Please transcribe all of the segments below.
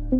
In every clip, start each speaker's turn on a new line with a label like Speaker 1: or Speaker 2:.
Speaker 1: Good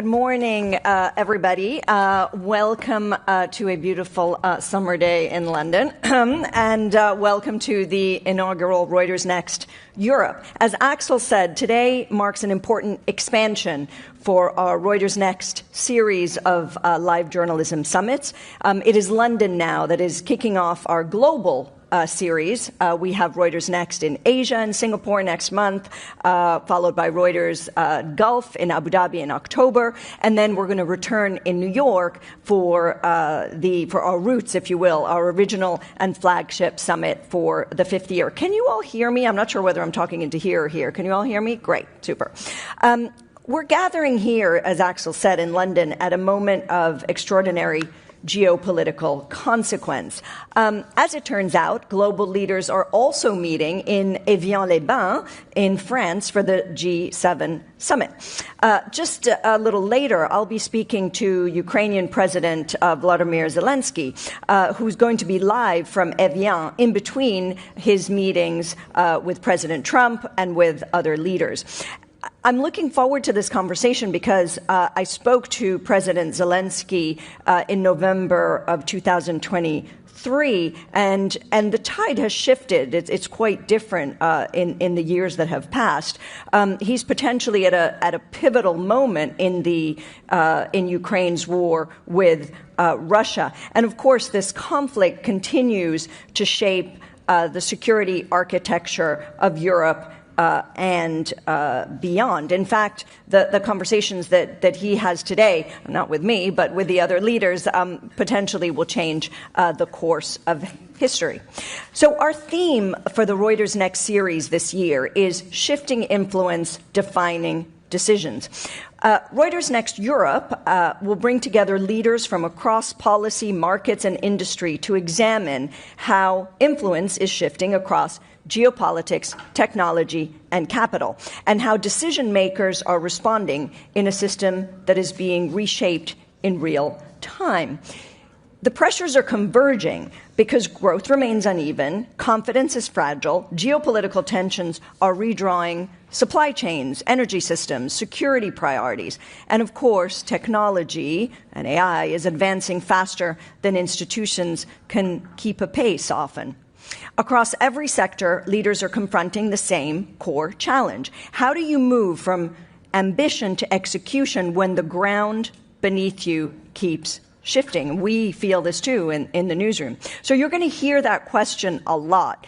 Speaker 1: morning, everybody. Welcome to a beautiful summer day in London, and welcome to the inaugural Reuters NEXT Europe. As Axel said, today marks an important expansion for our Reuters NEXT series of live journalism summits. It is London now that is kicking off our global series. We have Reuters Next in Asia and Singapore next month, followed by Reuters Gulf in Abu Dhabi in October, and then we're going to return in New York for our roots, if you will, our original and flagship summit for the 5th year. Can you all hear me? I'm not sure whether I'm talking into here or here. Can you all hear me? Great, super. We're gathering here, as Axel said, in London at a moment of extraordinary geopolitical consequence. As it turns out, global leaders are also meeting in Évian-les-Bains in France for the G7 summit. Just a little later, I'll be speaking to Ukrainian President Volodymyr Zelensky, who's going to be live from Évian in between his meetings with President Trump and with other leaders. I'm looking forward to this conversation because I spoke to President Zelensky in November of 2023, and the tide has shifted. It's quite different in the years that have passed. He's potentially at a pivotal moment in Ukraine's war with Russia, and of course, this conflict continues to shape the security architecture of Europe and beyond. In fact, the conversations that he has today, not with me, but with the other leaders, potentially will change the course of history. So our theme for the Reuters Next series this year is Shifting Influence, Defining Decisions. Reuters Next Europe will bring together leaders from across policy, markets, and industry to examine how influence is shifting across geopolitics, technology, and capital, and how decision makers are responding in a system that is being reshaped in real time. The pressures are converging because growth remains uneven, confidence is fragile, geopolitical tensions are redrawing supply chains, energy systems, security priorities, and of course, technology and AI is advancing faster than institutions can keep a pace often. Across every sector, leaders are confronting the same core challenge. How do you move from ambition to execution when the ground beneath you keeps shifting? We feel this too in the newsroom. So you're going to hear that question a lot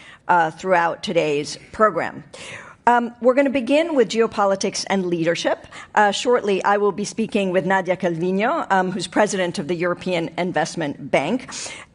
Speaker 1: throughout today's program. We're going to begin with geopolitics and leadership. Shortly, I will be speaking with Nadia Calviño, who's president of the European Investment Bank.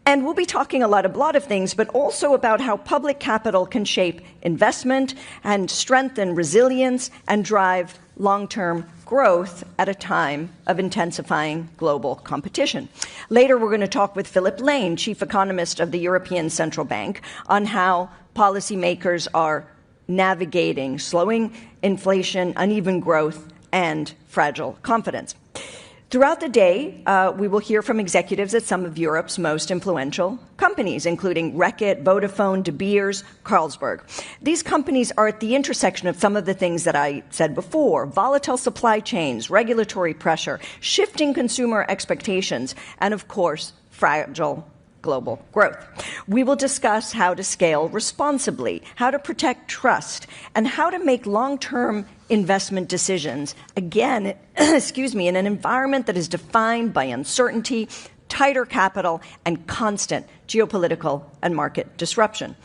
Speaker 1: And we'll be talking a lot of things, but also about how public capital can shape investment and strengthen resilience and drive long-term growth at a time of intensifying global competition. Later, we're going to talk with Philip Lane, Chief Economist of the European Central Bank, on how policymakers are navigating slowing inflation, uneven growth, and fragile confidence. Throughout the day, we will hear from executives at some of Europe's most influential companies, including Reckitt, Vodafone, De Beers, Carlsberg. These companies are at the intersection of some of the things that I said before: volatile supply chains, regulatory pressure, shifting consumer expectations, and, of course, fragile global growth. We will discuss how to scale responsibly, how to protect trust, and how to make long-term investment decisions, again, in an environment that is defined by uncertainty, tighter capital, and constant geopolitical and market disruption.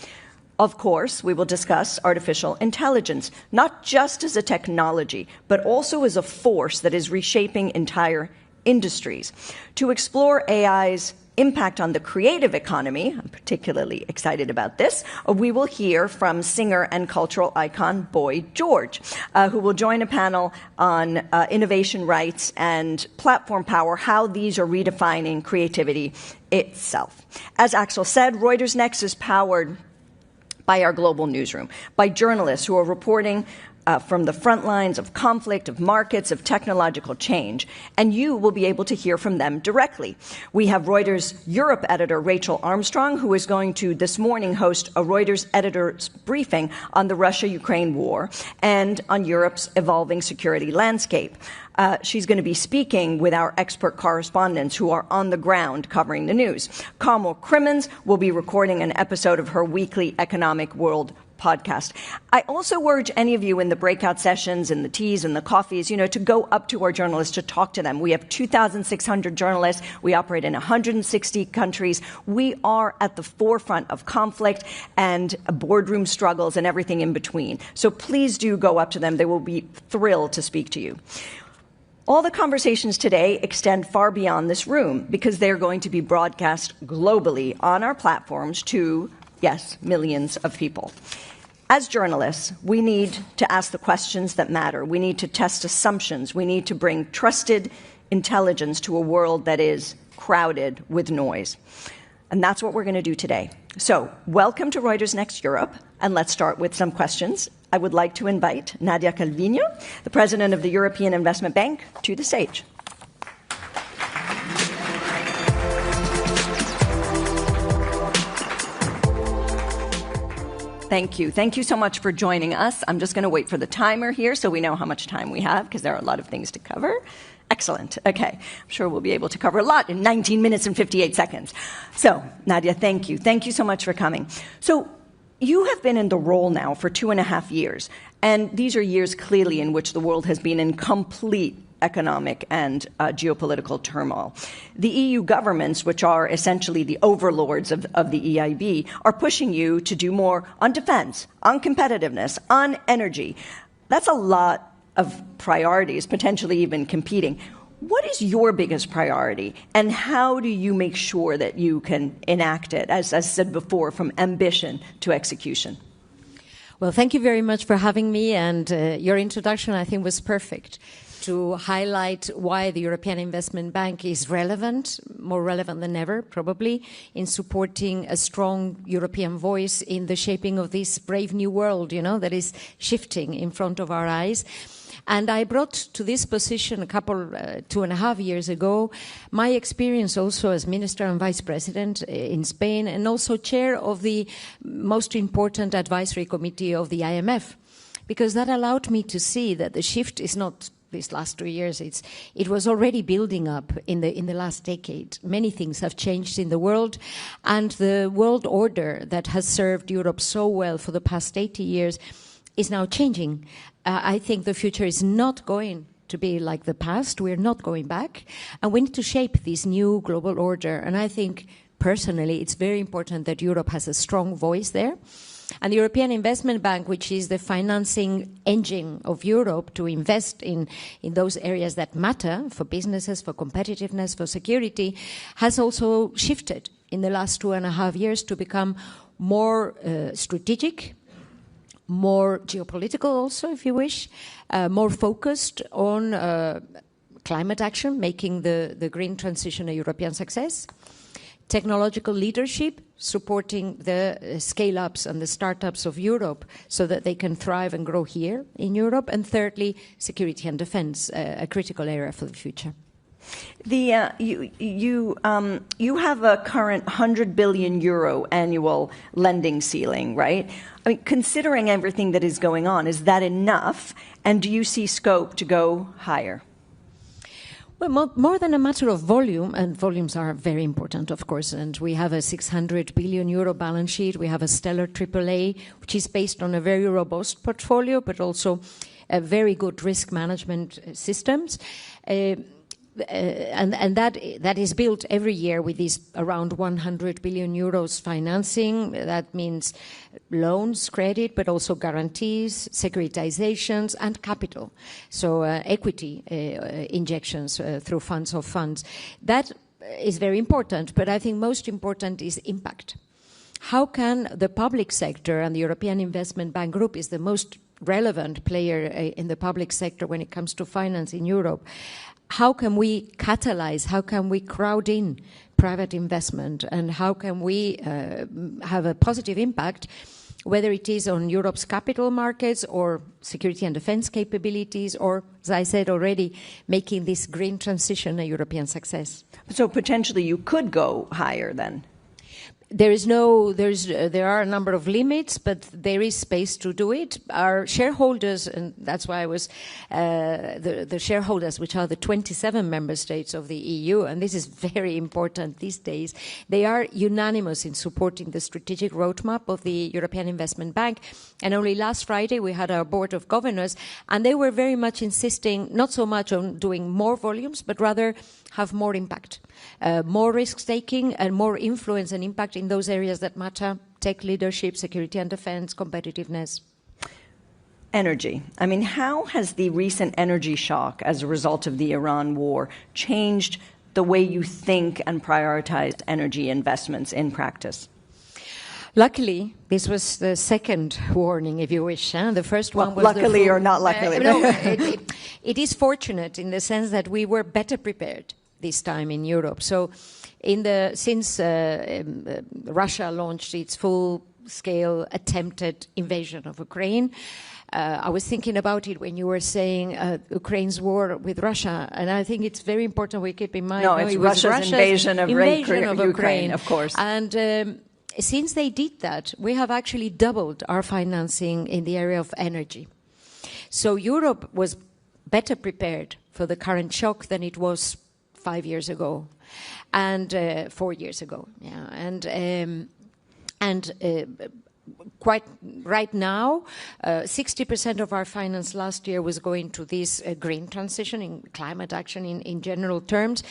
Speaker 1: Of course, we will discuss artificial intelligence, not just as a technology, but also as a force that is reshaping entire industries. To explore AI's impact on the creative economy, I'm particularly excited about this, we will hear from singer and cultural icon Boy George, who will join a panel on innovation rights and platform power, how these are redefining creativity itself. As Axel said, Reuters Next is powered by our global newsroom, by journalists who are reporting from the front lines of conflict, of markets, of technological change, and you will be able to hear from them directly. We have Reuters Europe editor Rachel Armstrong, who is going to this morning host a Reuters editor's briefing on the Russia-Ukraine war and on Europe's evolving security landscape. She's going to be speaking with our expert correspondents who are on the ground covering the news. Carmel Crimmins will be recording an episode of her weekly Economic World podcast. I also urge any of you in the breakout sessions and the teas and the coffees, to go up to our journalists, to talk to them. We have 2,600 journalists. We operate in 160 countries. We are at the forefront of conflict and boardroom struggles and everything in between. So please do go up to them. They will be thrilled to speak to you. All the conversations today extend far beyond this room because they're going to be broadcast globally on our platforms to, yes, millions of people. As journalists, we need to ask the questions that matter. We need to test assumptions. We need to bring trusted intelligence to a world that is crowded with noise. And that's what we're going to do today. So, welcome to Reuters Next Europe, and let's start with some questions. I would like to invite Nadia Calviño, the president of the European Investment Bank, to the stage. Thank you. Thank you so much for joining us. I'm just going to wait for the timer here so we know how much time we have, because there are a lot of things to cover. Excellent. Okay. I'm sure we'll be able to cover a lot in 19 minutes and 58 seconds. So, Nadia, thank you. Thank you so much for coming. So, you have been in the role now for 2.5 years, and these are years clearly in which the world has been in complete economic and geopolitical turmoil. The EU governments, which are essentially the overlords of the EIB, are pushing you to do more on defense, on competitiveness, on energy. That's a lot of priorities, potentially even competing. What is your biggest priority, and how do you make sure that you can enact it, as I said before, from ambition to execution?
Speaker 2: Well, thank you very much for having me, and your introduction, I think, was perfect to highlight why the European Investment Bank is relevant, more relevant than ever, probably, in supporting a strong European voice in the shaping of this brave new world, that is shifting in front of our eyes. And I brought to this position 2.5 years ago, my experience also as Minister and Vice President in Spain, and also chair of the most important advisory committee of the IMF, because that allowed me to see that the shift is not these last 2 years. It was already building up in the last decade. Many things have changed in the world, and the world order that has served Europe so well for the past 80 years is now changing. I think the future is not going to be like the past. We're not going back. And we need to shape this new global order. And I think, personally, it's very important that Europe has a strong voice there. And the European Investment Bank, which is the financing engine of Europe to invest in those areas that matter for businesses, for competitiveness, for security, has also shifted in the last 2.5 years to become more strategic, more geopolitical also, if you wish, more focused on climate action, making the green transition a European success, technological leadership, supporting the scale-ups and the startups of Europe so that they can thrive and grow here in Europe, and thirdly, security and defense, a critical area for the future.
Speaker 1: You have a current €100 billion annual lending ceiling, right? I mean, considering everything that is going on, is that enough? And do you see scope to go higher?
Speaker 2: Well, more than a matter of volume, and volumes are very important, of course, and we have a 600 billion euro balance sheet. We have a stellar AAA, which is based on a very robust portfolio, but also a very good risk management systems. And that is built every year with these around 100 billion euros financing. That means loans, credit, but also guarantees, securitizations, and capital. So equity injections through funds of funds. That is very important, but I think most important is impact. How can the public sector, and the European Investment Bank Group is the most relevant player in the public sector when it comes to finance in Europe, how can we catalyze, how can we crowd in private investment, and how can we have a positive impact, whether it is on Europe's capital markets or security and defense capabilities, or, as I said already, making this green transition a European success.
Speaker 1: So potentially you could go higher then?
Speaker 2: There are a number of limits, but there is space to do it. Our shareholders, and that's why I was the shareholders, which are the 27 member states of the EU, and this is very important these days, they are unanimous in supporting the strategic roadmap of the European Investment Bank. And only last Friday we had our board of governors, and they were very much insisting not so much on doing more volumes, but rather have more impact, more risk-taking and more influence and impact in those areas that matter: tech leadership, security and defense, competitiveness.
Speaker 1: Energy. I mean, how has the recent energy shock as a result of the Iran war changed the way you think and prioritize energy investments in practice?
Speaker 2: Luckily, this was the second warning, if you wish. The first one was
Speaker 1: luckily or not luckily.
Speaker 2: It is fortunate in the sense that we were better prepared this time in Europe. So, since Russia launched its full-scale attempted invasion of Ukraine, I was thinking about it when you were saying Ukraine's war with Russia, and I think it's very important we keep in mind.
Speaker 1: No, it's Russia's invasion of Ukraine, of course.
Speaker 2: And since they did that, we have actually doubled our financing in the area of energy. So Europe was better prepared for the current shock than it was 5 years ago, and 4 years ago. Yeah, and quite right now, 60% of our finance last year was going to this green transition, in climate action in general terms.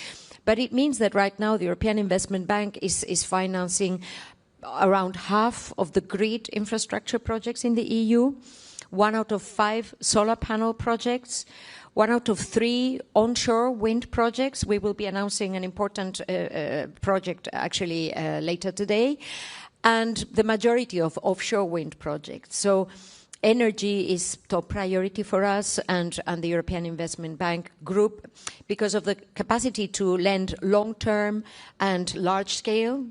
Speaker 2: But it means that right now the European Investment Bank is financing around half of the grid infrastructure projects in the EU, 1 out of 5 solar panel projects, 1 out of 3 onshore wind projects. We will be announcing an important project actually later today, and the majority of offshore wind projects. So energy is top priority for us and the European Investment Bank Group because of the capacity to lend long-term and large-scale.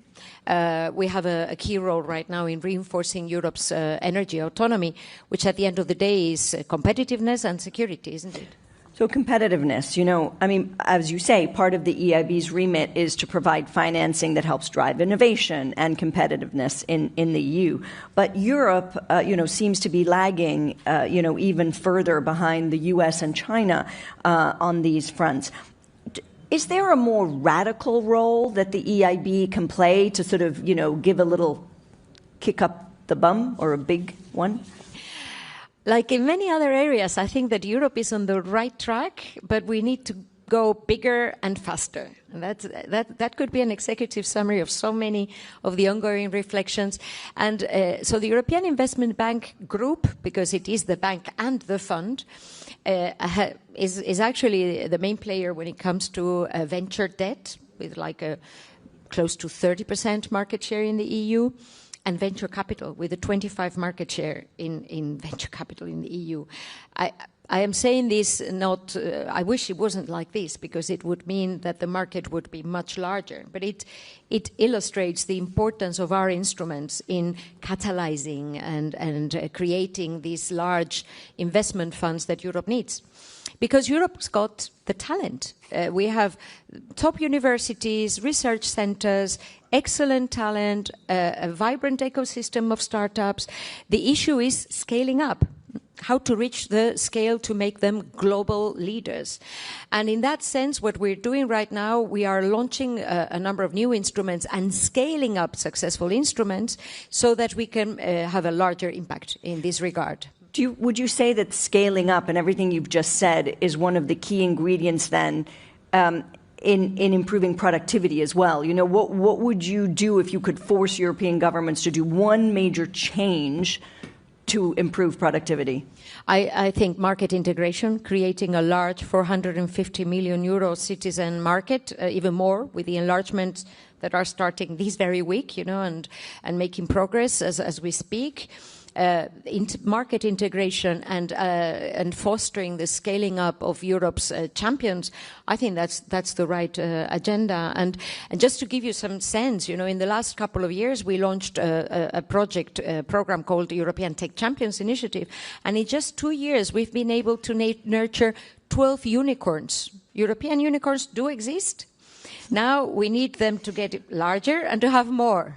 Speaker 2: We have a key role right now in reinforcing Europe's energy autonomy, which at the end of the day is competitiveness and security, isn't it?
Speaker 1: So competitiveness, I mean, as you say, part of the EIB's remit is to provide financing that helps drive innovation and competitiveness in the EU. But Europe, seems to be lagging, even further behind the US and China on these fronts. Is there a more radical role that the EIB can play to sort of, give a little kick up the bum, or a big one?
Speaker 2: Like in many other areas, I think that Europe is on the right track, but we need to go bigger and faster. And that could be an executive summary of so many of the ongoing reflections. And so the European Investment Bank Group, because it is the bank and the fund, is actually the main player when it comes to venture debt, with like close to 30% market share in the EU, and venture capital with a 25% market share in venture capital in the EU. I am saying this not, I wish it wasn't like this, because it would mean that the market would be much larger. But it illustrates the importance of our instruments in catalyzing and creating these large investment funds that Europe needs. Because Europe's got the talent. We have top universities, research centers, excellent talent, a vibrant ecosystem of startups. The issue is scaling up. How to reach the scale to make them global leaders. And in that sense, what we're doing right now, we are launching a number of new instruments and scaling up successful instruments so that we can have a larger impact in this regard.
Speaker 1: Would you say that scaling up and everything you've just said is one of the key ingredients then in improving productivity as well? You know, what would you do if you could force European governments to do one major change to improve productivity?
Speaker 2: I think market integration, creating a large 450 million euro citizen market, even more with the enlargements that are starting this very week, you know, and making progress as we speak. Market integration and fostering the scaling up of Europe's champions, I think that's the right agenda. And just to give you some sense, you know, in the last couple of years, we launched a program called European Tech Champions Initiative. And in just 2 years, we've been able to nurture 12 unicorns. European unicorns do exist. Now we need them to get larger and to have more.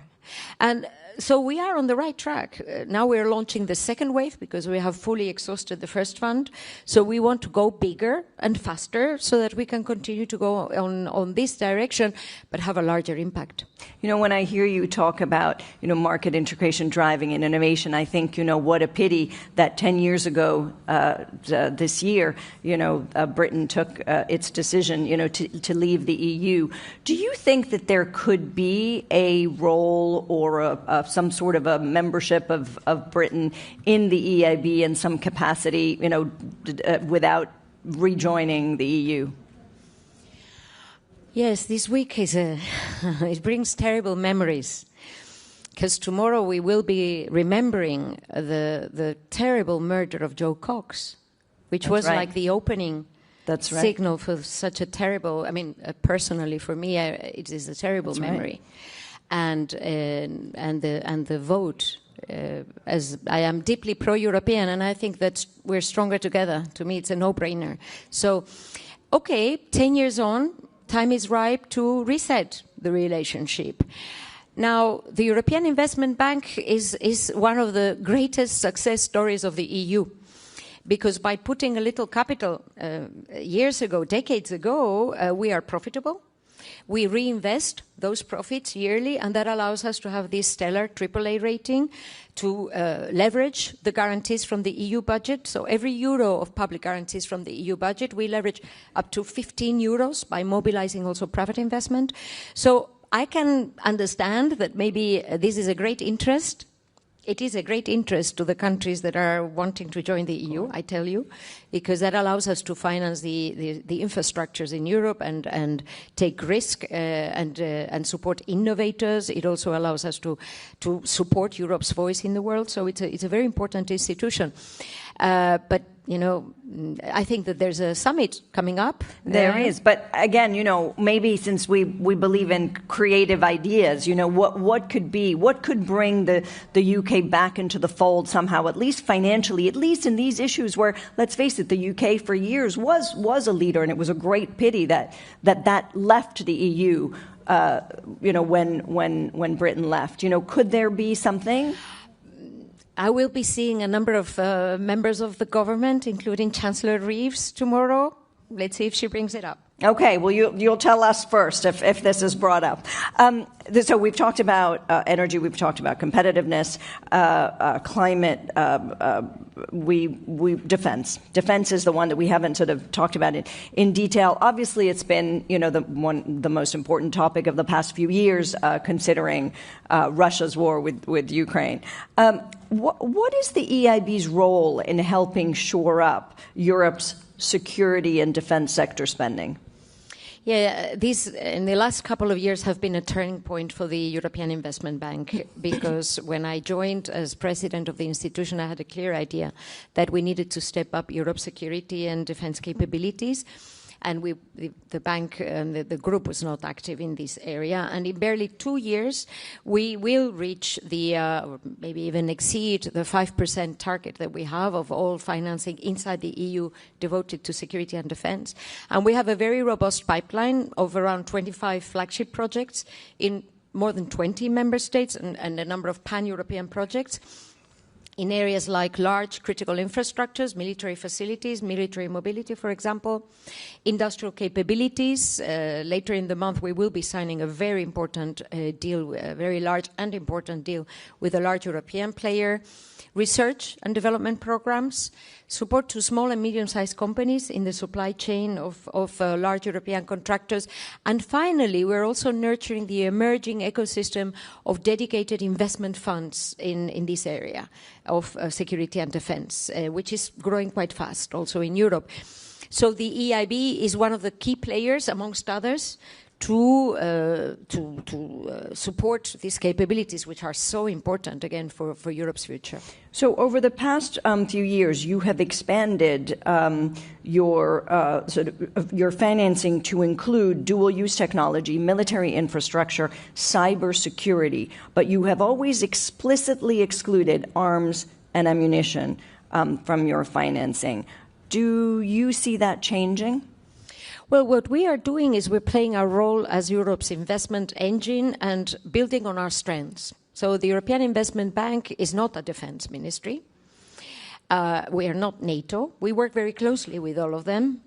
Speaker 2: And so we are on the right track. Now we're launching the second wave because we have fully exhausted the first fund. So we want to go bigger and faster so that we can continue to go on this direction, but have a larger impact.
Speaker 1: You know, when I hear you talk about, you know, market integration driving and innovation, I think, you know, what a pity that 10 years ago this year, you know, Britain took its decision, you know, to leave the EU. Do you think that there could be a role or some sort of a membership of Britain in the EIB in some capacity, you know, without rejoining the EU?
Speaker 2: Yes, this week is it brings terrible memories, because tomorrow we will be remembering the terrible murder of Joe Cox, which was like the opening signal for such a terrible. I mean, personally for me, it is a terrible memory. And the vote, as I am deeply pro-European, and I think that we're stronger together. To me, it's a no-brainer. So, okay, 10 years on, time is ripe to reset the relationship. Now, the European Investment Bank is one of the greatest success stories of the EU. Because by putting a little capital years ago, decades ago, we are profitable. We reinvest those profits yearly, and that allows us to have this stellar AAA rating, to leverage the guarantees from the EU budget. So every euro of public guarantees from the EU budget, we leverage up to 15 euros by mobilizing also private investment. So I can understand that maybe this is a great interest. It is a great interest to the countries that are wanting to join the EU, I tell you, because that allows us to finance the infrastructures in Europe and take risk and support innovators. It also allows us to support Europe's voice in the world. So it's a very important institution. But you know, I think that there's a summit coming up.
Speaker 1: There is. But again, you know, maybe since we believe in creative ideas, you know, what could bring the UK back into the fold somehow, at least financially, at least in these issues where, let's face it, the UK for years was a leader, and it was a great pity that left the EU, you know, when Britain left. You know, could there be something?
Speaker 2: I will be seeing a number of members of the government, including Chancellor Reeves, tomorrow. Let's see if she brings it up.
Speaker 1: Okay, well, you'll tell us first if this is brought up. So we've talked about energy, we've talked about competitiveness, climate, defense. Defense is the one that we haven't sort of talked about in detail. Obviously, it's been, you know, the most important topic of the past few years, considering Russia's war with Ukraine. What is the EIB's role in helping shore up Europe's security and defense sector spending?
Speaker 2: Yeah, these in the last couple of years have been a turning point for the European Investment Bank because when I joined as president of the institution, I had a clear idea that we needed to step up Europe's security and defense capabilities. And the bank and the group was not active in this area. And in barely 2 years, we will reach or maybe even exceed the 5% target that we have of all financing inside the EU devoted to security and defense. And we have a very robust pipeline of around 25 flagship projects in more than 20 member states and a number of pan-European projects in areas like large critical infrastructures, military facilities, military mobility, for example, industrial capabilities. Later in the month, we will be signing a very important deal, a very large and important deal with a large European player. Research and development programs, support to small and medium-sized companies in the supply chain of large European contractors. And finally, we're also nurturing the emerging ecosystem of dedicated investment funds in this area of security and defense, which is growing quite fast also in Europe. So the EIB is one of the key players, amongst others, to support these capabilities, which are so important, again, for Europe's future.
Speaker 1: So over the past few years, you have expanded your financing to include dual-use technology, military infrastructure, cybersecurity, but you have always explicitly excluded arms and ammunition from your financing. Do you see that changing?
Speaker 2: Well, what we are doing is we're playing our role as Europe's investment engine and building on our strengths. So the European Investment Bank is not a defense ministry. We are not NATO. We work very closely with all of them.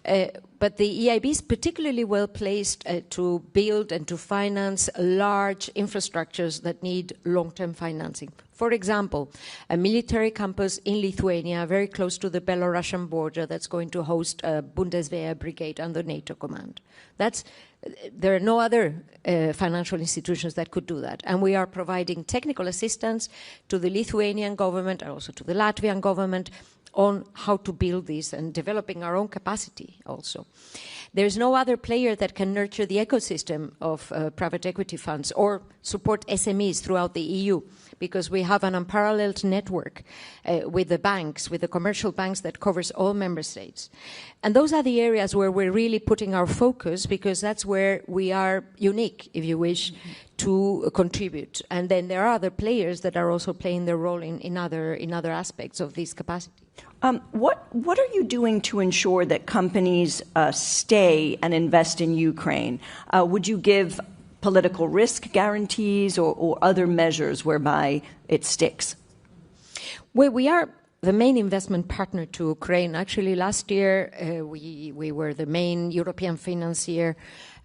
Speaker 2: But the EIB is particularly well placed to build and to finance large infrastructures that need long-term financing. For example, a military campus in Lithuania, very close to the Belarusian border, that's going to host a Bundeswehr brigade under NATO command. There are no other financial institutions that could do that. And we are providing technical assistance to the Lithuanian government and also to the Latvian government on how to build this and developing our own capacity also. There's no other player that can nurture the ecosystem of private equity funds or support SMEs throughout the EU, because we have an unparalleled network with the banks, with the commercial banks that covers all member states. And those are the areas where we're really putting our focus, because that's where we are unique, if you wish, to contribute. And then there are other players that are also playing their role in other aspects of this capacity.
Speaker 1: What are you doing to ensure that companies stay and invest in Ukraine? Would you give political risk guarantees or other measures whereby it sticks?
Speaker 2: Well, we are the main investment partner to Ukraine. Actually, last year we were the main European financier,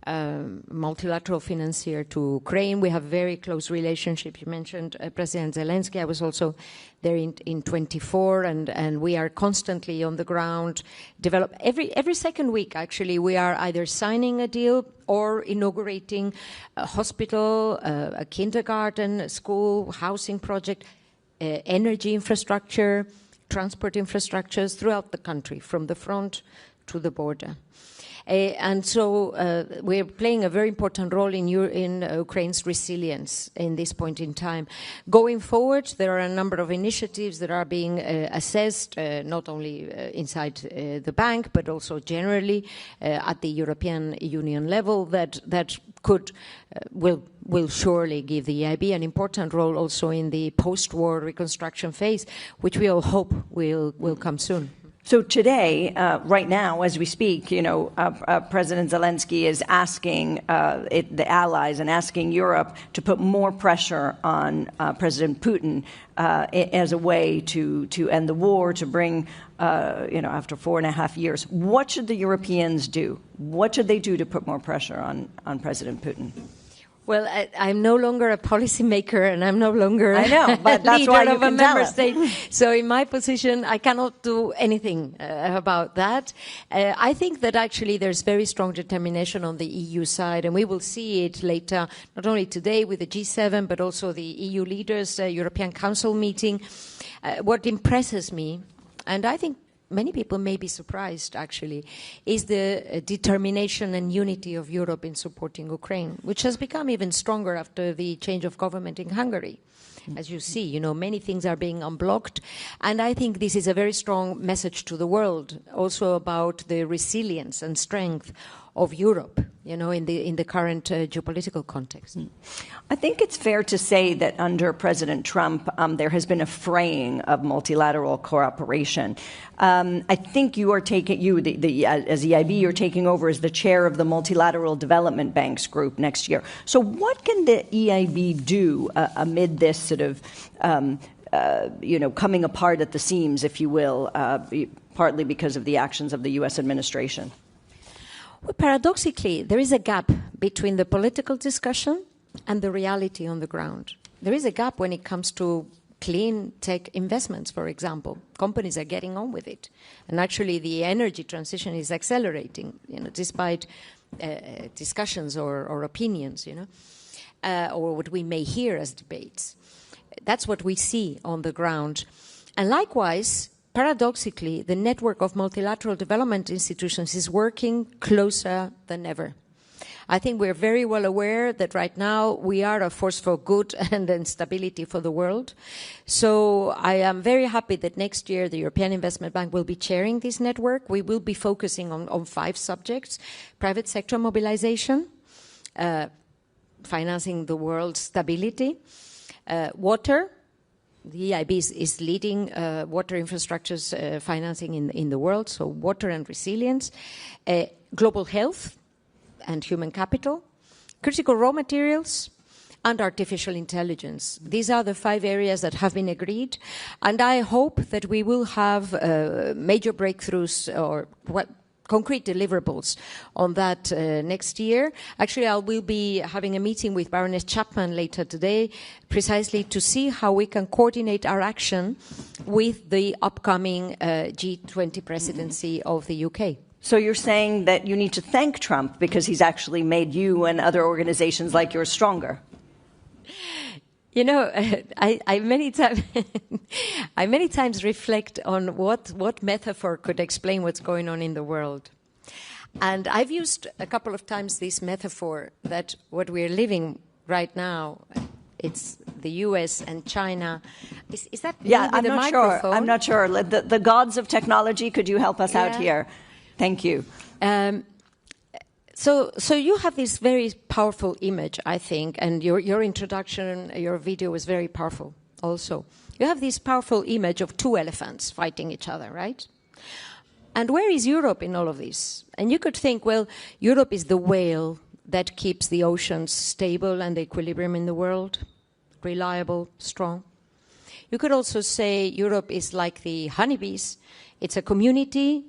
Speaker 2: multilateral financier to Ukraine. We have a very close relationship. You mentioned President Zelensky. I was also there in 24, and we are constantly on the ground. Every second week, actually, we are either signing a deal or inaugurating a hospital, a kindergarten, a school, housing project, energy infrastructure, transport infrastructures throughout the country, from the front to the border. And so we're playing a very important role in Ukraine's resilience in this point in time. Going forward, there are a number of initiatives that are being assessed, not only inside the bank, but also generally at the European Union level, that will surely give the EIB an important role also in the post-war reconstruction phase, which we all hope will come soon.
Speaker 1: So today, right now, as we speak, President Zelensky is asking the allies and asking Europe to put more pressure on President Putin as a way to end the war, to bring, after 4.5 years. What should the Europeans do? What should they do to put more pressure on President Putin?
Speaker 2: Well, I'm no longer a policymaker, and I'm no longer
Speaker 1: I know, but that's
Speaker 2: leader
Speaker 1: why you
Speaker 2: of a
Speaker 1: can
Speaker 2: member
Speaker 1: tell
Speaker 2: state. So in my position, I cannot do anything about that. I think that actually there's very strong determination on the EU side, and we will see it later, not only today with the G7, but also the EU leaders' European Council meeting. What impresses me, and I think many people may be surprised, actually, is the determination and unity of Europe in supporting Ukraine, which has become even stronger after the change of government in Hungary. As you see, you know, many things are being unblocked. And I think this is a very strong message to the world, also about the resilience and strength of Europe, you know, in the current geopolitical context.
Speaker 1: I think it's fair to say that under President Trump, there has been a fraying of multilateral cooperation. I think you are as EIB, you're taking over as the chair of the Multilateral Development Banks Group next year. So what can the EIB do amid this sort of, coming apart at the seams, if you will, partly because of the actions of the U.S. administration?
Speaker 2: Well, paradoxically, there is a gap between the political discussion and the reality on the ground. There is a gap when it comes to clean tech investments, for example. Companies are getting on with it. And actually, the energy transition is accelerating, you know, despite discussions or opinions, you know, or what we may hear as debates. That's what we see on the ground. And likewise, paradoxically, the network of multilateral development institutions is working closer than ever. I think we're very well aware that right now we are a force for good and stability for the world. So I am very happy that next year the European Investment Bank will be chairing this network. We will be focusing on 5 subjects: private sector mobilization, financing the world's stability, water. The EIB is leading water infrastructures financing in the world, so water and resilience, global health and human capital, critical raw materials, and artificial intelligence. These are the 5 areas that have been agreed, and I hope that we will have major breakthroughs or concrete deliverables on that next year. Actually, I will be having a meeting with Baroness Chapman later today, precisely to see how we can coordinate our action with the upcoming G20 presidency of the UK.
Speaker 1: So you're saying that you need to thank Trump because he's actually made you and other organizations like yours stronger?
Speaker 2: You know, I many times reflect on what metaphor could explain what's going on in the world. And I've used a couple of times this metaphor that what we're living right now, it's the US and China. Is that
Speaker 1: I'm
Speaker 2: the
Speaker 1: not
Speaker 2: microphone?
Speaker 1: sure. I'm not sure. The gods of technology, could you help us out here? Thank you.
Speaker 2: So you have this very powerful image, I think, and your introduction, your video was very powerful also. You have this powerful image of 2 elephants fighting each other, right? And where is Europe in all of this? And you could think, well, Europe is the whale that keeps the oceans stable and the equilibrium in the world, reliable, strong. You could also say Europe is like the honeybees. It's a community.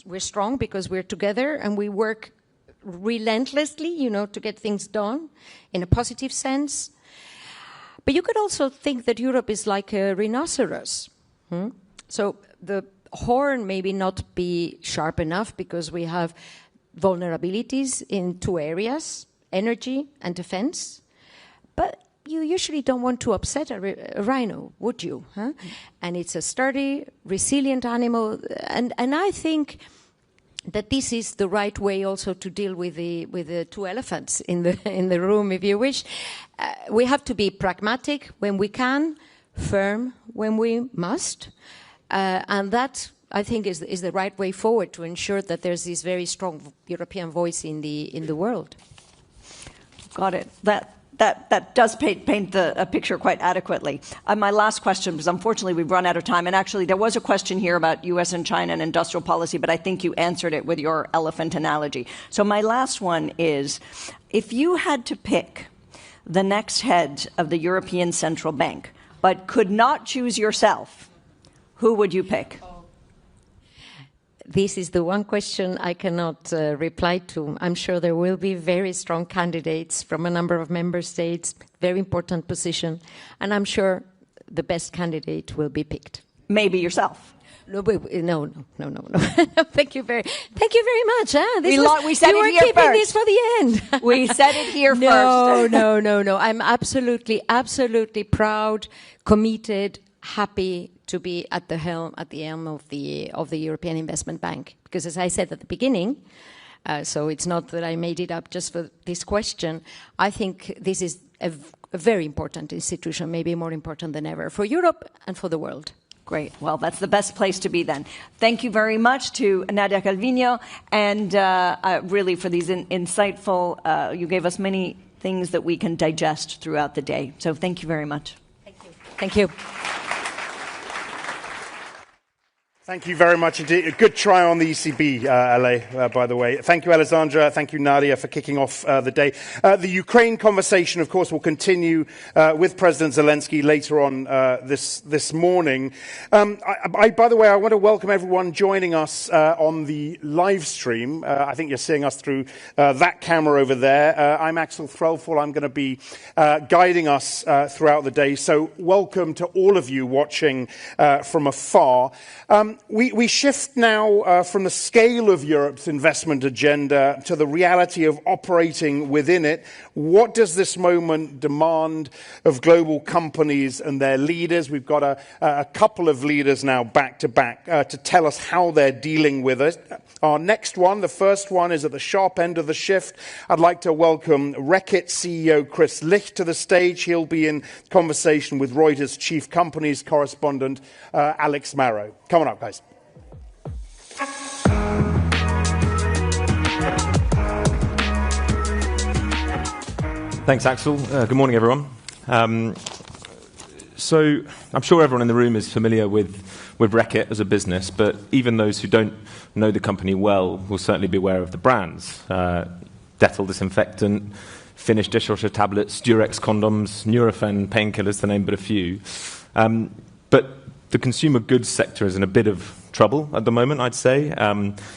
Speaker 2: We're strong because we're together and we work relentlessly, you know, to get things done in a positive sense. But you could also think that Europe is like a rhinoceros. So the horn maybe not be sharp enough because we have vulnerabilities in 2 areas, energy and defense. But you usually don't want to upset a rhino, would you? Huh? And it's a sturdy, resilient animal. And I think that this is the right way also to deal with the 2 elephants in the room, if you wish. We have to be pragmatic when we can, firm when we must. And that, I think, is the right way forward to ensure that there's this very strong European voice in the world.
Speaker 1: Got it. That does paint a picture quite adequately. My last question, because unfortunately we've run out of time, and actually there was a question here about U.S. and China and industrial policy, but I think you answered it with your elephant analogy. So my last one is, if you had to pick the next head of the European Central Bank, but could not choose yourself, who would you pick?
Speaker 2: This is the one question I cannot reply to. I'm sure there will be very strong candidates from a number of member states, very important position, and I'm sure the best candidate will be picked.
Speaker 1: Maybe yourself.
Speaker 2: No. Thank you very much. Huh?
Speaker 1: We said
Speaker 2: you
Speaker 1: it
Speaker 2: were
Speaker 1: here
Speaker 2: keeping
Speaker 1: first.
Speaker 2: this for the end.
Speaker 1: We said it here first.
Speaker 2: No. I'm absolutely proud, committed, happy to be at the helm of the European Investment Bank? Because as I said at the beginning, so it's not that I made it up just for this question, I think this is a very important institution, maybe more important than ever, for Europe and for the world.
Speaker 1: Great. Well, that's the best place to be then. Thank you very much to Nadia Calviño and really for these insightful, you gave us many things that we can digest throughout the day. So thank you very much.
Speaker 2: Thank you. Thank you.
Speaker 3: Thank you very much indeed. A good try on the ECB, LA, by the way. Thank you, Alessandra. Thank you, Nadia, for kicking off the day. The Ukraine conversation, of course, will continue with President Zelensky later on this morning. By the way, I want to welcome everyone joining us on the live stream. I think you're seeing us through that camera over there. I'm Axel Threlfall. I'm going to be guiding us throughout the day. So welcome to all of you watching from afar. We shift now from the scale of Europe's investment agenda to the reality of operating within it. What does this moment demand of global companies and their leaders? We've got a couple of leaders now back to back to tell us how they're dealing with it. Our next one, the first one, is at the sharp end of the shift. I'd like to welcome Reckitt CEO Chris Licht to the stage. He'll be in conversation with Reuters chief companies correspondent Alex Marrow. Come on up, guys.
Speaker 4: Thanks, Axel. Good morning, everyone. So I'm sure everyone in the room is familiar with Reckitt as a business, but even those who don't know the company well will certainly be aware of the brands. Dettol disinfectant, Finish dishwasher tablets, Durex condoms, Nurofen painkillers, to name but a few. But the consumer goods sector is in a bit of trouble at the moment, I'd say.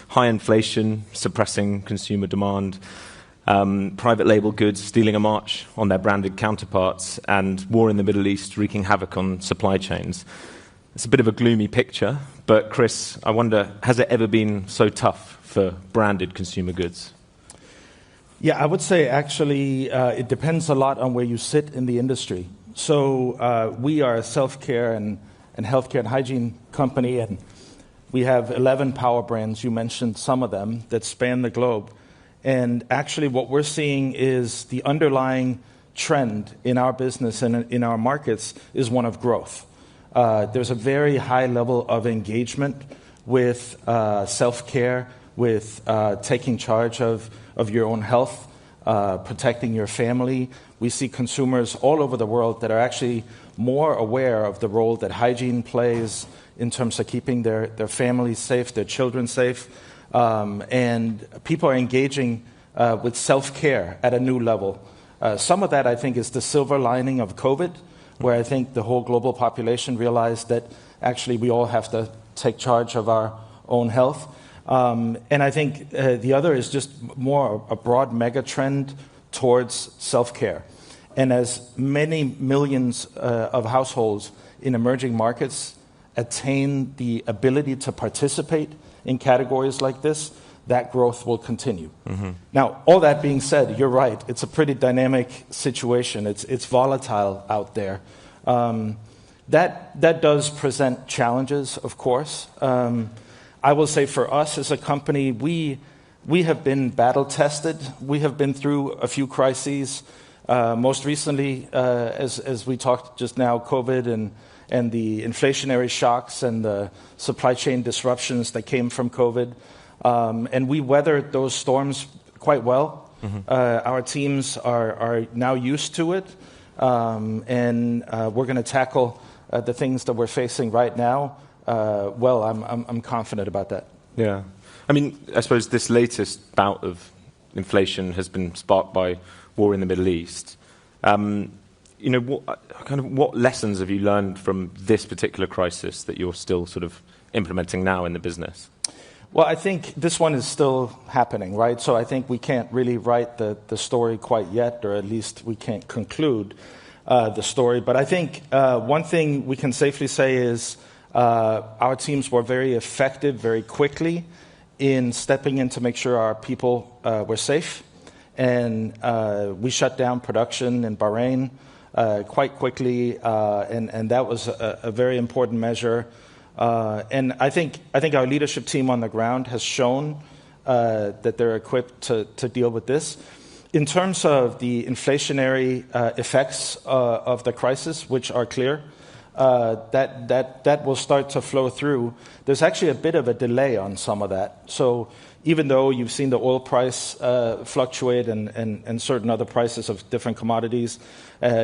Speaker 4: High inflation, suppressing consumer demand, private label goods stealing a march on their branded counterparts, and war in the Middle East wreaking havoc on supply chains. It's a bit of a gloomy picture, but Chris, I wonder, has it ever been so tough for branded consumer goods?
Speaker 5: Yeah, I would say actually it depends a lot on where you sit in the industry. So we are a self-care and healthcare and hygiene company, and we have 11 power brands, you mentioned some of them, that span the globe. And actually what we're seeing is the underlying trend in our business and in our markets is one of growth. There's a very high level of engagement with self-care, with taking charge of your own health, protecting your family. We see consumers all over the world that are actually more aware of the role that hygiene plays in terms of keeping their families safe, their children safe. And people are engaging with self-care at a new level. Some of that, I think, is the silver lining of COVID, where I think the whole global population realized that actually we all have to take charge of our own health. And I think the other is just more a broad mega trend towards self-care. And as many millions of households in emerging markets attain the ability to participate in categories like this, that growth will continue. Mm-hmm. Now, all that being said, you're right. It's a pretty dynamic situation. It's volatile out there. That does present challenges, of course. I will say for us as a company, we have been battle-tested. We have been through a few crises. Most recently, as we talked just now, COVID and the inflationary shocks and the supply chain disruptions that came from COVID. And we weathered those storms quite well. Mm-hmm. Our teams are now used to it. And we're going to tackle the things that we're facing right now. Well, I'm confident about that.
Speaker 4: Yeah. I mean, I suppose this latest bout of inflation has been sparked by war in the Middle East. You know, what lessons have you learned from this particular crisis that you're still sort of implementing now in the business?
Speaker 5: Well, I think this one is still happening, right? So I think we can't really write the story quite yet, or at least we can't conclude the story. But I think one thing we can safely say is our teams were very effective very quickly in stepping in to make sure our people were safe. And we shut down production in Bahrain. quite quickly, and that was a very important measure. And I think our leadership team on the ground has shown that they're equipped to deal with this. In terms of the inflationary effects of the crisis, which are clear, that will start to flow through. There's actually a bit of a delay on some of that. So even though you've seen the oil price fluctuate and certain other prices of different commodities,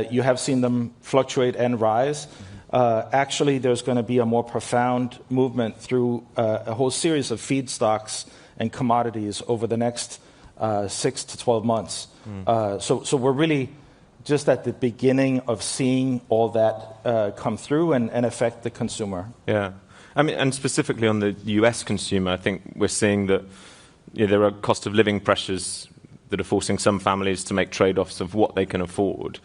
Speaker 5: you have seen them fluctuate and rise. Actually, there's going to be a more profound movement through a whole series of feedstocks and commodities over the next 6 to 12 months. So we're really just at the beginning of seeing all that come through and affect the consumer.
Speaker 4: Yeah. I mean, and specifically on the US consumer, I think we're seeing that there are cost of living pressures that are forcing some families to make trade-offs of what they can afford.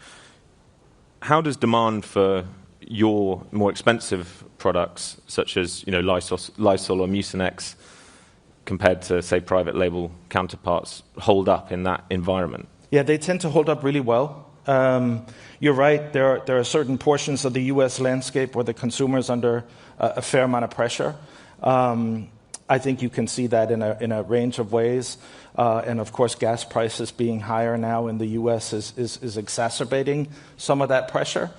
Speaker 4: How does demand for your more expensive products, such as Lysol or Mucinex, compared to, say, private label counterparts, hold up in that environment? Yeah,
Speaker 5: they tend to hold up really well. You're right, there are certain portions of the U.S. landscape where the consumer is under a fair amount of pressure. I think you can see that in a range of ways. And of course, gas prices being higher now in the U.S. is exacerbating some of that pressure.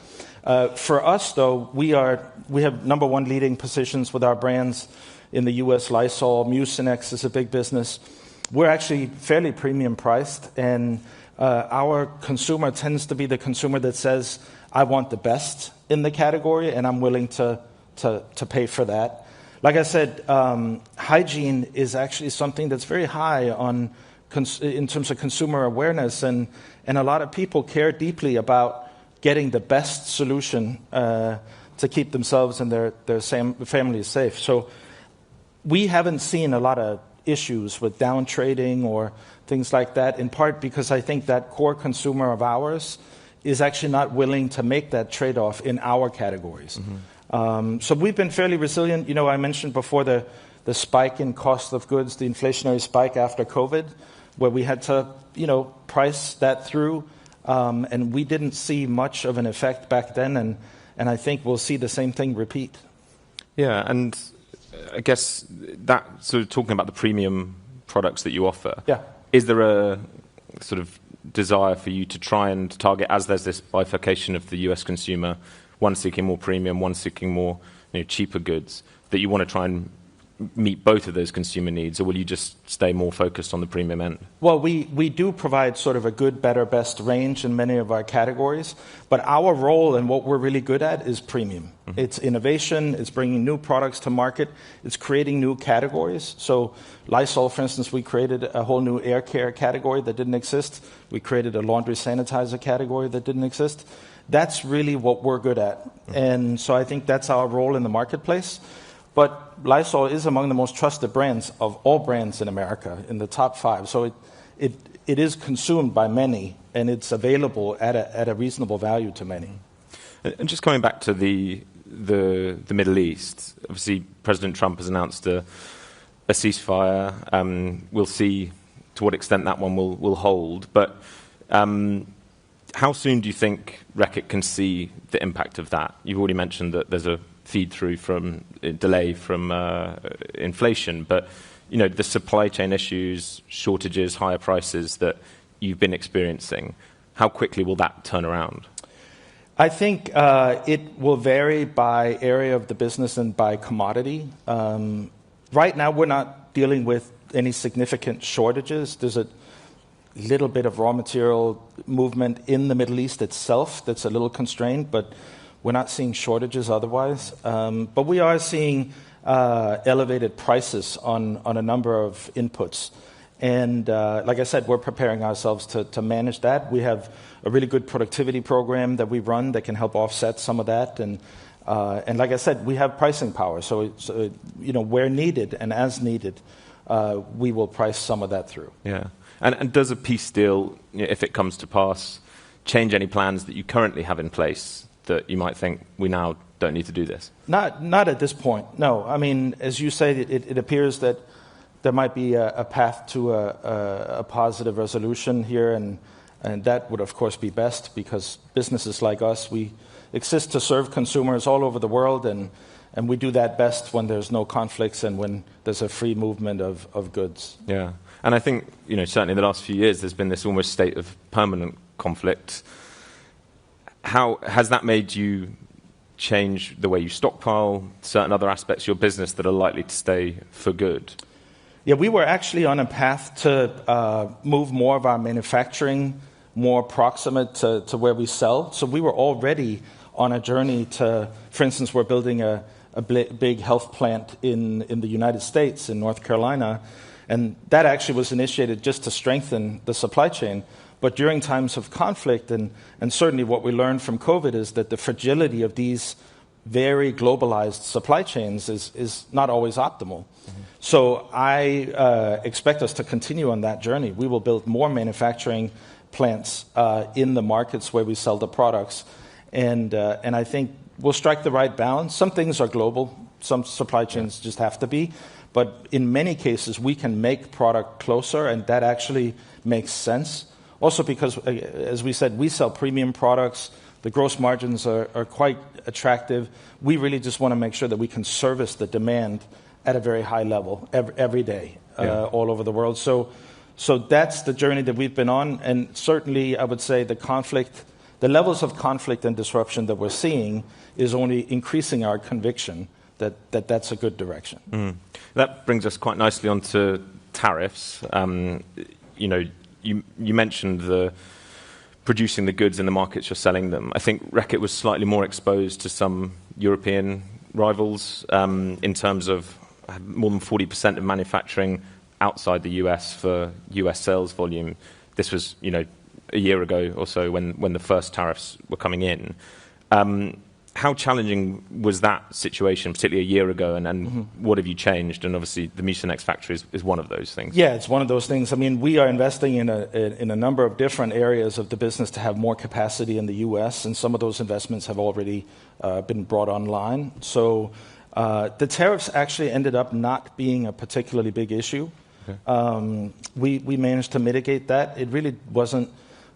Speaker 5: For us, though, we have number one leading positions with our brands in the U.S. Lysol, Mucinex is a big business. We're actually fairly premium priced, and our consumer tends to be the consumer that says, I want the best in the category, and I'm willing to pay for that. Like I said, hygiene is actually something that's very high in terms of consumer awareness, and a lot of people care deeply about getting the best solution to keep themselves and their families safe. So we haven't seen a lot of issues with down trading or things like that, in part because I think that core consumer of ours is actually not willing to make that trade-off in our categories. Mm-hmm. So we've been fairly resilient. I mentioned before the spike in cost of goods, the inflationary spike after COVID, where we had to, price that through, and we didn't see much of an effect back then, and I think we'll see the same thing repeat.
Speaker 4: Yeah, and I guess that sort of talking about the premium products that you offer, is there a sort of desire for you to try and target, as there's this bifurcation of the US consumer, one seeking more premium, one seeking more cheaper goods, that you want to try and meet both of those consumer needs, or will you just stay more focused on the premium end?
Speaker 5: Well, we do provide sort of a good, better, best range in many of our categories, but our role and what we're really good at is premium. Mm-hmm. It's innovation, it's bringing new products to market, it's creating new categories. So Lysol, for instance, we created a whole new air care category that didn't exist. We created a laundry sanitizer category that didn't exist. That's really what we're good at. Mm-hmm. And so I think that's our role in the marketplace. But Lysol is among the most trusted brands of all brands in America, in the top 5. So it is consumed by many, and it's available at a reasonable value to many.
Speaker 4: And just coming back to the Middle East, obviously President Trump has announced a ceasefire. We'll see to what extent that one will hold. But how soon do you think Reckitt can see the impact of that? You've already mentioned that there's a feed-through from delay from inflation, but the supply chain issues, shortages, higher prices that you've been experiencing, how quickly will that turn around?
Speaker 5: I think it will vary by area of the business and by commodity. Right now, we're not dealing with any significant shortages. There's a little bit of raw material movement in the Middle East itself that's a little constrained, but we're not seeing shortages otherwise. But we are seeing elevated prices on a number of inputs. And like I said, we're preparing ourselves to manage that. We have a really good productivity program that we run that can help offset some of that. And like I said, we have pricing power. So where needed and as needed, we will price some of that through.
Speaker 4: Yeah. And does a peace deal, if it comes to pass, change any plans that you currently have in place that you might think we now don't need to do this?
Speaker 5: Not at this point, no. I mean, as you say, it appears that there might be a path to a positive resolution here, and And that would, of course, be best because businesses like us, we exist to serve consumers all over the world, and we do that best when there's no conflicts and when there's a free movement of goods.
Speaker 4: Yeah, and I think, certainly in the last few years, there's been this almost state of permanent conflict. How has that made you change the way you stockpile, certain other aspects of your business that are likely to stay for good?
Speaker 5: Yeah, we were actually on a path to move more of our manufacturing more proximate to where we sell. So we were already on a journey to, for instance, we're building a big health plant in the United States, in North Carolina, and that actually was initiated just to strengthen the supply chain. But during times of conflict, and certainly what we learned from COVID is that the fragility of these very globalized supply chains is not always optimal. Mm-hmm. So I expect us to continue on that journey. We will build more manufacturing plants in the markets where we sell the products. And I think we'll strike the right balance. Some things are global. Some supply chains just have to be. But in many cases, we can make product closer, and that actually makes sense. Also because, as we said, we sell premium products. The gross margins are quite attractive. We really just want to make sure that we can service the demand at a very high level every day all over the world. So that's the journey that we've been on. And certainly, I would say the levels of conflict and disruption that we're seeing is only increasing our conviction that that's a good direction.
Speaker 4: Mm. That brings us quite nicely onto tariffs. You mentioned the producing the goods in the markets you're selling them. I think Reckitt was slightly more exposed to some European rivals in terms of more than 40% of manufacturing outside the US for US sales volume. This was, a year ago or so when the first tariffs were coming in. How challenging was that situation, particularly a year ago, and what have you changed? And obviously, the Mucinex factory is one of those things.
Speaker 5: Yeah, it's one of those things. I mean, we are investing in a number of different areas of the business to have more capacity in the U.S., and some of those investments have already been brought online. So the tariffs actually ended up not being a particularly big issue. Okay. We managed to mitigate that. It really wasn't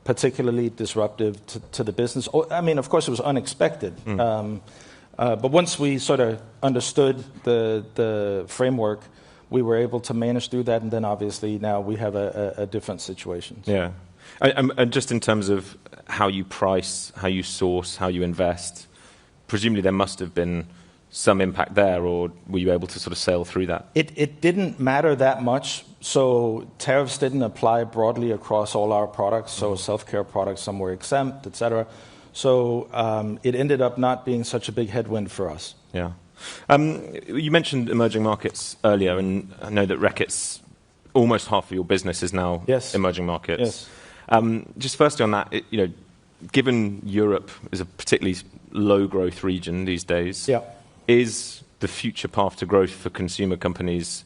Speaker 5: particularly disruptive to the business. I mean, of course, it was unexpected. But once we sort of understood the framework, we were able to manage through that, and then obviously now we have a different situation.
Speaker 4: Yeah. And just in terms of how you price, how you source, how you invest, presumably there must have been some impact there, or were you able to sort of sail through that?
Speaker 5: It didn't matter that much. So tariffs didn't apply broadly across all our products. So self-care products, some were exempt, et cetera. So it ended up not being such a big headwind for us.
Speaker 4: Yeah. You mentioned emerging markets earlier, and I know that Reckitt's almost half of your business is now emerging markets.
Speaker 5: Yes.
Speaker 4: Just firstly on that, given Europe is a particularly low growth region these days, is the future path to growth for consumer companies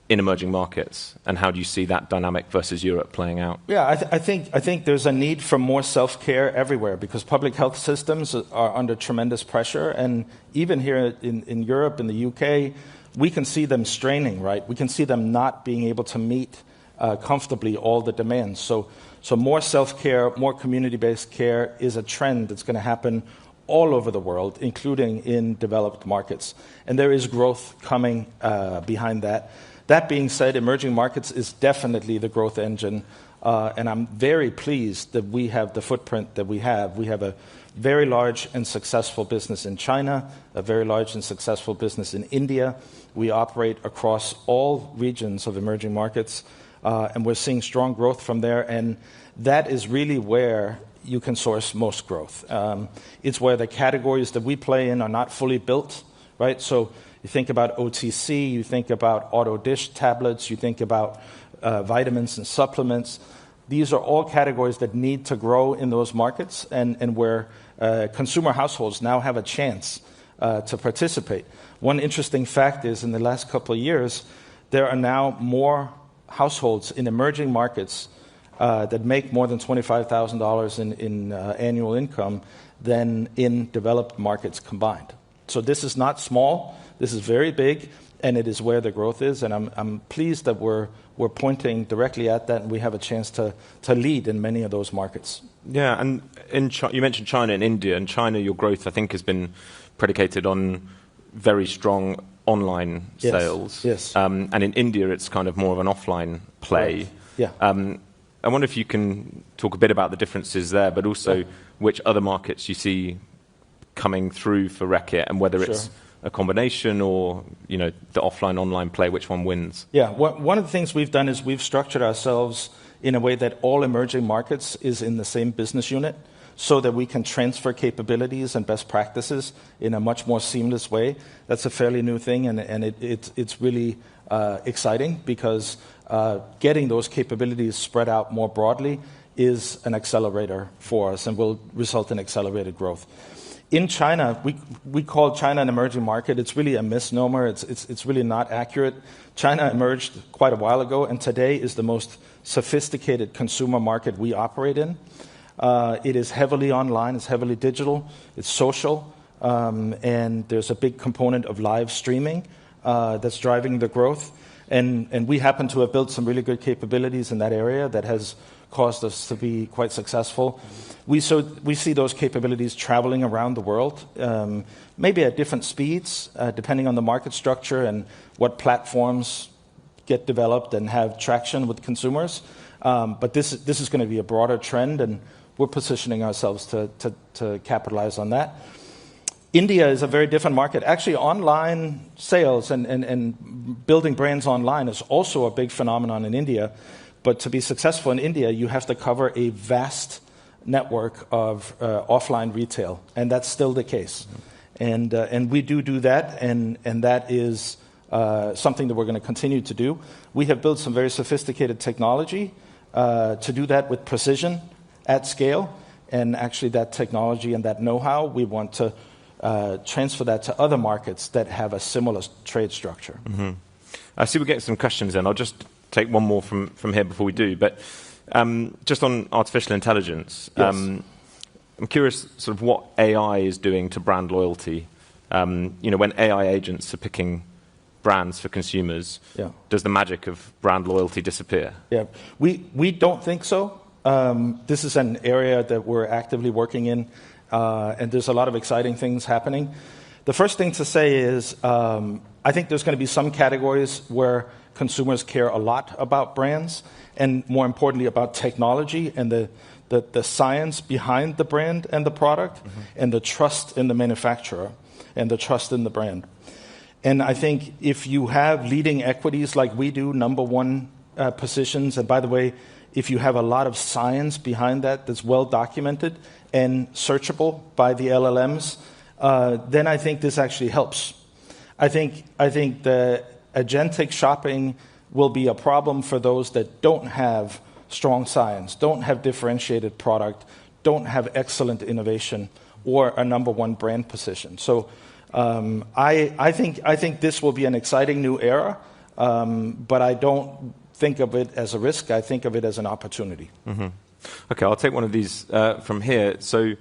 Speaker 4: in emerging markets, and how do you see that dynamic versus Europe playing out?
Speaker 5: Yeah, I think there's a need for more self-care everywhere because public health systems are under tremendous pressure, and even here in Europe, in the UK, we can see them straining, right? We can see them not being able to meet comfortably all the demands. So more self-care, more community-based care is a trend that's going to happen all over the world, including in developed markets. And there is growth coming behind that. That being said, emerging markets is definitely the growth engine, and I'm very pleased that we have the footprint that we have. We have a very large and successful business in China, a very large and successful business in India. We operate across all regions of emerging markets, and we're seeing strong growth from there, and that is really where you can source most growth. It's where the categories that we play in are not fully built, right? So you think about OTC, you think about auto dish tablets, you think about vitamins and supplements. These are all categories that need to grow in those markets and where consumer households now have a chance to participate. One interesting fact is in the last couple of years, there are now more households in emerging markets that make more than $25,000 in annual income than in developed markets combined. So this is not small. This is very big. and it is where the growth is. And I'm pleased that we're pointing directly at that, and we have a chance to lead in many of those markets.
Speaker 4: Yeah, and you mentioned China and India. In China, your growth, I think, has been predicated on very strong online sales.
Speaker 5: Yes.
Speaker 4: And in India, it's kind of more of an offline play.
Speaker 5: Right. Yeah.
Speaker 4: I wonder if you can talk a bit about the differences there, but also which other markets you see coming through for Reckitt, and whether it's a combination or, the offline-online play, which one wins?
Speaker 5: Yeah, one of the things we've done is we've structured ourselves in a way that all emerging markets is in the same business unit, so that we can transfer capabilities and best practices in a much more seamless way. That's a fairly new thing, and it's really exciting, because getting those capabilities spread out more broadly is an accelerator for us and will result in accelerated growth. In China, we call China an emerging market. It's really a misnomer. It's really not accurate. China emerged quite a while ago, and today is the most sophisticated consumer market we operate in. It is heavily online, it's heavily digital, it's social, and there's a big component of live streaming that's driving the growth. And we happen to have built some really good capabilities in that area that has caused us to be quite successful. We see those capabilities traveling around the world, maybe at different speeds, depending on the market structure and what platforms get developed and have traction with consumers. But this is going to be a broader trend, and we're positioning ourselves to capitalize on that. India is a very different market. Actually, online sales and building brands online is also a big phenomenon in India. But to be successful in India, you have to cover a vast network of offline retail, and that's still the case. And we do that, and that is something that we're going to continue to do. We have built some very sophisticated technology to do that with precision at scale, and actually that technology and that know-how, we want to transfer that to other markets that have a similar trade structure.
Speaker 4: Mm-hmm. I see we're getting some questions in. I'll just take one more from here before we do. But just on artificial intelligence,
Speaker 5: yes.
Speaker 4: I'm curious sort of what AI is doing to brand loyalty. When AI agents are picking brands for consumers, does the magic of brand loyalty disappear?
Speaker 5: Yeah, we don't think so. This is an area that we're actively working in, and there's a lot of exciting things happening. The first thing to say is I think there's going to be some categories where consumers care a lot about brands, and more importantly about technology and the science behind the brand and the product, and the trust in the manufacturer and the trust in the brand. And I think if you have leading equities like we do, number one positions, and by the way, if you have a lot of science behind that that's well documented and searchable by the LLMs, then I think this actually helps. I think the agentic shopping will be a problem for those that don't have strong science, don't have differentiated product, don't have excellent innovation, or a number one brand position. So I think this will be an exciting new era, but I don't think of it as a risk. I think of it as an opportunity.
Speaker 4: Mm-hmm. Okay, I'll take one of these from here. So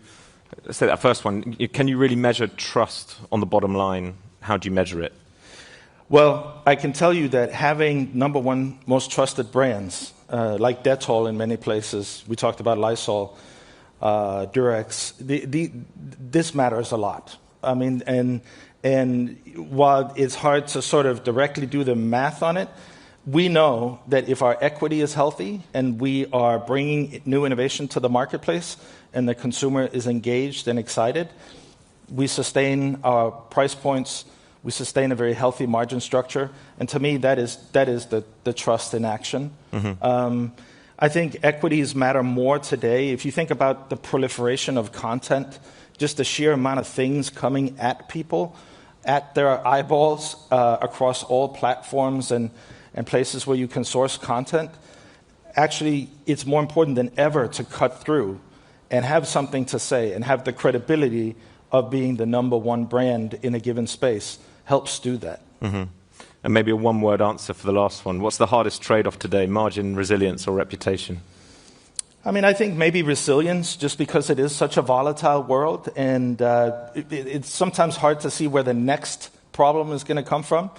Speaker 4: let's say that first one. Can you really measure trust on the bottom line? How do you measure it?
Speaker 5: Well, I can tell you that having number one most trusted brands, like Dettol in many places, we talked about Lysol, Durex, this matters a lot. I mean, and while it's hard to sort of directly do the math on it, we know that if our equity is healthy and we are bringing new innovation to the marketplace and the consumer is engaged and excited, we sustain our price points, we sustain a very healthy margin structure, and to me that is the trust in action. Mm-hmm. I think equities matter more today. If you think about the proliferation of content, just the sheer amount of things coming at people, at their eyeballs, across all platforms and places where you can source content, actually it's more important than ever to cut through and have something to say and have the credibility of being the number one brand in a given space helps do that.
Speaker 4: Mm-hmm. And maybe a one-word answer for the last one. What's the hardest trade-off today, margin, resilience, or reputation?
Speaker 5: I mean, I think maybe resilience, just because it is such a volatile world, and it's sometimes hard to see where the next problem is going to come from.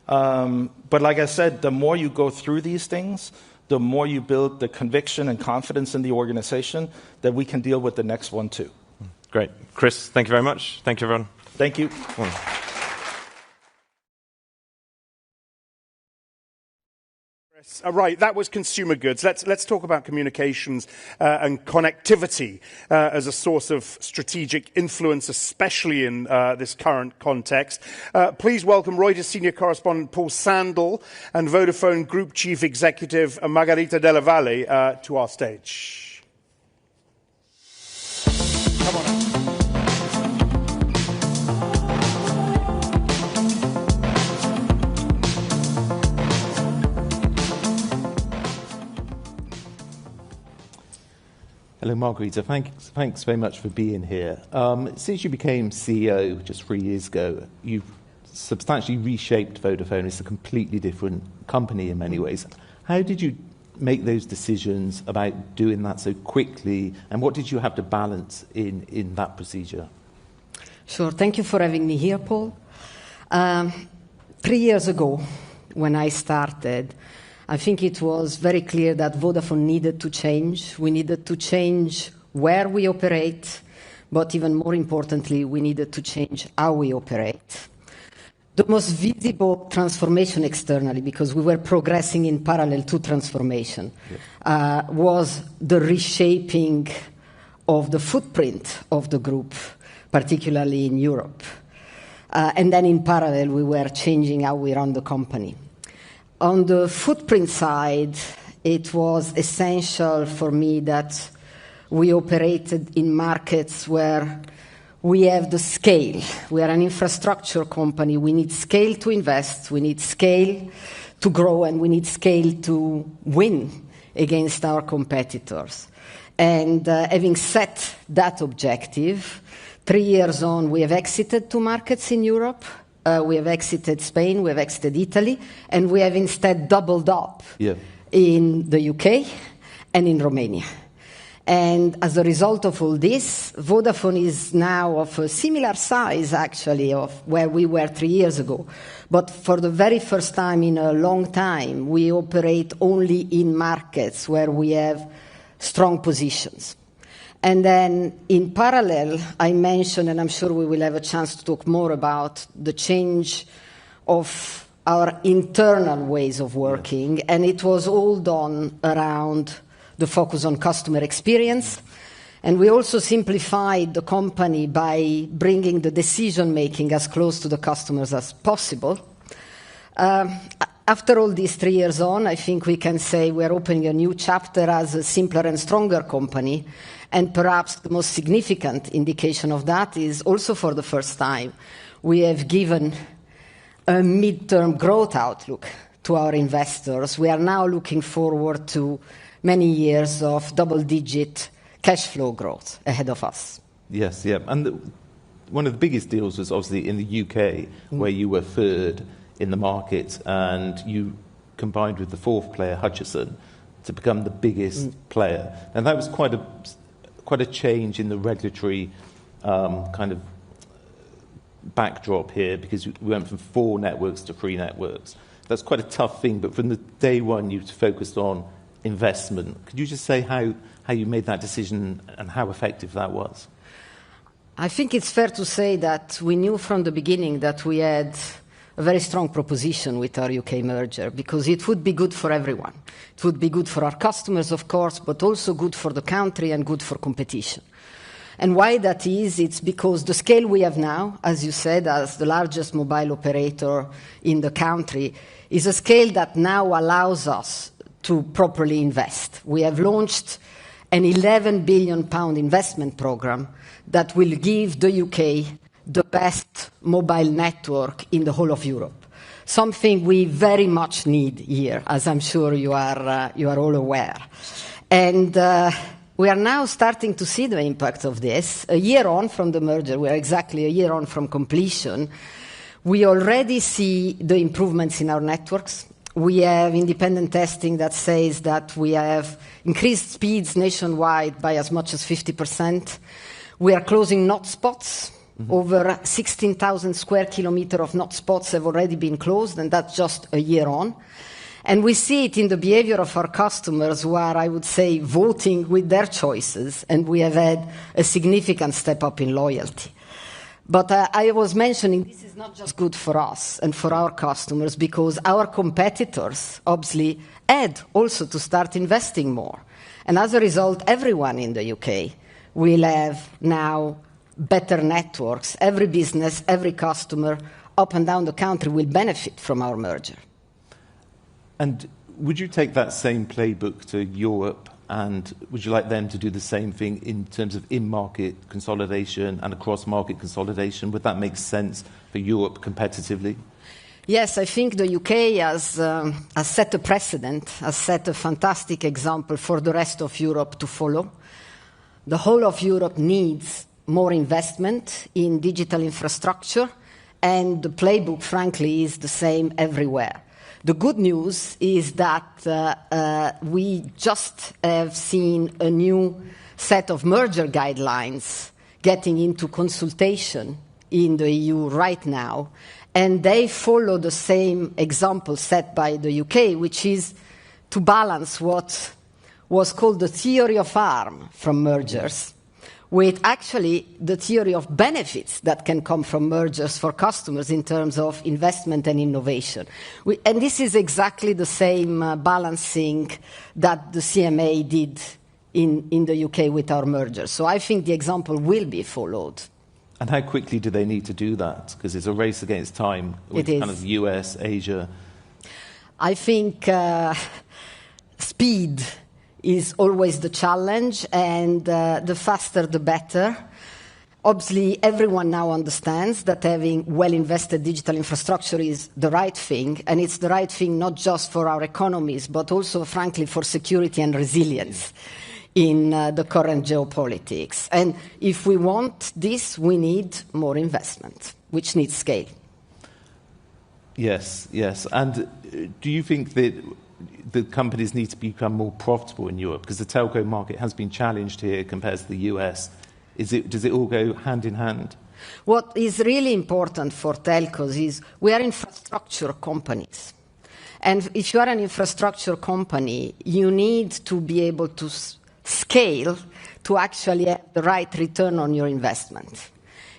Speaker 5: But like I said, the more you go through these things, the more you build the conviction and confidence in the organization that we can deal with the next one too.
Speaker 4: Great. Chris, thank you very much. Thank you, everyone.
Speaker 5: Thank you.
Speaker 3: Right, that was consumer goods. Let's talk about communications and connectivity as a source of strategic influence, especially in this current context. Please welcome Reuters senior correspondent Paul Sandel and Vodafone Group Chief Executive Margherita Della Valle to our stage. Come on.
Speaker 6: Hello, Margherita. Thanks very much for being here. Since you became CEO just 3 years ago, you've substantially reshaped Vodafone. It's a completely different company in many ways. How did you make those decisions about doing that so quickly, and what did you have to balance in that procedure?
Speaker 7: Sure. Thank you for having me here, Paul. 3 years ago, when I started, I think it was very clear that Vodafone needed to change. We needed to change where we operate, but even more importantly, we needed to change how we operate. The most visible transformation externally, because we were progressing in parallel to transformation, was the reshaping of the footprint of the group, particularly in Europe. And then in parallel, we were changing how we run the company. On the footprint side, it was essential for me that we operated in markets where we have the scale. We are an infrastructure company. We need scale to invest, we need scale to grow, and we need scale to win against our competitors. And having set that objective, 3 years on, we have exited 2 markets in Europe. We have exited Spain, we have exited Italy, and we have instead doubled up in the UK and in Romania. And as a result of all this, Vodafone is now of a similar size, actually, of where we were 3 years ago. But for the very first time in a long time, we operate only in markets where we have strong positions. And then in parallel, I mentioned, and I'm sure we will have a chance to talk more about, the change of our internal ways of working. And it was all done around the focus on customer experience. And we also simplified the company by bringing the decision-making as close to the customers as possible. After all these 3 years on, I think we can say we're opening a new chapter as a simpler and stronger company. And perhaps the most significant indication of that is also for the first time, we have given a midterm growth outlook to our investors. We are now looking forward to many years of double-digit cash flow growth ahead of us.
Speaker 6: Yes, yeah. And one of the biggest deals was obviously in the UK, where you were third in the market, and you combined with the fourth player, Hutchison, to become the biggest player. And that was quite a change in the regulatory kind of backdrop here, because we went from 4 networks to 3 networks. That's quite a tough thing, but from the day one you focused on investment. Could you just say how you made that decision and how effective that was?
Speaker 7: I think it's fair to say that we knew from the beginning that we had a very strong proposition with our UK merger, because it would be good for everyone. It would be good for our customers, of course, but also good for the country and good for competition. And why that is, it's because the scale we have now, as you said, as the largest mobile operator in the country, is a scale that now allows us to properly invest. We have launched an £11 billion investment programme that will give the UK the best mobile network in the whole of Europe. Something we very much need here, as I'm sure you are all aware. And we are now starting to see the impact of this. A year on from the merger, we are exactly a year on from completion, we already see the improvements in our networks. We have independent testing that says that we have increased speeds nationwide by as much as 50%. We are closing not spots Over 16,000 square kilometers of not spots have already been closed, and that's just a year on. And we see it in the behavior of our customers who are, I would say, voting with their choices, and we have had a significant step up in loyalty. But I was mentioning this is not just good for us and for our customers, because our competitors obviously had also to start investing more. And as a result, everyone in the UK will have now better networks. Every business, every customer up and down the country will benefit from our merger.
Speaker 6: And would you take that same playbook to Europe, and would you like them to do the same thing in terms of in-market consolidation and across-market consolidation? Would that make sense for Europe competitively?
Speaker 7: Yes, I think the UK has set a precedent, has set a fantastic example for the rest of Europe to follow. The whole of Europe needs more investment in digital infrastructure, and the playbook, frankly, is the same everywhere. The good news is that we just have seen a new set of merger guidelines getting into consultation in the EU right now, and they follow the same example set by the UK, which is to balance what was called the theory of harm from mergers with actually the theory of benefits that can come from mergers for customers in terms of investment and innovation. And this is exactly the same balancing that the CMA did in the UK with our mergers. So I think the example will be followed.
Speaker 6: And how quickly do they need to do that? Because it's a race against time with kind of US, Asia.
Speaker 7: I think speed is always the challenge, and the faster the better. Obviously, everyone now understands that having well-invested digital infrastructure is the right thing, and it's the right thing not just for our economies, but also, frankly, for security and resilience in the current geopolitics. And if we want this, we need more investment, which needs scale.
Speaker 6: Yes, yes. And do you think that the companies need to become more profitable in Europe? Because the telco market has been challenged here compared to the US. Does it all go hand in hand?
Speaker 7: What is really important for telcos is we are infrastructure companies. And if you are an infrastructure company, you need to be able to scale to actually have the right return on your investment.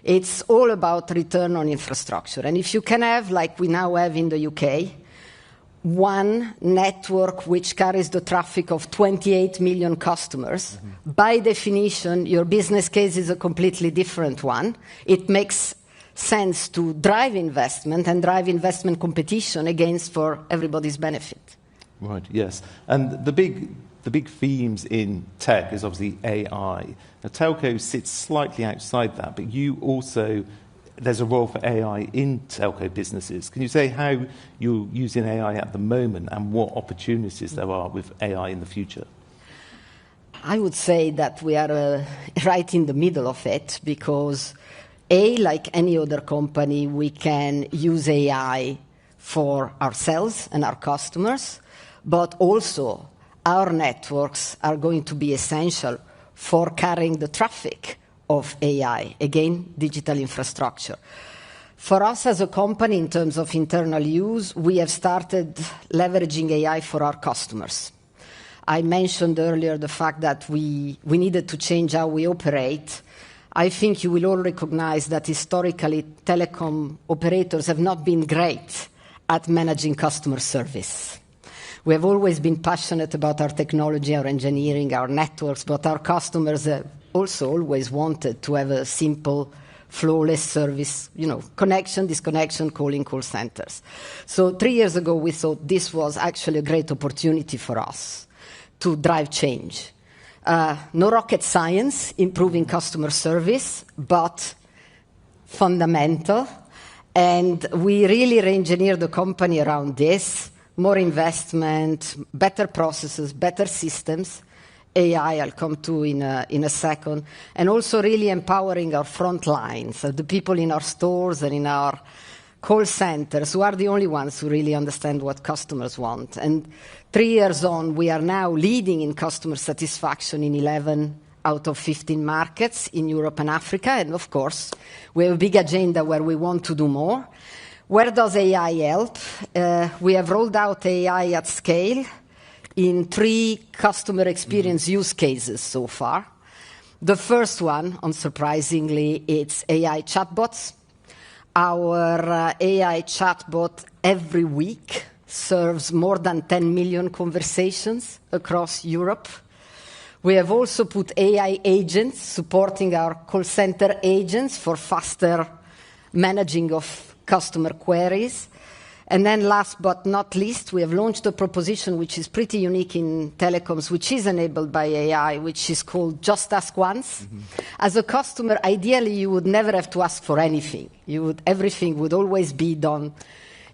Speaker 7: It's all about return on infrastructure. And if you can have, like we now have in the UK, one network which carries the traffic of 28 million customers, by definition, your business case is a completely different one. It makes sense to drive investment and drive investment competition against for everybody's benefit.
Speaker 6: Right, yes. And the big themes in tech is obviously AI. Now, telco sits slightly outside that, but you also, there's a role for AI in telco businesses. Can you say how you're using AI at the moment and what opportunities there are with AI in the future?
Speaker 7: I would say that we are right in the middle of it because, like any other company, we can use AI for ourselves and our customers, but also our networks are going to be essential for carrying the traffic of AI, again, digital infrastructure. For us as a company, in terms of internal use, we have started leveraging AI for our customers. I mentioned earlier the fact that we needed to change how we operate. I think you will all recognize that historically telecom operators have not been great at managing customer service. We have always been passionate about our technology, our engineering, our networks, but our customers have also always wanted to have a simple, flawless service, connection, disconnection, calling call centers. So 3 years ago, we thought this was actually a great opportunity for us to drive change. No rocket science, improving customer service, but fundamental. And we really re-engineered the company around this. More investment, better processes, better systems, AI I'll come to in a second, and also really empowering our front lines, the people in our stores and in our call centers, who are the only ones who really understand what customers want. And 3 years on, we are now leading in customer satisfaction in 11 out of 15 markets in Europe and Africa. And of course, we have a big agenda where we want to do more. Where does AI help? We have rolled out AI at scale in 3 customer experience use cases so far. The first one, unsurprisingly, it's AI chatbots. Our AI chatbot every week serves more than 10 million conversations across Europe. We have also put AI agents supporting our call center agents for faster managing of customer queries. And then last but not least, we have launched a proposition which is pretty unique in telecoms, which is enabled by AI, which is called Just Ask Once. As a customer, ideally, you would never have to ask for anything. Everything would always be done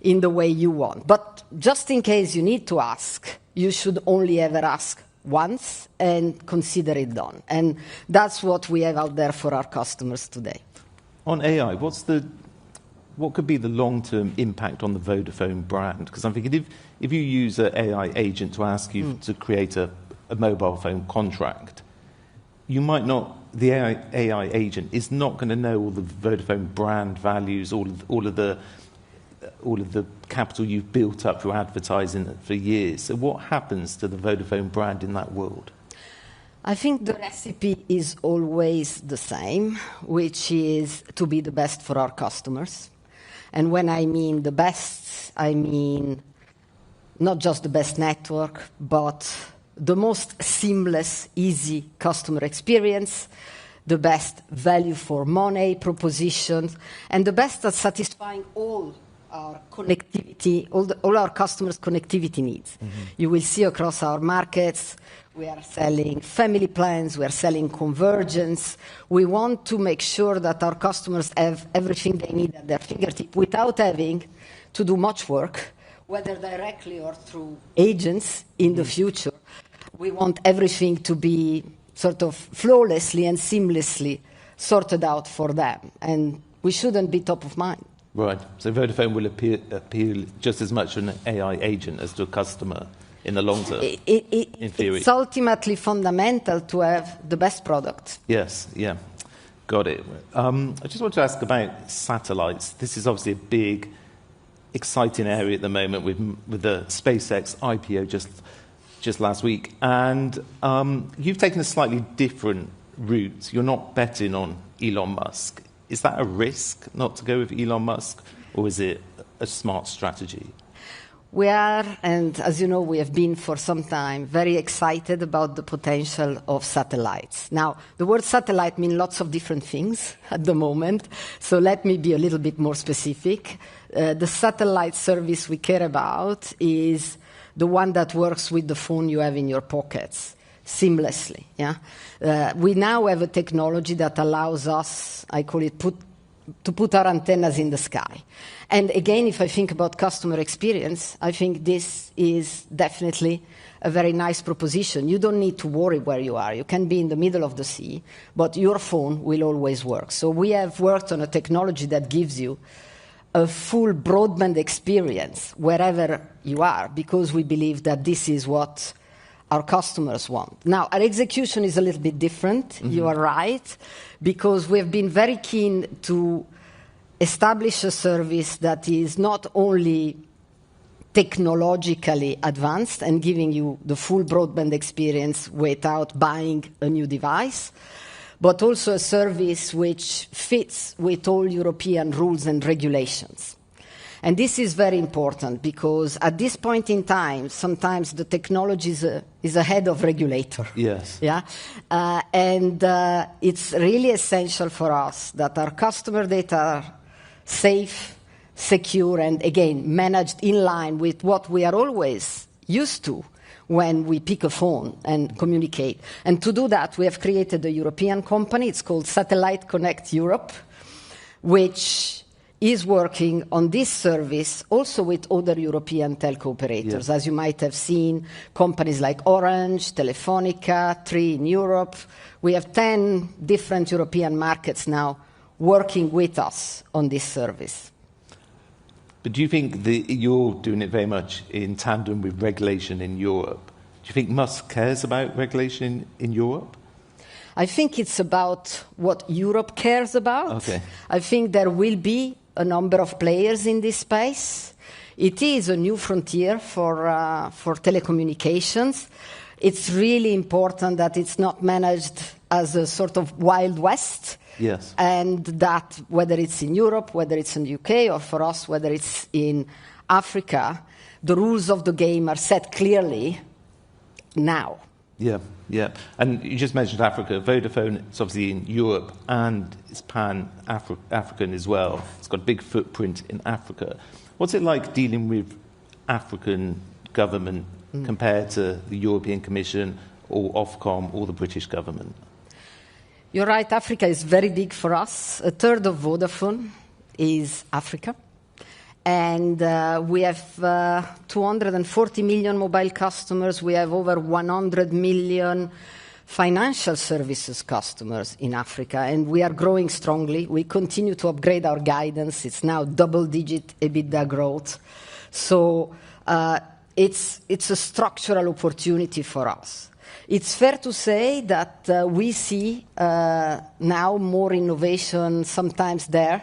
Speaker 7: in the way you want. But just in case you need to ask, you should only ever ask once and consider it done. And that's what we have out there for our customers today.
Speaker 6: On AI, what could be the long-term impact on the Vodafone brand? Because I'm thinking if you use an AI agent to ask you to create a mobile phone contract, you might not, the AI agent is not going to know all the Vodafone brand values, all of the capital you've built up through advertising for years. So what happens to the Vodafone brand in that world?
Speaker 7: I think the recipe is always the same, which is to be the best for our customers. And when I mean the best, I mean not just the best network, but the most seamless, easy customer experience, the best value for money propositions, and the best at satisfying all our connectivity, all our customers' connectivity needs. You will see across our markets, we are selling family plans, we are selling convergence. We want to make sure that our customers have everything they need at their fingertip without having to do much work, whether directly or through agents in the future. We want everything to be sort of flawlessly and seamlessly sorted out for them. And we shouldn't be top of mind.
Speaker 6: Right. So Vodafone will appeal just as much to an AI agent as to a customer in the long term, in theory.
Speaker 7: It's ultimately fundamental to have the best product.
Speaker 6: Yes, yeah. Got it. I just want to ask about satellites. This is obviously a big, exciting area at the moment with the SpaceX IPO just last week. And you've taken a slightly different route. You're not betting on Elon Musk. Is that a risk not to go with Elon Musk, or is it a smart strategy?
Speaker 7: We are, and as you know, we have been for some time very excited about the potential of satellites. Now, the word satellite means lots of different things at the moment, so let me be a little bit more specific. The satellite service we care about is the one that works with the phone you have in your pockets seamlessly. Yeah, we now have a technology that allows us, I call it, to put our antennas in the sky. And again, if I think about customer experience, I think this is definitely a very nice proposition. You don't need to worry where you are. You can be in the middle of the sea, but your phone will always work. So we have worked on a technology that gives you a full broadband experience wherever you are, because we believe that this is what our customers want. Now, our execution is a little bit different, you are right, because we've been very keen to establish a service that is not only technologically advanced and giving you the full broadband experience without buying a new device, but also a service which fits with all European rules and regulations. And this is very important because at this point in time, sometimes the technology is ahead of regulator.
Speaker 6: Yes.
Speaker 7: Yeah? It's really essential for us that our customer data are safe, secure, and again, managed in line with what we are always used to when we pick a phone and communicate. And to do that, we have created a European company. It's called Satellite Connect Europe, which is working on this service also with other European telco operators. As you might have seen, companies like Orange, Telefonica, Three in Europe. We have 10 different European markets now working with us on this service.
Speaker 6: But do you think you're doing it very much in tandem with regulation in Europe? Do you think Musk cares about regulation in Europe?
Speaker 7: I think it's about what Europe cares about.
Speaker 6: Okay.
Speaker 7: I think there will be a number of players in this space. It is a new frontier for telecommunications. It's really important that it's not managed as a sort of Wild West.
Speaker 6: Yes.
Speaker 7: And that whether it's in Europe, whether it's in the UK, or for us, whether it's in Africa, the rules of the game are set clearly now.
Speaker 6: Yeah, yeah. And you just mentioned Africa. Vodafone is obviously in Europe and it's pan-African as well. It's got a big footprint in Africa. What's it like dealing with African government compared to the European Commission or Ofcom or the British government?
Speaker 7: You're right, Africa is very big for us. A third of Vodafone is Africa. And we have 240 million mobile customers. We have over 100 million financial services customers in Africa. And we are growing strongly. We continue to upgrade our guidance. It's now double-digit EBITDA growth. So it's a structural opportunity for us. It's fair to say that we see now more innovation sometimes there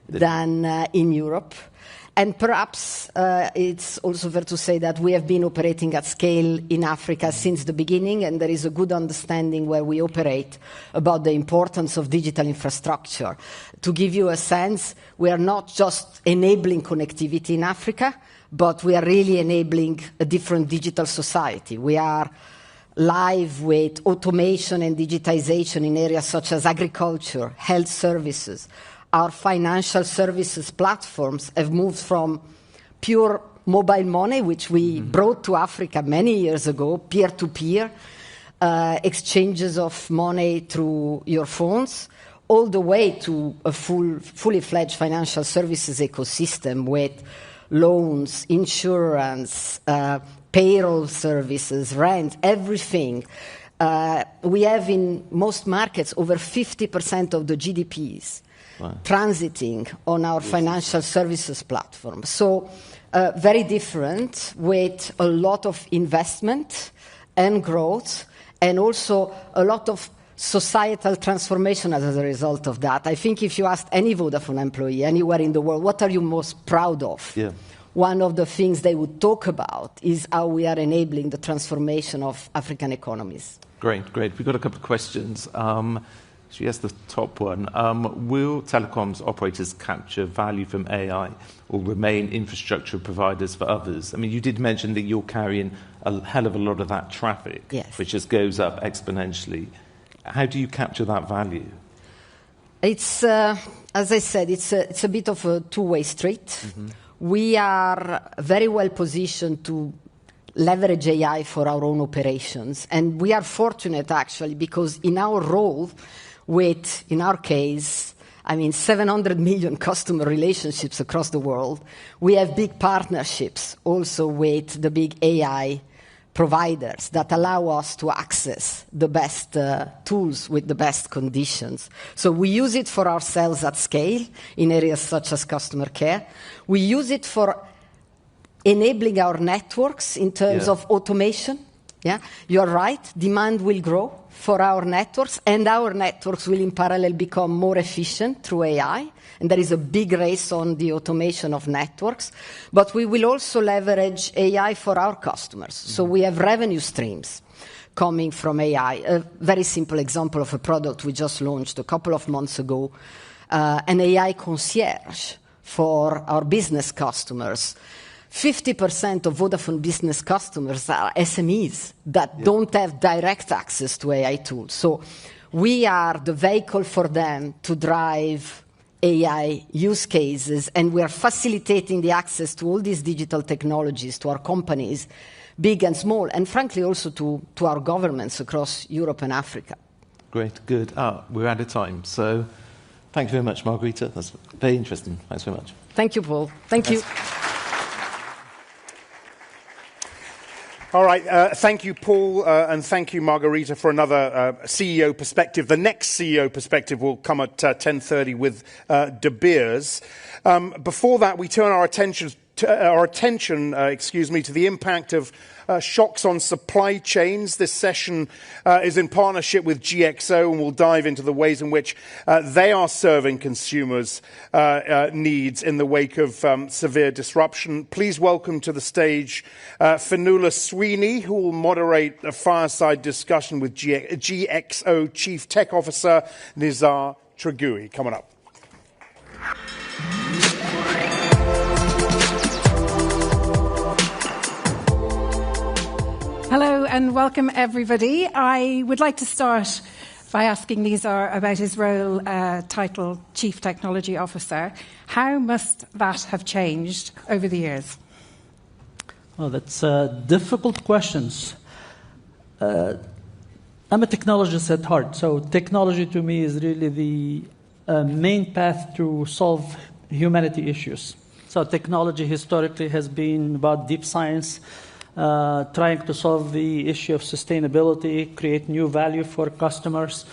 Speaker 7: than in Europe. And perhaps it's also fair to say that we have been operating at scale in Africa since the beginning, and there is a good understanding where we operate about the importance of digital infrastructure. To give you a sense, we are not just enabling connectivity in Africa, but we are really enabling a different digital society. We are live with automation and digitization in areas such as agriculture, health services. Our financial services platforms have moved from pure mobile money, which we brought to Africa many years ago, peer-to-peer, exchanges of money through your phones, all the way to a fully fledged financial services ecosystem with loans, insurance, payroll services, rent, everything. We have in most markets over 50% of the GDPs transiting on our financial services platform. So very different, with a lot of investment and growth, and also a lot of societal transformation as a result of that. I think if you asked any Vodafone employee anywhere in the world, what are you most proud of? Yeah. One of the things they would talk about is how we are enabling the transformation of African economies.
Speaker 6: Great, great. We've got a couple of questions. So yes, the top one. Will telecoms operators capture value from AI or remain infrastructure providers for others? I mean, you did mention that you're carrying a hell of a lot of that traffic, yes, which just goes up exponentially. How do you capture that value?
Speaker 7: It's, as I said, it's a bit of a two-way street. Mm-hmm. We are very well positioned to leverage AI for our own operations. And we are fortunate, actually, because in our role with, in our case, 700 million customer relationships across the world, we have big partnerships also with the big AI providers that allow us to access the best tools with the best conditions. So we use it for ourselves at scale in areas such as customer care. We use it for enabling our networks in terms of automation. Yeah, you're right, demand will grow for our networks, and our networks will in parallel become more efficient through AI. And there is a big race on the automation of networks. But we will also leverage AI for our customers. Mm-hmm. So we have revenue streams coming from AI. A very simple example of a product we just launched a couple of months ago, an AI concierge for our business customers. 50% of Vodafone business customers are SMEs that don't have direct access to AI tools. So we are the vehicle for them to drive AI use cases, and we are facilitating the access to all these digital technologies to our companies, big and small, and frankly also to our governments across Europe and Africa.
Speaker 6: Great, good. We're out of time. So thank you very much, Margherita. That's very interesting. Thanks very much.
Speaker 7: Thank you, Paul. Thank you.
Speaker 3: All right, thank you, Paul, and thank you, Margherita, for another CEO perspective. The next CEO perspective will come at 10:30 with De Beers. Before that, we turn our attention attention to the impact of shocks on supply chains. This session is in partnership with GXO, and we'll dive into the ways in which they are serving consumers' needs in the wake of severe disruption. Please welcome to the stage Fionnuala Sweeney, who will moderate a fireside discussion with GXO Chief Tech Officer Nizar Tragui. Coming up.
Speaker 8: Hello and welcome, everybody. I would like to start by asking Nizar about his role, title Chief Technology Officer. How must that have changed over the years?
Speaker 9: Well, that's difficult questions. I'm a technologist at heart, so technology to me is really the main path to solve humanity issues. So technology historically has been about deep science, trying to solve the issue of sustainability, create new value for customers.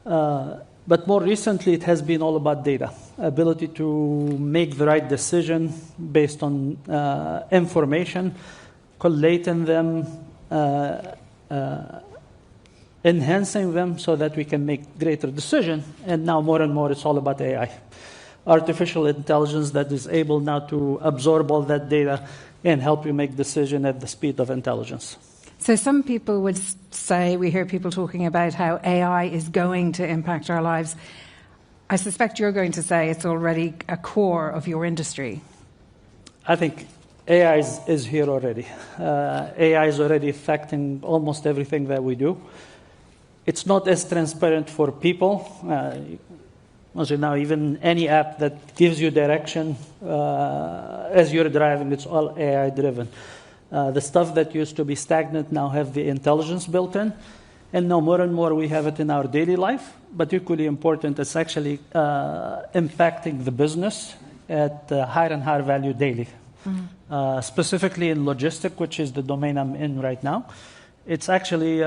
Speaker 9: But more recently, it has been all about data, ability to make the right decision based on information, collating them, enhancing them so that we can make greater decisions. And now more and more, it's all about AI. Artificial intelligence that is able now to absorb all that data and help you make decisions at the speed of intelligence.
Speaker 8: So some people would say, we hear people talking about how AI is going to impact our lives. I suspect you're going to say it's already a core of your industry.
Speaker 9: I think AI is here already. AI is already affecting almost everything that we do. It's not as transparent for people. As you know, even any app that gives you direction as you're driving, it's all AI-driven. The stuff that used to be stagnant now have the intelligence built in. And now more and more we have it in our daily life. But equally important, it's actually impacting the business at higher and higher value daily. Mm-hmm. Specifically in logistics, which is the domain I'm in right now. It's actually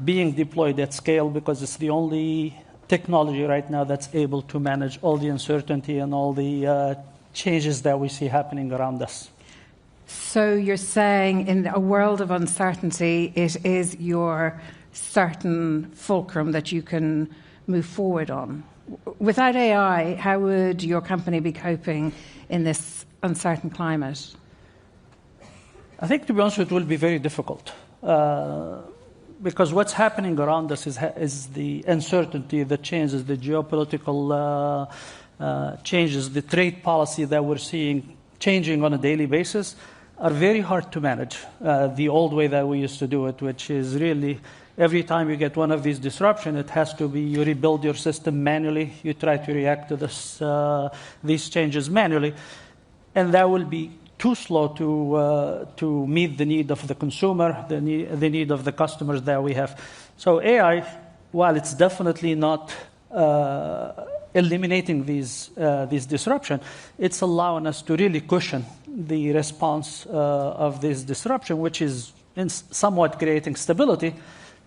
Speaker 9: being deployed at scale because it's the only technology right now that's able to manage all the uncertainty and all the changes that we see happening around us.
Speaker 8: So you're saying in a world of uncertainty, it is your certain fulcrum that you can move forward on. Without AI, how would your company be coping in this uncertain climate?
Speaker 9: I think, to be honest, it will be very difficult. Because what's happening around us is the uncertainty, the changes, the geopolitical changes, the trade policy that we're seeing changing on a daily basis are very hard to manage. The old way that we used to do it, which is really every time you get one of these disruptions, it has to be you rebuild your system manually, you try to react to these changes manually, and that will be too slow to meet the need of the consumer, the need of the customers that we have. So AI, while it's definitely not eliminating these disruption, it's allowing us to really cushion the response of this disruption, which is somewhat creating stability.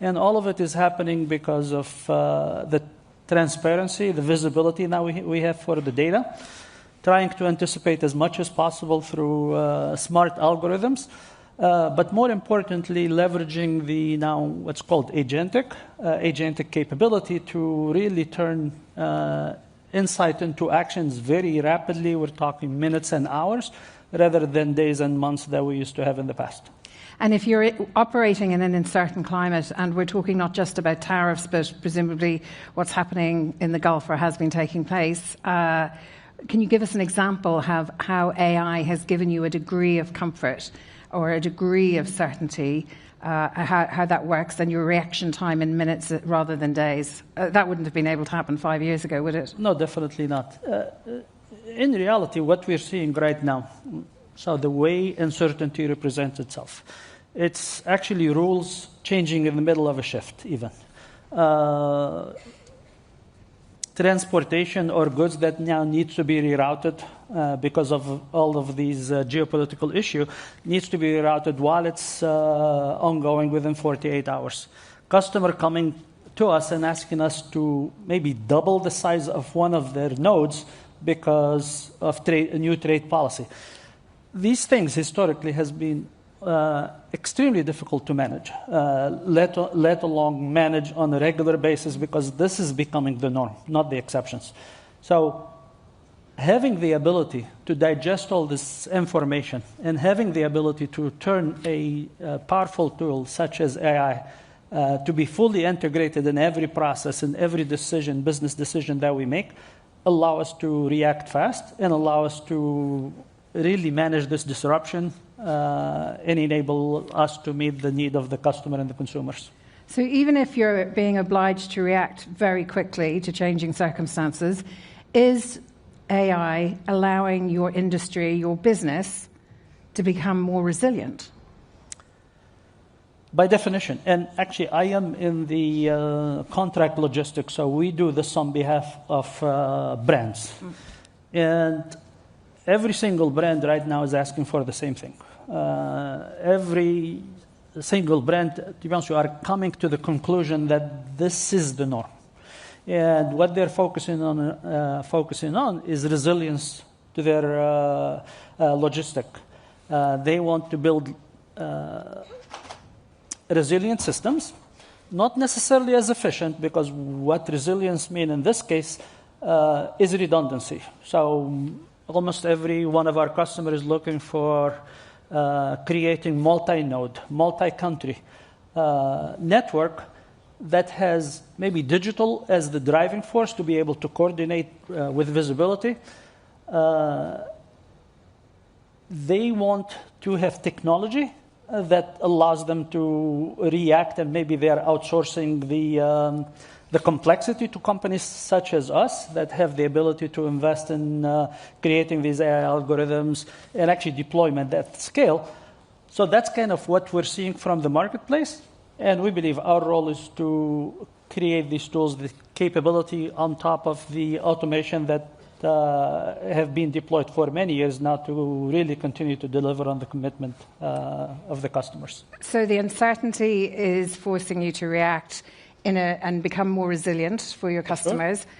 Speaker 9: And all of it is happening because of the transparency, the visibility now we have for the data. Trying to anticipate as much as possible through smart algorithms, but more importantly, leveraging the now what's called agentic capability to really turn insight into actions very rapidly. We're talking minutes and hours rather than days and months that we used to have in the past.
Speaker 8: And if you're operating in an uncertain climate, and we're talking not just about tariffs, but presumably what's happening in the Gulf or has been taking place, can you give us an example of how AI has given you a degree of comfort or a degree of certainty, how that works, and your reaction time in minutes rather than days? That wouldn't have been able to happen 5 years ago, would it?
Speaker 9: No, definitely not. In reality, what we're seeing right now, so the way uncertainty represents itself, it's actually rules changing in the middle of a shift even. Transportation or goods that now need to be rerouted because of all of these geopolitical issues needs to be rerouted while it's ongoing within 48 hours. Customer coming to us and asking us to maybe double the size of one of their nodes because of a new trade policy. these things historically has been extremely difficult to manage, let alone manage on a regular basis, because this is becoming the norm, not the exceptions. So having the ability to digest all this information and having the ability to turn a powerful tool such as AI to be fully integrated in every process and every decision, business decision that we make, allow us to react fast and allow us to really manage this disruption and enable us to meet the need of the customer and the consumers.
Speaker 8: So even if you're being obliged to react very quickly to changing circumstances, is AI allowing your industry, your business, to become more resilient?
Speaker 9: By definition, and actually I am in the contract logistics, so we do this on behalf of brands. And every single brand right now is asking for the same thing. Every single brand, to be honest, are coming to the conclusion that this is the norm. And what they're focusing on is resilience to their logistic. They want to build resilient systems, not necessarily as efficient, because what resilience means in this case is redundancy. So almost every one of our customers is looking for creating multi-node, multi-country network that has maybe digital as the driving force to be able to coordinate with visibility. They want to have technology that allows them to react, and maybe they are outsourcing the complexity to companies such as us that have the ability to invest in creating these AI algorithms and actually deployment at scale. So that's kind of what we're seeing from the marketplace. And we believe our role is to create these tools, the capability on top of the automation that have been deployed for many years now to really continue to deliver on the commitment of the customers.
Speaker 8: So the uncertainty is forcing you to react and become more resilient for your customers. Sure.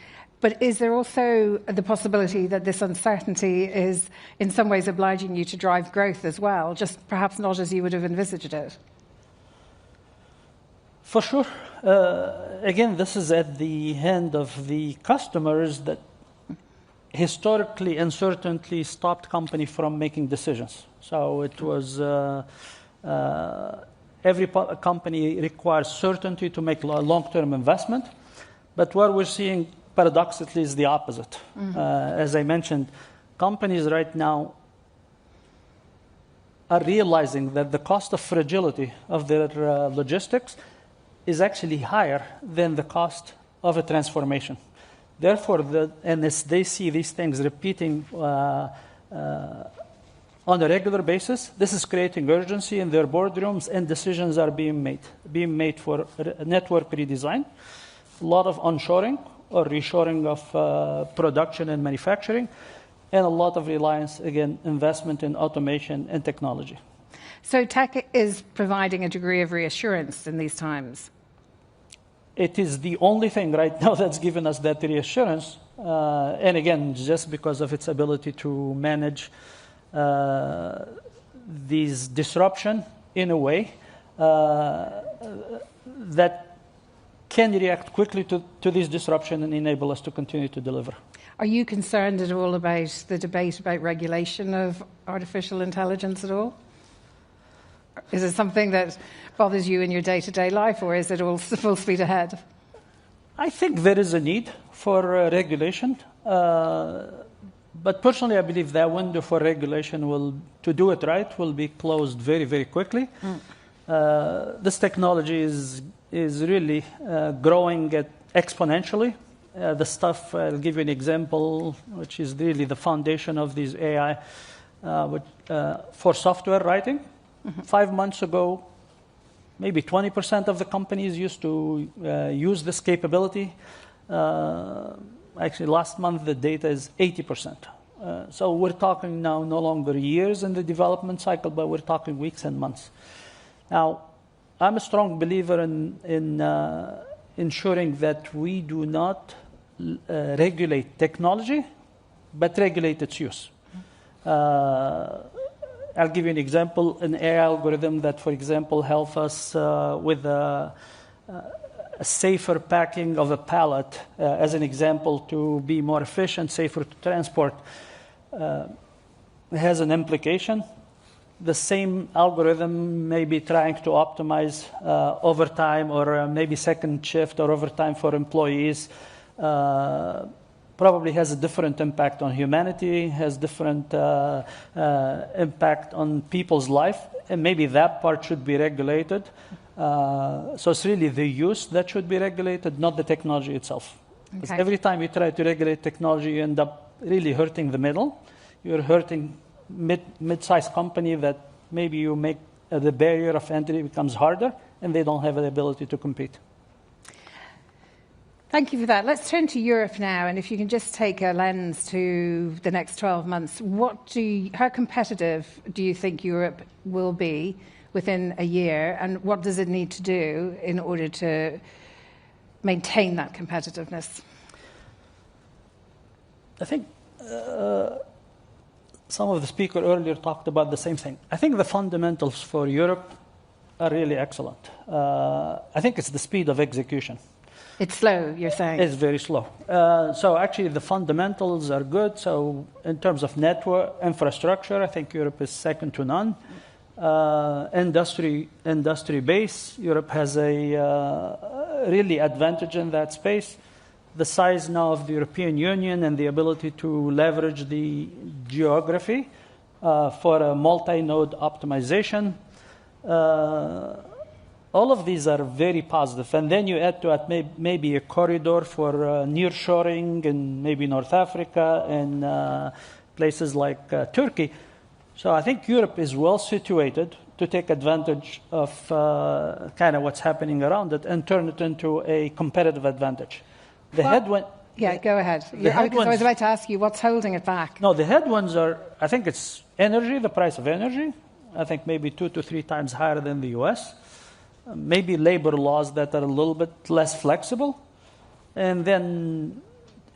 Speaker 8: But is there also the possibility that this uncertainty is in some ways obliging you to drive growth as well, just perhaps not as you would have envisaged it?
Speaker 9: For sure. Again, this is at the hand of the customers that historically uncertainty stopped company from making decisions. So it was every company requires certainty to make long-term investment. But what we're seeing paradoxically is the opposite. As I mentioned, companies right now are realizing that the cost of fragility of their logistics is actually higher than the cost of a transformation. Therefore, and as they see these things repeating on a regular basis, this is creating urgency in their boardrooms, and decisions are being made for network redesign, a lot of onshoring or reshoring of production and manufacturing, and a lot of reliance, again, investment in automation and technology.
Speaker 8: So tech is providing a degree of reassurance in these times.
Speaker 9: It is the only thing right now that's given us that reassurance. And again, just because of its ability to manage these disruption in a way that can react quickly to this disruption and enable us to continue to deliver.
Speaker 8: Are you concerned at all about the debate about regulation of artificial intelligence at all? Is it something that bothers you in your day-to-day life, or is it all full speed ahead?
Speaker 9: I think there is a need for regulation. But personally, I believe that window for regulation to do it right, will be closed very, very quickly. This technology is really growing exponentially. The stuff, I'll give you an example, which is really the foundation of these AI for software writing. 5 months ago, maybe 20% of the companies used to use this capability. Actually, last month, the data is 80%. So we're talking now no longer years in the development cycle, but we're talking weeks and months. Now, I'm a strong believer in ensuring that we do not regulate technology, but regulate its use. I'll give you an example, an AI algorithm that, for example, helps us with a safer packing of a pallet, as an example, to be more efficient, safer to transport, has an implication. The same algorithm may be trying to optimize overtime or maybe second shift or overtime for employees. Probably has a different impact on humanity, has different impact on people's life, and maybe that part should be regulated. So it's really the use that should be regulated, not the technology itself. Because every time you try to regulate technology, you end up really hurting the middle. You're hurting mid-sized company that maybe you make the barrier of entry becomes harder, and they don't have the ability to compete.
Speaker 8: Thank you for that. Let's turn to Europe now, and if you can just take a lens to the next 12 months, how competitive do you think Europe will be within a year, and what does it need to do in order to maintain that competitiveness?
Speaker 9: I think some of the speakers earlier talked about the same thing. I think the fundamentals for Europe are really excellent. I think it's the speed of execution.
Speaker 8: It's slow, you're saying?
Speaker 9: It's very slow. So actually the fundamentals are good. So in terms of network infrastructure, I think Europe is second to none. Industry base, Europe has a really advantage in that space. The size now of the European Union and the ability to leverage the geography for a multi-node optimization. All of these are very positive. And then you add to it maybe a corridor for nearshoring in maybe North Africa and places like Turkey. So I think Europe is well situated to take advantage of kind of what's happening around it and turn it into a competitive advantage.
Speaker 8: Yeah, go ahead. Because I was about to ask you, what's holding it back?
Speaker 9: No, the headwinds are, I think it's energy, the price of energy. I think maybe 2 to 3 times higher than the US. Maybe labor laws that are a little bit less flexible. And then,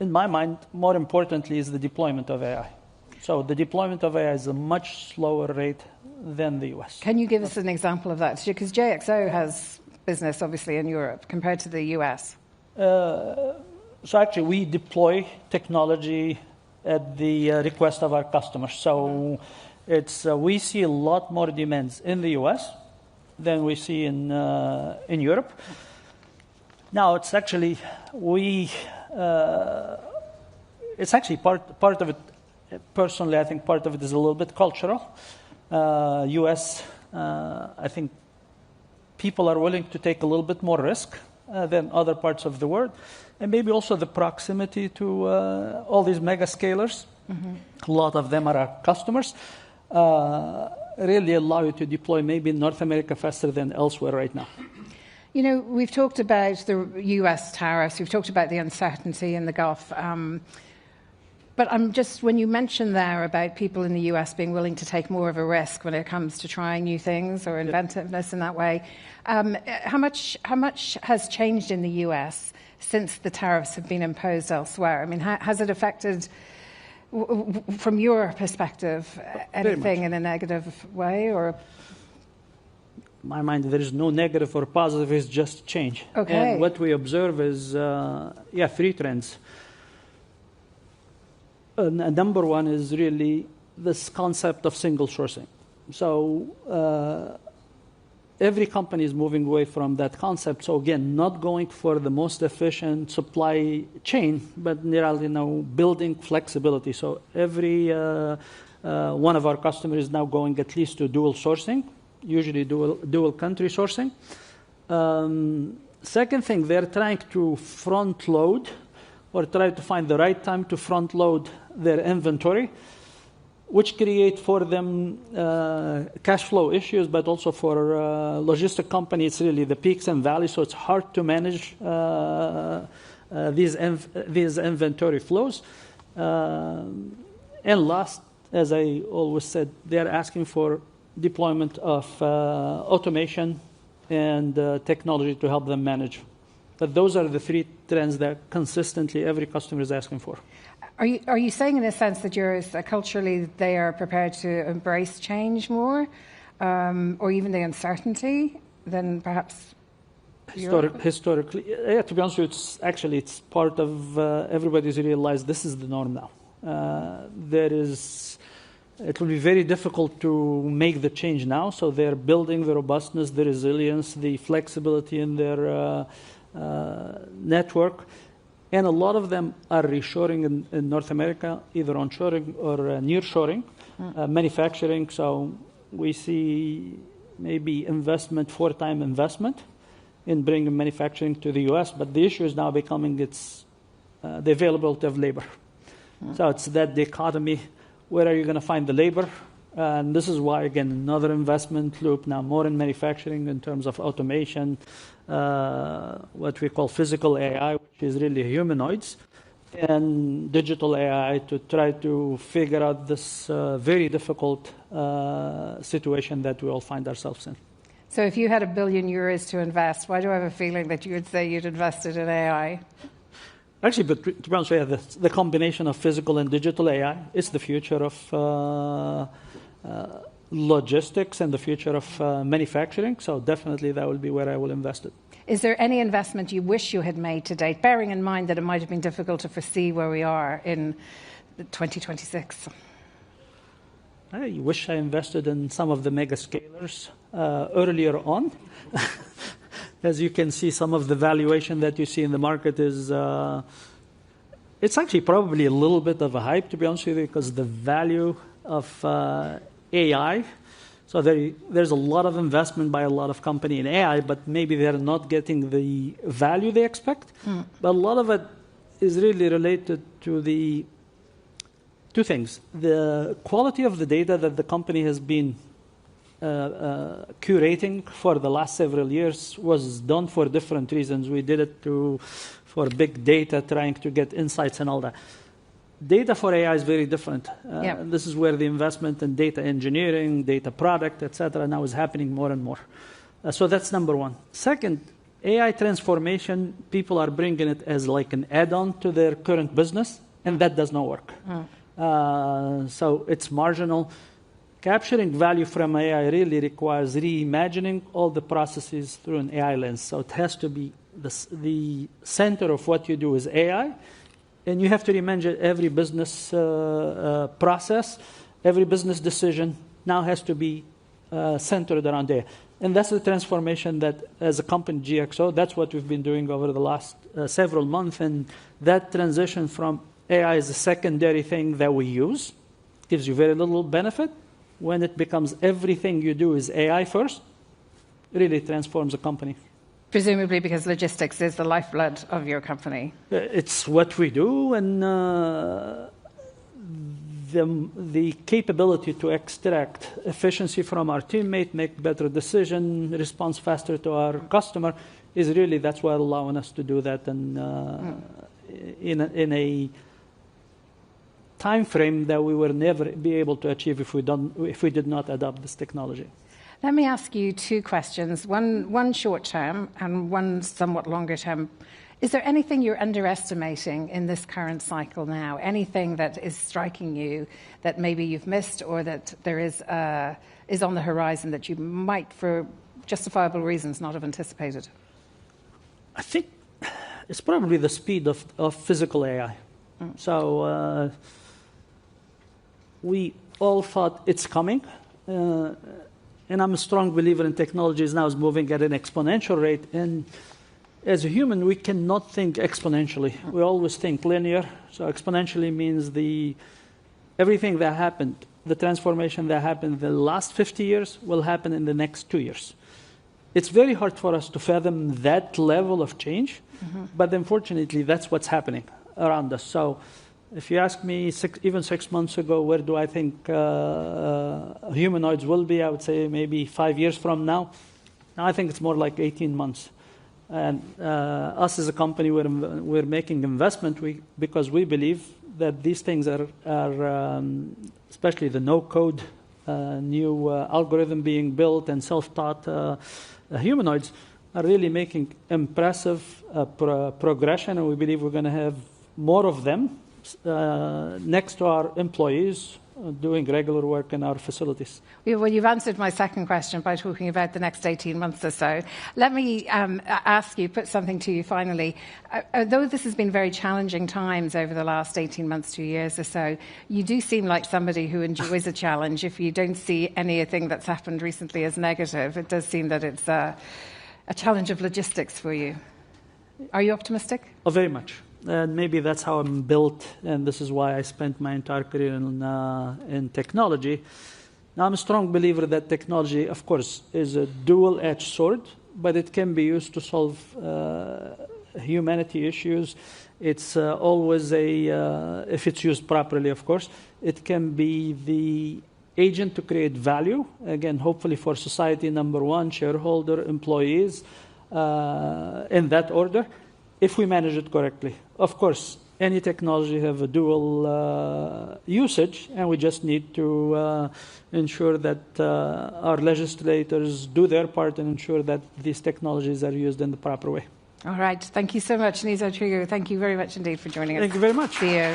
Speaker 9: in my mind, more importantly, is the deployment of AI. So the deployment of AI is a much slower rate than the US.
Speaker 8: Can you give us an example of that? Because JXO has business, obviously, in Europe compared to the US.
Speaker 9: So actually, we deploy technology at the request of our customers. So we see a lot more demands in the US than we see in Europe. Now, it's actually it's actually part of it. Personally, I think part of it is a little bit cultural. US, I think people are willing to take a little bit more risk than other parts of the world, and maybe also the proximity to all these mega scalers. A lot of them are our customers. Really allow you to deploy maybe in North America faster than elsewhere right now.
Speaker 8: You know, we've talked about the US tariffs, we've talked about the uncertainty in the Gulf. But when you mentioned there about people in the US being willing to take more of a risk when it comes to trying new things or inventiveness in that way, how much has changed in the US since the tariffs have been imposed elsewhere? I mean, has it affected, from your perspective, anything in a negative way? Or?
Speaker 9: In my mind, there is no negative or positive, it's just change.
Speaker 8: Okay.
Speaker 9: And what we observe is, 3 trends. Number one is really this concept of single sourcing. So every company is moving away from that concept. So again, not going for the most efficient supply chain, but really now building flexibility. So every one of our customers is now going at least to dual sourcing, usually dual country sourcing. Second thing, they're trying to front load or try to find the right time to front load their inventory, which create for them cash flow issues, but also for logistic companies, it's really the peaks and valleys, so it's hard to manage these inventory flows. And last, as I always said, they're asking for deployment of automation and technology to help them manage. But those are the 3 trends that consistently every customer is asking for.
Speaker 8: Are you saying in a sense that culturally they are prepared to embrace change more, or even the uncertainty than perhaps
Speaker 9: historically? Yeah, to be honest with you, it's part of everybody's realized this is the norm now. It will be very difficult to make the change now, so they're building the robustness, the resilience, the flexibility in their network. And a lot of them are reshoring in North America, either onshoring or nearshoring, manufacturing. So we see maybe investment, 4-time investment in bringing manufacturing to the US. But the issue is now becoming the availability of labor. So it's that dichotomy. Where are you going to find the labor? And this is why, again, another investment loop now more in manufacturing in terms of automation, what we call physical AI, which is really humanoids, and digital AI to try to figure out this very difficult situation that we all find ourselves in.
Speaker 8: So if you had €1 billion to invest, why do I have a feeling that you would say you'd invested in AI?
Speaker 9: Actually, but to be honest, the combination of physical and digital AI is the future of logistics and the future of manufacturing. So definitely that will be where I will invest it.
Speaker 8: Is there any investment you wish you had made to date, bearing in mind that it might have been difficult to foresee where we are in 2026?
Speaker 9: I wish I invested in some of the mega scalers earlier on. As you can see, some of the valuation that you see in the market is, it's actually probably a little bit of a hype, to be honest with you, because the value of AI, so there's a lot of investment by a lot of company in AI, but maybe they're not getting the value they expect. But a lot of it is really related to the two things. The quality of the data that the company has been curating for the last several years was done for different reasons. We did it for big data, trying to get insights and all that. Data for AI is very different. This is where the investment in data engineering, data product, etc. now is happening more and more. So that's number one. Second, AI transformation, people are bringing it as like an add-on to their current business, and that does not work. So it's marginal. Capturing value from AI really requires reimagining all the processes through an AI lens. So it has to be the center of what you do is AI, and you have to reimagine every business process, every business decision now has to be centered around AI. And that's the transformation that, as a company, GXO, that's what we've been doing over the last several months. And that transition from AI is a secondary thing that we use, gives you very little benefit. When it becomes everything you do is AI first, it really transforms a company.
Speaker 8: Presumably because logistics is the lifeblood of your company.
Speaker 9: It's what we do, and the capability to extract efficiency from our teammate, make better decision, respond faster to our customer, is really, that's what allowing us to do that, and in a time frame that we will never be able to achieve if we did not adopt this technology.
Speaker 8: Let me ask you two questions, one short term and one somewhat longer term. Is there anything you're underestimating in this current cycle now? Anything that is striking you that maybe you've missed, or that there is on the horizon that you might, for justifiable reasons, not have anticipated?
Speaker 9: I think it's probably the speed of physical AI. So we all thought it's coming. And I'm a strong believer in technologies now is moving at an exponential rate. And as a human, we cannot think exponentially. We always think linear. So exponentially means everything that happened, the transformation that happened in the last 50 years will happen in the next 2 years. It's very hard for us to fathom that level of change. But unfortunately, that's what's happening around us. So if you ask me even 6 months ago, where do I think humanoids will be, I would say maybe 5 years from now. Now I think it's more like 18 months. And us as a company, we're making investment because we believe that these things are especially the no-code, new algorithm being built and self-taught humanoids are really making impressive progression, and we believe we're going to have more of them. next to our employees, doing regular work in our facilities.
Speaker 8: Well, you've answered my second question by talking about the next 18 months or so. Let me ask you, put something to you finally. Although this has been very challenging times over the last 18 months, 2 years or so, you do seem like somebody who enjoys a challenge. If you don't see anything that's happened recently as negative, it does seem that it's a challenge of logistics for you. Are you optimistic?
Speaker 9: Oh, very much. And maybe that's how I'm built, and this is why I spent my entire career in technology. Now, I'm a strong believer that technology, of course, is a dual-edged sword, but it can be used to solve humanity issues. It's always if it's used properly, of course, it can be the agent to create value, again, hopefully for society, number one, shareholder, employees, in that order, if we manage it correctly. Of course, any technology have a dual usage, and we just need to ensure that our legislators do their part and ensure that these technologies are used in the proper way.
Speaker 8: All right. Thank you so much, Nizar Trigo. Thank you very much indeed for joining us.
Speaker 9: Thank you very much.
Speaker 8: The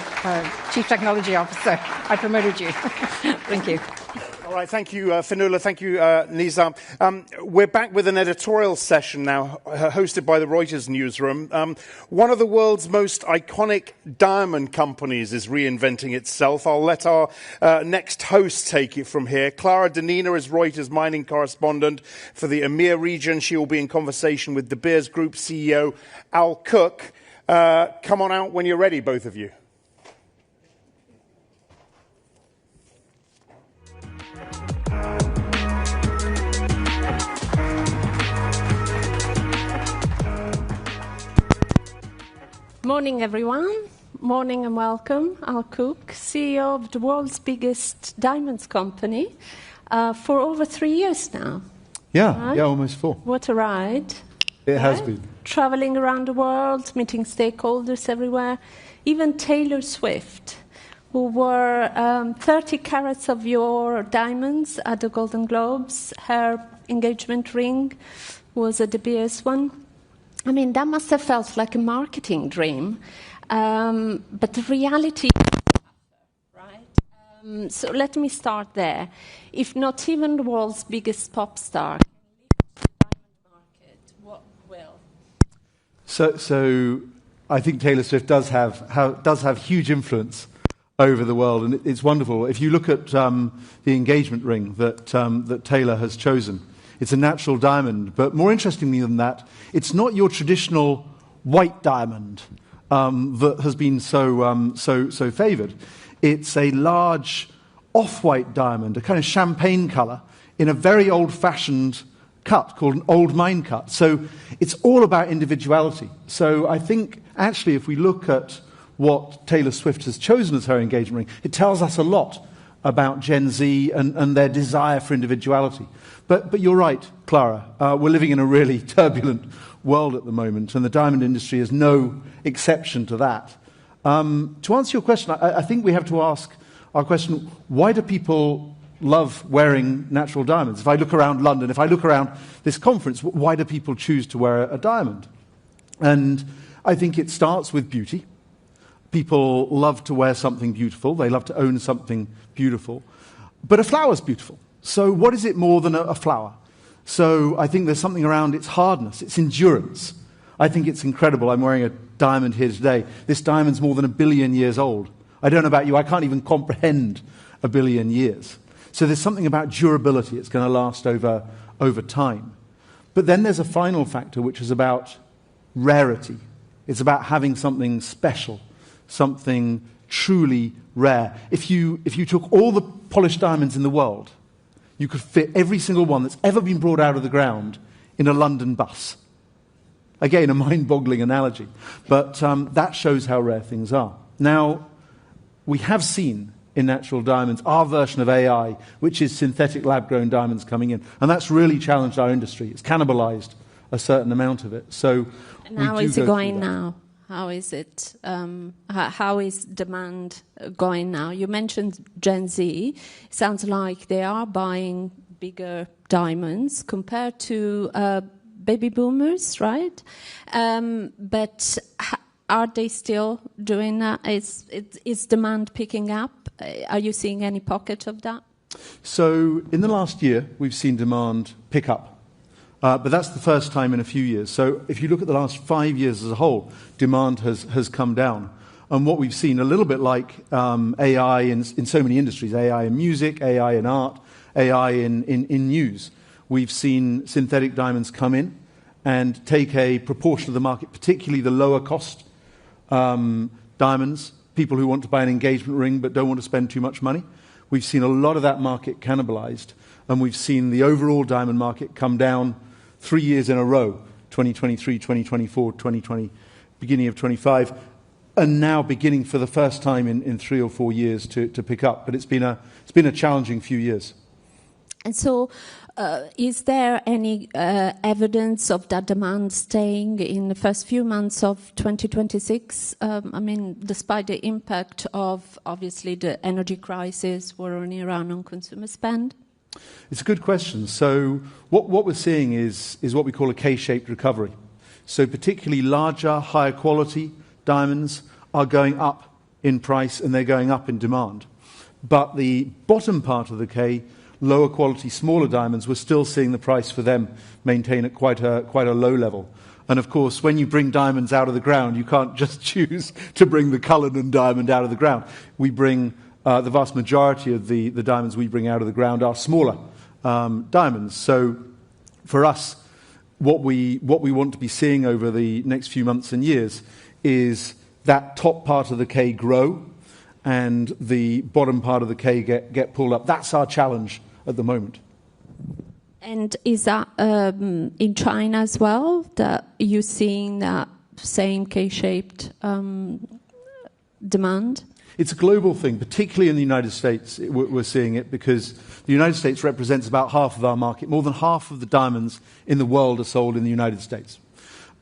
Speaker 8: Chief Technology Officer. I promoted you. Thank you.
Speaker 3: All right, thank you, Fionnuala. Thank you, Nizar. We're back with an editorial session now, hosted by the Reuters newsroom. One of the world's most iconic diamond companies is reinventing itself. I'll let our next host take it from here. Clara Danina is Reuters mining correspondent for the EMEA region. She will be in conversation with De Beers Group CEO Al Cook. Come on out when you're ready, both of you.
Speaker 10: Morning, everyone. Morning and welcome. Al Cook, CEO of the world's biggest diamonds company for over 3 years now.
Speaker 11: Yeah,
Speaker 10: right?
Speaker 11: Yeah, almost 4.
Speaker 10: What a ride.
Speaker 11: It has been.
Speaker 10: Traveling around the world, meeting stakeholders everywhere. Even Taylor Swift, who wore 30 carats of your diamonds at the Golden Globes. Her engagement ring was a De Beers one. I mean, that must have felt like a marketing dream, but the reality, right? So let me start there. If not even the world's biggest pop star can lift the diamond market, what will?
Speaker 11: So I think Taylor Swift does have huge influence over the world, and it's wonderful. If you look at the engagement ring that Taylor has chosen, it's a natural diamond, but more interestingly than that, it's not your traditional white diamond that has been so favoured. It's a large off-white diamond, a kind of champagne colour, in a very old-fashioned cut called an old mine cut. So it's all about individuality. So I think, actually, if we look at what Taylor Swift has chosen as her engagement ring, it tells us a lot about Gen Z and their desire for individuality. But you're right, Clara. We're living in a really turbulent world at the moment, and the diamond industry is no exception to that. To answer your question, I think we have to ask our question, why do people love wearing natural diamonds? If I look around London, if I look around this conference, why do people choose to wear a diamond? And I think it starts with beauty. People love to wear something beautiful. They love to own something beautiful. But a flower's beautiful. So what is it more than a flower? So I think there's something around its hardness, its endurance. I think it's incredible. I'm wearing a diamond here today. This diamond's more than 1 billion years old. I don't know about you. I can't even comprehend 1 billion years. So there's something about durability. It's going to last over time. But then there's a final factor, which is about rarity. It's about having something special, something truly rare. If you took all the polished diamonds in the world, you could fit every single one that's ever been brought out of the ground in a London bus. Again, a mind-boggling analogy. But that shows how rare things are. Now, we have seen in natural diamonds our version of AI, which is synthetic lab-grown diamonds coming in. And that's really challenged our industry. It's cannibalized a certain amount of it. So
Speaker 10: and how is it going now? How is it? How is demand going now? You mentioned Gen Z. It sounds like they are buying bigger diamonds compared to baby boomers, right? But are they still doing that? Is demand picking up? Are you seeing any pocket of that?
Speaker 11: So in the last year, we've seen demand pick up. But that's the first time in a few years. So if you look at the last 5 years as a whole, demand has come down. And what we've seen, a little bit like AI in so many industries, AI in music, AI in art, AI in news, we've seen synthetic diamonds come in and take a proportion of the market, particularly the lower cost diamonds, people who want to buy an engagement ring but don't want to spend too much money. We've seen a lot of that market cannibalized, and we've seen the overall diamond market come down 3 years in a row, 2023, 2024, 2020, beginning of 25, and now beginning for the first time in 3 or 4 years to pick up. But it's been a challenging few years.
Speaker 10: And so, is there any evidence of that demand staying in the first few months of 2026? I mean, despite the impact of, obviously, the energy crisis, war in Iran on consumer spend?
Speaker 11: It's a good question. So what we're seeing is what we call a K-shaped recovery. So particularly larger, higher quality diamonds are going up in price and they're going up in demand. But the bottom part of the K, lower quality, smaller diamonds, we're still seeing the price for them maintain at quite a low level. And of course, when you bring diamonds out of the ground, you can't just choose to bring the Cullinan diamond out of the ground. We bring the vast majority of the diamonds we bring out of the ground are smaller diamonds. So for us, what we want to be seeing over the next few months and years is that top part of the K grow and the bottom part of the K get pulled up. That's our challenge at the moment.
Speaker 10: And is that in China as well, that you're seeing that same K-shaped demand?
Speaker 11: It's a global thing, particularly in the United States. We're seeing it because the United States represents about half of our market. More than half of the diamonds in the world are sold in the United States.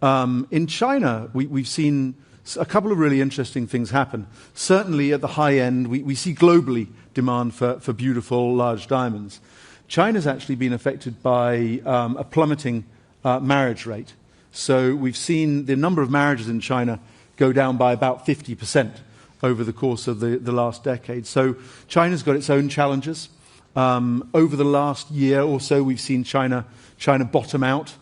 Speaker 11: In China, we've seen a couple of really interesting things happen. Certainly at the high end, we see globally demand for beautiful, large diamonds. China's actually been affected by a plummeting marriage rate. So we've seen the number of marriages in China go down by about 50% over the course of the last decade. So China's got its own challenges. Over the last year or so, we've seen China bottom out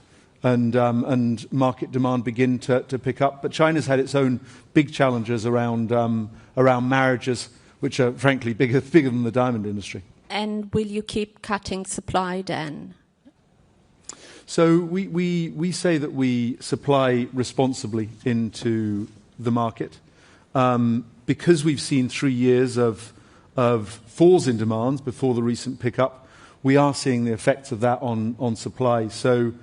Speaker 11: and market demand begin to pick up. But China's had its own big challenges around marriages, which are frankly bigger than the diamond industry.
Speaker 10: And will you keep cutting supply then?
Speaker 11: So we say that we supply responsibly into the market. Because we've seen 3 years of falls in demand before the recent pickup, we are seeing the effects of that on supply. So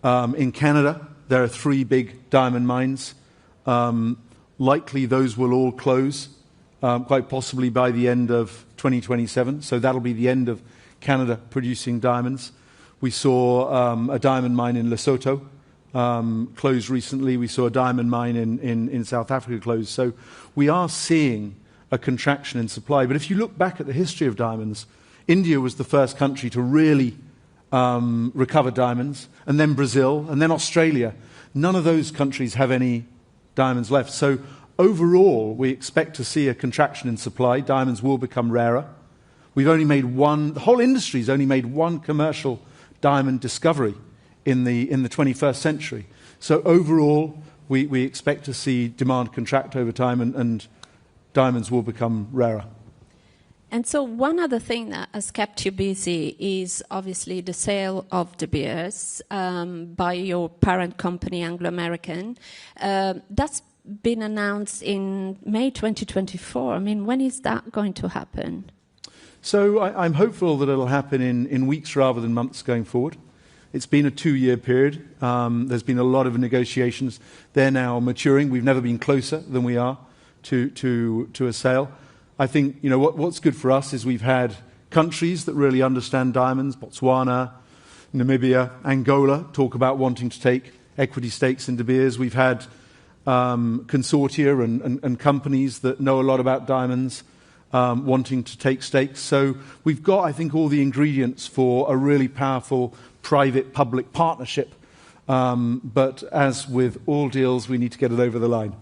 Speaker 11: in Canada, there are 3 big diamond mines. Likely those will all close, quite possibly by the end of 2027. So that'll be the end of Canada producing diamonds. We saw a diamond mine in Lesotho closed recently. We saw a diamond mine in South Africa close. So we are seeing a contraction in supply. But if you look back at the history of diamonds, India was the first country to really recover diamonds, and then Brazil, and then Australia. None of those countries have any diamonds left. So overall, we expect to see a contraction in supply. Diamonds will become rarer. We've only made the whole industry's only made one commercial diamond discovery in the 21st century. So overall, we expect to see demand contract over time and diamonds will become rarer.
Speaker 10: And so one other thing that has kept you busy is obviously the sale of De Beers by your parent company, Anglo American. That's been announced in May 2024. I mean, when is that going to happen?
Speaker 11: So I'm hopeful that it'll happen in weeks rather than months going forward. It's been a 2-year period. There's been a lot of negotiations. They're now maturing. We've never been closer than we are to a sale. I think what's good for us is we've had countries that really understand diamonds, Botswana, Namibia, Angola, talk about wanting to take equity stakes in De Beers. We've had consortia and companies that know a lot about diamonds wanting to take stakes. So we've got, I think, all the ingredients for a really powerful private-public partnership. But as with all deals, we need to get it over the line.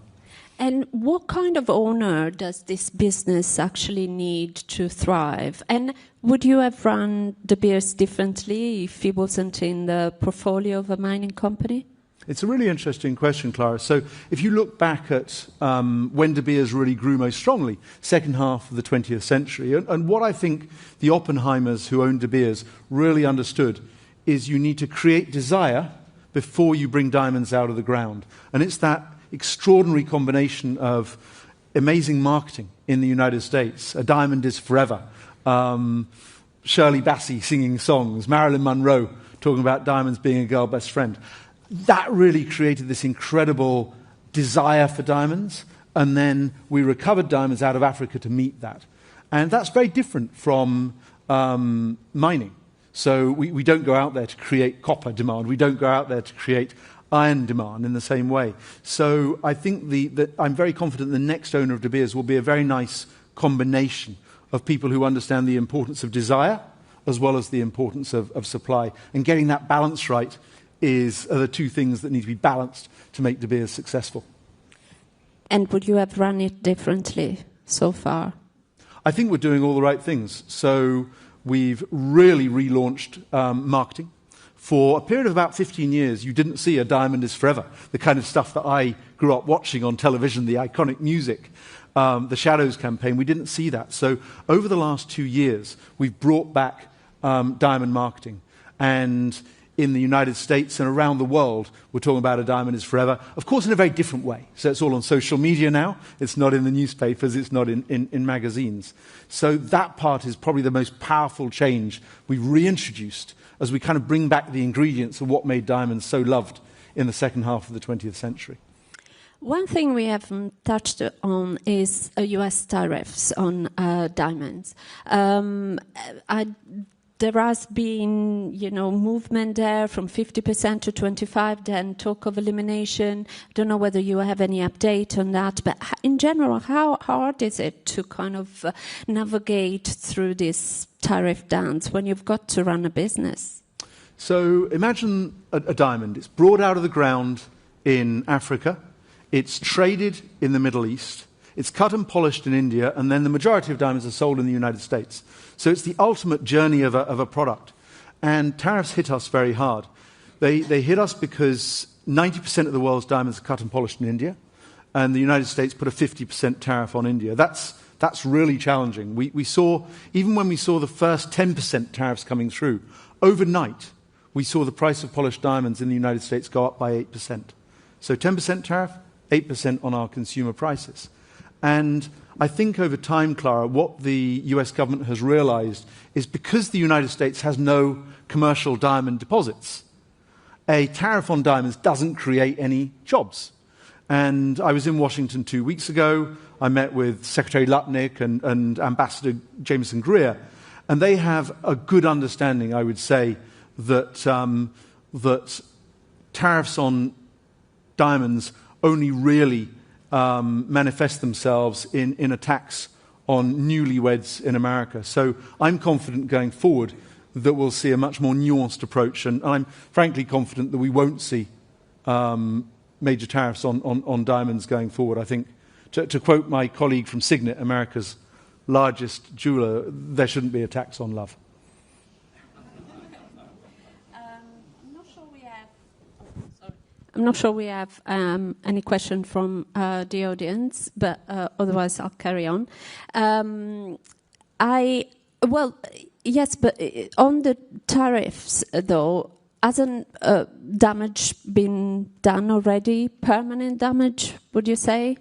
Speaker 10: And what kind of owner does this business actually need to thrive? And would you have run De Beers differently if it wasn't in the portfolio of a mining company?
Speaker 11: It's a really interesting question, Clara. So if you look back at when De Beers really grew most strongly, second half of the 20th century, and what I think the Oppenheimers who owned De Beers really understood is you need to create desire before you bring diamonds out of the ground. And it's that extraordinary combination of amazing marketing in the United States. A diamond is forever. Shirley Bassey singing songs. Marilyn Monroe talking about diamonds being a girl best friend. That really created this incredible desire for diamonds. And then we recovered diamonds out of Africa to meet that. And that's very different from mining. So we don't go out there to create copper demand. We don't go out there to create iron demand in the same way. So I think that I'm very confident the next owner of De Beers will be a very nice combination of people who understand the importance of desire as well as the importance of supply. And getting that balance right are the two things that need to be balanced to make De Beers successful.
Speaker 10: And would you have run it differently so far?
Speaker 11: I think we're doing all the right things. So we've really relaunched marketing. For a period of about 15 years, you didn't see a diamond is forever, the kind of stuff that I grew up watching on television, the iconic music, the Shadows campaign. We didn't see that. So over the last 2 years, we've brought back diamond marketing. And in the United States and around the world, we're talking about a diamond is forever, of course in a very different way. So it's all on social media now. It's not in the newspapers. It's not in magazines. So that part is probably the most powerful change we've reintroduced as we kind of bring back the ingredients of what made diamonds so loved in the second half of the 20th century.
Speaker 10: One thing we haven't touched on is US tariffs on diamonds. There has been, movement there from 50% to 25%, then talk of elimination. I don't know whether you have any update on that, but in general, how hard is it to kind of navigate through this tariff dance when you've got to run a business?
Speaker 11: So imagine a diamond. It's brought out of the ground in Africa. It's traded in the Middle East. It's cut and polished in India, and then the majority of diamonds are sold in the United States. So it's the ultimate journey of a product. And tariffs hit us very hard. They hit us because 90% of the world's diamonds are cut and polished in India, and the United States put a 50% tariff on India. That's really challenging. We saw, even when we saw the first 10% tariffs coming through, overnight we saw the price of polished diamonds in the United States go up by 8%. So 10% tariff, 8% on our consumer prices. And I think over time, Clara, what the US government has realized is because the United States has no commercial diamond deposits, a tariff on diamonds doesn't create any jobs. And I was in Washington 2 weeks ago. I met with Secretary Lutnick and Ambassador Jameson Greer, and they have a good understanding, I would say, that tariffs on diamonds only really manifest themselves in a tax on newlyweds in America. So I'm confident going forward that we'll see a much more nuanced approach, and I'm frankly confident that we won't see major tariffs on diamonds going forward. I think, to quote my colleague from Signet, America's largest jeweler, there shouldn't be a tax on love.
Speaker 10: I'm not sure we have any question from the audience, but otherwise I'll carry on. Yes, but on the tariffs, though, hasn't damage been done already? Permanent damage, would you say?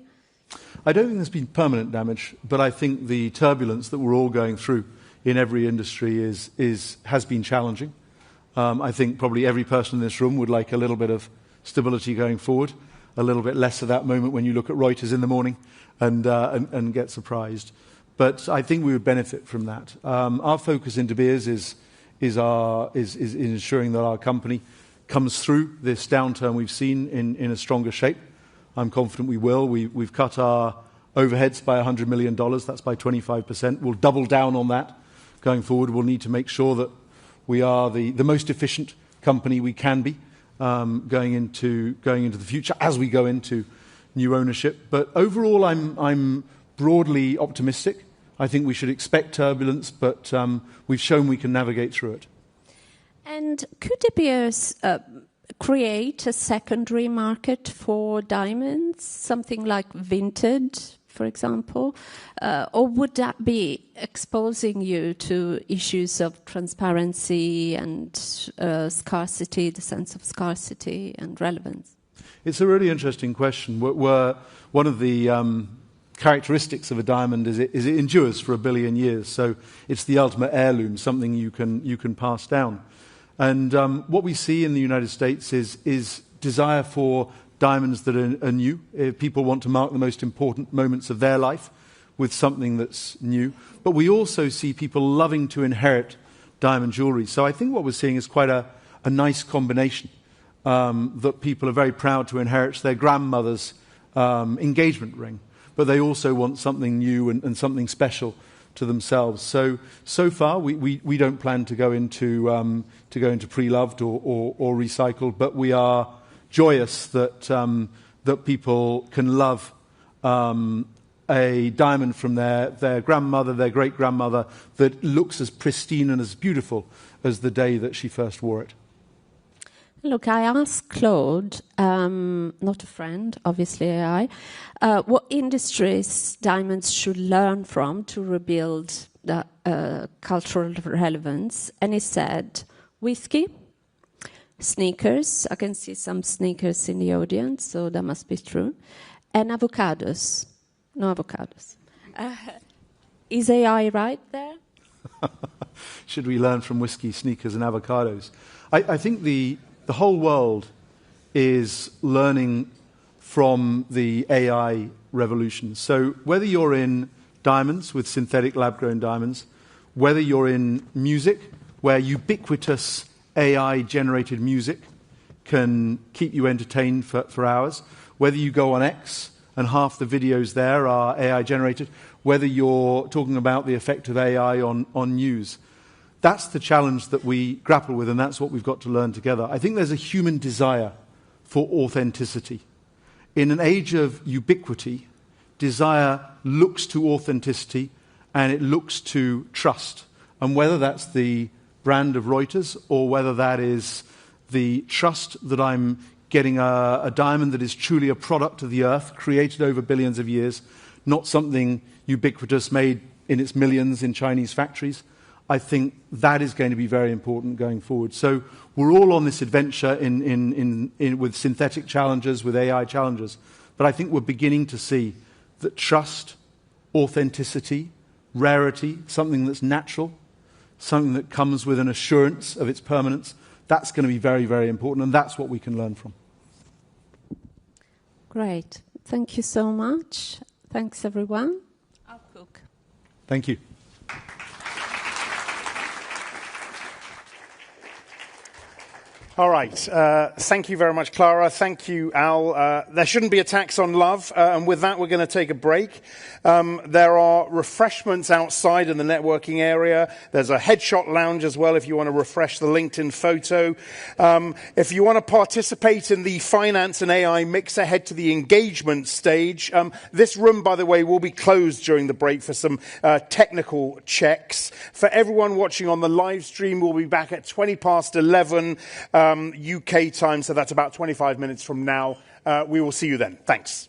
Speaker 11: I don't think there's been permanent damage, but I think the turbulence that we're all going through in every industry has been challenging. I think probably every person in this room would like a little bit of stability going forward, a little bit less of that moment when you look at Reuters in the morning and get surprised. But I think we would benefit from that. Our focus in De Beers is ensuring that our company comes through this downturn we've seen in a stronger shape. I'm confident we will. We've cut our overheads by $100 million. That's by 25%. We'll double down on that going forward. We'll need to make sure that we are the most efficient company we can be going into the future as we go into new ownership. But overall, I'm broadly optimistic. I think we should expect turbulence, but we've shown we can navigate through it.
Speaker 10: And could De Beers create a secondary market for diamonds, something like Vinted, for example? Or would that be exposing you to issues of transparency and scarcity, the sense of scarcity and relevance?
Speaker 11: It's a really interesting question. One of the characteristics of a diamond is it endures for 1 billion years. So it's the ultimate heirloom, something you can pass down. And what we see in the United States is desire for diamonds that are new. People want to mark the most important moments of their life with something that's new. But we also see people loving to inherit diamond jewelry. So I think what we're seeing is quite a nice combination, that people are very proud to inherit their grandmother's engagement ring, but they also want something new and something special to themselves. So far, we don't plan to go into pre-loved or recycled, but we are joyous that people can love a diamond from their grandmother, their great-grandmother, that looks as pristine and as beautiful as the day that she first wore it.
Speaker 10: Look, I asked Claude, not a friend, obviously AI, what industries diamonds should learn from to rebuild the cultural relevance. And he said, whiskey, sneakers, I can see some sneakers in the audience, so that must be true, and avocados. No avocados. Is AI right there?
Speaker 11: Should we learn from whiskey, sneakers, and avocados? I think the whole world is learning from the AI revolution. So whether you're in diamonds with synthetic lab-grown diamonds, whether you're in music where ubiquitous AI-generated music can keep you entertained for hours, whether you go on X and half the videos there are AI-generated, whether you're talking about the effect of AI on news. That's the challenge that we grapple with, and that's what we've got to learn together. I think there's a human desire for authenticity. In an age of ubiquity, desire looks to authenticity and it looks to trust. And whether that's the brand of Reuters or whether that is the trust that I'm getting a diamond that is truly a product of the earth, created over billions of years, not something ubiquitous made in its millions in Chinese factories, I think that is going to be very important going forward. So we're all on this adventure with synthetic challenges, with AI challenges. But I think we're beginning to see that trust, authenticity, rarity, something that's natural, something that comes with an assurance of its permanence, that's going to be very, very important. And that's what we can learn from.
Speaker 10: Great. Thank you so much. Thanks, everyone. I'll cook.
Speaker 11: Thank you.
Speaker 3: All right. Thank you very much, Clara. Thank you, Al. There shouldn't be a tax on love. And with that, we're going to take a break. There are refreshments outside in the networking area. There's a headshot lounge as well if you want to refresh the LinkedIn photo. If you want to participate in the finance and AI mixer, head to the engagement stage. This room, by the way, will be closed during the break for some technical checks. For everyone watching on the live stream, we'll be back at 11:20 UK time, so that's about 25 minutes from now. We will see you then. Thanks.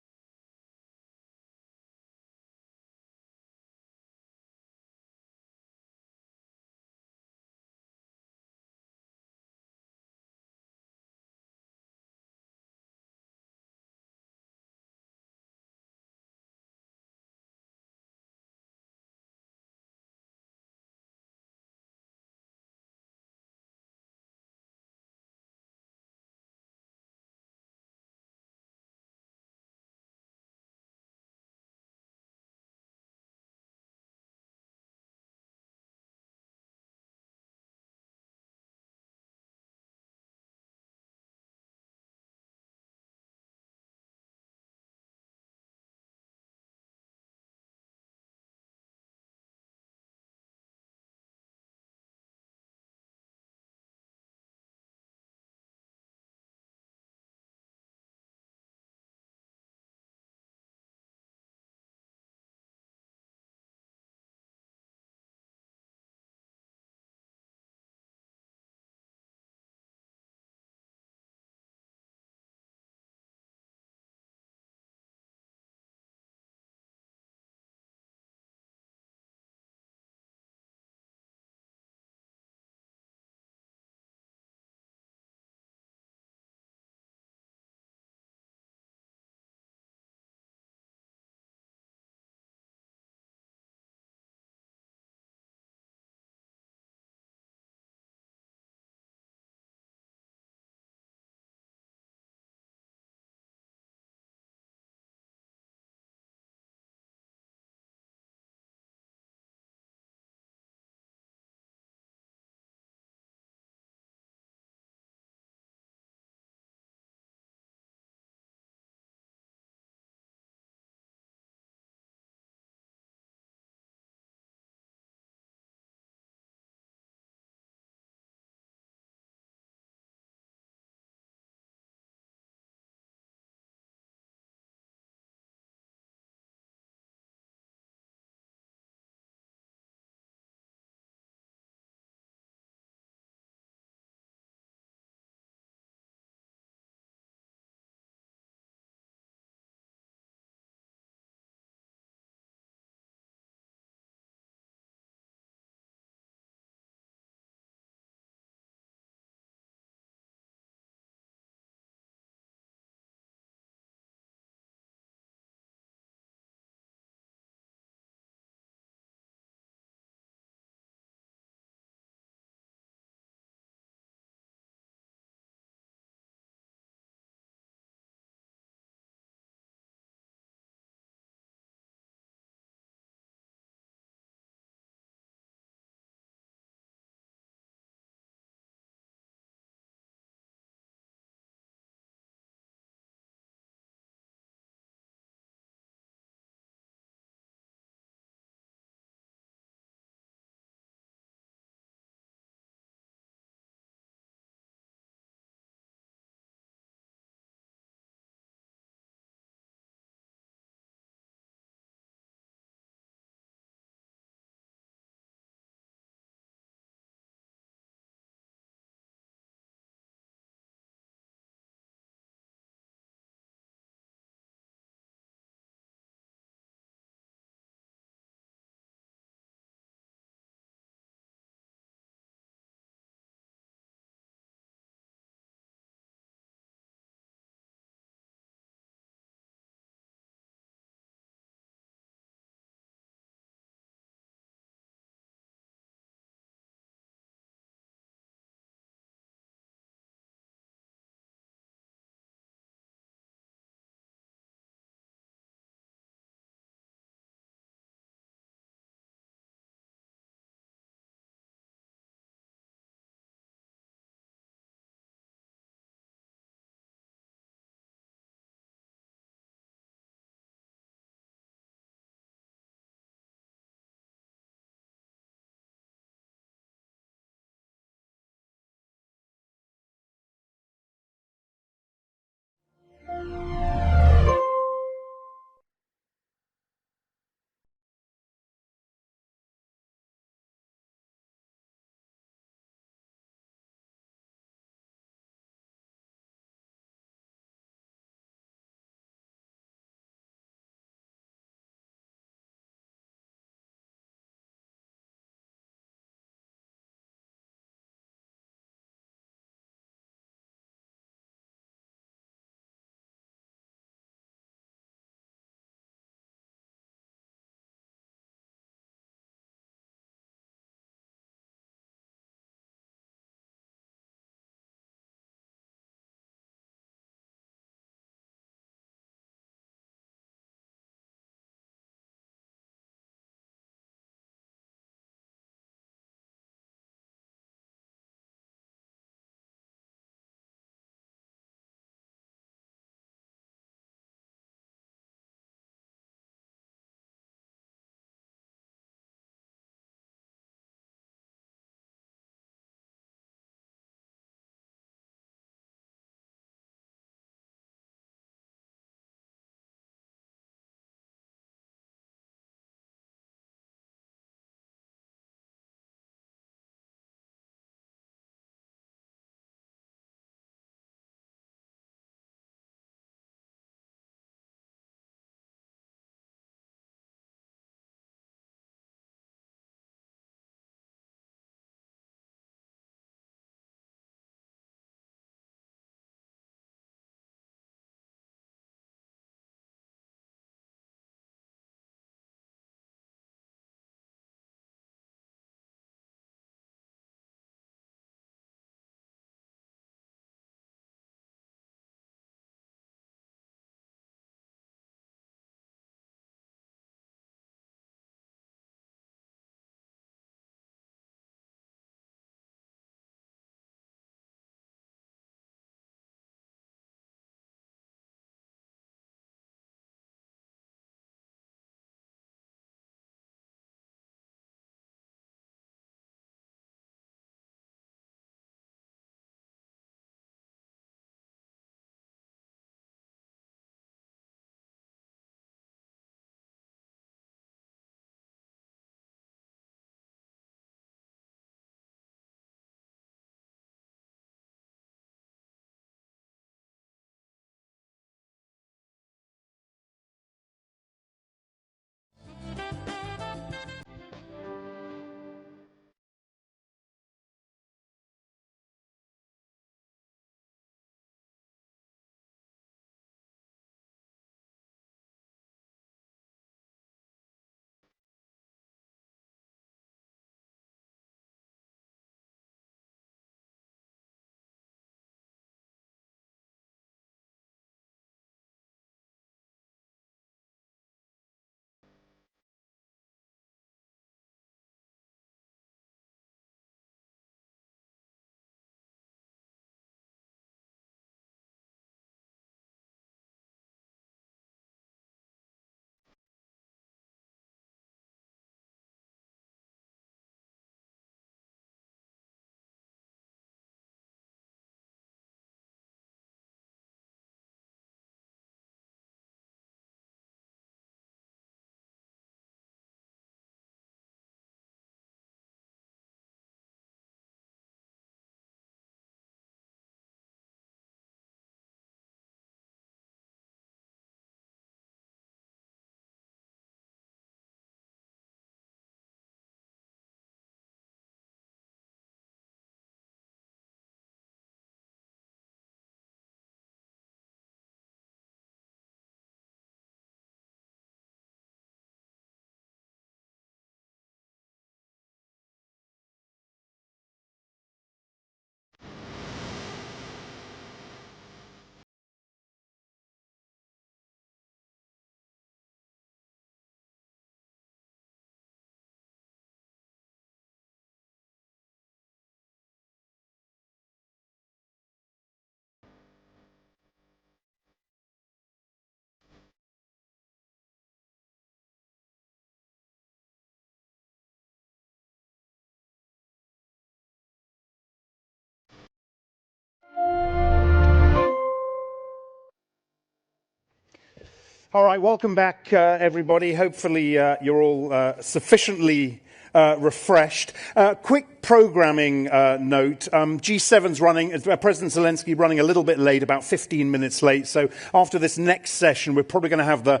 Speaker 3: All right, welcome back, everybody. Hopefully you're all sufficiently refreshed. Quick programming note. G7's running, President Zelensky running a little bit late, about 15 minutes late. So after this next session, we're probably going to have the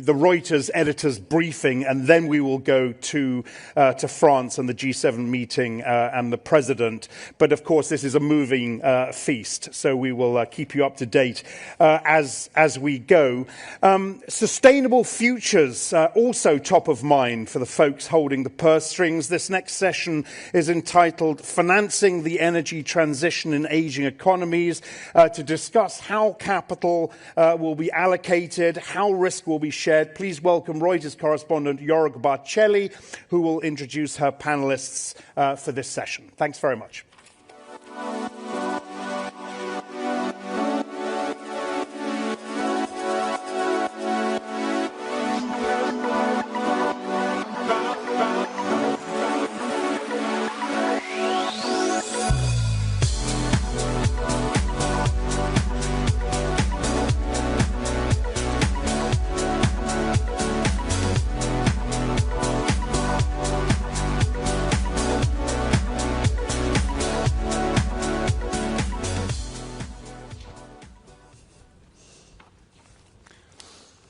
Speaker 3: Reuters editors briefing, and then we will go to France and the G7 meeting and the President. But of course, this is a moving feast, so we will keep you up to date as we go. Sustainable futures, also top of mind for the folks holding the purse strings. This next session is entitled Financing the Energy Transition in Aging Economies, to discuss how capital will be allocated, how risk will be shared. Please welcome Reuters correspondent Jorg Barcelli, who will introduce her panelists for this session. Thanks very much.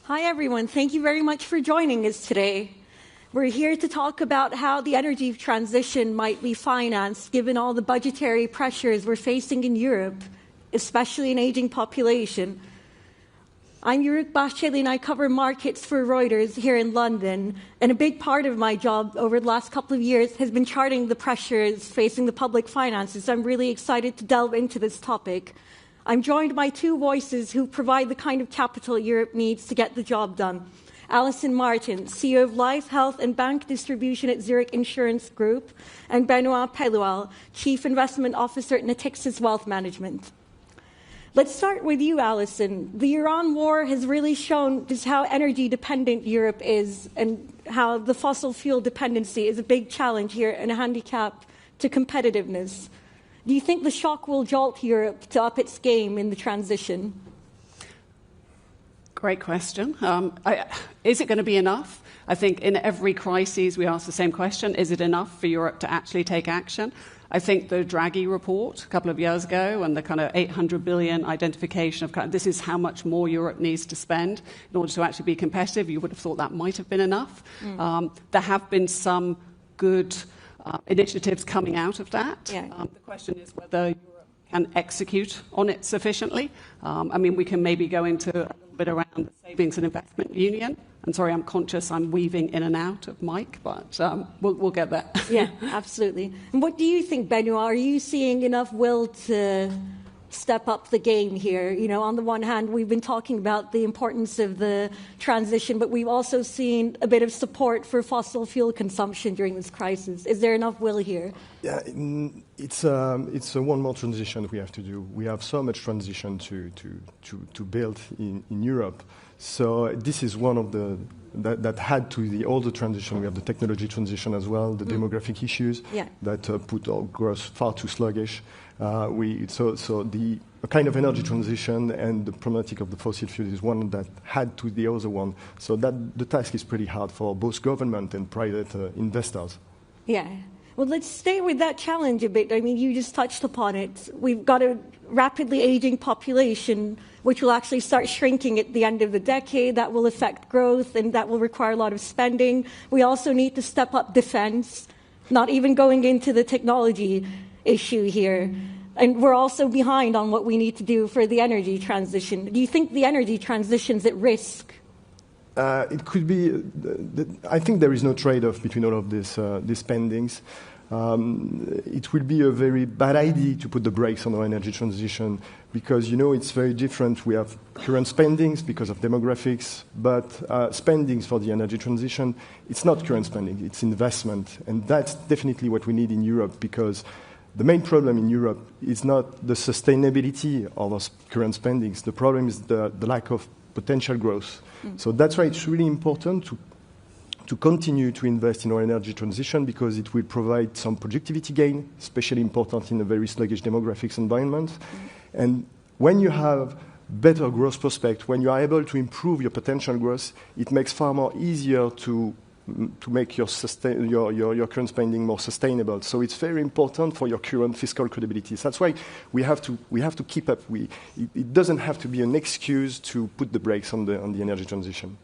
Speaker 12: Hi, everyone. Thank you very much for joining us today. We're here to talk about how the energy transition might be financed, given all the budgetary pressures we're facing in Europe, especially an aging population. I'm Jorg Barcelli, and I cover markets for Reuters here in London. And a big part of my job over the last couple of years has been charting the pressures facing the public finances. I'm really excited to delve into this topic. I'm joined by two voices who provide the kind of capital Europe needs to get the job done. Alison Martin, CEO of Life, Health and Bank Distribution at Zurich Insurance Group, and Benoit Pellual, Chief Investment Officer at Natixis Wealth Management. Let's start with you, Alison. The Iran war has really shown just how energy dependent Europe is and how the fossil fuel dependency is a big challenge here and a handicap to competitiveness. Do you think the shock will jolt Europe to up its game in the transition?
Speaker 13: Great question. Is it going to be enough? I think in every crisis we ask the same question. Is it enough for Europe to actually take action? I think the Draghi report a couple of years ago and the kind of 800 billion identification of this is how much more Europe needs to spend in order to actually be competitive. You would have thought that might have been enough. There have been some good initiatives coming out of that.
Speaker 12: Yeah.
Speaker 13: The question is whether Europe can execute on it sufficiently. I mean, we can maybe go into a little bit around the Savings and Investment Union. And sorry, I'm conscious I'm weaving in and out of Mike, but we'll get there.
Speaker 12: Yeah, absolutely. And what do you think, Benoit? Are you seeing enough will to step up the game here? You know, on the one hand, we've been talking about the importance of the transition, but we've also seen a bit of support for fossil fuel consumption during this crisis. Is there enough will here?
Speaker 14: Yeah, it's a one more transition we have to do. We have so much transition to build in Europe. So this is one of the that had to the older transition. We have the technology transition as well, the demographic issues that put our growth far too sluggish. So the kind of energy transition and the problematic of the fossil fuel is one that had to the other one. So that the task is pretty hard for both government and private investors.
Speaker 12: Yeah. Well, let's stay with that challenge a bit. I mean, you just touched upon it. We've got a rapidly aging population, which will actually start shrinking at the end of the decade. That will affect growth, and that will require a lot of spending. We also need to step up defense, not even going into the technology issue here. And we're also behind on what we need to do for the energy transition. Do you think the energy transition's at risk?
Speaker 14: It could be. I think there is no trade-off between all of these spendings. It will be a very bad idea to put the brakes on our energy transition because, you know, it's very different. We have current spendings because of demographics, but spendings for the energy transition, it's not current spending, it's investment. And that's definitely what we need in Europe because the main problem in Europe is not the sustainability of our current spendings. The problem is the lack of potential growth. So that's why it's really important to continue to invest in our energy transition because it will provide some productivity gain, especially important in a very sluggish demographics environment. And when you have better growth prospect, when you are able to improve your potential growth, it makes far more easier to make your current spending more sustainable. So it's very important for your current fiscal credibility. So that's why we have to keep up. It doesn't have to be an excuse to put the brakes on the energy transition.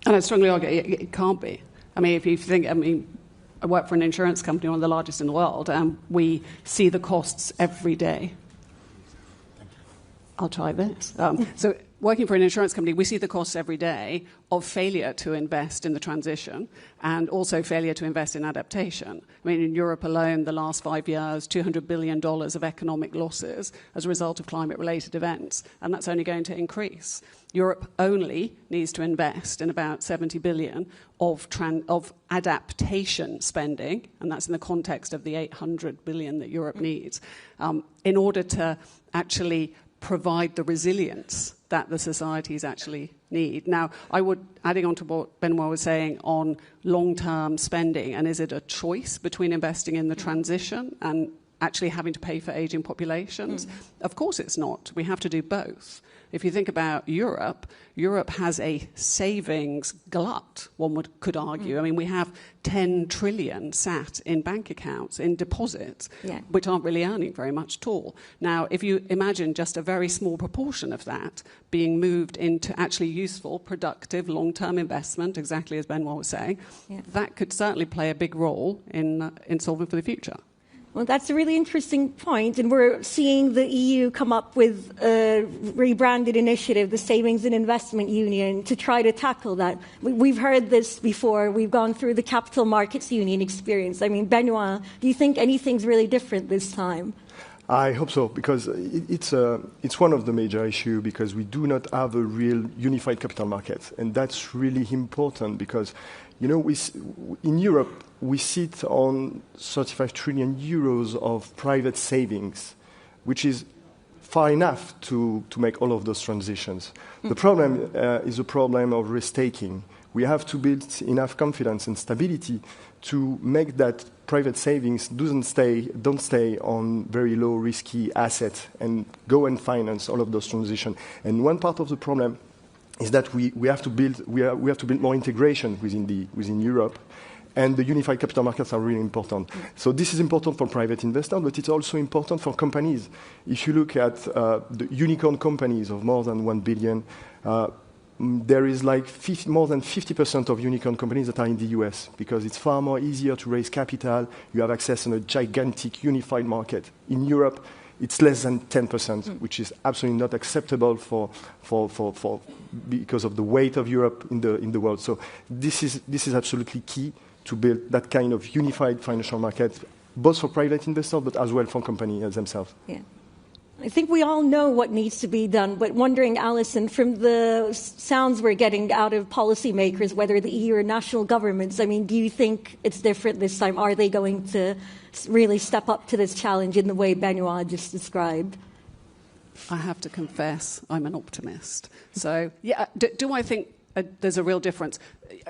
Speaker 13: And I strongly argue it can't be. I mean, if you think, I work for an insurance company, one of the largest in the world, and we see the costs every day. I'll try this. So working for an insurance company, we see the costs every day of failure to invest in the transition and also failure to invest in adaptation. I mean, in Europe alone, the last 5 years, $200 billion of economic losses as a result of climate-related events, and that's only going to increase. Europe only needs to invest in about 70 billion of adaptation spending, and that's in the context of the 800 billion that Europe needs, in order to actually provide the resilience that the societies actually need. Now, adding on to what Benoit was saying on long-term spending, and is it a choice between investing in the transition and actually having to pay for aging populations? Of course it's not. We have to do both. If you think about Europe, Europe has a savings glut, one could argue. I mean, we have 10 trillion sat in bank accounts, in deposits, which aren't really earning very much at all. Now, if you imagine just a very small proportion of that being moved into actually useful, productive, long-term investment, exactly as Benoit was saying, that could certainly play a big role in solving for the future.
Speaker 12: Well, that's a really interesting point, and we're seeing the EU come up with a rebranded initiative, the Savings and Investment Union, to try to tackle that. We've heard this before. We've gone through the Capital Markets Union experience. I mean, Benoit, do you think anything's really different this time?
Speaker 14: I hope so, because it's one of the major issues, because we do not have a real unified capital market, and that's really important because, you know, in Europe, we sit on 35 trillion euros of private savings, which is far enough to make all of those transitions. The problem is a problem of risk-taking. We have to build enough confidence and stability to make that private savings don't stay on very low risky assets and go and finance all of those transitions. And one part of the problem is that we have to build more integration within Europe. And the unified capital markets are really important. So this is important for private investors, but it's also important for companies. If you look at the unicorn companies of more than 1 billion, there is like more than 50% of unicorn companies that are in the US, because it's far more easier to raise capital. You have access to a gigantic unified market. In Europe, it's less than 10%, which is absolutely not acceptable because of the weight of Europe in the world. So this is absolutely key to build that kind of unified financial market, both for private investors, but as well for companies themselves.
Speaker 12: Yeah. I think we all know what needs to be done, but wondering, Alison, from the sounds we're getting out of policymakers, whether the EU or national governments, I mean, do you think it's different this time? Are they going to really step up to this challenge in the way Benoit just described?
Speaker 13: I have to confess, I'm an optimist. So, yeah, do I think there's a real difference?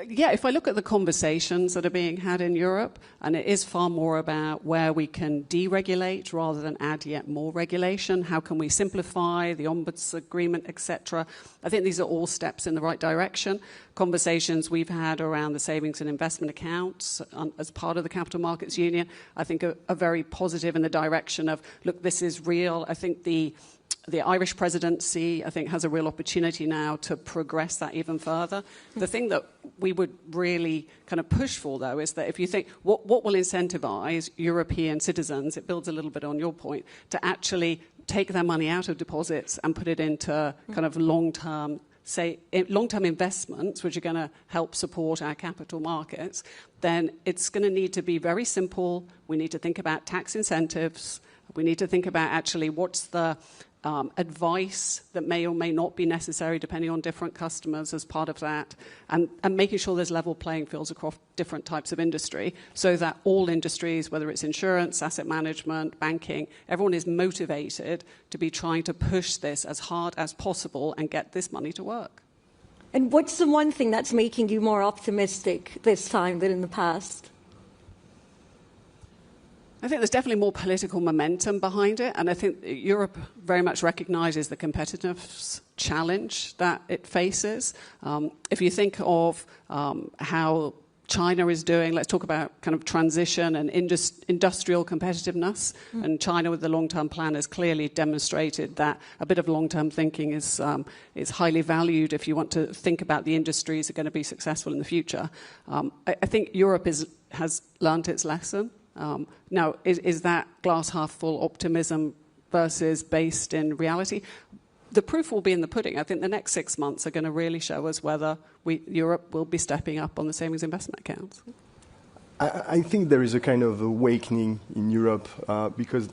Speaker 13: Yeah, if I look at the conversations that are being had in Europe, and it is far more about where we can deregulate rather than add yet more regulation, how can we simplify the Ombuds Agreement, etc. I think these are all steps in the right direction. Conversations we've had around the savings and investment accounts as part of the Capital Markets Union, I think are very positive in the direction of, look, this is real. I think the Irish presidency, I think, has a real opportunity now to progress that even further. The thing that we would really kind of push for, though, is that if you think what will incentivize European citizens, it builds a little bit on your point, to actually take their money out of deposits and put it into kind of long-term investments, which are going to help support our capital markets, then it's going to need to be very simple. We need to think about tax incentives. We need to think about actually what's the advice that may or may not be necessary depending on different customers as part of that, and making sure there's level playing fields across different types of industry so that all industries, whether it's insurance, asset management, banking, everyone is motivated to be trying to push this as hard as possible and get this money to work.
Speaker 12: And what's the one thing that's making you more optimistic this time than in the past?
Speaker 13: I think there's definitely more political momentum behind it, and I think Europe very much recognises the competitiveness challenge that it faces. If you think of how China is doing, let's talk about kind of transition and industrial competitiveness. And China, with the long-term plan, has clearly demonstrated that a bit of long-term thinking is highly valued if you want to think about the industries that are going to be successful in the future. I think Europe has learnt its lesson. Now, is that glass half full optimism versus based in reality? The proof will be in the pudding. I think the next 6 months are going to really show us whether Europe will be stepping up on the savings investment accounts.
Speaker 14: I think there is a kind of awakening in Europe because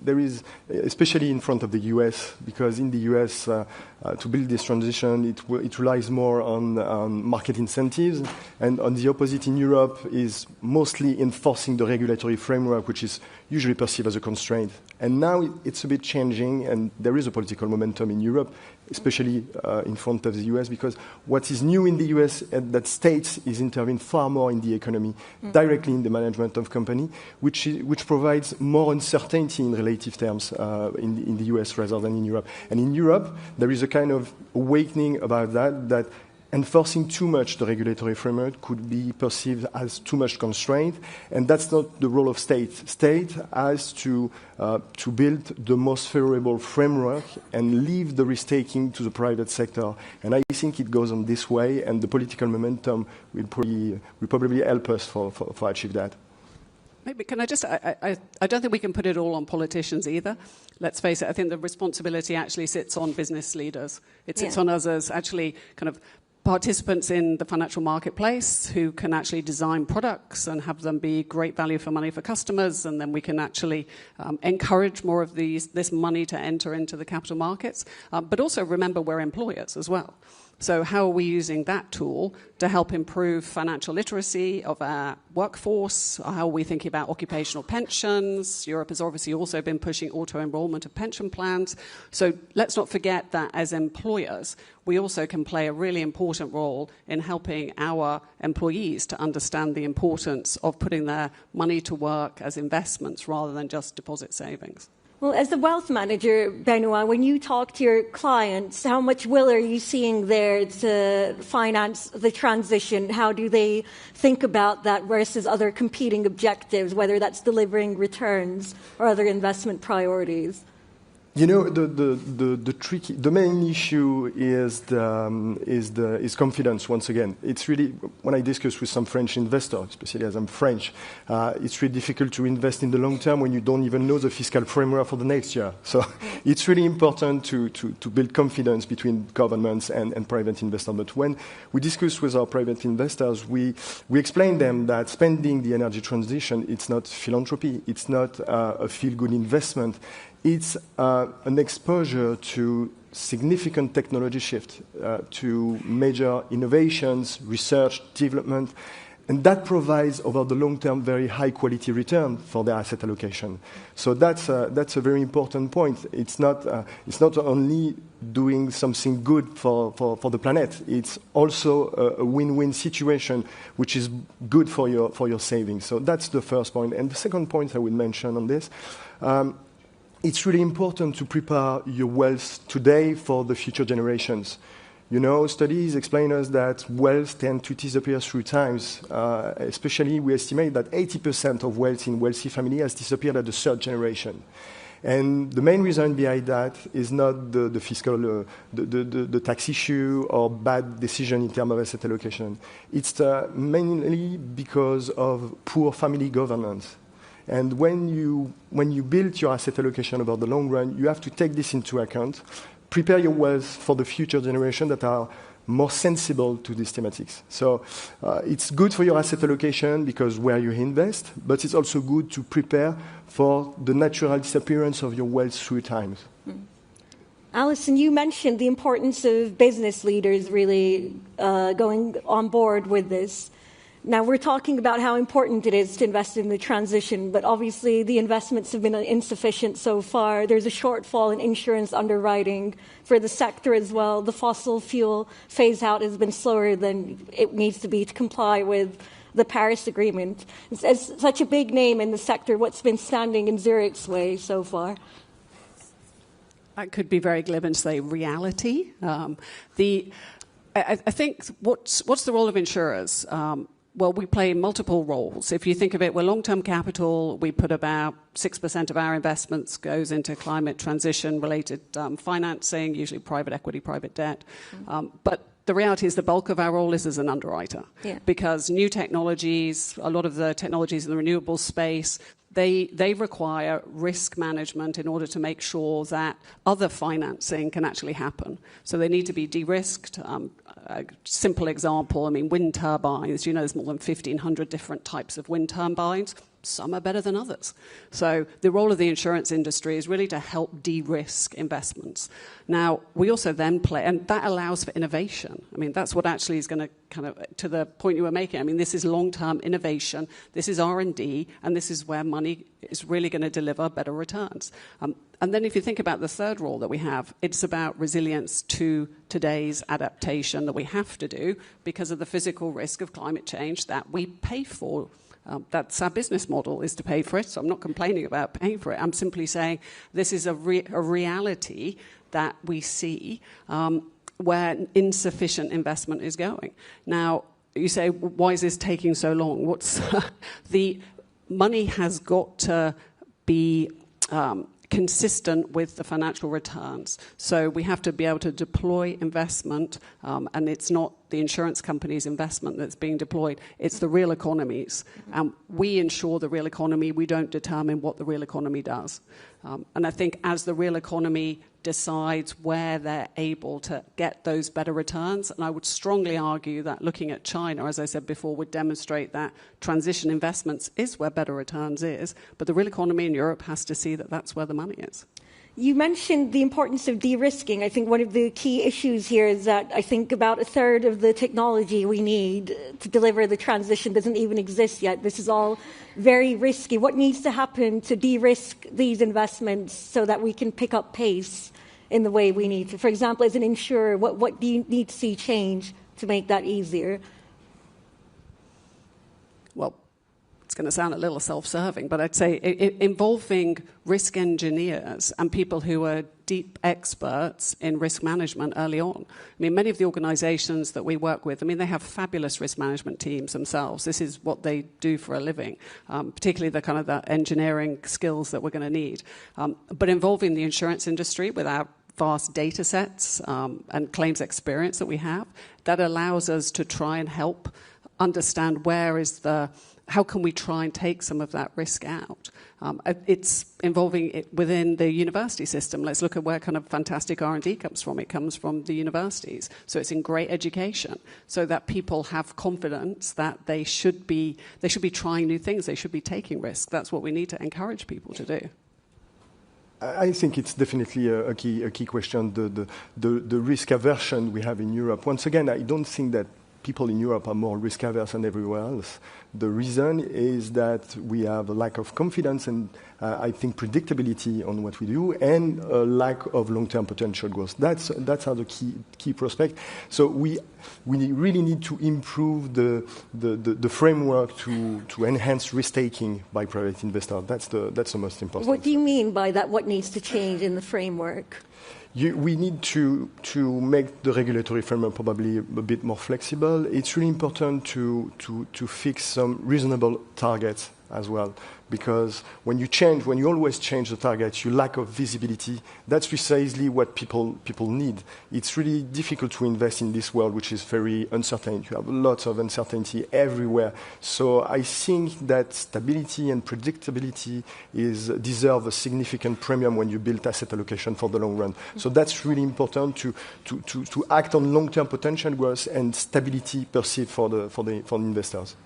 Speaker 14: there is, especially in front of the US, because in the US, to build this transition, it relies more on market incentives, and on the opposite in Europe is mostly enforcing the regulatory framework, which is usually perceived as a constraint. And now it's a bit changing, and there is a political momentum in Europe, especially in front of the US, because what is new in the US is that states is intervening far more in the economy, directly in the management of company, which provides more uncertainty in relative terms in the US rather than in Europe. And in Europe, there is a kind of awakening about that enforcing too much the regulatory framework could be perceived as too much constraint, and that's not the role of state. State has to build the most favorable framework and leave the risk-taking to the private sector. And I think it goes on this way, and the political momentum will probably help us for achieve that.
Speaker 13: Maybe can I just? I don't think we can put it all on politicians either. Let's face it. I think the responsibility actually sits on business leaders. It sits on us as actually kind of participants in the financial marketplace who can actually design products and have them be great value for money for customers, and then we can actually encourage more of this money to enter into the capital markets. But also remember, we're employers as well. So how are we using that tool to help improve financial literacy of our workforce? How are we thinking about occupational pensions? Europe has obviously also been pushing auto-enrollment of pension plans. So let's not forget that as employers, we also can play a really important role in helping our employees to understand the importance of putting their money to work as investments rather than just deposit savings.
Speaker 12: Well, as the wealth manager, Benoit, when you talk to your clients, how much will are you seeing there to finance the transition? How do they think about that versus other competing objectives, whether that's delivering returns or other investment priorities?
Speaker 14: You know, the main issue is confidence. Once again, it's really, when I discuss with some French investors, especially as I'm French, it's really difficult to invest in the long term when you don't even know the fiscal framework for the next year. So it's really important to build confidence between governments and private investors. But when we discuss with our private investors, we explain them that spending the energy transition, it's not philanthropy, it's not a feel-good investment. It's an exposure to significant technology shift, to major innovations, research, development, and that provides, over the long term, very high quality return for their asset allocation. So that's a very important point. It's not only doing something good for the planet. It's also a win-win situation, which is good for your savings. So that's the first point. And the second point I would mention on this. It's really important to prepare your wealth today for the future generations. You know, studies explain us that wealth tends to disappear through times. Especially, we estimate that 80% of wealth in wealthy family has disappeared at the third generation. And the main reason behind that is not the fiscal, the tax issue or bad decision in terms of asset allocation. It's mainly because of poor family governance. And when you build your asset allocation over the long run, you have to take this into account, prepare your wealth for the future generation that are more sensible to these thematics. So it's good for your asset allocation because where you invest, but it's also good to prepare for the natural disappearance of your wealth through time.
Speaker 12: Alison, you mentioned the importance of business leaders really going on board with this. Now, we're talking about how important it is to invest in the transition, but obviously the investments have been insufficient so far. There's a shortfall in insurance underwriting for the sector as well. The fossil fuel phase-out has been slower than it needs to be to comply with the Paris Agreement. As such a big name in the sector, what's been standing in Zurich's way so far?
Speaker 13: I could be very glib and say reality. I think what's the role of insurers? Well, we play multiple roles. If you think of it, we're long-term capital. We put about 6% of our investments goes into climate transition-related financing, usually private equity, private debt. But the reality is the bulk of our role is as an underwriter. Because new technologies, a lot of the technologies in the renewable space, they require risk management in order to make sure that other financing can actually happen. So they need to be de-risked. A simple example, I mean, wind turbines. You know, there's more than 1,500 different types of wind turbines. Some are better than others. So the role of the insurance industry is really to help de-risk investments. Now, we also then play, and that allows for innovation. I mean, that's what actually is going to kind of, to the point you were making, I mean, this is long-term innovation, this is R&D, and this is where money is really going to deliver better returns. And then if you think about the third role that we have, it's about resilience to today's adaptation that we have to do because of the physical risk of climate change that we pay for. That's our business model, is to pay for it. So I'm not complaining about paying for it. I'm simply saying this is a reality that we see where insufficient investment is going. Now, you say, why is this taking so long? What's the money has got to be consistent with the financial returns. So we have to be able to deploy investment, and it's not the insurance company's investment that's being deployed, it's the real economies. And we insure the real economy, we don't determine what the real economy does. And I think as the real economy decides where they're able to get those better returns, and I would strongly argue that looking at China, as I said before, would demonstrate that transition investments is where better returns is, but the real economy in Europe has to see that that's where the money is.
Speaker 12: You mentioned the importance of de-risking. I think one of the key issues here is that I think about a third of the technology we need to deliver the transition doesn't even exist yet. This is all very risky. What needs to happen to de-risk these investments so that we can pick up pace in the way we need to? For example, as an insurer, what do you need to see change to make that easier?
Speaker 13: Well, it's going to sound a little self-serving, but I'd say involving risk engineers and people who are deep experts in risk management early on. I mean, many of the organizations that we work with, I mean, they have fabulous risk management teams themselves. This is what they do for a living, particularly the kind of the engineering skills that we're going to need. But involving the insurance industry with our vast data sets and claims experience that we have, that allows us to try and help understand how can we try and take some of that risk out. It's involving it within the university system. Let's look at where kind of fantastic R&D comes from. It comes from the universities. So it's in great education so that people have confidence that they should be trying new things. They should be taking risks. That's what we need to encourage people to do.
Speaker 14: I think it's definitely a key question, the risk aversion we have in Europe. Once again, I don't think that people in Europe are more risk averse than everywhere else. The reason is that we have a lack of confidence and I think predictability on what we do and a lack of long-term potential growth. That's are the key prospect. So we really need to improve the framework to enhance risk-taking by private investors. That's the most important.
Speaker 12: What do you mean by that? What needs to change in the framework?
Speaker 14: We need to make the regulatory framework probably a bit more flexible. It's really important to fix some reasonable targets as well, because when you always change the targets, you lack of visibility. That's precisely what people need. It's really difficult to invest in this world, which is very uncertain. You have lots of uncertainty everywhere. So I think that stability and predictability deserve a significant premium when you build asset allocation for the long run. So that's really important to act on long-term potential growth and stability perceived for the investors.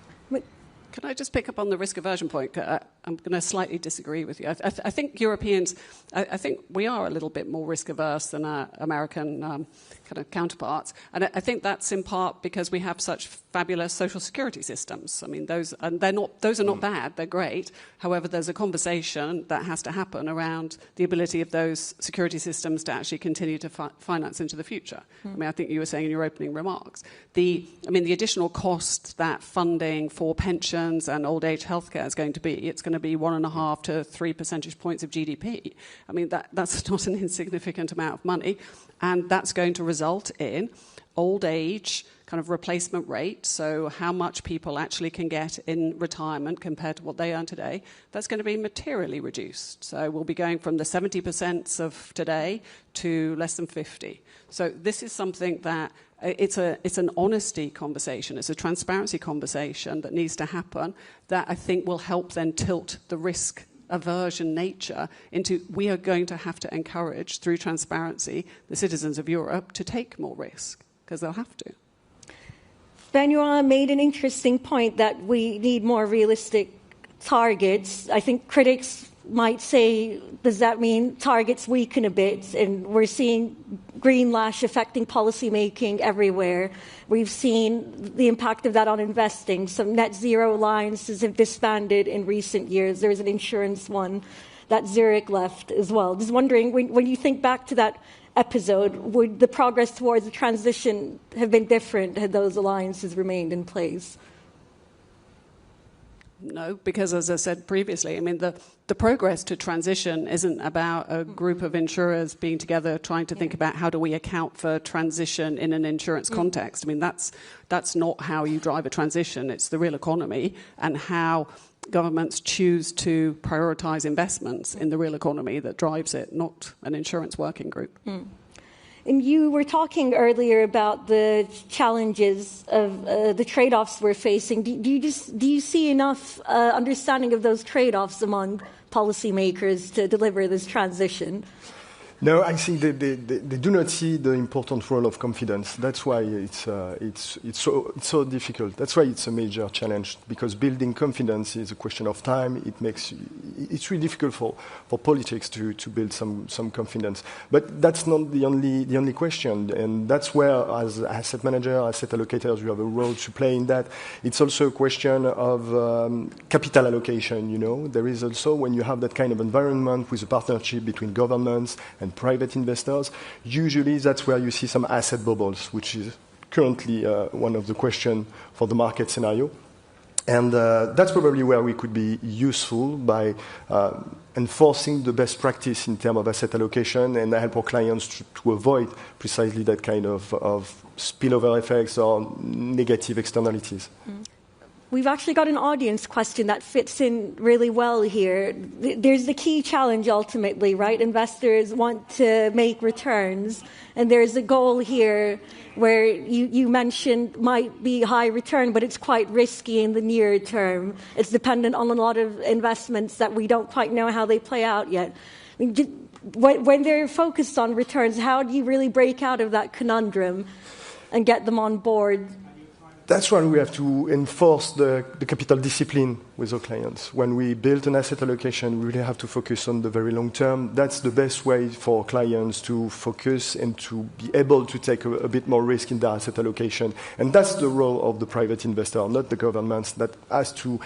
Speaker 13: Can I just pick up on the risk aversion point? I'm going to slightly disagree with you. I think Europeans, I think we are a little bit more risk averse than our American kind kind of counterparts. And I think that's in part because we have such fabulous social security systems. I mean, those are not bad, they're great. However, there's a conversation that has to happen around the ability of those security systems to actually continue to finance into the future. I mean, I think you were saying in your opening remarks, the additional cost that funding for pensions and old age healthcare is going to be, it's going to be 1.5 to 3 percentage points of GDP. I mean, that's not an insignificant amount of money, and that's going to result in old age kind of replacement rate, so how much people actually can get in retirement compared to what they earn today, that's going to be materially reduced. So we'll be going from the 70% of today to less than 50. So this is something that it's an honesty conversation, it's a transparency conversation that needs to happen that I think will help then tilt the risk aversion nature into we are going to have to encourage, through transparency, the citizens of Europe to take more risk, because they'll have to.
Speaker 12: Benoit made an interesting point that we need more realistic targets. I think critics might say, does that mean targets weaken a bit? And we're seeing greenlash affecting policymaking everywhere. We've seen the impact of that on investing. Some net zero alliances have disbanded in recent years. There's an insurance one that Zurich left as well. Just wondering, when you think back to that episode, would the progress towards the transition have been different had those alliances remained in place?
Speaker 13: No, because as I said previously, I mean, the progress to transition isn't about a group of insurers being together trying to think about how do we account for transition in an insurance context. I mean, that's not how you drive a transition. It's the real economy and how governments choose to prioritize investments in the real economy that drives it, not an insurance working group.
Speaker 12: And you were talking earlier about the challenges of the trade-offs we're facing. Do you see enough understanding of those trade-offs among policymakers to deliver this transition?
Speaker 14: No, I think they do not see the important role of confidence. That's why it's so difficult. That's why it's a major challenge, because building confidence is a question of time. It's really difficult for politics to build some confidence. But that's not the only question, and that's where, as asset manager, asset allocators, you have a role to play in that. It's also a question of capital allocation. You know, there is also, when you have that kind of environment with a partnership between governments and private investors, usually that's where you see some asset bubbles, which is currently one of the questions for the market scenario. And that's probably where we could be useful by enforcing the best practice in terms of asset allocation and help our clients to avoid precisely that kind of spillover effects or negative externalities.
Speaker 12: We've actually got an audience question that fits in really well here. There's the key challenge ultimately, right? Investors want to make returns, and there's a goal here where you mentioned might be high return, but it's quite risky in the near term. It's dependent on a lot of investments that we don't quite know how they play out yet. I mean, when they're focused on returns, how do you really break out of that conundrum and get them on board?
Speaker 14: That's why we have to enforce the capital discipline with our clients. When we build an asset allocation, we really have to focus on the very long term. That's the best way for clients to focus and to be able to take a bit more risk in their asset allocation. And that's the role of the private investor, not the governments, that has to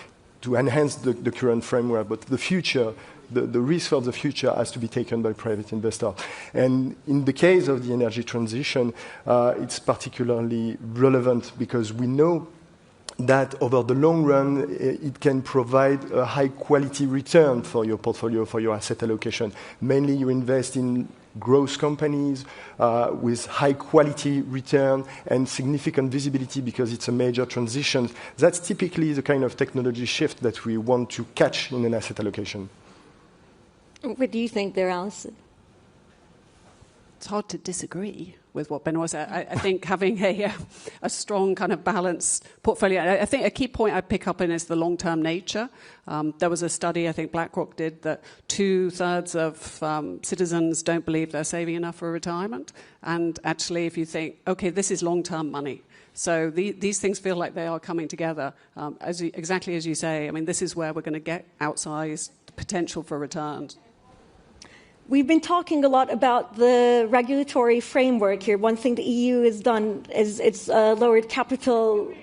Speaker 14: enhance the current framework. But the future, the risk of the future has to be taken by private investors. And in the case of the energy transition, it's particularly relevant because we know that over the long run, it can provide a high-quality return for your portfolio, for your asset allocation. Mainly you invest in growth companies with high-quality return and significant visibility because it's a major transition. That's typically the kind of technology shift that we want to catch in an asset allocation.
Speaker 12: What do you think there, Alison?
Speaker 13: It's hard to disagree with what Benoit said. I think having a strong kind of balanced portfolio, I think a key point I pick up in is the long-term nature. There was a study I think BlackRock did that 2/3 of citizens don't believe they're saving enough for retirement. And actually, if you think, okay, this is long-term money. So these things feel like they are coming together. Exactly as you say, I mean, this is where we're going to get outsized potential for returns.
Speaker 12: We've been talking a lot about the regulatory framework here. One thing the EU has done is it's lowered capital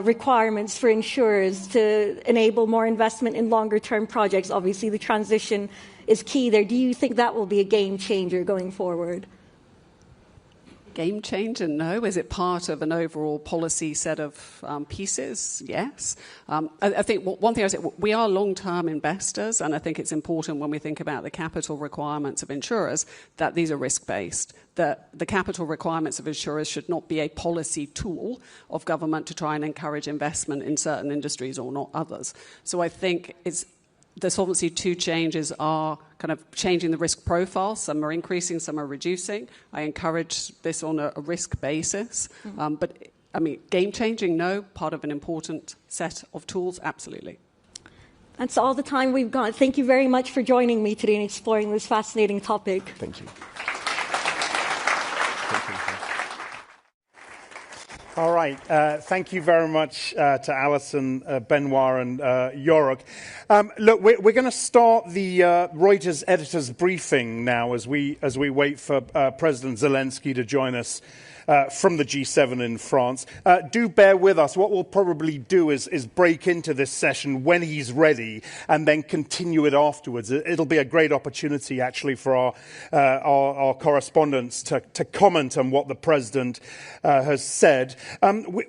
Speaker 12: requirements for insurers to enable more investment in longer-term projects. Obviously, the transition is key there. Do you think that will be a game changer going forward?
Speaker 13: Game changer? No. Is it part of an overall policy set of pieces? Yes. I think one thing I say, we are long-term investors, and I think it's important when we think about the capital requirements of insurers that these are risk-based, that the capital requirements of insurers should not be a policy tool of government to try and encourage investment in certain industries or not others. So I think the Solvency II changes are kind of changing the risk profile. Some are increasing, some are reducing. I encourage this on a risk basis. But, I mean, game-changing, no. Part of an important set of tools, absolutely.
Speaker 12: That's all the time we've got. Thank you very much for joining me today and exploring this fascinating topic.
Speaker 14: Thank you.
Speaker 3: All right. Thank you very much to Alison, Benoit, and Jörg. Look, we're going to start the Reuters editors briefing now as we wait for President Zelensky to join us from the G7 in France. Do bear with us. What we'll probably do is break into this session when he's ready and then continue it afterwards. It'll be a great opportunity, actually, for our correspondents to comment on what the president has said.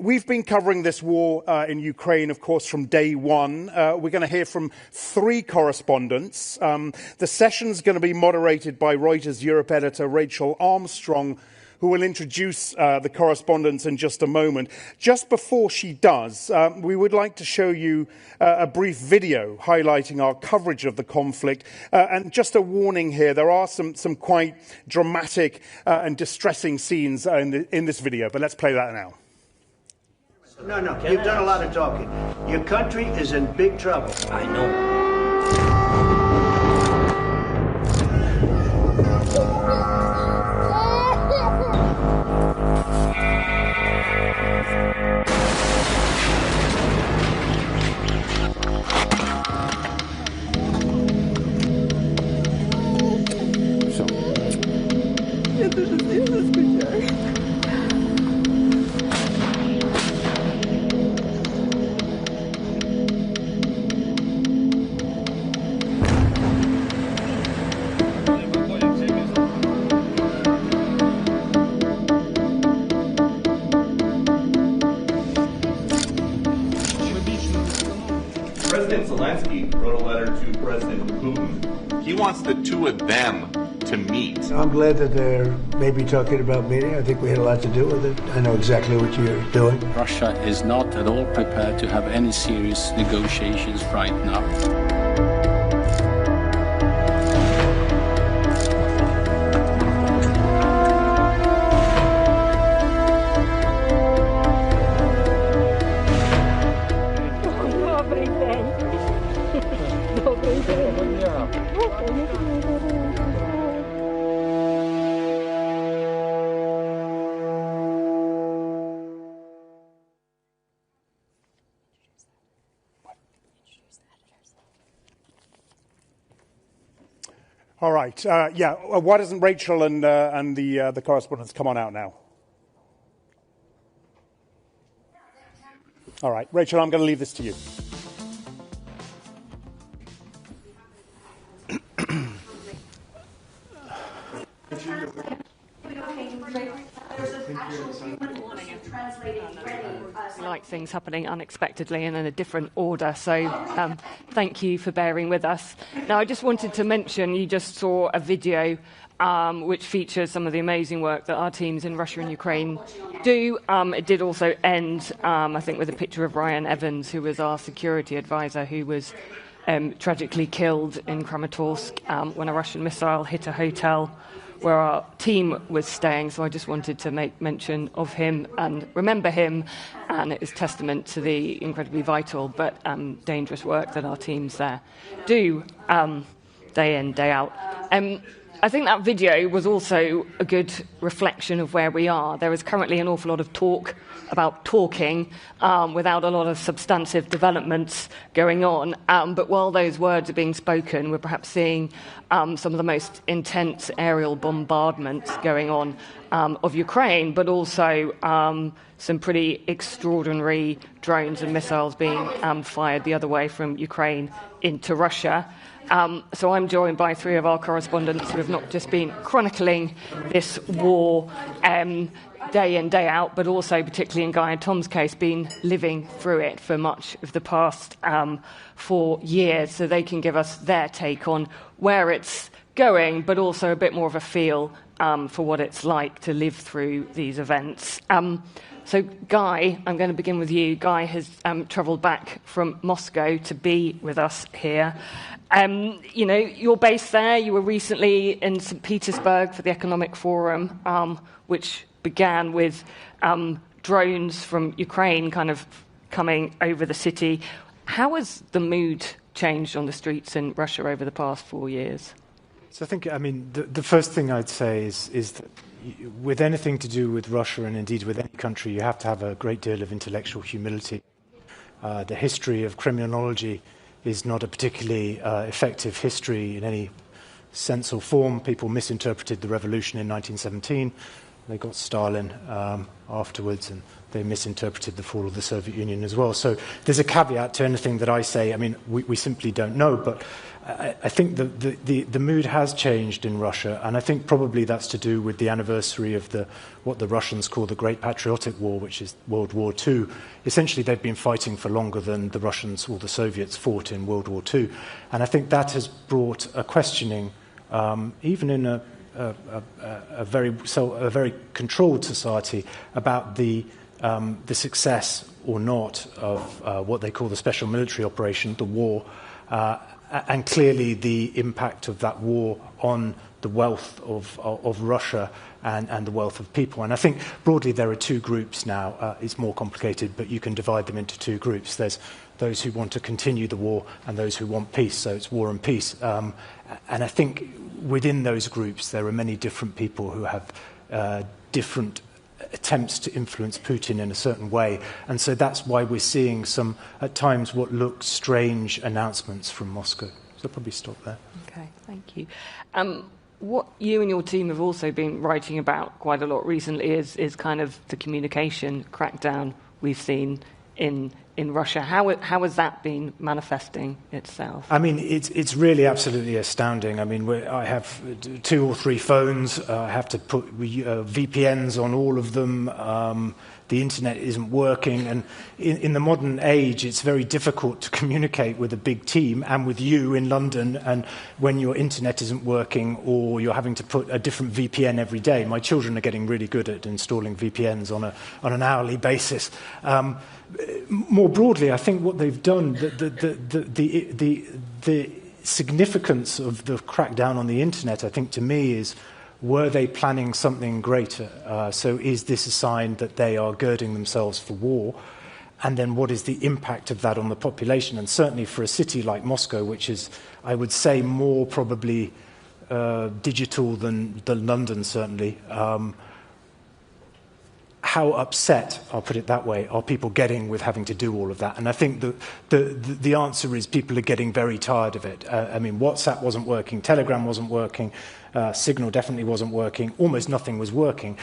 Speaker 3: We've been covering this war in Ukraine, of course, from day one. We're going to hear from 3 correspondents. The session's going to be moderated by Reuters Europe editor Rachel Armstrong, who will introduce the correspondents in just a moment. Just before she does, we would like to show you a brief video highlighting our coverage of the conflict. And just a warning here, there are some quite dramatic and distressing scenes in this video, but let's play that now.
Speaker 15: No, you've done a lot of talking. Your country is in big trouble. I know.
Speaker 16: President Zelensky wrote a letter to President Putin. He wants the two of them to meet.
Speaker 15: I'm glad that they're maybe talking about meeting. I think we had a lot to do with it. I know exactly what you're doing.
Speaker 17: Russia is not at all prepared to have any serious negotiations right now.
Speaker 3: All right. Why doesn't Rachel and the correspondents come on out now? All right. Rachel, I'm going to leave this to you.
Speaker 18: Like things happening unexpectedly and in a different order, so thank you for bearing with us. Now, I just wanted to mention, you just saw a video which features some of the amazing work that our teams in Russia and Ukraine do. It did also end, I think, with a picture of Ryan Evans, who was our security advisor, who was tragically killed in Kramatorsk when a Russian missile hit a hotel where our team was staying. So I just wanted to make mention of him and remember him, and it is testament to the incredibly vital but dangerous work that our teams there do day in, day out. I think that video was also a good reflection of where we are. There is currently an awful lot of talk about talking without a lot of substantive developments going on. But while those words are being spoken, we're perhaps seeing some of the most intense aerial bombardment going on of Ukraine, but also some pretty extraordinary drones and missiles being fired the other way from Ukraine into Russia. So I'm joined by three of our correspondents who have not just been chronicling this war day in, day out, but also, particularly in Guy and Tom's case, been living through it for much of the past 4 years. So they can give us their take on where it's going, but also a bit more of a feel for what it's like to live through these events. So, Guy, I'm going to begin with you. Guy has travelled back from Moscow to be with us here. You know, you're based there. You were recently in St. Petersburg for the Economic Forum, which began with drones from Ukraine kind of coming over the city. How has the mood changed on the streets in Russia over the past 4 years?
Speaker 19: So I think, I mean, the first thing I'd say is that with anything to do with Russia, and indeed with any country, you have to have a great deal of intellectual humility. The history of criminology is not a particularly effective history in any sense or form. People misinterpreted the revolution in 1917. They got Stalin afterwards, and they misinterpreted the fall of the Soviet Union as well. So there's a caveat to anything that I say. I mean, we simply don't know, but I think the mood has changed in Russia, and I think probably that's to do with the anniversary of what the Russians call the Great Patriotic War, which is World War II. Essentially, they've been fighting for longer than the Russians or the Soviets fought in World War II, and I think that has brought a questioning, even in a very controlled society, about the success or not of what they call the special military operation, the war. And clearly the impact of that war on the wealth of Russia and the wealth of people. And I think broadly there are two groups now. It's more complicated, but you can divide them into two groups. There's those who want to continue the war and those who want peace. So it's war and peace. And I think within those groups there are many different people who have different attempts to influence Putin in a certain way. And so that's why we're seeing some, at times, what look strange announcements from Moscow. So I'll probably stop there.
Speaker 18: Okay, thank you. What you and your team have also been writing about quite a lot recently is kind of the communication crackdown we've seen in Russia. How has that been manifesting itself?
Speaker 19: I mean, it's really absolutely astounding. I mean, I have 2 or 3 phones. I have to put VPNs on all of them. The internet isn't working. And in the modern age, it's very difficult to communicate with a big team and with you in London, and when your internet isn't working or you're having to put a different VPN every day. My children are getting really good at installing VPNs on an hourly basis. More broadly, I think what they've done, the significance of the crackdown on the internet, I think, to me, is were they planning something greater? So is this a sign that they are girding themselves for war? And then what is the impact of that on the population? And certainly for a city like Moscow, which is, I would say, more probably digital than London, certainly, how upset, I'll put it that way, are people getting with having to do all of that? And I think the answer is people are getting very tired of it. I mean, WhatsApp wasn't working, Telegram wasn't working, Signal definitely wasn't working, almost nothing was working.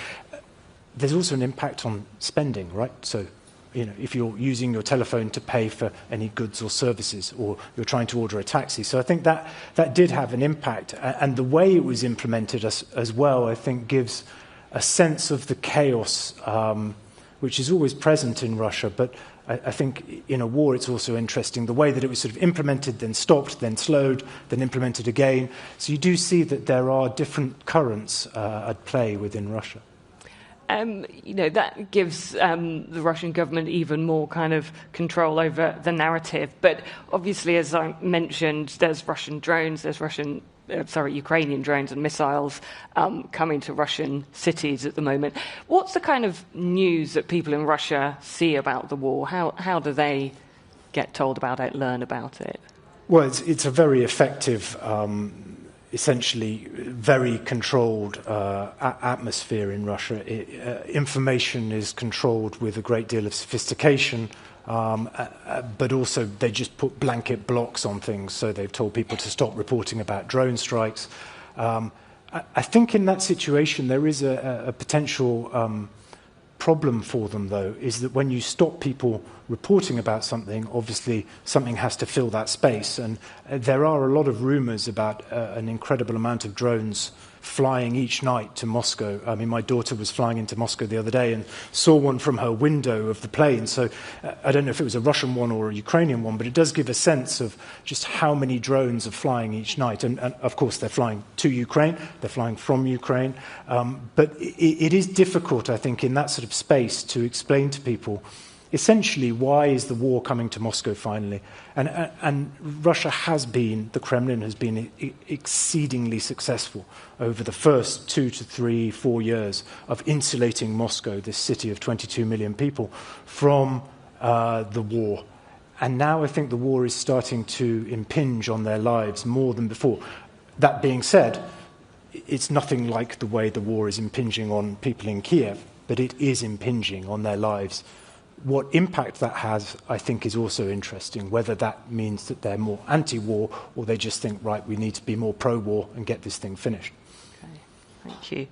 Speaker 19: There's also an impact on spending, right? So, you know, if you're using your telephone to pay for any goods or services, or you're trying to order a taxi. So I think that did have an impact. And the way it was implemented as well, I think, gives a sense of the chaos, which is always present in Russia. But I think in a war it's also interesting, the way that it was sort of implemented, then stopped, then slowed, then implemented again. So you do see that there are different currents at play within Russia.
Speaker 18: You know, that gives the Russian government even more kind of control over the narrative. But obviously, as I mentioned, there's Russian drones, there's Ukrainian drones and missiles coming to Russian cities at the moment. What's the kind of news that people in Russia see about the war? How do they get told about it, learn about it?
Speaker 19: Well, it's a very effective essentially very controlled atmosphere in Russia. Information is controlled with a great deal of sophistication, but also they just put blanket blocks on things. So they've told people to stop reporting about drone strikes. I think in that situation there is a potential problem for them, though, is that when you stop people reporting about something, obviously something has to fill that space. And there are a lot of rumors about an incredible amount of drones flying each night to Moscow. I mean, my daughter was flying into Moscow the other day and saw one from her window of the plane. So I don't know if it was a Russian one or a Ukrainian one, but it does give a sense of just how many drones are flying each night. And of course, they're flying to Ukraine, they're flying from Ukraine. But it is difficult, I think, in that sort of space to explain to people essentially why is the war coming to Moscow finally. And Russia has been, the Kremlin has been exceedingly successful over the first 2 to 3, 4 years of insulating Moscow, this city of 22 million people, from the war. And now I think the war is starting to impinge on their lives more than before. That being said, it's nothing like the way the war is impinging on people in Kiev, but it is impinging on their lives. What impact that has, I think, is also interesting, whether that means that they're more anti-war or they just think, right, we need to be more pro-war and get this thing finished.
Speaker 18: Okay, thank you.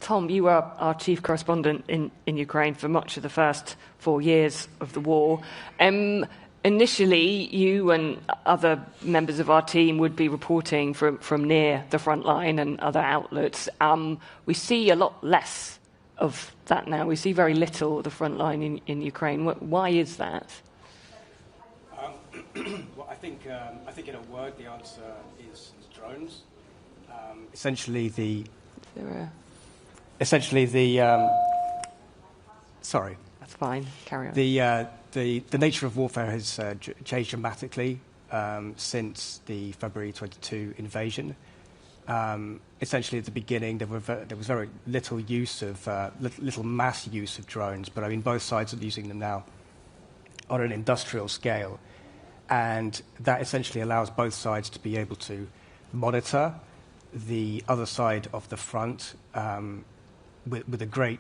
Speaker 18: Tom, you were our chief correspondent in Ukraine for much of the first 4 years of the war. Initially, you and other members of our team would be reporting from near the front line and other outlets. We see a lot less of that now. We see very little of the front line in Ukraine. Why is that?
Speaker 20: Well, I think in a word, the answer is drones. Essentially, sorry.
Speaker 18: That's fine. Carry on.
Speaker 20: The nature of warfare has changed dramatically since the February 22 invasion. Essentially, at the beginning, there was very little use of little mass use of drones, but I mean both sides are using them now on an industrial scale, and that essentially allows both sides to be able to monitor the other side of the front with a great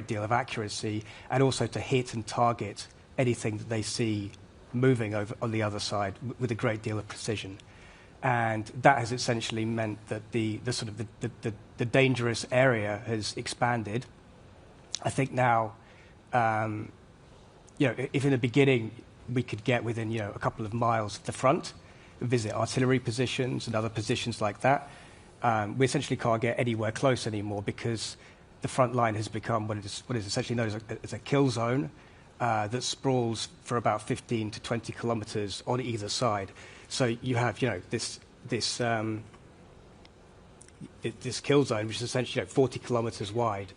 Speaker 20: deal of accuracy, and also to hit and target anything that they see moving over on the other side with a great deal of precision. And that has essentially meant that the dangerous area has expanded. I think now, if in the beginning we could get within a couple of miles of the front, visit artillery positions and other positions like that, we essentially can't get anywhere close anymore because the front line has become what is essentially known as a kill zone that sprawls for about 15 to 20 kilometers on either side. So you have, this kill zone, which is essentially 40 kilometers wide,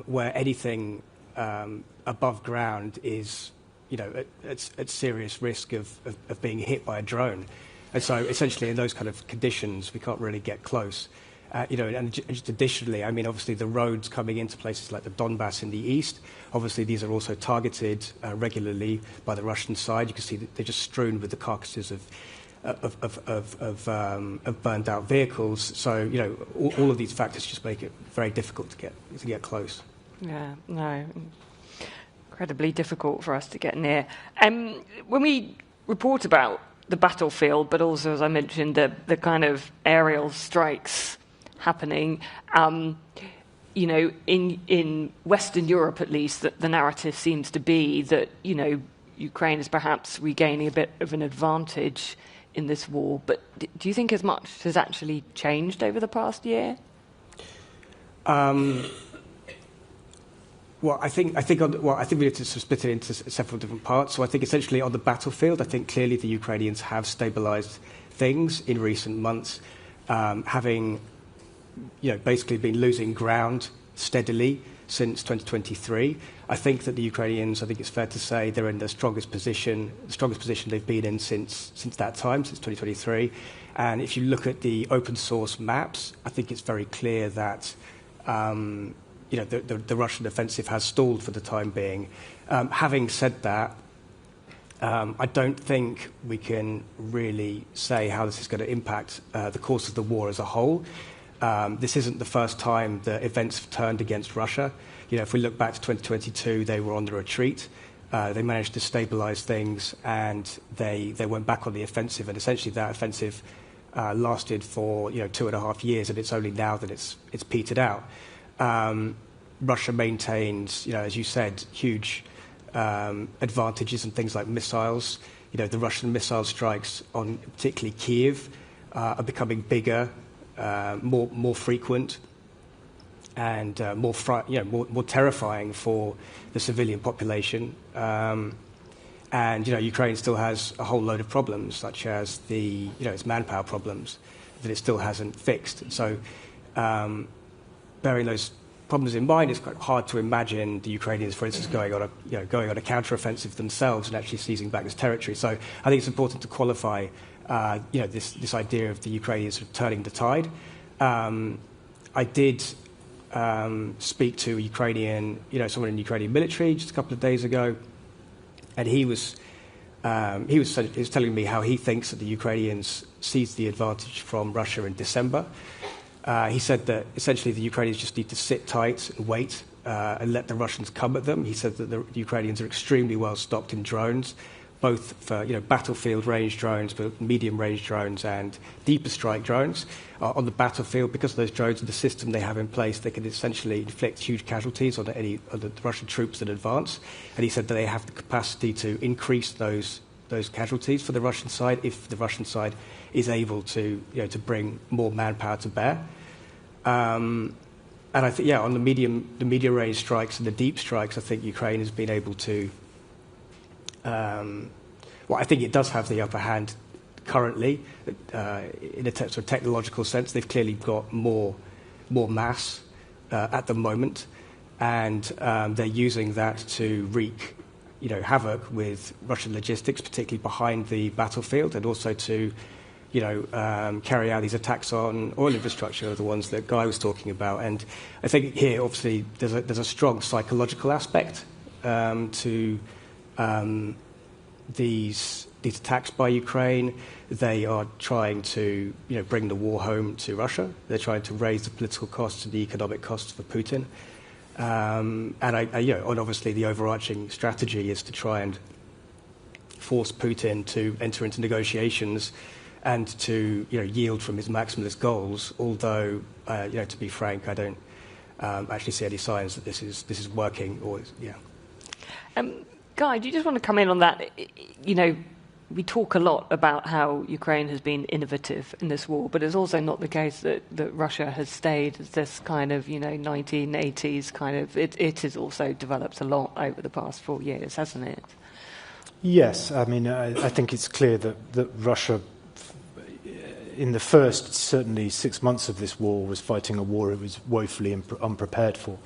Speaker 20: where anything above ground is, at serious risk of being hit by a drone. And so essentially in those kind of conditions, we can't really get close. And just additionally, I mean, obviously the roads coming into places like the Donbass in the east, obviously these are also targeted regularly by the Russian side. You can see that they're just strewn with the carcasses of burned out vehicles. So, all of these factors just make it very difficult to get close.
Speaker 18: Yeah, no, incredibly difficult for us to get near. When we report about the battlefield, but also, as I mentioned, the kind of aerial strikes happening, in Western Europe at least, the narrative seems to be that, Ukraine is perhaps regaining a bit of an advantage in this war. But do you think as much has actually changed over the past year?
Speaker 20: Well, I think we need to split it into several different parts. So I think essentially on the battlefield, I think clearly the Ukrainians have stabilized things in recent months, having basically been losing ground steadily since 2023. I think that the Ukrainians, I think it's fair to say, they're in the strongest position they've been in since that time, since 2023. And if you look at the open source maps, I think it's very clear that the Russian offensive has stalled for the time being. Having said that, I don't think we can really say how this is going to impact the course of the war as a whole. This isn't the first time that events have turned against Russia. If we look back to 2022, they were on the retreat. They managed to stabilize things, and they went back on the offensive. And essentially, that offensive lasted for 2.5 years, and it's only now that it's petered out. Russia maintains, as you said, huge advantages in things like missiles. The Russian missile strikes on particularly Kyiv are becoming bigger, more frequent, and more terrifying for the civilian population. And Ukraine still has a whole load of problems, such as its manpower problems that it still hasn't fixed. So, bearing those problems in mind, it's quite hard to imagine the Ukrainians, for instance, going on a counteroffensive themselves and actually seizing back this territory. So, I think it's important to qualify, this idea of the Ukrainians sort of turning the tide. I did speak to someone in the Ukrainian military just a couple of days ago, and he was telling me how he thinks that the Ukrainians seized the advantage from Russia in December. He said that essentially the Ukrainians just need to sit tight and wait and let the Russians come at them. He said that the Ukrainians are extremely well stocked in drones, both for battlefield range drones, but medium range drones and deeper strike drones. On the battlefield, because of those drones and the system they have in place, they can essentially inflict huge casualties on the Russian troops that advance. And he said that they have the capacity to increase those casualties for the Russian side if the Russian side is able to bring more manpower to bear. And I think on the medium range strikes and the deep strikes, I think Ukraine has been able to. I think it does have the upper hand currently. In a sort of technological sense, they've clearly got more mass at the moment, and they're using that to wreak havoc with Russian logistics, particularly behind the battlefield, and also to carry out these attacks on oil infrastructure, the ones that Guy was talking about. And I think here, obviously, there's a strong psychological aspect to these attacks by Ukraine. They are trying to bring the war home to Russia. They're trying to raise the political costs and the economic costs for Putin. And obviously the overarching strategy is to try and force Putin to enter into negotiations and to yield from his maximalist goals. Although, to be frank, I don't actually see any signs that this is working.
Speaker 18: Guy, do you just want to come in on that? We talk a lot about how Ukraine has been innovative in this war, but it's also not the case that Russia has stayed as this kind of 1980s kind of. It has also developed a lot over the past 4 years, hasn't it?
Speaker 19: Yes, I mean I think it's clear that Russia, in the first certainly 6 months of this war, was fighting a war it was woefully unprepared for.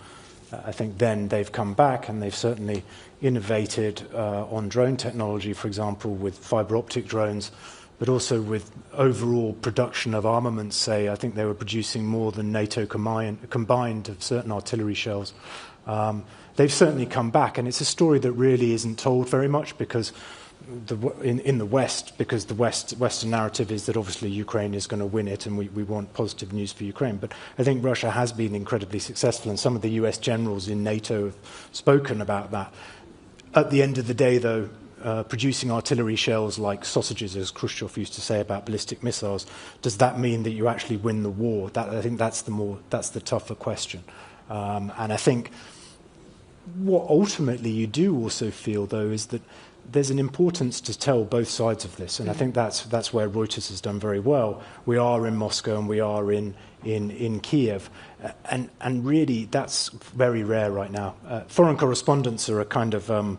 Speaker 19: I think then they've come back and they've certainly innovated on drone technology, for example, with fiber optic drones, but also with overall production of armaments. Say, I think they were producing more than NATO combined of certain artillery shells. They've certainly come back, and it's a story that really isn't told very much because in the West, because the Western narrative is that obviously Ukraine is going to win it and we want positive news for Ukraine. But I think Russia has been incredibly successful, and some of the US generals in NATO have spoken about that. At the end of the day, though, producing artillery shells like sausages, as Khrushchev used to say about ballistic missiles, does that mean that you actually win the war? I think that's the tougher question. And I think what ultimately you do also feel, though, is that there's an importance to tell both sides of this, and I think that's where Reuters has done very well. We are in Moscow and we are in Kiev, and really that's very rare right now. Foreign correspondents are a kind of a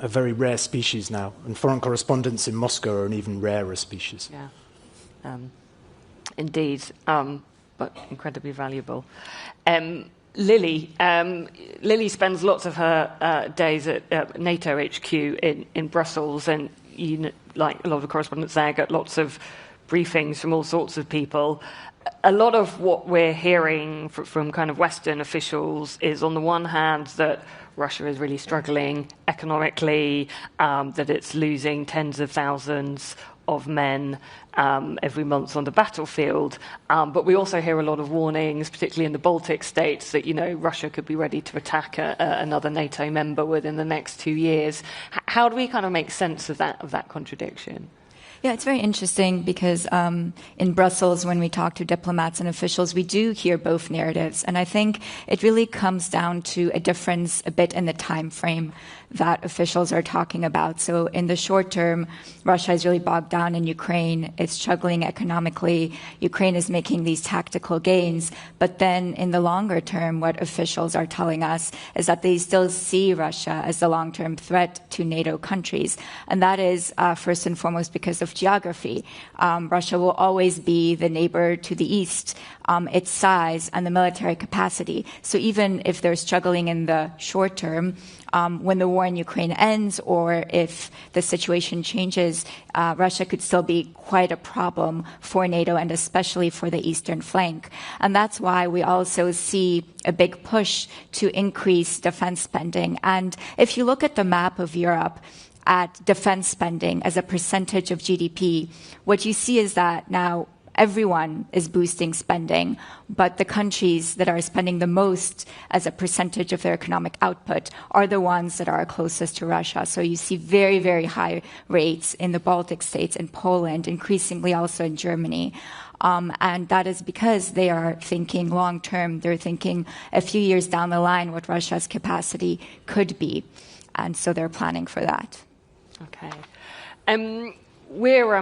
Speaker 19: very rare species now, and foreign correspondents in Moscow are an even rarer species.
Speaker 18: Yeah, indeed, but incredibly valuable. Lily spends lots of her days at NATO HQ in Brussels, and like a lot of the correspondents there, get lots of briefings from all sorts of people. A lot of what we're hearing from kind of Western officials is, on the one hand, that Russia is really struggling economically, that it's losing tens of thousands of men every month on the battlefield. But we also hear a lot of warnings, particularly in the Baltic states, that, Russia could be ready to attack another NATO member within the next 2 years. How do we kind of make sense of that contradiction?
Speaker 21: Yeah, it's very interesting because in Brussels, when we talk to diplomats and officials, we do hear both narratives. And I think it really comes down to a difference a bit in the time frame that officials are talking about. So in the short term, Russia is really bogged down in Ukraine. It's struggling economically. Ukraine is making these tactical gains. But then in the longer term, what officials are telling us is that they still see Russia as the long-term threat to NATO countries. And that is first and foremost because of geography. Russia will always be the neighbor to the east, its size and the military capacity. So even if they're struggling in the short term, when the war in Ukraine ends or if the situation changes, Russia could still be quite a problem for NATO and especially for the eastern flank. And that's why we also see a big push to increase defense spending. And if you look at the map of Europe, at defense spending as a percentage of GDP, what you see is that now everyone is boosting spending, but the countries that are spending the most as a percentage of their economic output are the ones that are closest to Russia. So you see very, very high rates in the Baltic states, in Poland, increasingly also in Germany. And that is because they are thinking long term. They're thinking a few years down the line what Russia's capacity could be. And so they're planning for that.
Speaker 18: Okay. We're,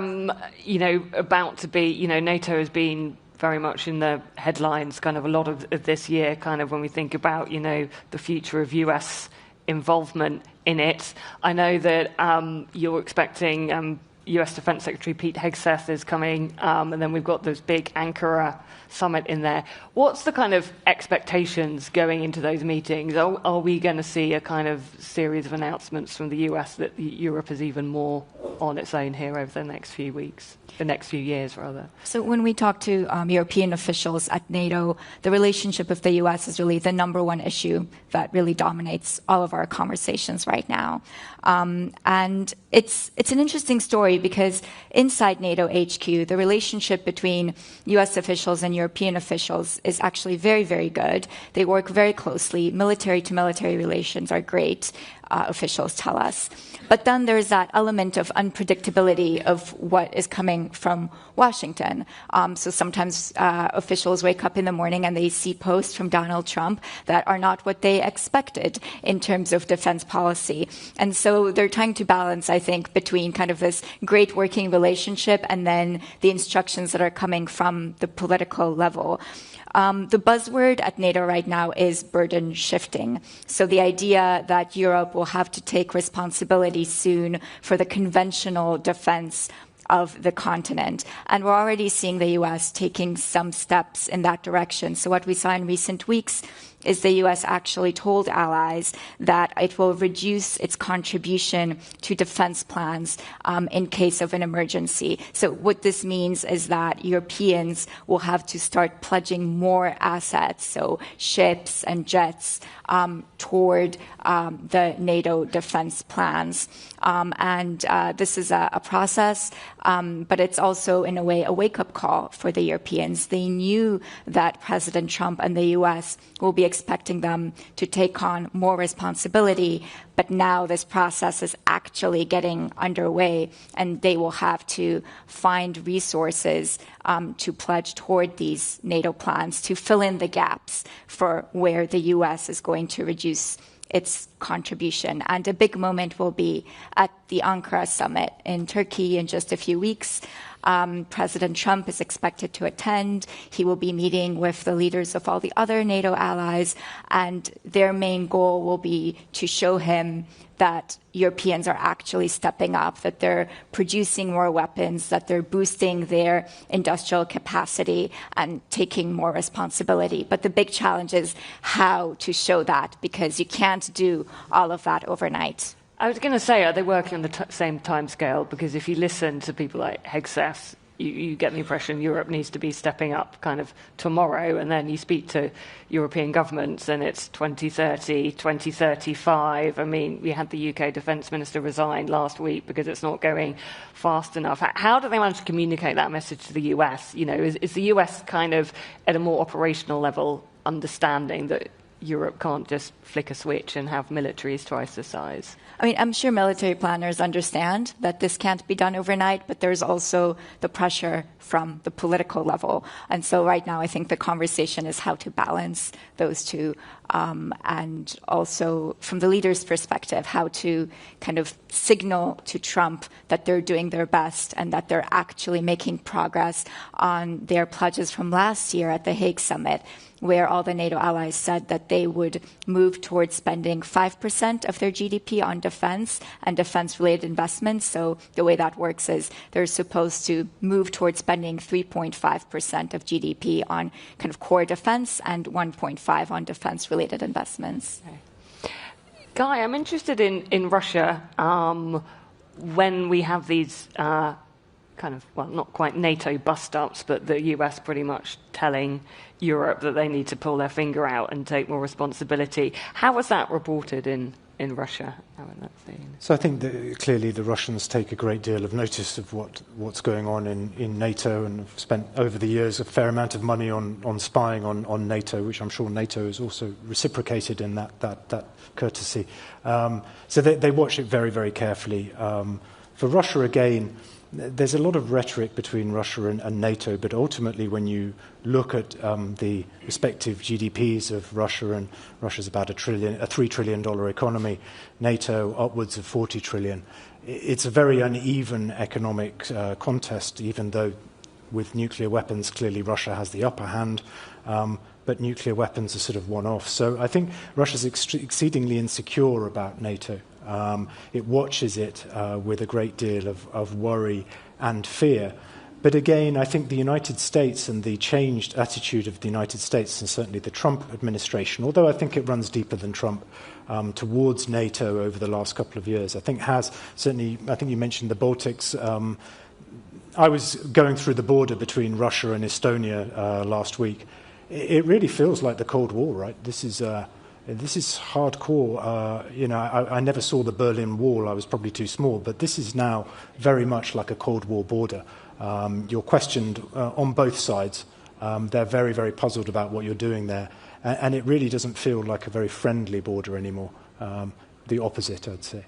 Speaker 18: about to be, NATO has been very much in the headlines kind of a lot of this year, kind of when we think about, the future of US involvement in it. I know that you're expecting US Defense Secretary Pete Hegseth is coming, and then we've got this big Ankara summit in there. What's the kind of expectations going into those meetings? Are we going to see a kind of series of announcements from the US that Europe is even more on its own here over the next few weeks? The next few years, rather.
Speaker 21: So when we talk to European officials at NATO, the relationship with the U.S. is really the number one issue that really dominates all of our conversations right now. And it's an interesting story because inside NATO HQ, the relationship between U.S. officials and European officials is actually very, very good. They work very closely. Military-to-military relations are great, officials tell us. But then there's that element of unpredictability of what is coming from Washington. So sometimes officials wake up in the morning and they see posts from Donald Trump that are not what they expected in terms of defense policy. And so they're trying to balance, I think, between kind of this great working relationship and then the instructions that are coming from the political level. The buzzword at NATO right now is burden shifting. So the idea that Europe will have to take responsibility soon for the conventional defense of the continent. And we're already seeing the U.S. taking some steps in that direction. So what we saw in recent weeks is the U.S. actually told allies that it will reduce its contribution to defense plans in case of an emergency. So what this means is that Europeans will have to start pledging more assets, so ships and jets, toward the NATO defense plans. And this is a process, but it's also, in a way, a wake-up call for the Europeans. They knew that President Trump and the U.S. will be expecting them to take on more responsibility, but now this process is actually getting underway, and they will have to find resources to pledge toward these NATO plans to fill in the gaps for where the U.S. is going to reduce its contribution. And a big moment will be at the Ankara summit in Turkey in just a few weeks. President Trump is expected to attend. He will be meeting with the leaders of all the other NATO allies, and their main goal will be to show him that Europeans are actually stepping up, that they're producing more weapons, that they're boosting their industrial capacity and taking more responsibility. But the big challenge is how to show that, because you can't do all of that overnight.
Speaker 18: I was going to say, are they working on the same timescale? Because if you listen to people like Hegseth, you get the impression Europe needs to be stepping up kind of tomorrow, and then you speak to European governments and it's 2030, 2035. I mean, we had the UK Defence Minister resign last week because it's not going fast enough. How do they manage to communicate that message to the US? You know, is the US kind of at a more operational level understanding that Europe can't just flick a switch and have militaries twice the size?
Speaker 21: I mean, I'm sure military planners understand that this can't be done overnight, but there's also the pressure from the political level. And so right now, I think the conversation is how to balance those two. And also from the leader's perspective, how to kind of signal to Trump that they're doing their best and that they're actually making progress on their pledges from last year at the Hague Summit, where all the NATO allies said that they would move towards spending 5% of their GDP on defense and defense-related investments. So the way that works is they're supposed to move towards spending 3.5% of GDP on kind of core defense and 1.5% on defense-related investments.
Speaker 18: Okay. Guy, I'm interested in Russia when we have these kind of, well, not quite NATO bust-ups, but the US pretty much telling Europe that they need to pull their finger out and take more responsibility. How was that reported in Russia?
Speaker 19: So I think that clearly the Russians take a great deal of notice of what's going on in NATO, and have spent over the years a fair amount of money on spying on NATO, which I'm sure NATO has also reciprocated in that courtesy. So they watch it very, very carefully. For Russia, again, there's a lot of rhetoric between Russia and NATO, but ultimately when you look at the respective GDPs of Russia, and Russia's about a $3 trillion economy, NATO upwards of 40 trillion, it's a very uneven economic contest, even though with nuclear weapons, clearly Russia has the upper hand, but nuclear weapons are sort of one-off. So I think Russia's exceedingly insecure about NATO. It watches it with a great deal of worry and fear. But again, I think the United States and the changed attitude of the United States, and certainly the Trump administration, although I think it runs deeper than Trump, towards NATO over the last couple of years, I think you mentioned the Baltics. I was going through the border between Russia and Estonia last week. It really feels like the Cold War, right? This is hardcore. I never saw the Berlin Wall. I was probably too small. But this is now very much like a Cold War border. You're questioned on both sides. They're very, very puzzled about what you're doing there. And it really doesn't feel like a very friendly border anymore. The opposite, I'd say.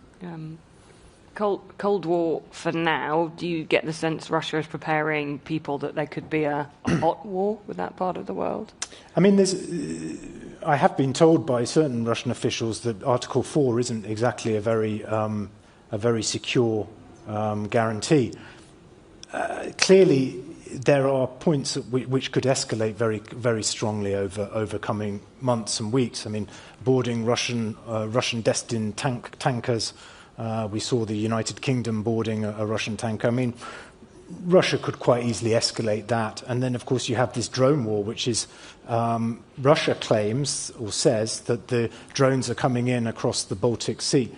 Speaker 18: Cold War for now. Do you get the sense Russia is preparing people that there could be a hot war with that part of the world?
Speaker 19: I mean, I have been told by certain Russian officials that Article 4 isn't exactly a very secure guarantee. Clearly, there are points which could escalate very, very strongly over coming months and weeks. I mean, boarding Russian-destined tankers. We saw the United Kingdom boarding a Russian tanker. I mean, Russia could quite easily escalate that. And then, of course, you have this drone war, which is Russia claims or says that the drones are coming in across the Baltic Sea.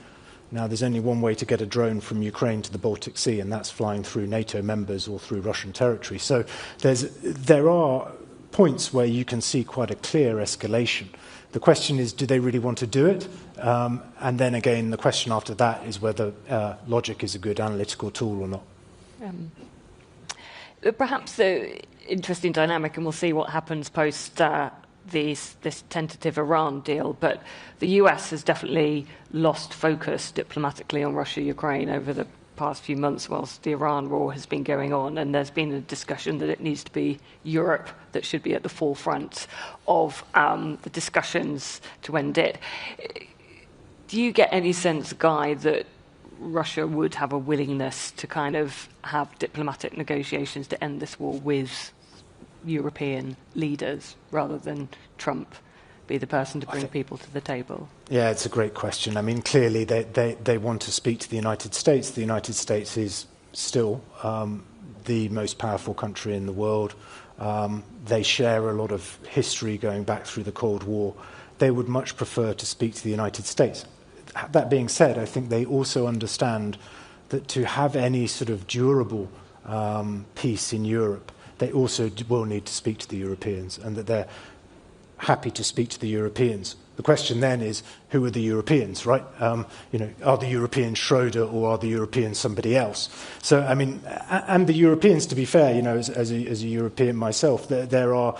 Speaker 19: Now, there's only one way to get a drone from Ukraine to the Baltic Sea, and that's flying through NATO members or through Russian territory. So there are points where you can see quite a clear escalation. The question is, do they really want to do it? And then again, the question after that is whether logic is a good analytical tool or not.
Speaker 18: Perhaps the interesting dynamic, and we'll see what happens post this tentative Iran deal, but the US has definitely lost focus diplomatically on Russia-Ukraine over the past few months whilst the Iran war has been going on, and there's been a discussion that it needs to be Europe that should be at the forefront of the discussions to end it. Do you get any sense, Guy, that Russia would have a willingness to kind of have diplomatic negotiations to end this war with European leaders rather than Trump be the person to bring people to the table?
Speaker 19: Yeah, it's a great question. I mean, clearly they want to speak to the United States. The United States is still the most powerful country in the world. They share a lot of history going back through the Cold War. They would much prefer to speak to the United States. That being said, I think they also understand that to have any sort of durable peace in Europe, they also will need to speak to the Europeans, and that they're happy to speak to the Europeans. The question then is, who are the Europeans, right? Are the Europeans Schroeder or are the Europeans somebody else? So, I mean, and the Europeans, to be fair, as a European myself, there are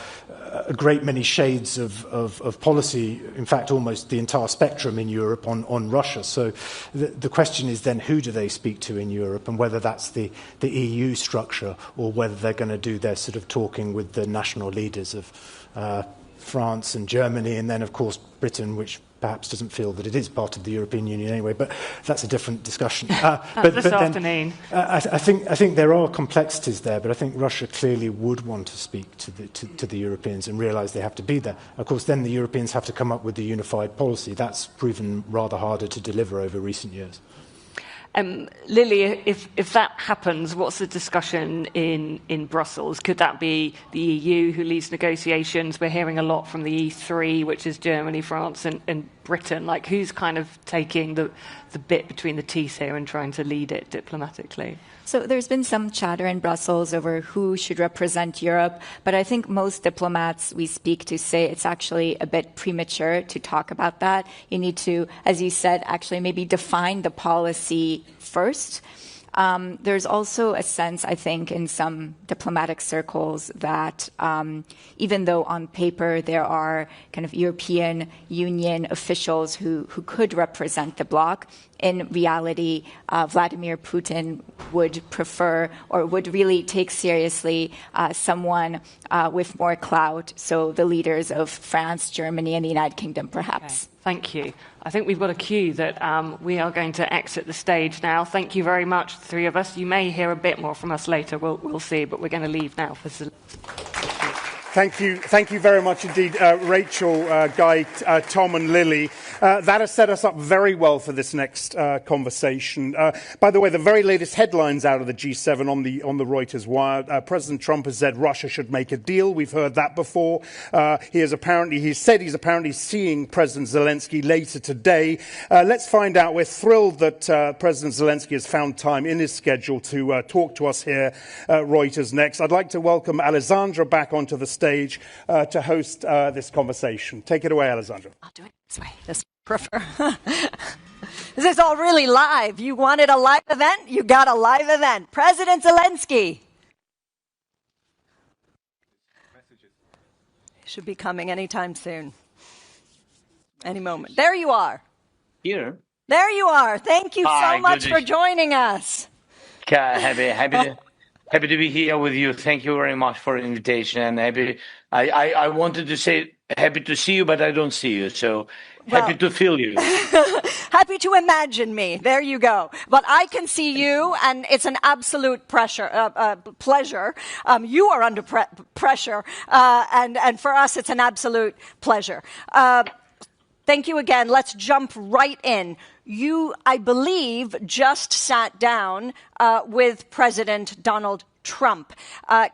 Speaker 19: a great many shades of policy, in fact, almost the entire spectrum in Europe on Russia. So the question is then, who do they speak to in Europe, and whether that's the EU structure or whether they're going to do their sort of talking with the national leaders of France and Germany, and then, of course, Britain, which perhaps doesn't feel that it is part of the European Union anyway, but that's a different discussion.
Speaker 18: This afternoon.
Speaker 19: I think there are complexities there, but I think Russia clearly would want to speak to the Europeans and realise they have to be there. Of course, then the Europeans have to come up with a unified policy. That's proven rather harder to deliver over recent years.
Speaker 18: Lily, if that happens, what's the discussion in Brussels? Could that be the EU who leads negotiations? We're hearing a lot from the E3, which is Germany, France and Britain. Like, who's kind of taking the bit between the teeth here and trying to lead it diplomatically?
Speaker 21: So there's been some chatter in Brussels over who should represent Europe, but I think most diplomats we speak to say it's actually a bit premature to talk about that. You need to, as you said, actually maybe define the policy first. There's also a sense, I think, in some diplomatic circles that even though on paper there are kind of European Union officials who could represent the bloc, in reality, Vladimir Putin would prefer or would really take seriously someone with more clout, so the leaders of France, Germany, and the United Kingdom, perhaps.
Speaker 18: Okay. Thank you. I think we've got a cue that we are going to exit the stage now. Thank you very much, the three of us. You may hear a bit more from us later. We'll see, but we're going to leave now.
Speaker 3: Thank you very much indeed, Rachel, Guy, Tom and Lily. That has set us up very well for this next conversation. By the way, the very latest headlines out of the G7 on the Reuters wire. President Trump has said Russia should make a deal. We've heard that before. He said he's apparently seeing President Zelensky later today. Let's find out. We're thrilled that President Zelensky has found time in his schedule to talk to us here at Reuters Next. I'd like to welcome Alessandra back onto the stage to host this conversation. Take it away, Alessandra.
Speaker 1: I'll do it this way. This prefer. This is all really live. You wanted a live event? You got a live event. President Zelensky should be coming anytime soon. Any moment. There you are.
Speaker 22: Here.
Speaker 1: There you are. Thank you so much for joining us.
Speaker 22: Happy to be here with you. Thank you very much for the invitation. And I wanted to say happy to see you, but I don't see you. So happy to feel you.
Speaker 1: Happy to imagine me. There you go. But I can see you, and it's an absolute pleasure. You are under pressure, and for us, it's an absolute pleasure. Thank you again. Let's jump right in. You, I believe, just sat down with President Donald Trump.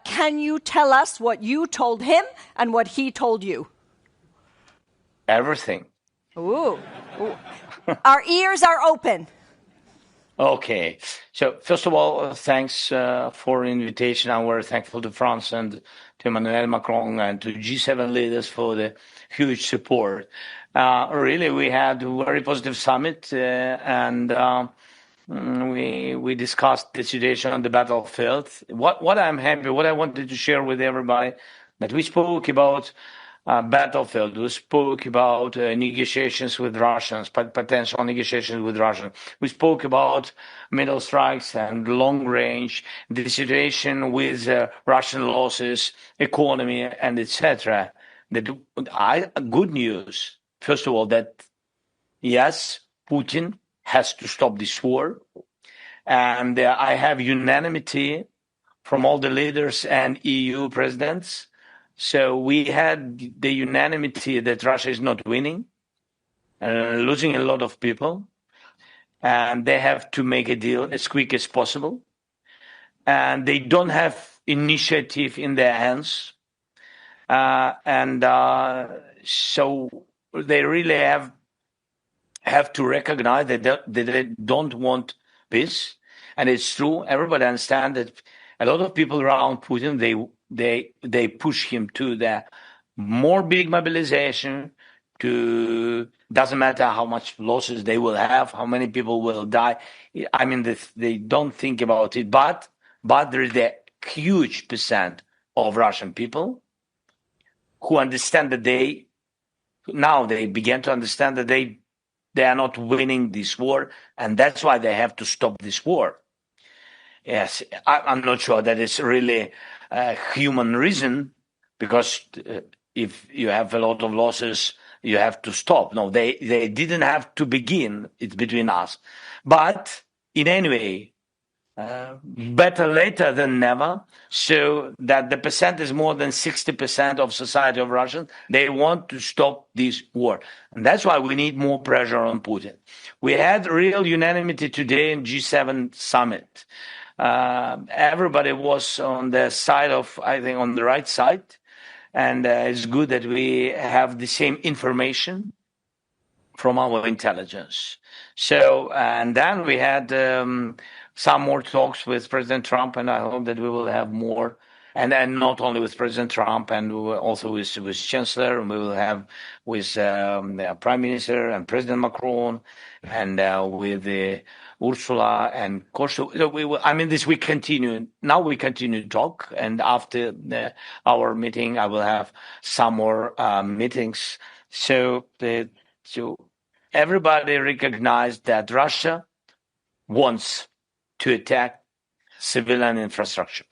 Speaker 1: Can you tell us what you told him and what he told you?
Speaker 22: Everything.
Speaker 1: Ooh. Our ears are open.
Speaker 22: Okay. So, first of all, thanks for the invitation. I'm very thankful to France and to Emmanuel Macron and to G7 leaders for the huge support. Really, we had a very positive summit, and we discussed the situation on the battlefield. What I'm happy, what I wanted to share with everybody, that we spoke about battlefield. We spoke about negotiations with Russians, potential negotiations with Russia. We spoke about middle strikes and long range, the situation with Russian losses, economy, and etc. Good news. First of all, that yes, Putin has to stop this war. And I have unanimity from all the leaders and EU presidents. So we had the unanimity that Russia is not winning, losing a lot of people. And they have to make a deal as quick as possible. And they don't have initiative in their hands. So they really have to recognize that they don't want peace. And it's true. Everybody understands that a lot of people around Putin, they push him to the more big mobilization. Doesn't matter how much losses they will have, how many people will die. I mean, they don't think about it, but there is a huge percent of Russian people who understand that they begin to understand that they are not winning this war, and that's why they have to stop this war. Yes, I'm not sure that it's really a human reason, because if you have a lot of losses, you have to stop. No, they didn't have to begin. It's between us. But in any way, better later than never, so that the percent is more than 60% of society of Russians, they want to stop this war. And that's why we need more pressure on Putin. We had real unanimity today in G7 summit. Everybody was on the side of, I think, on the right side. And it's good that we have the same information from our intelligence. So, and then we had some more talks with President Trump, and I hope that we will have more. And then not only with President Trump, and also with Chancellor, and we will have with the Prime Minister and President Macron, and with Ursula and Costa. So we continue. Now we continue to talk, and after our meeting, I will have some more meetings. So everybody recognized that Russia wants to attack civilian infrastructure.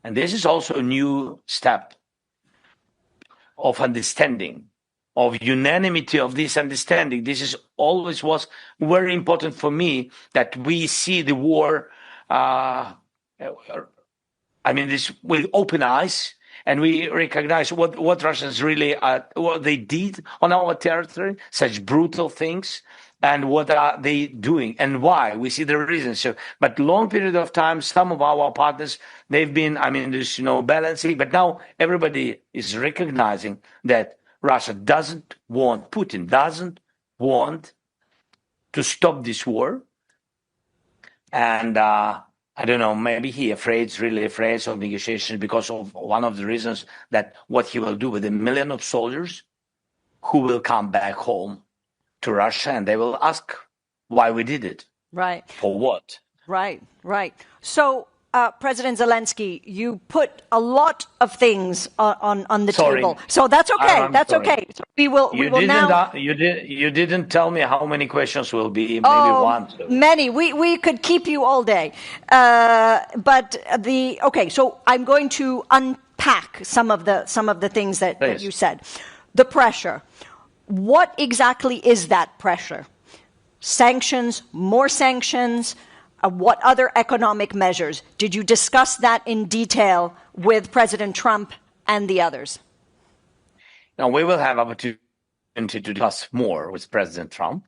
Speaker 22: And this is also a new step of understanding, of unanimity of this understanding. This is always was very important for me, that we see the war, this with open eyes, and we recognize what Russians really what they did on our territory, such brutal things, and what are they doing and why. We see the reasons. So, but long period of time, some of our partners, they've been, there's balancing, but now everybody is recognizing that Russia Putin doesn't want to stop this war. And I don't know, maybe he really afraid of negotiations because of one of the reasons that what he will do with 1 million of soldiers who will come back home to Russia, and they will ask why we did it.
Speaker 1: Right.
Speaker 22: For what?
Speaker 1: Right. So, President Zelensky, you put a lot of things on the table. So that's okay. That's okay. So we will now.
Speaker 22: You didn't tell me how many questions will be. Maybe one. So.
Speaker 1: Many. We could keep you all day. So I'm going to unpack some of the things that you said. The pressure. What exactly is that pressure? Sanctions, more sanctions, what other economic measures? Did you discuss that in detail with President Trump and the others?
Speaker 22: Now, we will have opportunity to discuss more with President Trump,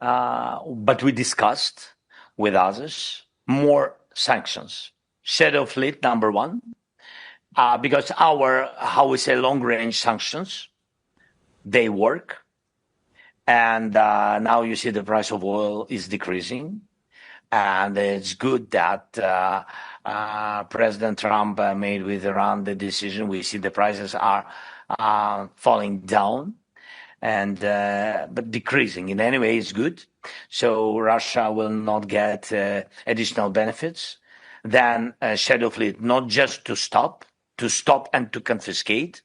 Speaker 22: but we discussed with others more sanctions. Shadow fleet, number one, because our, long-range sanctions, they work, and now you see the price of oil is decreasing, and it's good that President Trump made with Iran the decision. We see the prices are falling down, and but decreasing. In any way, it's good. So Russia will not get additional benefits. Then shadow fleet, not just to stop and to confiscate.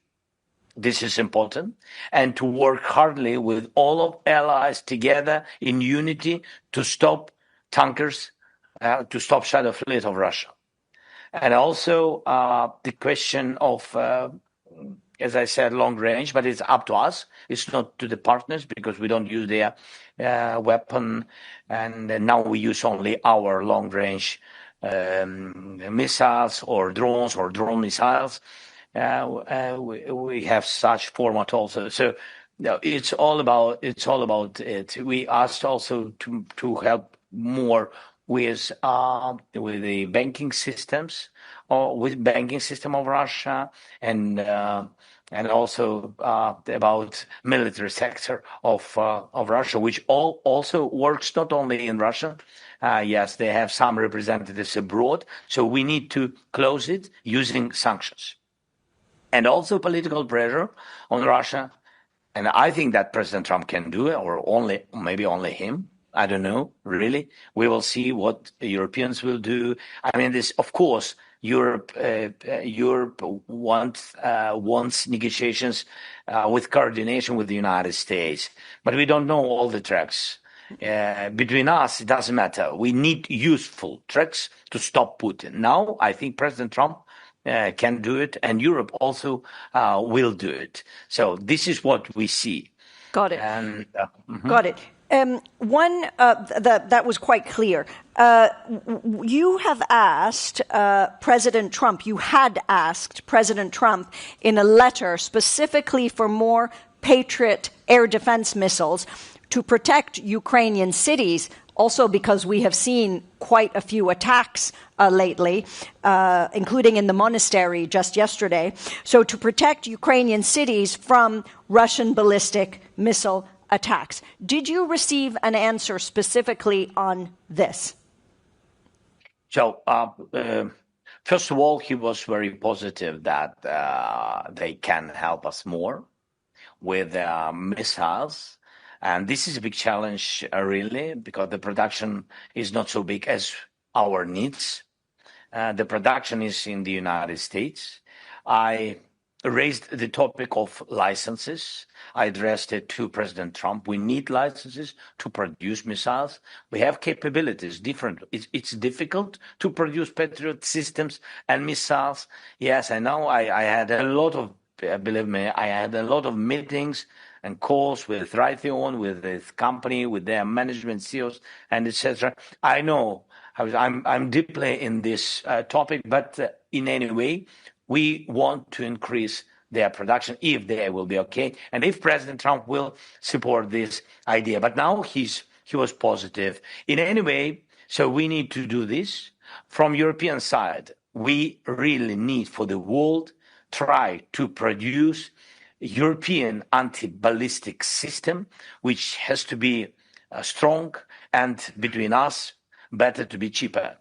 Speaker 22: This is important, and to work hardly with all of allies together in unity to stop tankers, to stop shadow fleet of Russia. And also the question of, as I said, long range, but it's up to us. It's not to the partners, because we don't use their weapon, and now we use only our long range missiles or drones or drone missiles. We have such format also. So it's all about it. We asked also to help more with the banking systems, or with banking system of Russia, and and also about military sector of Russia, which also works not only in Russia. Yes, they have some representatives abroad, so we need to close it using sanctions. And also political pressure on Russia. And I think that President Trump can do it, or maybe only him. I don't know, really. We will see what the Europeans will do. I mean, this, of course, Europe wants negotiations with coordination with the United States, but we don't know all the tricks. Between us, it doesn't matter. We need useful tricks to stop Putin. Now, I think President Trump can do it, and Europe also will do it. So this is what we see.
Speaker 1: Got it.
Speaker 22: And,
Speaker 1: Got it. That was quite clear. You have asked President Trump, you had asked President Trump in a letter specifically for more Patriot air defense missiles to protect Ukrainian cities, also because we have seen quite a few attacks lately, including in the monastery just yesterday. So to protect Ukrainian cities from Russian ballistic missile attacks. Did you receive an answer specifically on this?
Speaker 22: So, first of all, he was very positive that they can help us more with missiles. And this is a big challenge, really, because the production is not so big as our needs. The production is in the United States. I raised the topic of licenses. I addressed it to President Trump. We need licenses to produce missiles. We have capabilities, different. It's difficult to produce Patriot systems and missiles. Yes, I know. I had a lot of, believe me, I had a lot of meetings and calls with Raytheon, with this company, with their management CEOs, and etc. I know I'm deeply in this topic, but in any way, we want to increase their production if they will be okay, and if President Trump will support this idea. But now he was positive. In any way, so we need to do this. From European side, we really need for the world try to produce European anti-ballistic system, which has to be strong, and between us, better to be cheaper.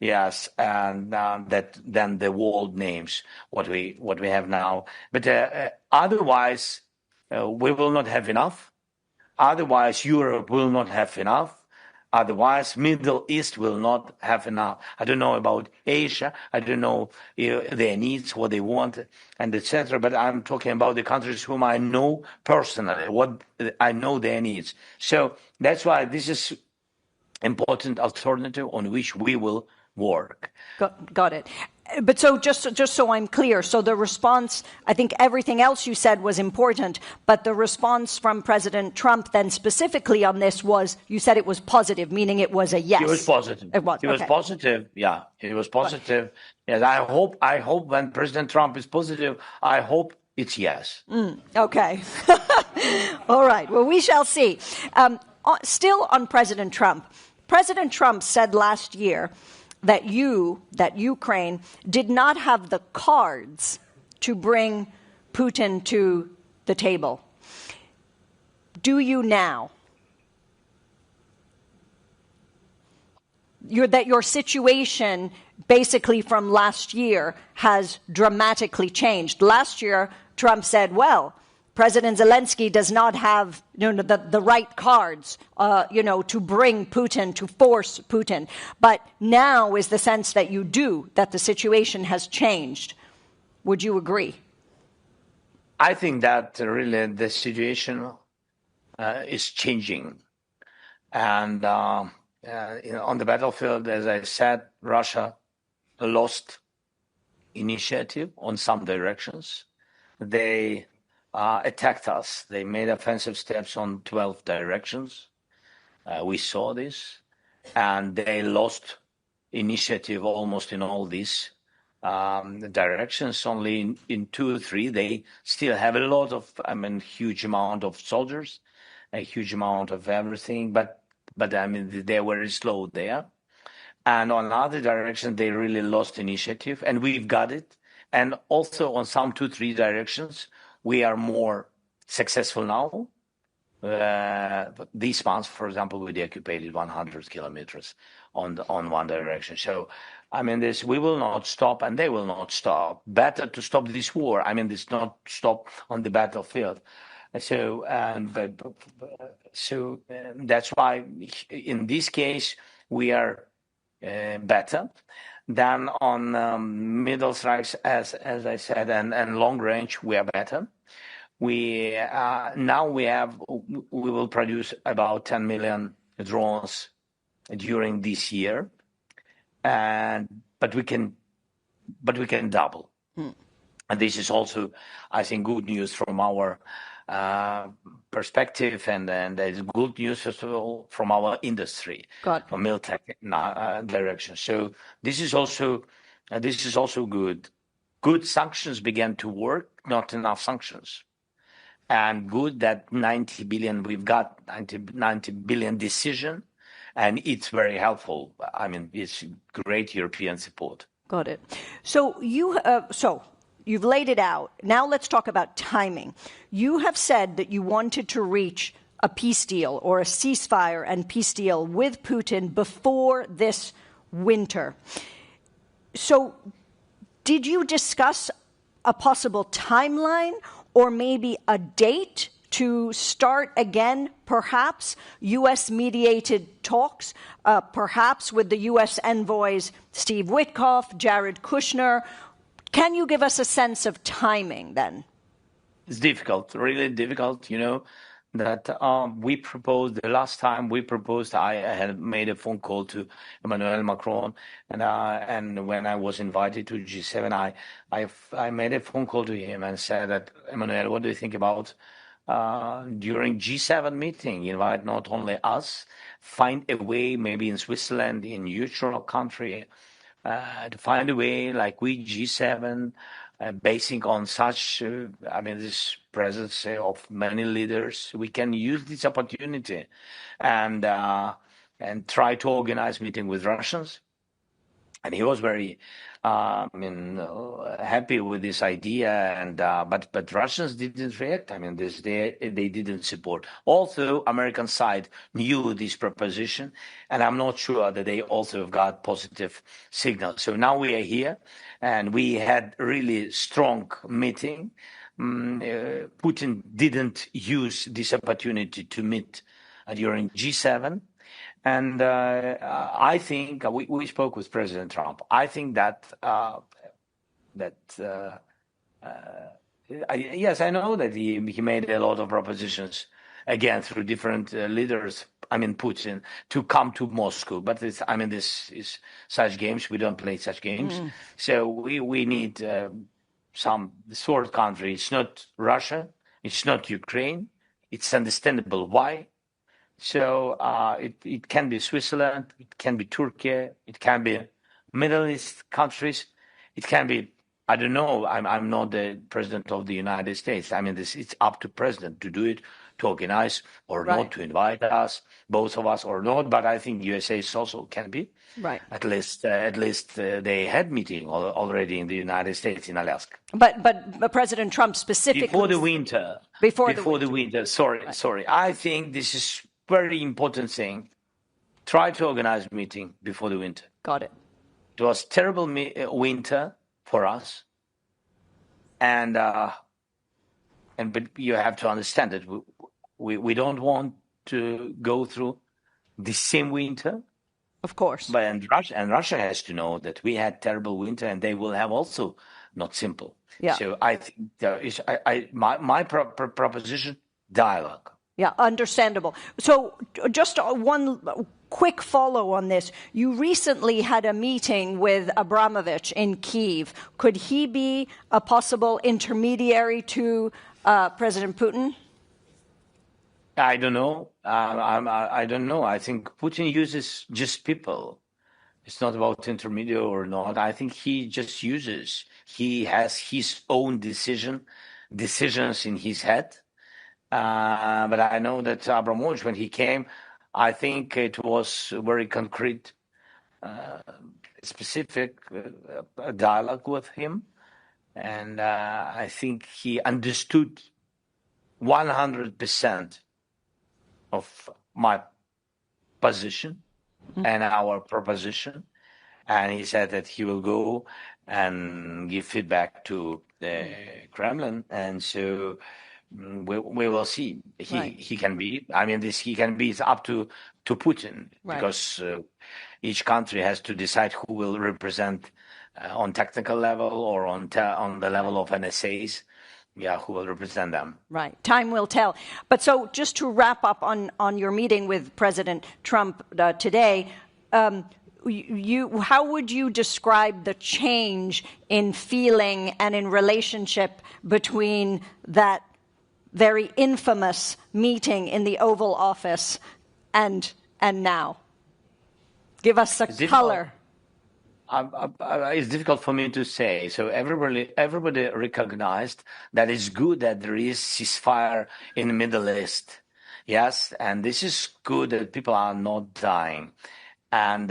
Speaker 22: Yes, and that than the world names what we have now. But otherwise, we will not have enough. Otherwise, Europe will not have enough. Otherwise, Middle East will not have enough. I don't know about Asia. I don't know their needs, what they want, and etc. But I'm talking about the countries whom I know personally, what I know their needs. So that's why this is important alternative on which we will work.
Speaker 1: Got it. But so just so I'm clear, so the response, I think everything else you said was important, but the response from President Trump then specifically on this was, you said it was positive, meaning it was a yes.
Speaker 22: He was positive.
Speaker 1: It was,
Speaker 22: he was positive. Yeah, he was positive. Yes, I hope when President Trump is positive, I hope it's yes.
Speaker 1: Okay. All right. Well, we shall see. Still on President Trump. President Trump said last year that Ukraine did not have the cards to bring Putin to the table. Do you now? That your situation basically from last year has dramatically changed. Last year, Trump said, well, President Zelensky does not have the right cards, to bring Putin, to force Putin. But now is the sense that you do, that the situation has changed. Would you agree?
Speaker 22: I think that really the situation is changing. And on the battlefield, as I said, Russia lost initiative on some directions. They attacked us. They made offensive steps on 12 directions. We saw this. And they lost initiative almost in all these directions. Only in 2 or 3, they still have a lot of, huge amount of soldiers, a huge amount of everything. But they were very slow there. And on other directions, they really lost initiative. And we've got it. And also on some 2, 3 directions, we are more successful now. These months, for example, we deoccupied 100 kilometers on one direction. So, I mean, we will not stop, and they will not stop. Better to stop this war. I mean, this not stop on the battlefield. So, that's why in this case we are better than on middle strikes, as I said, and long range we are better. We will produce about 10 million drones during this year, but we can double. And this is also, I think, good news from our perspective, and it's good news first of all from our industry, from Miltech direction. So this is also good. Good sanctions began to work. Not enough sanctions. And good that 90 billion, we've got 90 billion decision, and it's very helpful. I mean, it's great European support.
Speaker 1: Got it. So you've laid it out. Now let's talk about timing. You have said that you wanted to reach a peace deal or a ceasefire and peace deal with Putin before this winter. So did you discuss a possible timeline, or maybe a date to start again, perhaps U.S.-mediated talks, perhaps with the U.S. envoys Steve Witkoff, Jared Kushner? Can you give us a sense of timing then?
Speaker 22: It's difficult, really difficult, that we proposed, the last time we proposed, I had made a phone call to Emmanuel Macron, and when I was invited to G7, I made a phone call to him and said that, Emmanuel, what do you think about during G7 meeting, invite not only us, find a way, maybe in Switzerland, in neutral country, to find a way like we G7, basing on such, this presence of many leaders, we can use this opportunity and try to organize meeting with Russians. And he was very, happy with this idea. But Russians didn't react. They didn't support. Also, American side knew this proposition, and I'm not sure that they also got positive signals. So now we are here, and we had really strong meeting. Putin didn't use this opportunity to meet during G7. And I think we spoke with President Trump. I think that yes, I know that he made a lot of propositions again through different leaders. Putin to come to Moscow, but this is such games. We don't play such games. So we need some third country. It's not Russia. It's not Ukraine. It's understandable why. So it can be Switzerland, it can be Turkey, it can be Middle East countries, it can be, I don't know, I'm not the president of the United States. It's up to president to do it, to organize or not, to invite us, both of us or not. But I think USA also can be.
Speaker 1: Right.
Speaker 22: At least they had meeting already in the United States in Alaska.
Speaker 1: But President Trump specifically
Speaker 22: before the winter. Before the winter. Sorry. I think this is very important thing. Try to organize meeting before the winter.
Speaker 1: Got it.
Speaker 22: It was terrible winter for us, but you have to understand that we don't want to go through the same winter.
Speaker 1: Of course.
Speaker 22: But Russia has to know that we had terrible winter, and they will have also not simple.
Speaker 1: Yeah.
Speaker 22: So I think there is my proposition, dialogue.
Speaker 1: Yeah, understandable. So just one quick follow on this. You recently had a meeting with Abramovich in Kyiv. Could he be a possible intermediary to President Putin?
Speaker 22: I don't know. I don't know. I think Putin uses just people. It's not about intermediary or not. I think he just uses. He has his own decisions in his head. But I know that Abramovich, when he came, I think it was very concrete, specific dialogue with him. And I think he understood 100% of my position and our proposition. And he said that he will go and give feedback to the Kremlin. And so we will see. He can be, I mean, he can be, it's up to Putin, because each country has to decide who will represent on technical level or on the level of NSAs. Who will represent them.
Speaker 1: Right. Time will tell. But so just to wrap up on your meeting with President Trump today, how would you describe the change in feeling and in relationship between that very infamous meeting in the Oval Office and now? Give us a color.
Speaker 22: It's difficult for me to say. So everybody recognized that it's good that there is ceasefire in the Middle East. Yes, and this is good that people are not dying. And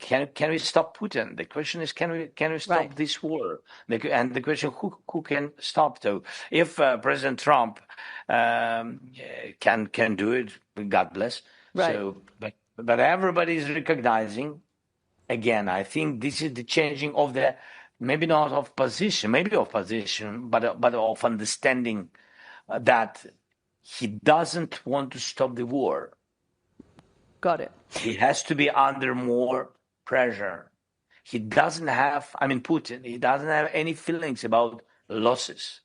Speaker 22: can we stop Putin? The question is, can we stop this war? And the question, who can stop? So if President Trump can do it, God bless.
Speaker 1: Right.
Speaker 22: So, but everybody is recognizing. Again, I think this is the changing of the, maybe not of position, maybe of position, but of understanding that he doesn't want to stop the war.
Speaker 1: Got it.
Speaker 22: He has to be under more pressure. He doesn't have, Putin, he doesn't have any feelings about losses.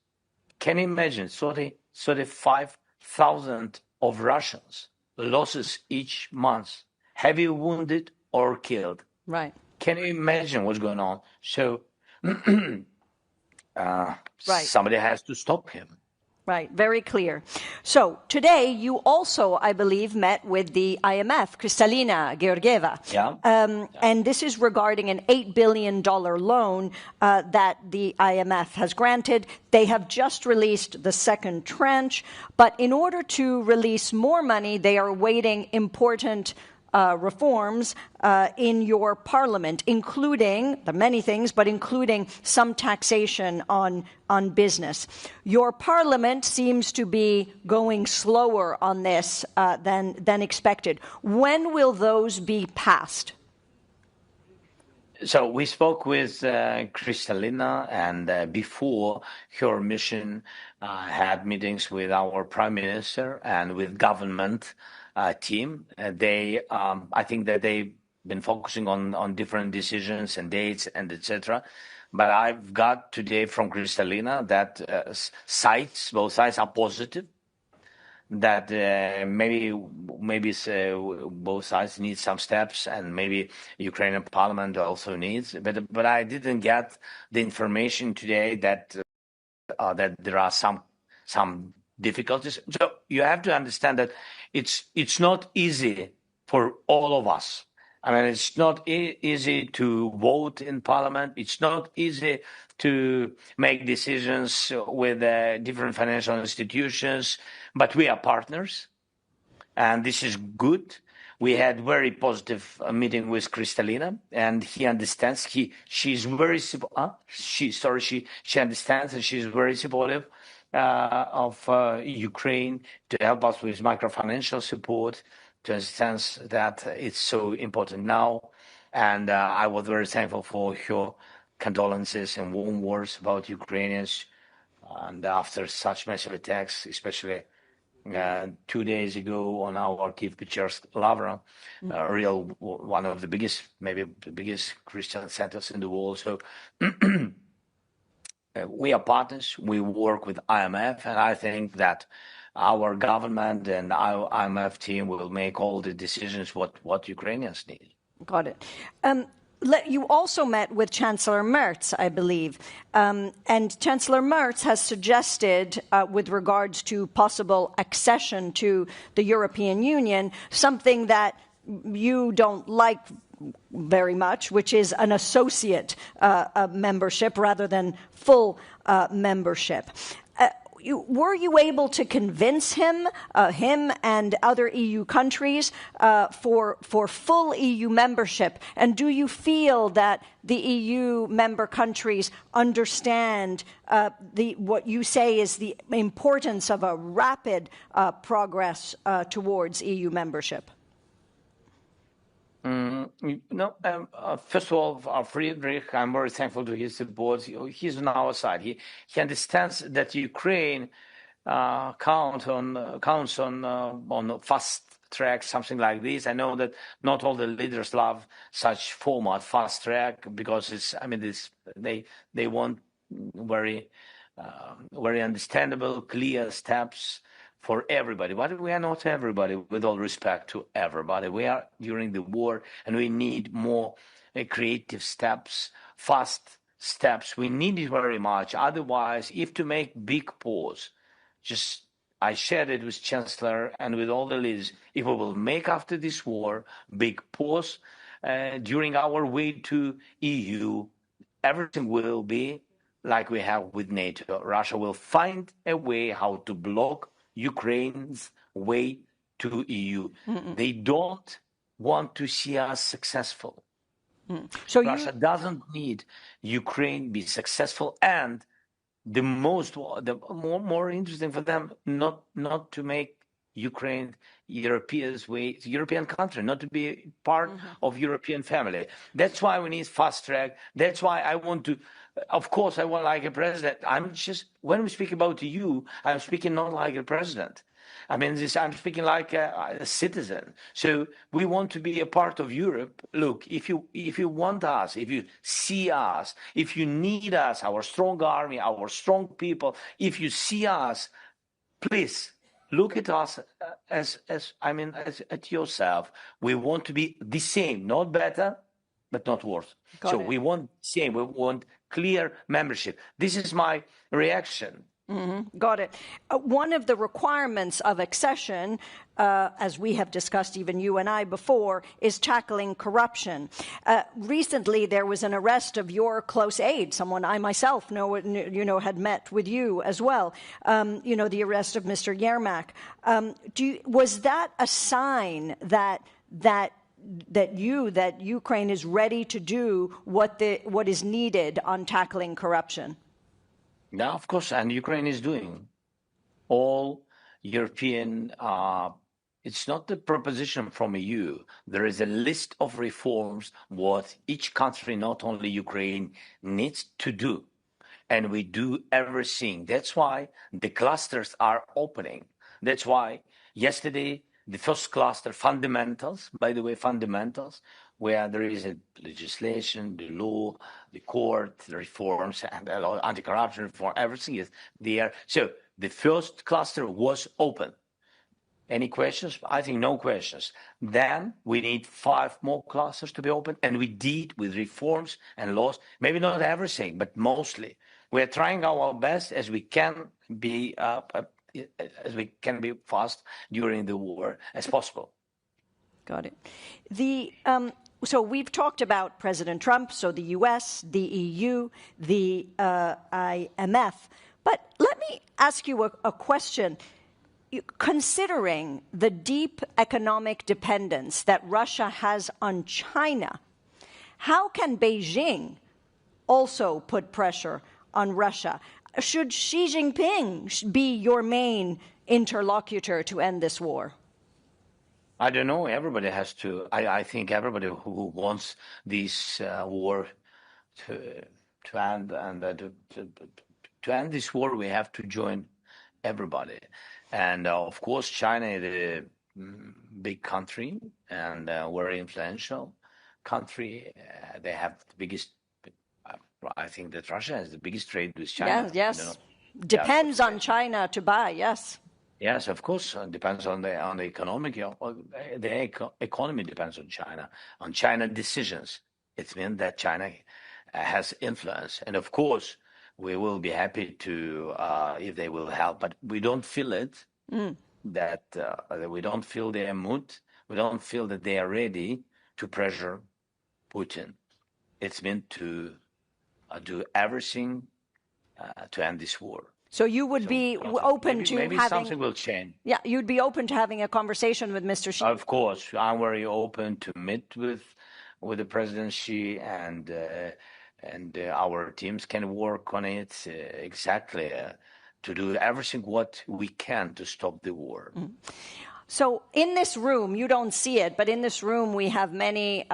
Speaker 22: Can you imagine 35,000 of Russians losses each month, heavy wounded or killed?
Speaker 1: Right.
Speaker 22: Can you imagine what's going on? So somebody has to stop him.
Speaker 1: Right, very clear. So today you also, I believe, met with the IMF, Kristalina Georgieva.
Speaker 22: Yeah.
Speaker 1: And this is regarding an $8 billion loan that the IMF has granted. They have just released the second tranche, but in order to release more money, they are awaiting important reforms in your parliament, including the many things, but including some taxation on business. Your parliament seems to be going slower on this than expected. When will those be passed?
Speaker 22: So we spoke with Kristalina, and before her mission, had meetings with our prime minister and with government team. I think that they've been focusing on different decisions and dates and etc. But I've got today from Kristalina that both sides are positive. That maybe both sides need some steps, and maybe Ukrainian parliament also needs. But I didn't get the information today that there are some difficulties. So you have to understand that it's not easy for all of us. It's not easy to vote in parliament. It's not easy to make decisions with different financial institutions, but we are partners, and this is good. We had very positive meeting with Kristalina, and he understands. She understands, and she's very supportive of Ukraine to help us with microfinancial support, to understand that it's so important now. And I was very thankful for her condolences and warm words about Ukrainians. And after such massive attacks, especially 2 days ago on our Kiev Pechersk Lavra, one of the biggest, maybe the biggest Christian centers in the world. So we are partners. We work with IMF, and I think that our government and our IMF team will make all the decisions what Ukrainians need.
Speaker 1: Got it. You also met with Chancellor Merz, I believe, and Chancellor Merz has suggested, with regards to possible accession to the European Union, something that you don't like very much, which is an associate membership rather than full membership. were you able to convince him and other EU countries for full EU membership? And do you feel that the EU member countries understand what you say is the importance of a rapid progress towards EU membership?
Speaker 22: First of all, Friedrich, I'm very thankful to his support. He's on our side. He understands that Ukraine counts on fast track, something like this. I know that not all the leaders love such format, fast track, because they want very understandable, clear steps for everybody. But we are not everybody, with all respect to everybody. We are during the war, and we need more creative steps, fast steps. We need it very much. Otherwise, if to make big pause, I shared it with Chancellor and with all the leaders, if we will make after this war big pause during our way to EU, everything will be like we have with NATO. Russia will find a way how to block Ukraine's way to EU. They don't want to see us successful. So Russia doesn't need Ukraine to be successful, and the more interesting for them not to make Ukraine European country, not to be part of European family. That's why we need fast track. That's why I want to. Of course, I want like a president. When we speak about EU, I'm speaking not like a president. I'm speaking like a citizen. So we want to be a part of Europe. Look, if you want us, if you see us, if you need us, our strong army, our strong people, if you see us, please look at us as at yourself. We want to be the same, not better, but not worse. We want same. We want clear membership. This is my reaction.
Speaker 1: Got it. One of the requirements of accession, as we have discussed, even you and I before, is tackling corruption. Recently, there was an arrest of your close aide, someone I myself had met with you as well. The arrest of Mr. Yermak. Was that a sign that Ukraine is ready to do what is needed on tackling corruption?
Speaker 22: Yeah, of course, and Ukraine is doing all European. It's not the proposition from EU. There is a list of reforms what each country, not only Ukraine, needs to do, and we do everything. That's why the clusters are opening. That's why yesterday the first cluster, fundamentals, by the way, fundamentals, where there is a legislation, the law, the court, the reforms, and anti-corruption reform, everything is there. So the first cluster was open. Any questions? I think no questions. Then we need 5 more clusters to be open, and we did with reforms and laws, maybe not everything, but mostly. We are trying our best as we can be fast during the war as possible.
Speaker 1: Got it. So we've talked about President Trump, so the US, the EU, the IMF. But let me ask you a question. Considering the deep economic dependence that Russia has on China, how can Beijing also put pressure on Russia? Should Xi Jinping be your main interlocutor to end this war?
Speaker 22: I don't know. Everybody has to. I think everybody who wants this war to end and to end this war, we have to join everybody. And of course, China is a big country and very influential country. They have the biggest. I think that Russia has the biggest trade with China.
Speaker 1: Yes. Depends on China to buy. Yes.
Speaker 22: Yes, of course. It depends on the economic. The economy depends on China. On China decisions, it means that China has influence, and of course, we will be happy to if they will help. But we don't feel it. That we don't feel their mood. We don't feel that they are ready to pressure Putin. It's meant to do everything to end this war.
Speaker 1: So you would be open to
Speaker 22: maybe
Speaker 1: having...
Speaker 22: something will change.
Speaker 1: Yeah, you'd be open to having a conversation with Mr. Xi.
Speaker 22: Of course, I'm very open to meet with the President Xi, and our teams can work on it exactly to do everything what we can to stop the war.
Speaker 1: Mm. So in this room, you don't see it, but in this room we have many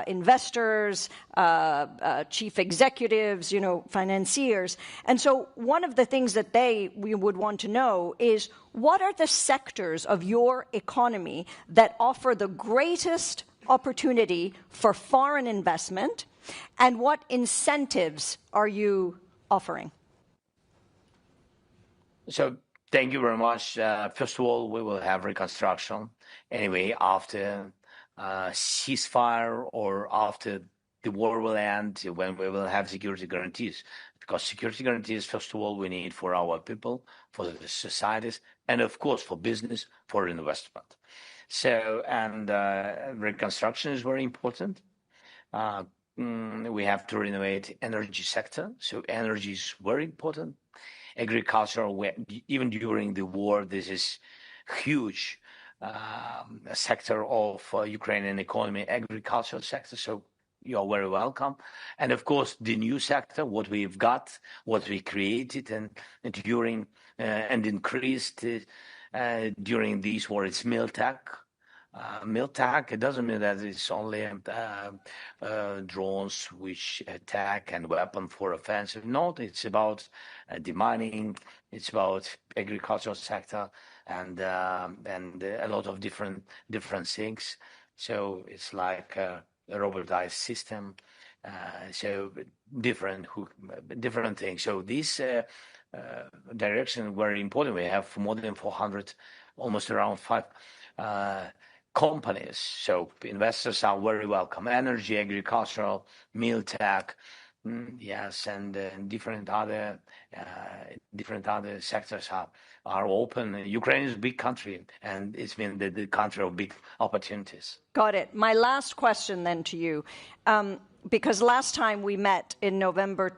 Speaker 1: investors, chief executives, financiers. And so one of the things that we would want to know is, what are the sectors of your economy that offer the greatest opportunity for foreign investment, and what incentives are you offering?
Speaker 22: So thank you very much. First of all, we will have reconstruction anyway after ceasefire or after the war will end, when we will have security guarantees. Because security guarantees, first of all, we need for our people, for the societies, and of course for business, for investment. So, and reconstruction is very important. We have to renovate energy sector. So energy is very important. Agriculture, even during the war, this is huge sector of Ukrainian economy, agricultural sector. So you are very welcome. And of course, the new sector, what we've got, what we created and during and increased during this war, it's Miltech. Miltech, it doesn't mean that it's only drones which attack and weapon for offensive. No, it's about demining, it's about agricultural sector and a lot of different things. So it's like a robotized system. So different things. So this direction is very important. We have more than 400, almost around 5 companies. So investors are very welcome. Energy, agricultural, Miltech, yes, and different other sectors are open. Ukraine is a big country, and it's been the country of big opportunities.
Speaker 1: Got it. My last question then to you, because last time we met in November.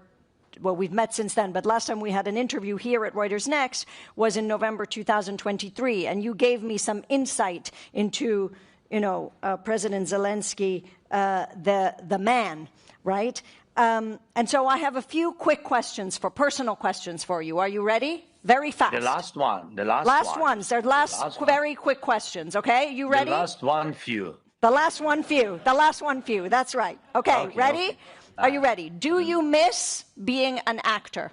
Speaker 1: Well, we've met since then, but last time we had an interview here at Reuters Next was in November 2023, and you gave me some insight into, President Zelensky, the man, right? And so I have a few quick questions, personal questions for you. Are you ready? Very fast.
Speaker 22: The last one.
Speaker 1: Last ones. They're very quick questions, okay? You ready?
Speaker 22: The last one, few.
Speaker 1: The last one, few. The last one, few. That's right. Okay, ready? Okay. Are you ready? Do you miss being an actor?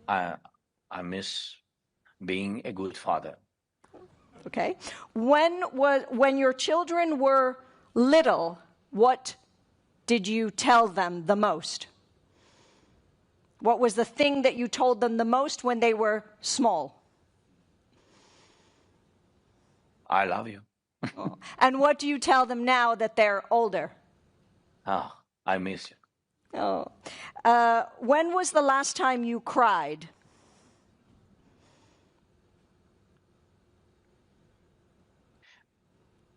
Speaker 22: I miss being a good father.
Speaker 1: Okay. When your children were little, what did you tell them the most? What was the thing that you told them the most when they were small?
Speaker 22: I love you.
Speaker 1: Oh. And what do you tell them now that they're older?
Speaker 22: Oh, I miss you.
Speaker 1: Oh. When was the last time you cried?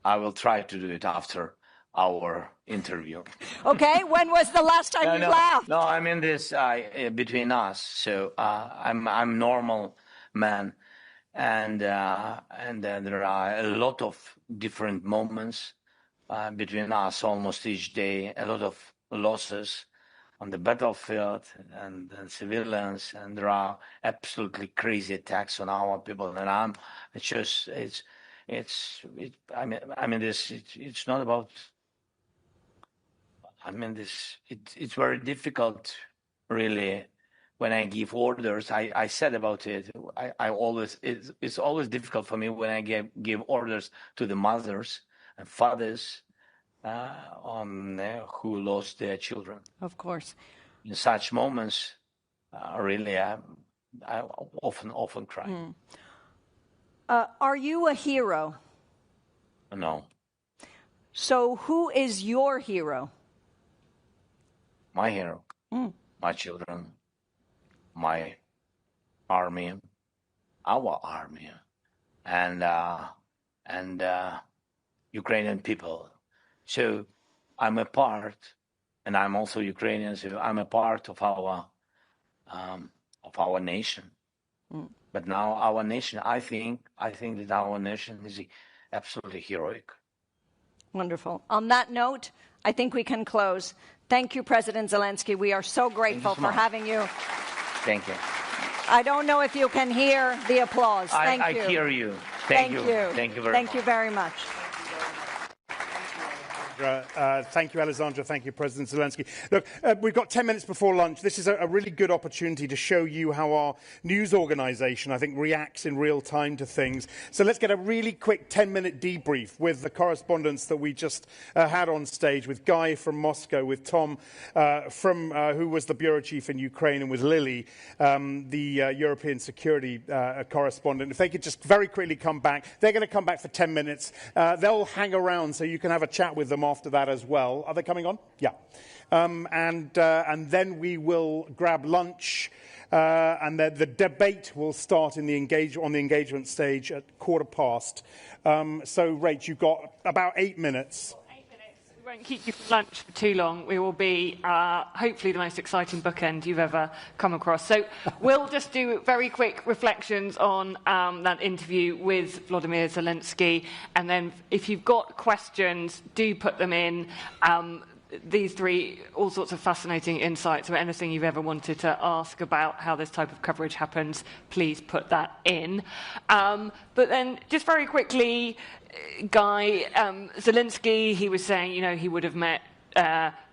Speaker 22: I will try to do it after our interview.
Speaker 1: Okay, when was the last time you laughed?
Speaker 22: No, I mean this between us. So I'm normal man, and there are a lot of different moments between us almost each day. A lot of losses on the battlefield and civilians, and there are absolutely crazy attacks on our people. And it's not about. It's very difficult, really, when I give orders. I said about it. It's always difficult for me when I give orders to the mothers and fathers who lost their children.
Speaker 1: Of course.
Speaker 22: In such moments, really, I often cry.
Speaker 1: Mm. Are you a hero?
Speaker 22: No.
Speaker 1: So who is your hero?
Speaker 22: My hero, my children, my army, our army, and Ukrainian people. So I'm a part, and I'm also Ukrainian. So I'm a part of our of our nation. But now our nation, I think that our nation is absolutely heroic.
Speaker 1: Wonderful. On that note, I think we can close. Thank you, President Zelensky. We are so grateful for having you.
Speaker 22: Thank you.
Speaker 1: I don't know if you can hear the applause. Thank you.
Speaker 22: I hear you. Thank you. Thank you very much.
Speaker 1: Thank you very much.
Speaker 3: Thank you, Alessandra. Thank you, President Zelensky. Look, we've got 10 minutes before lunch. This is a really good opportunity to show you how our news organisation, I think, reacts in real time to things. So let's get a really quick 10-minute debrief with the correspondents that we just had on stage, with Guy from Moscow, with Tom who was the bureau chief in Ukraine, and with Lily, the European security correspondent. If they could just very quickly come back. They're going to come back for 10 minutes. They'll hang around so you can have a chat with them after that as well. Are they coming on? Yeah. And then we will grab lunch, and the debate will start on the engagement stage at 15:15. So, Rach, you've got about 8 minutes.
Speaker 18: We won't keep you for lunch for too long. We will be hopefully the most exciting bookend you've ever come across. So we'll just do very quick reflections on that interview with Volodymyr Zelensky, and then if you've got questions, do put them in. These three, all sorts of fascinating insights, or anything you've ever wanted to ask about how this type of coverage happens, please put that in. But then, just very quickly, Guy, Zelensky, he was saying, he would have met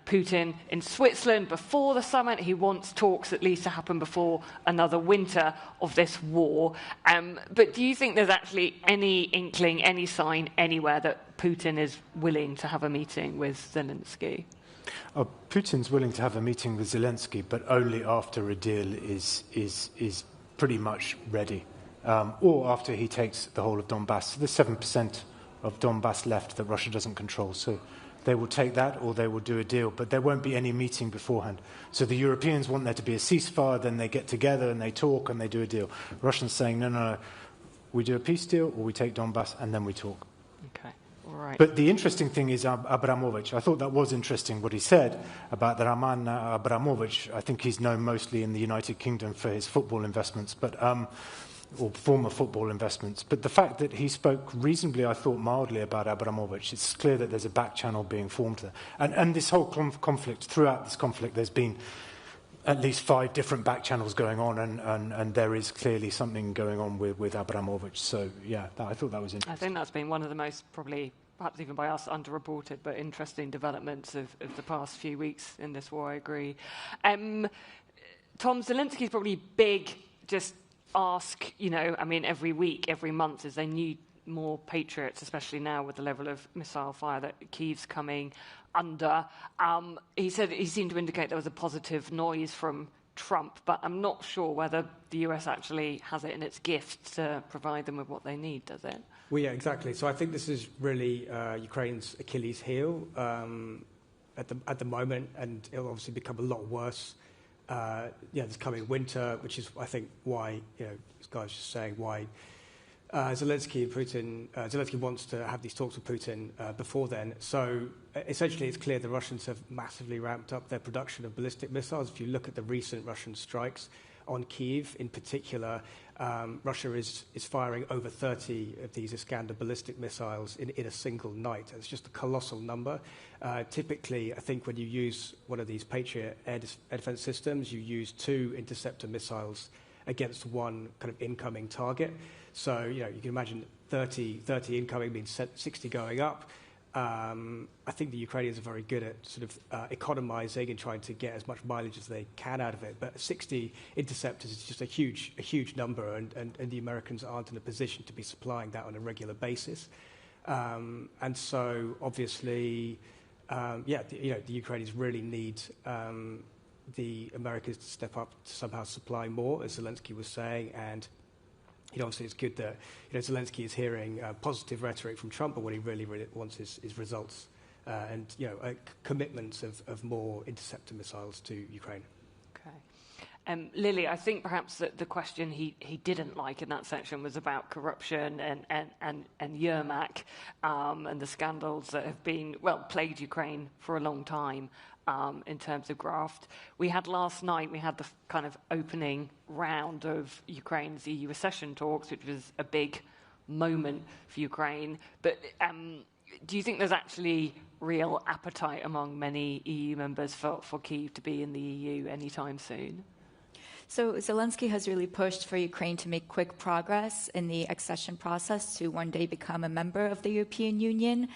Speaker 18: Putin in Switzerland before the summit. He wants talks at least to happen before another winter of this war. But do you think there's actually any inkling, any sign anywhere that Putin is willing to have a meeting with Zelensky?
Speaker 19: Putin's willing to have a meeting with Zelensky, but only after a deal is pretty much ready, or after he takes the whole of Donbass. So there's 7% of Donbass left that Russia doesn't control. So they will take that, or they will do a deal, but there won't be any meeting beforehand. So the Europeans want there to be a ceasefire, then they get together and they talk and they do a deal. Russians saying, no, we do a peace deal, or we take Donbass and then we talk.
Speaker 18: Okay, all right.
Speaker 19: But the interesting thing is Abramovich. I thought that was interesting what he said about the Roman Abramovich. I think he's known mostly in the United Kingdom for his football investments, or former football investments. But the fact that he spoke reasonably, I thought, mildly about Abramovich, it's clear that there's a back channel being formed there. And this whole conflict, throughout this conflict, there's been at least 5 different back channels going on, and there is clearly something going on with Abramovich. So, yeah, I thought that was interesting.
Speaker 18: I think that's been one of the most, probably, perhaps even by us, underreported, but interesting developments of the past few weeks in this war, I agree. Tom, Zelensky's probably big, just ask, every week, every month, as they need more Patriots, especially now with the level of missile fire that Kyiv's coming under. He said he seemed to indicate there was a positive noise from Trump, but I'm not sure whether the US actually has it in its gift to provide them with what they need, does it?
Speaker 20: Well, yeah, exactly. So I think this is really Ukraine's Achilles heel at the moment, and it'll obviously become a lot worse. This coming winter, which is, I think, why, this guy's just saying why Zelensky wants to have these talks with Putin before then. So essentially, it's clear the Russians have massively ramped up their production of ballistic missiles. If you look at the recent Russian strikes on Kyiv in particular, Russia is firing over 30 of these Iskander ballistic missiles in a single night. It's just a colossal number. Typically, I think when you use one of these Patriot air defense systems, you use 2 interceptor missiles against one kind of incoming target. So, you can imagine 30 incoming means 60 going up. I think the Ukrainians are very good at sort of economizing and trying to get as much mileage as they can out of it. But 60 interceptors is just a huge number, and the Americans aren't in a position to be supplying that on a regular basis. And so, obviously, the Ukrainians really need the Americans to step up to somehow supply more, as Zelensky was saying. And obviously, it's good that Zelensky is hearing positive rhetoric from Trump, but what he really wants is results and commitments of more interceptor missiles to Ukraine.
Speaker 18: Okay. Lily, I think perhaps that the question he didn't like in that section was about corruption and Yermak and the scandals that have been, plagued Ukraine for a long time in terms of graft. We had last night, we had the kind of opening round of Ukraine's EU accession talks, which was a big moment for Ukraine. But do you think there's actually real appetite among many EU members for Kyiv to be in the EU anytime soon?
Speaker 21: So Zelensky has really pushed for Ukraine to make quick progress in the accession process to one day become a member of the European Union.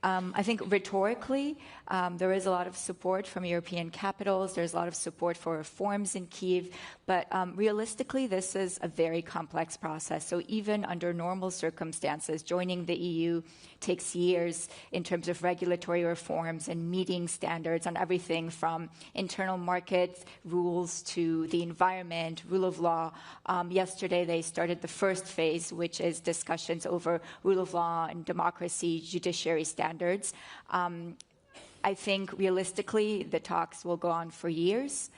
Speaker 21: I think rhetorically, there is a lot of support from European capitals. There's a lot of support for reforms in Kyiv. But realistically, this is a very complex process. So even under normal circumstances, joining the EU takes years in terms of regulatory reforms and meeting standards on everything from internal market rules to the environment, rule of law. Yesterday, they started the first phase, which is discussions over rule of law and democracy, judiciary standards. I think realistically, the talks will go on for years.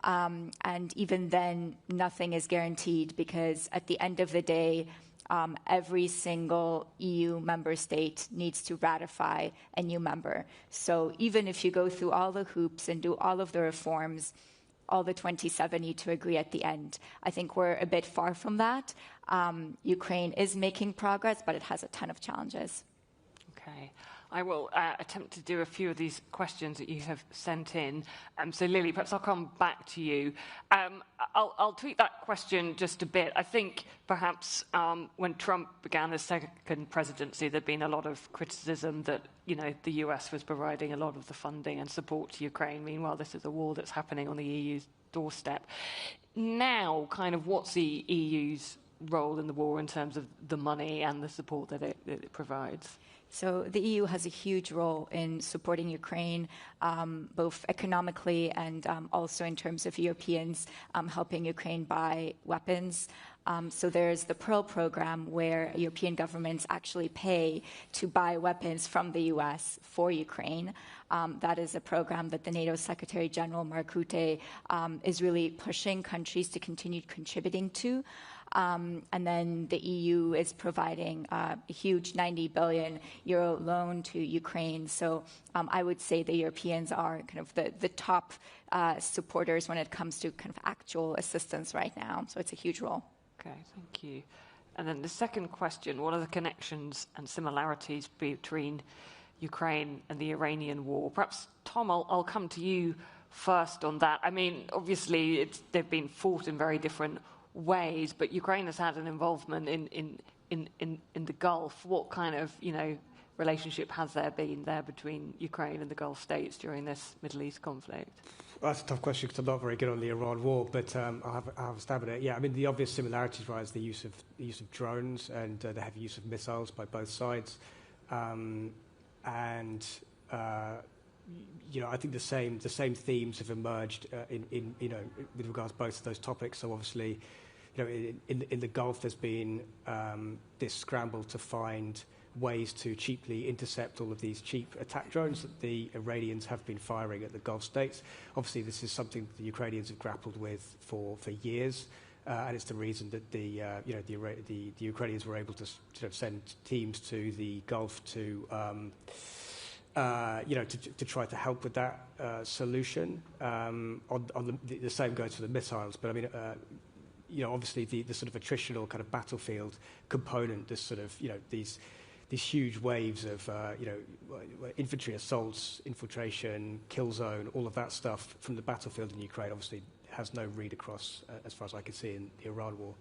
Speaker 21: And even then, nothing is guaranteed because at the end of the day, every single EU member state needs to ratify a new member. So even if you go through all the hoops and do all of the reforms, all the 27 need to agree at the end. I think we're a bit far from that. Ukraine is making progress, but it has a ton of challenges.
Speaker 18: Okay. I will attempt to do a few of these questions that you have sent in. So, Lily, perhaps I'll come back to you. I'll tweak that question just a bit. I think perhaps when Trump began his second presidency, there'd been a lot of criticism that, the US was providing a lot of the funding and support to Ukraine. Meanwhile, this is a war that's happening on the EU's doorstep. Now, kind of what's the EU's role in the war in terms of the money and the support that it provides?
Speaker 21: So the EU has a huge role in supporting Ukraine, both economically and also in terms of Europeans helping Ukraine buy weapons. So there's the Pearl program where European governments actually pay to buy weapons from the US for Ukraine. That is a program that the NATO Secretary General Mark Rutte is really pushing countries to continue contributing to. And then the EU is providing a huge 90 billion euro loan to Ukraine. So I would say the Europeans are kind of the top supporters when it comes to kind of actual assistance right now. So it's a huge role.
Speaker 18: Okay, thank you. And then the second question, what are the connections and similarities between Ukraine and the Iranian war? Perhaps, Tom, I'll come to you first on that. I mean, obviously, they've been fought in very different ways, but Ukraine has had an involvement in the Gulf. What kind of, relationship has there been there between Ukraine and the Gulf states during this Middle East conflict?
Speaker 20: Well, that's a tough question because I'm not very good on the Iran war, but I'll have a stab at it. Yeah, I mean, the obvious similarities, right, is the use of drones and the heavy use of missiles by both sides. I think the same themes have emerged with regards to both of those topics. So obviously, in the Gulf, there's been this scramble to find ways to cheaply intercept all of these cheap attack drones that the Iranians have been firing at the Gulf states. Obviously, this is something that the Ukrainians have grappled with for years. And it's the reason that the Ukrainians were able to send teams to the Gulf to try to help with that solution. The same goes for the missiles. But I mean, obviously the sort of attritional kind of battlefield component, this sort of these huge waves of infantry assaults, infiltration, kill zone, all of that stuff from the battlefield in Ukraine obviously has no read across, as far as I can see, in the Iran war.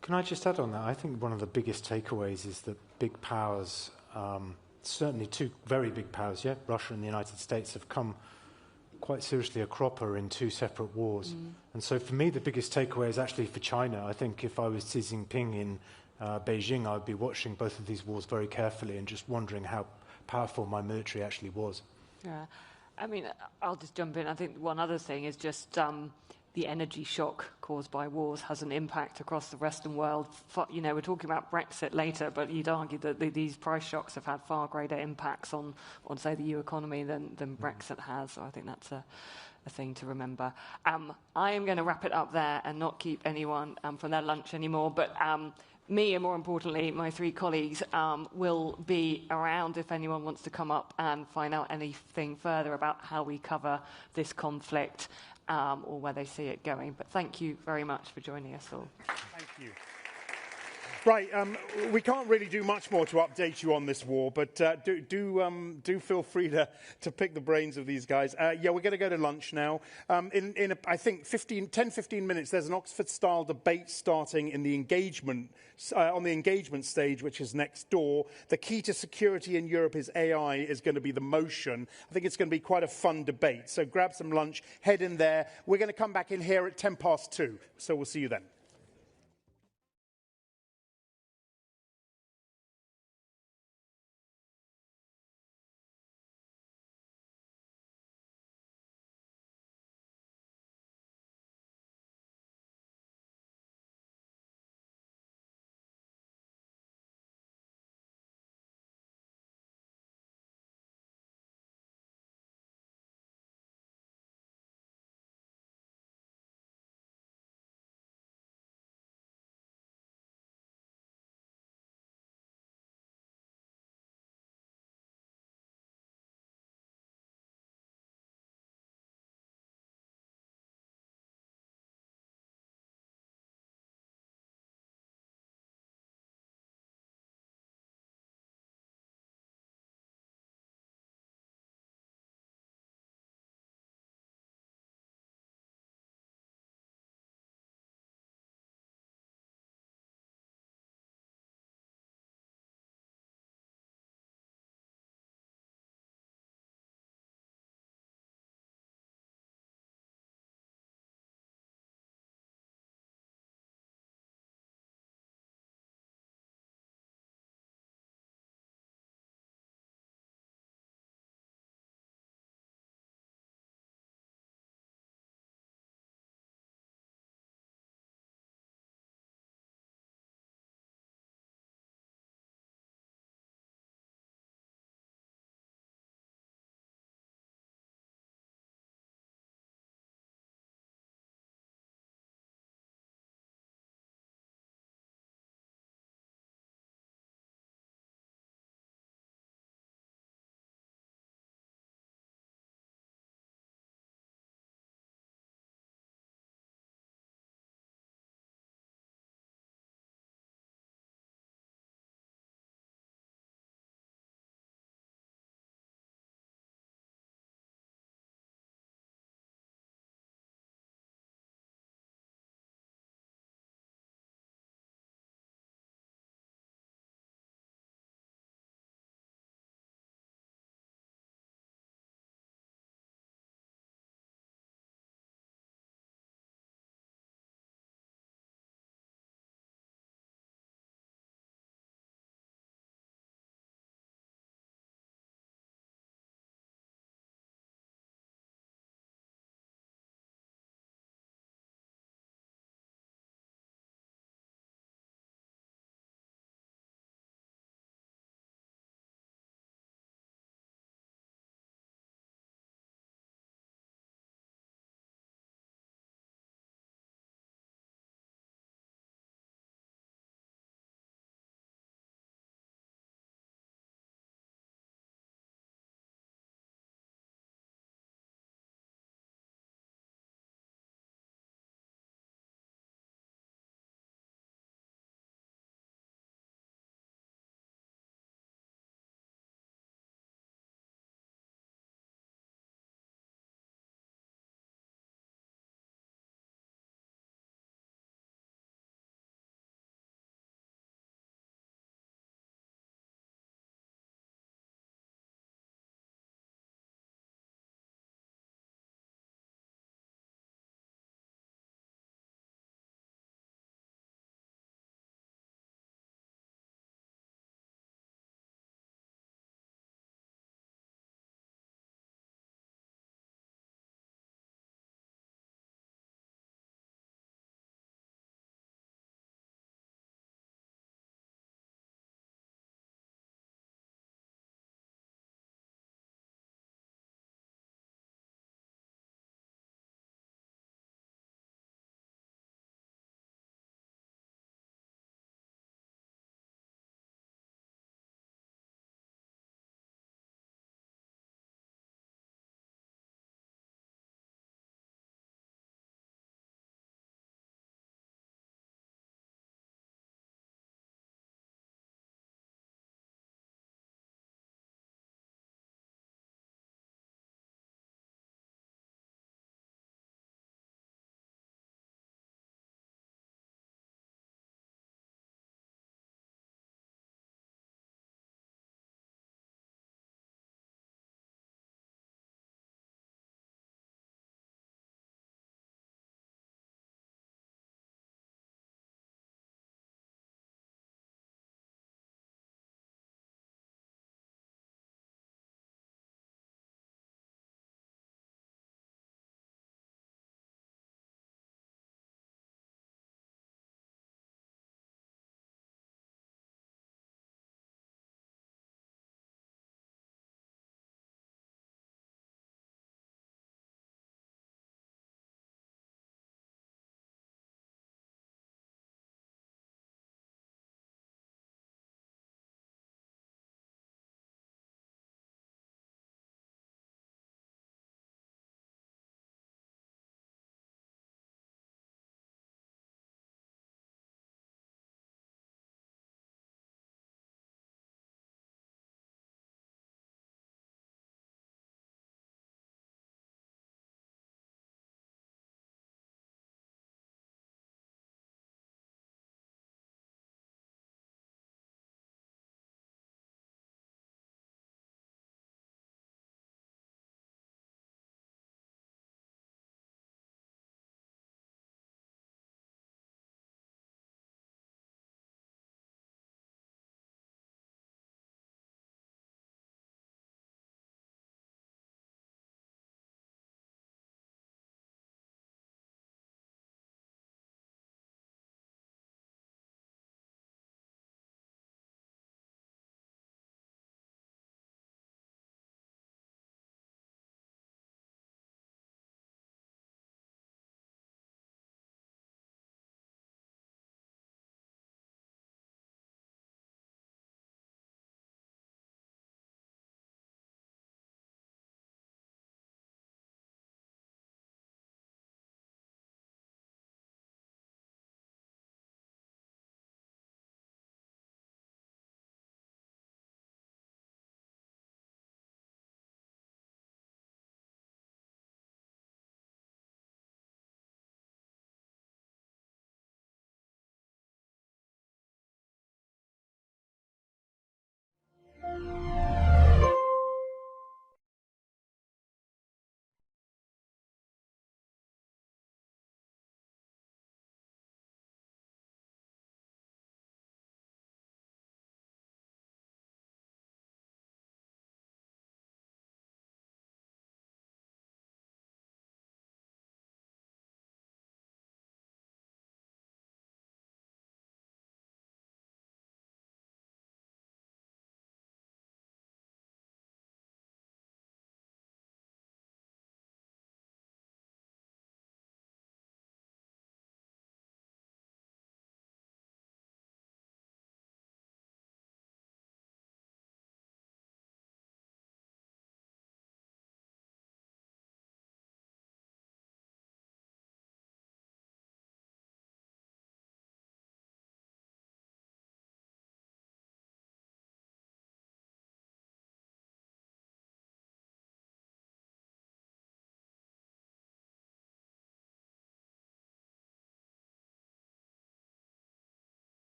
Speaker 19: Can I just add on that? I think one of the biggest takeaways is that big powers, certainly two very big powers, Russia and the United States, have come quite seriously a cropper in two separate wars. And so for me, the biggest takeaway is actually for China. I think if I was Xi Jinping in Beijing, I would be watching both of these wars very carefully and just wondering how powerful my military actually was.
Speaker 18: Yeah. I mean, I'll just jump in. I think one other thing is just the energy shock caused by wars has an impact across the Western world. You know, we're talking about Brexit later, but you'd argue that these price shocks have had far greater impacts on say, the EU economy than Brexit has. So I think that's a thing to remember. I am going to wrap it up there and not keep anyone from their lunch anymore, but me, and more importantly, my three colleagues will be around if anyone wants to come up and find out anything further about how we cover this conflict or where they see it going. But thank you very much for joining us all.
Speaker 3: Thank you. Right, we can't really do much more to update you on this war, but do feel free to pick the brains of these guys. Yeah, we're going to go to lunch now. I think 10-15 minutes, there's an Oxford-style debate starting in the engagement on the engagement stage, which is next door. The key to security in Europe is AI is going to be the motion. I think it's going to be quite a fun debate. So grab some lunch, head in there. We're going to come back in here at 2:10. So we'll see you then.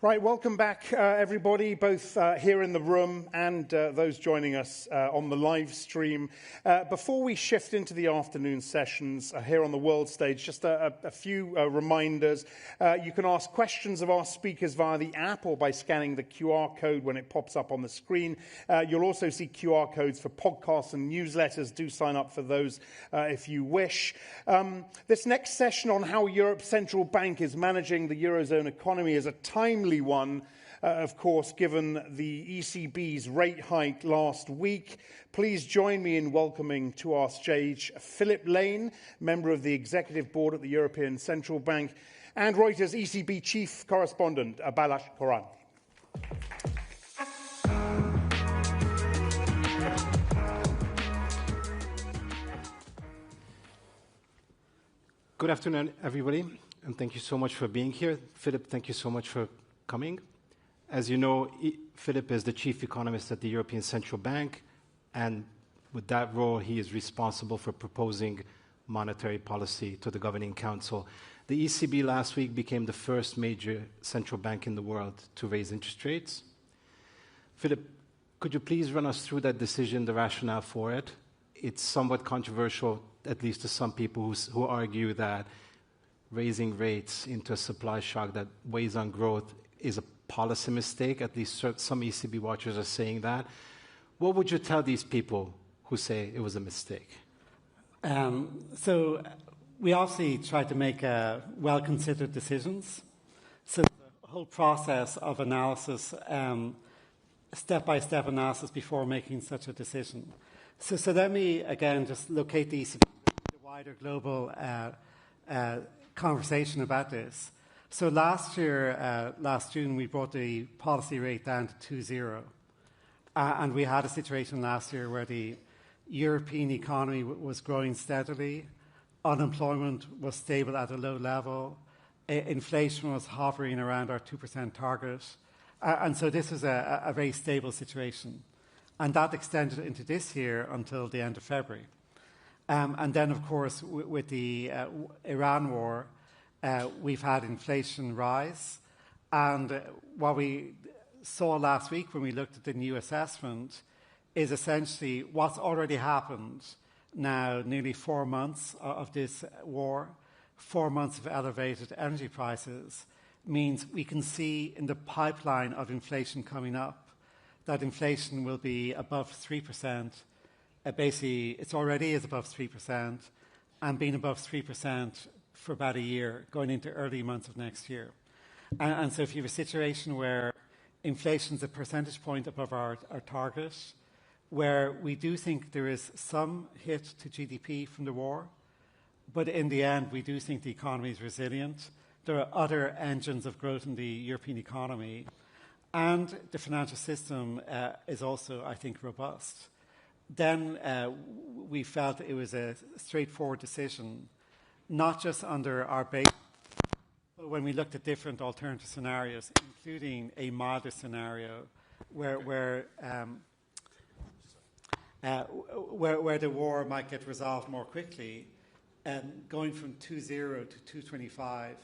Speaker 3: Right, welcome back, everybody, both here in the room and those joining us on the live stream. Before we shift into the afternoon sessions here on the world stage, just a few reminders. You can ask questions of our speakers via the app or by scanning the QR code when it pops up on the screen. You'll also see QR codes for podcasts and newsletters. Do sign up for those if you wish. This next session on how Europe's central bank is managing the Eurozone economy is a timely one, of course, given the ECB's rate hike last week. Please join me in welcoming to our stage Philip Lane, member of the Executive Board at the European Central Bank, and Reuters ECB Chief Correspondent, Balázs Korán.
Speaker 2: Good afternoon, everybody, and thank you so much for being here. Philip, thank you so much for coming. As you know, Philip is the chief economist at the European Central Bank, and with that role, he is responsible for proposing monetary policy to the Governing Council. The ECB last week became the first major central bank in the world to raise interest rates. Philip, could you please run us through that decision, the rationale for it? It's somewhat controversial, at least to some people who argue that raising rates into a supply shock that weighs on growth is a policy mistake. At least some ECB watchers are saying that. What would you tell these people who say it was a mistake?
Speaker 4: So we obviously try to make well-considered decisions. So the whole process of analysis, step-by-step analysis before making such a decision. So let me, again, just locate the ECB, the wider global conversation about this. So last year, last June, we brought the policy rate down to 2.0. And we had a situation last year where the European economy was growing steadily, unemployment was stable at a low level, inflation was hovering around our 2% target. And so this was a very stable situation. And that extended into this year until the end of February. And then, of course, with the Iran war, we've had inflation rise. And what we saw last week when we looked at the new assessment is essentially what's already happened now, nearly 4 months of this war, 4 months of elevated energy prices, means we can see in the pipeline of inflation coming up that inflation will be above 3%. Basically, it already is above 3%, and been above 3% for about a year, going into early months of next year. And so if you have a situation where inflation is a percentage point above our target, where we do think there is some hit to GDP from the war, but in the end, we do think the economy is resilient. There are other engines of growth in the European economy, and the financial system is also, I think, robust. Then we felt it was a straightforward decision, not just under our base, but when we looked at different alternative scenarios, including a milder scenario where the war might get resolved more quickly, and going from 2.0 to 2.25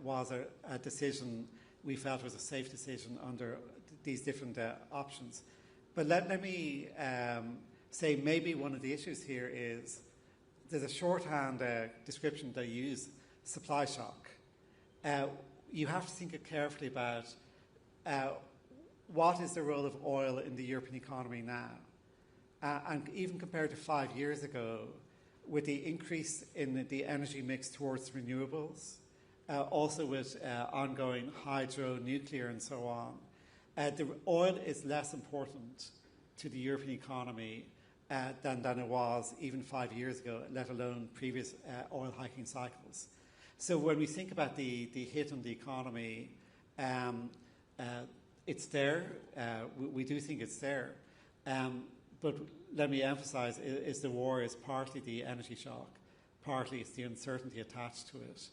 Speaker 4: was a decision we felt was a safe decision under these different options. But let me say maybe one of the issues here is there's a shorthand description they use, supply shock. You have to think carefully about what is the role of oil in the European economy now. And even compared to 5 years ago, with the increase in the energy mix towards renewables, also with ongoing hydro, nuclear, and so on, the oil is less important to the European economy than it was even 5 years ago, let alone previous oil hiking cycles. So when we think about the hit on the economy, it's there. We do think it's there. But let me emphasize, is the war is partly the energy shock, partly it's the uncertainty attached to it.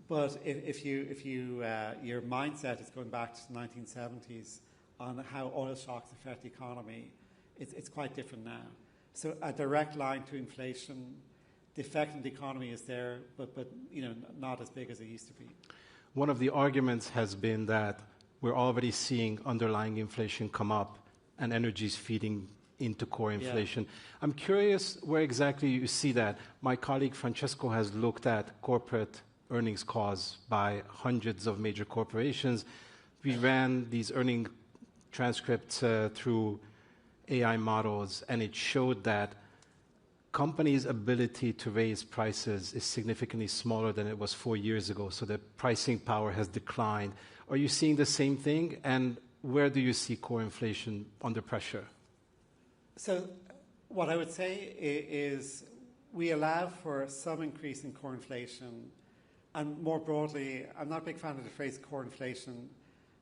Speaker 4: But if your mindset is going back to the 1970s on how oil shocks affect the economy, it's quite different now. So a direct line to inflation, the effect on the economy is there, but not as big as it used to be.
Speaker 2: One of the arguments has been that we're already seeing underlying inflation come up and energy is feeding into core inflation. Yeah. I'm curious where exactly you see that. My colleague Francesco has looked at corporate earnings calls by hundreds of major corporations. We ran these earning transcripts through AI models, and it showed that companies' ability to raise prices is significantly smaller than it was 4 years ago, so the pricing power has declined. Are you seeing the same thing, and where do you see core inflation under pressure?
Speaker 4: So what I would say is we allow for some increase in core inflation, and more broadly, I'm not a big fan of the phrase core inflation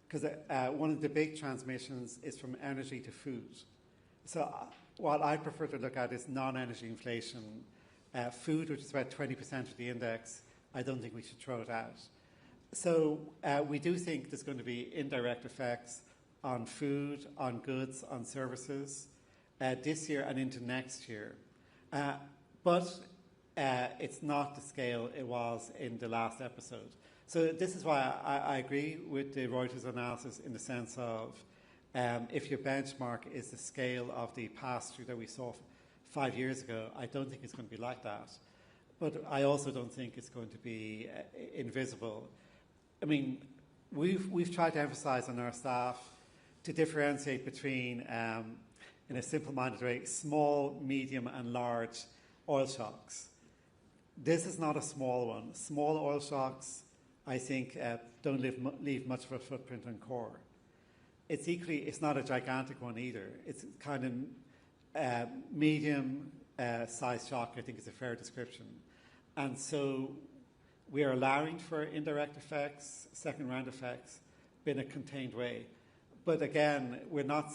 Speaker 4: because one of the big transmissions is from energy to food. So what I prefer to look at is non-energy inflation. Food, which is about 20% of the index, I don't think we should throw it out. So we do think there's going to be indirect effects on food, on goods, on services this year and into next year. But it's not the scale it was in the last episode. So this is why I agree with the Reuters analysis in the sense of if your benchmark is the scale of the pass-through that we saw 5 years ago, I don't think it's going to be like that. But I also don't think it's going to be invisible. I mean, we've tried to emphasize on our staff to differentiate between, in a simple-minded way, small, medium and large oil shocks. This is not a small one. Small oil shocks, I think, don't leave much of a footprint on core. It's not a gigantic one either. It's kind of medium size shock, I think is a fair description. And so we are allowing for indirect effects, second round effects, in a contained way. But again, we're not,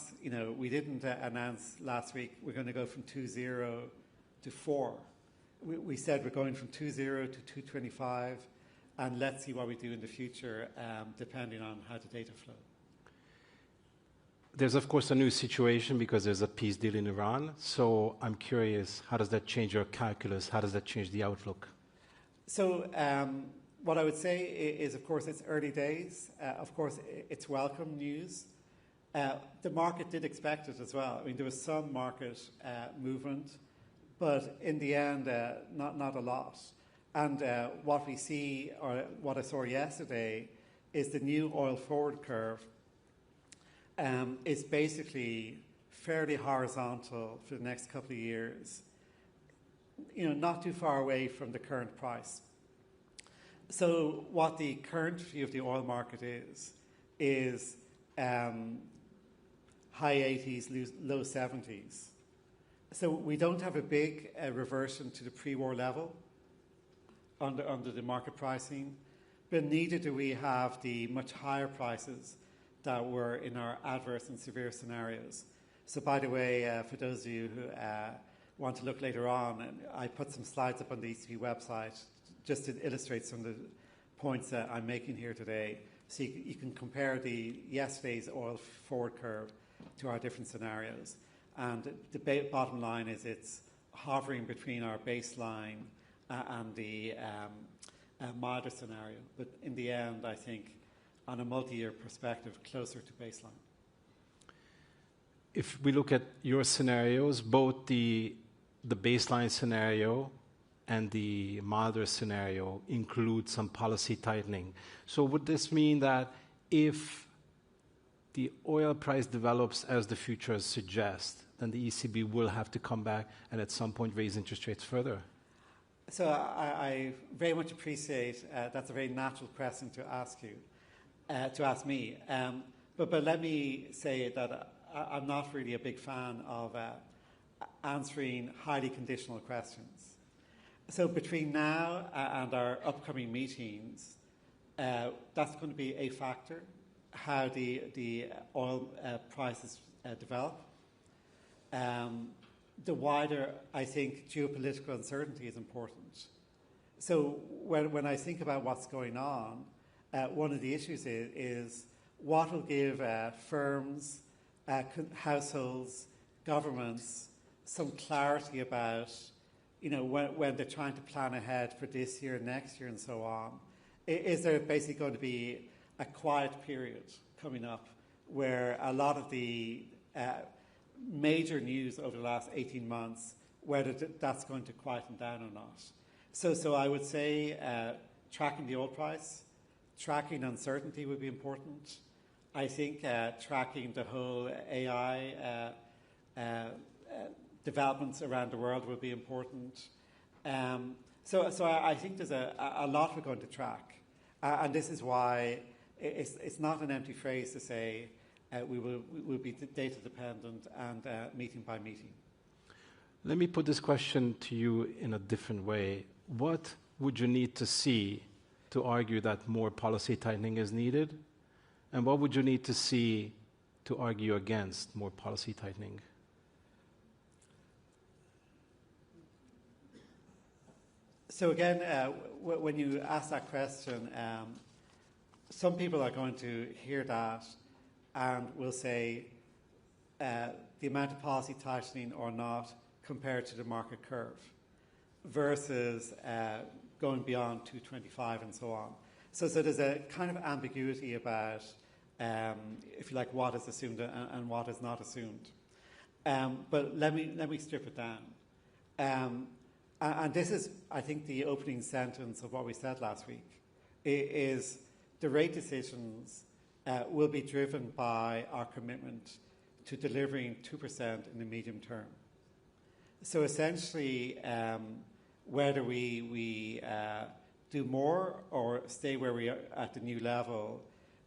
Speaker 4: we didn't announce last week we're going to go from 2.0 to 4. We said we're going from 2.0 to 2.25, and let's see what we do in the future, depending on how the data flow.
Speaker 2: There's, of course, a new situation because there's a peace deal in Iran. So I'm curious, how does that change your calculus? How does that change the outlook?
Speaker 4: So what I would say is, of course, it's early days. Of course, it's welcome news. The market did expect it as well. I mean, there was some market movement, but in the end, not a lot. And what we see, or what I saw yesterday, is the new oil forward curve is basically fairly horizontal for the next couple of years, not too far away from the current price. So what the current view of the oil market is high 80s, low 70s. So we don't have a big reversion to the pre-war level under the market pricing, but neither do we have the much higher prices that were in our adverse and severe scenarios. So by the way, for those of you who want to look later on, I put some slides up on the ECB website just to illustrate some of the points that I'm making here today. So you can compare yesterday's oil forward curve to our different scenarios. And the bottom line is it's hovering between our baseline and the milder scenario. But in the end, I think on a multi-year perspective, closer to baseline.
Speaker 2: If we look at your scenarios, both the baseline scenario and the milder scenario include some policy tightening. So would this mean that if the oil price develops as the futures suggest, then the ECB will have to come back and at some point raise interest rates further?
Speaker 4: So I very much appreciate that's a very natural question to ask you. To ask me. But let me say that I'm not really a big fan of answering highly conditional questions. So between now and our upcoming meetings, that's going to be a factor, how the oil prices develop. The wider, I think, geopolitical uncertainty is important. So when I think about what's going on, one of the issues is what will give firms, households, governments some clarity about, when they're trying to plan ahead for this year, next year, and so on. Is there basically going to be a quiet period coming up where a lot of the major news over the last 18 months, whether that's going to quieten down or not. So I would say tracking the oil price, tracking uncertainty would be important. I think tracking the whole AI developments around the world will be important. So I think there's a lot we're going to track. And this is why it's not an empty phrase to say we will be data dependent and meeting by meeting.
Speaker 2: Let me put this question to you in a different way. What would you need to see to argue that more policy tightening is needed? And what would you need to see to argue against more policy tightening?
Speaker 4: So again, when you ask that question, some people are going to hear that and will say the amount of policy tightening or not compared to the market curve versus going beyond 225 and so on. So there's a kind of ambiguity about, if you like, what is assumed and what is not assumed. But let me strip it down. And this is, I think, the opening sentence of what we said last week, is the rate decisions will be driven by our commitment to delivering 2% in the medium term. So essentially, whether we do more or stay where we are at the new level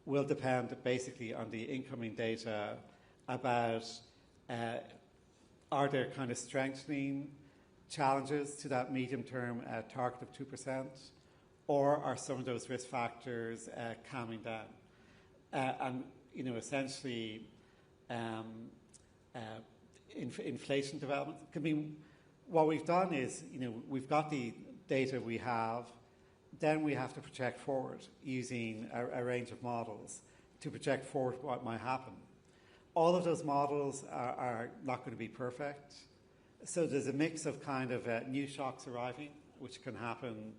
Speaker 4: will depend basically on the incoming data about are there kind of strengthening challenges to that medium-term target of 2%, or are some of those risk factors calming down? And, essentially, inflation development. I mean, what we've done is, we've got the data we have, then we have to project forward using a range of models to project forward what might happen. All of those models are not going to be perfect. So there's a mix of kind of new shocks arriving, which can happen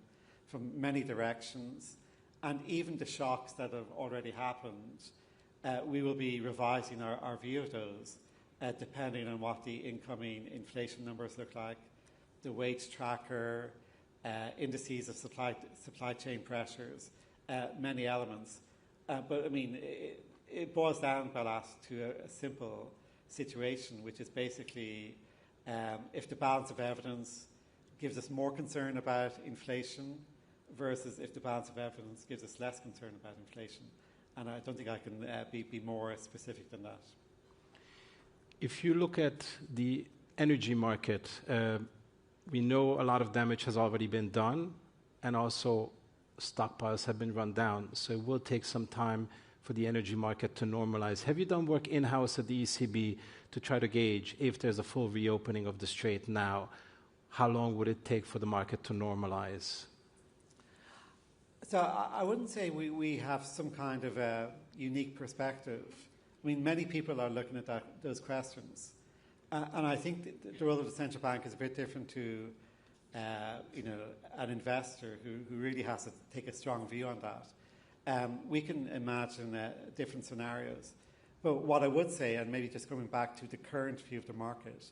Speaker 4: from many directions. And even the shocks that have already happened, we will be revising our view of those depending on what the incoming inflation numbers look like, the wage tracker, indices of supply chain pressures, many elements. But, I mean, it boils down, Balas, to a simple situation, which is basically if the balance of evidence gives us more concern about inflation versus if the balance of evidence gives us less concern about inflation. And I don't think I can be more specific than that.
Speaker 2: If you look at the energy market, we know a lot of damage has already been done, and also stockpiles have been run down. So it will take some time for the energy market to normalize. Have you done work in-house at the ECB to try to gauge if there's a full reopening of the strait now, how long would it take for the market to normalize?
Speaker 4: So I wouldn't say we have some kind of a unique perspective. I mean, many people are looking at those questions. And I think the role of the central bank is a bit different to an investor who really has to take a strong view on that. We can imagine different scenarios. But what I would say, and maybe just coming back to the current view of the market,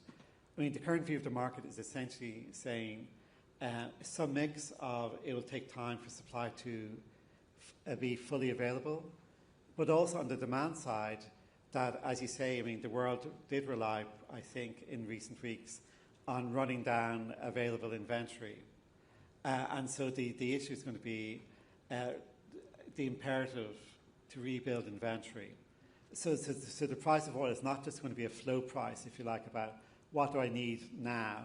Speaker 4: I mean, the current view of the market is essentially saying some mix of it will take time for supply to be fully available, but also on the demand side, that, as you say, I mean, the world did rely, I think, in recent weeks on running down available inventory. And so the issue is going to be the imperative to rebuild inventory. So the price of oil is not just going to be a flow price, if you like, about what do I need now,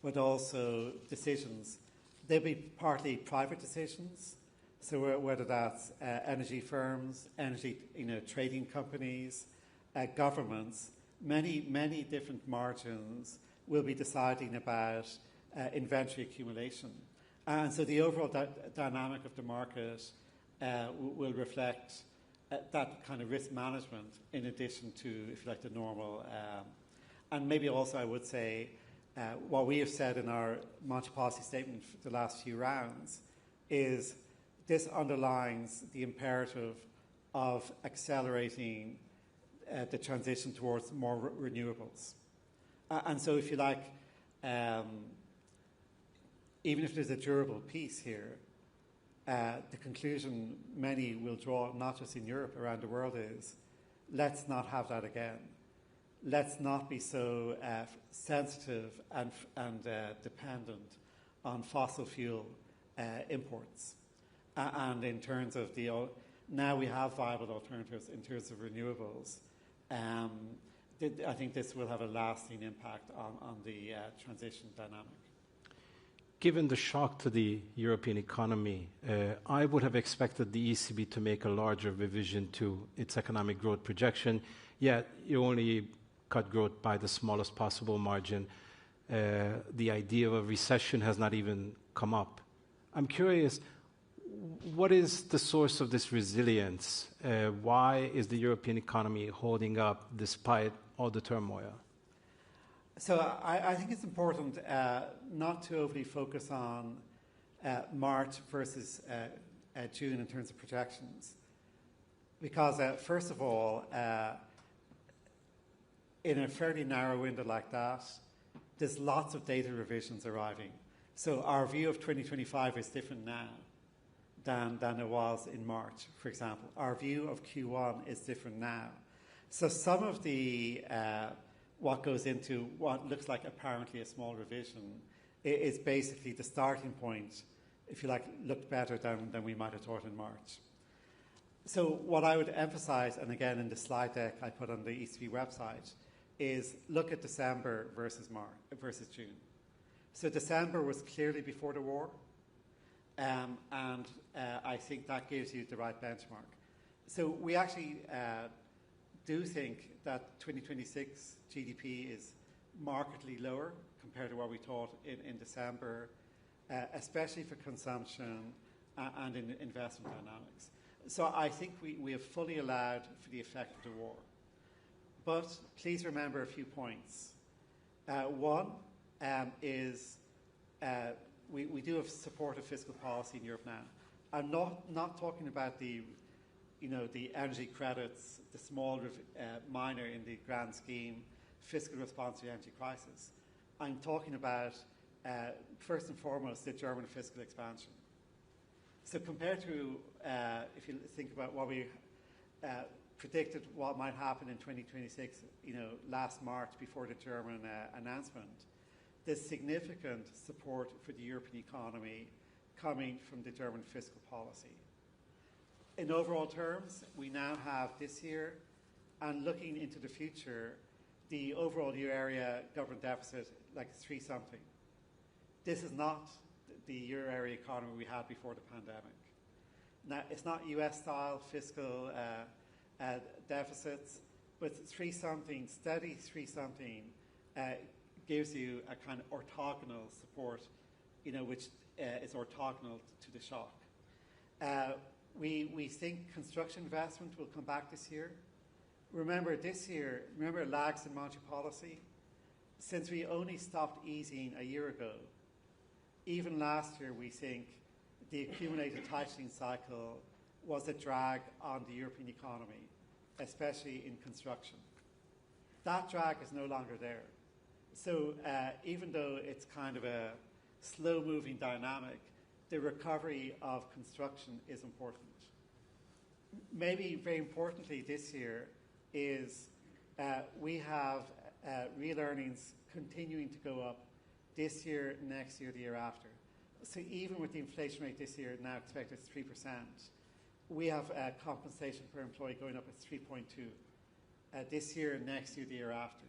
Speaker 4: but also decisions. They'll be partly private decisions, so whether that's energy firms, energy trading companies, governments, many different margins will be deciding about inventory accumulation. And so the overall dynamic of the market will reflect that kind of risk management in addition to, if you like, the normal. And maybe also I would say what we have said in our monetary policy statement for the last few rounds is this underlines the imperative of accelerating the transition towards more renewables. And so, if you like, even if there's a durable piece here, the conclusion many will draw, not just in Europe, around the world, is let's not have that again. Let's not be so sensitive and dependent on fossil fuel imports. And in terms of now we have viable alternatives in terms of renewables. I think this will have a lasting impact on the transition dynamic.
Speaker 2: Given the shock to the European economy, I would have expected the ECB to make a larger revision to its economic growth projection, yet you only cut growth by the smallest possible margin. The idea of a recession has not even come up. I'm curious, what is the source of this resilience? Why is the European economy holding up despite all the turmoil?
Speaker 4: So I think it's important not to overly focus on March versus June in terms of projections. Because first of all, in a fairly narrow window like that, there's lots of data revisions arriving. So our view of 2025 is different now than it was in March, for example. Our view of Q1 is different now. So some of the what goes into what looks like apparently a small revision is basically the starting point, if you like, looked better than we might have thought in March. So what I would emphasize, and again in the slide deck I put on the ECB website, is look at December versus June. So December was clearly before the war, and I think that gives you the right benchmark. So we actually do think that 2026 GDP is markedly lower compared to what we thought in December, especially for consumption and in investment dynamics. So I think we have fully allowed for the effect of the war. But please remember a few points. One is we do have supportive fiscal policy in Europe now. I'm not talking about the energy credits, the small minor in the grand scheme fiscal response to the energy crisis. I'm talking about first and foremost the German fiscal expansion. So compared to if you think about what we predicted what might happen in 2026, last March before the German announcement, there's significant support for the European economy coming from the German fiscal policy. In overall terms, we now have this year, and looking into the future, the overall euro area government deficit like 3-something. This is not the euro area economy we had before the pandemic. Now, it's not US-style fiscal deficits, but 3-something, steady 3-something, gives you a kind of orthogonal support, which is orthogonal to the shock. We think construction investment will come back this year. Remember lags in monetary policy? Since we only stopped easing a year ago, even last year we think the accumulated tightening cycle was a drag on the European economy, especially in construction. That drag is no longer there. So even though it's kind of a slow-moving dynamic, the recovery of construction is important. Maybe very importantly this year is we have real earnings continuing to go up this year, next year, the year after. So even with the inflation rate this year now expected at 3%, we have compensation per employee going up at 3.2 this year, next year, the year after.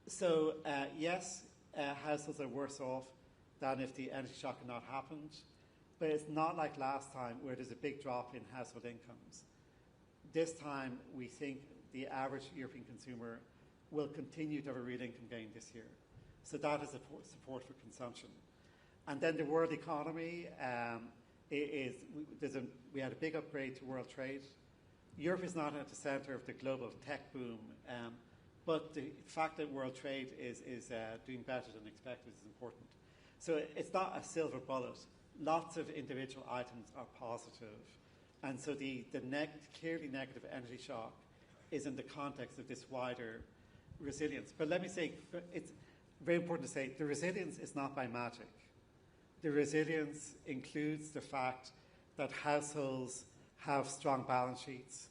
Speaker 4: So yes, households are worse off than if the energy shock had not happened, but it's not like last time where there's a big drop in household incomes. This time we think the average European consumer will continue to have a real income gain this year. So that is a support for consumption. And then the world economy we had a big upgrade to world trade. Europe is not at the center of the global tech boom, but the fact that world trade is doing better than expected is important. So it's not a silver bullet. Lots of individual items are positive And so the clearly negative energy shock is in the context of this wider resilience. But let me say, it's very important to say, the resilience is not by magic. The resilience includes the fact that households have strong balance sheets.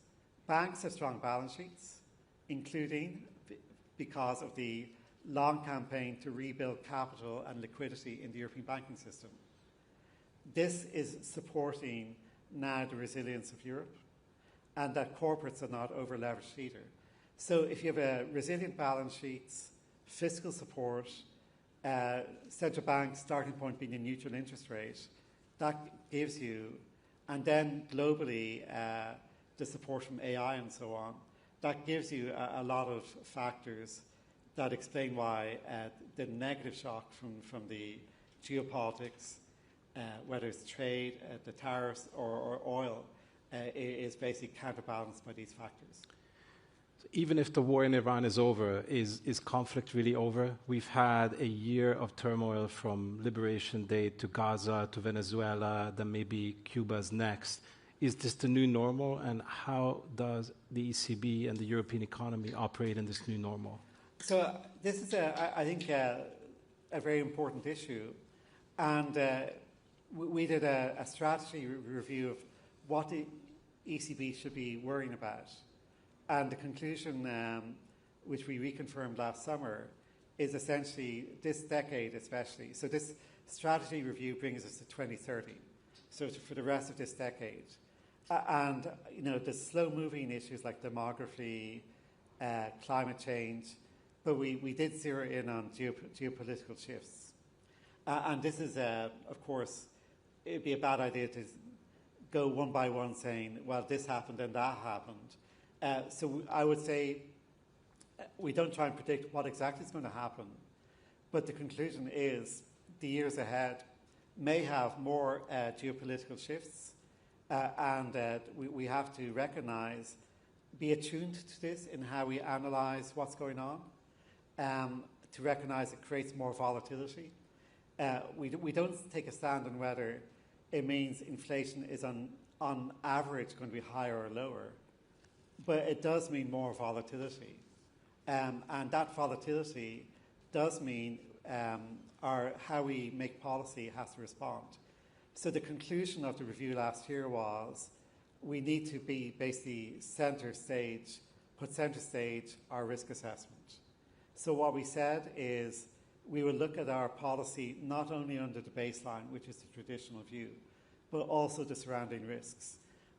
Speaker 4: Banks have strong balance sheets, including because of the long campaign to rebuild capital and liquidity in the European banking system. This is supporting now the resilience of Europe, and that corporates are not over-leveraged either. So if you have a resilient balance sheets, fiscal support, central bank starting point being a neutral interest rate, that gives you, and then globally the support from AI and so on, that gives you a lot of factors that explain why the negative shock from the geopolitics, whether it's trade, the tariffs, or oil, is basically counterbalanced by these factors.
Speaker 2: So even if the war in Iran is over, is conflict really over? We've had a year of turmoil from Liberation Day to Gaza to Venezuela, then maybe Cuba's next. Is this the new normal, and how does the ECB and the European economy operate in this new normal?
Speaker 4: So this is, I think, a very important issue. And we did a strategy review of what the ECB should be worrying about. And the conclusion, which we reconfirmed last summer, is essentially this decade especially. So this strategy review brings us to 2030, so for the rest of this decade. And, the slow-moving issues like demography, climate change, but we did zero in on geopolitical shifts. And this is, of course, it'd be a bad idea to go one by one saying, well, this happened and that happened. So I would say we don't try and predict what exactly is going to happen, but the conclusion is the years ahead may have more geopolitical shifts, and we have to recognise, be attuned to this in how we analyse what's going on, to recognise it creates more volatility. We don't take a stand on whether it means inflation is on average going to be higher or lower, but it does mean more volatility. And that volatility does mean how we make policy has to respond. So the conclusion of the review last year was we need to be basically put centre stage our risk assessment. So what we said is we will look at our policy not only under the baseline, which is the traditional view, but also the surrounding risks.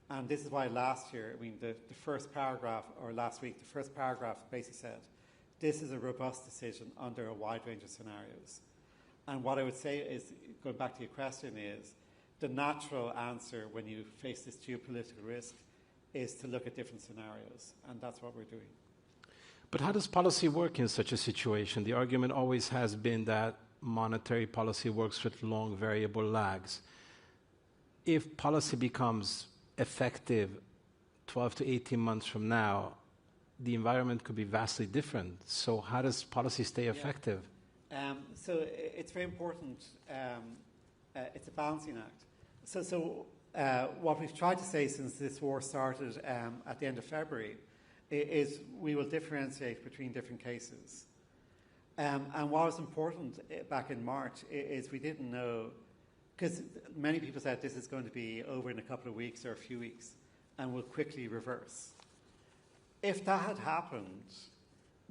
Speaker 4: And this is why last year, the first paragraph, or last week, the first paragraph basically said, this is a robust decision under a wide range of scenarios. And what I would say is, going back to your question, is the natural answer when you face this geopolitical risk is to look at different scenarios. And that's what we're doing.
Speaker 2: But how does policy work in such a situation? The argument always has been that monetary policy works with long variable lags. If policy becomes effective 12 to 18 months from now, the environment could be vastly different. So how does policy stay effective?
Speaker 4: So it's very important. It's a balancing act. So what we've tried to say since this war started at the end of February is we will differentiate between different cases. And what was important back in March is we didn't know, because many people said this is going to be over in a couple of weeks or a few weeks and will quickly reverse. If that had happened,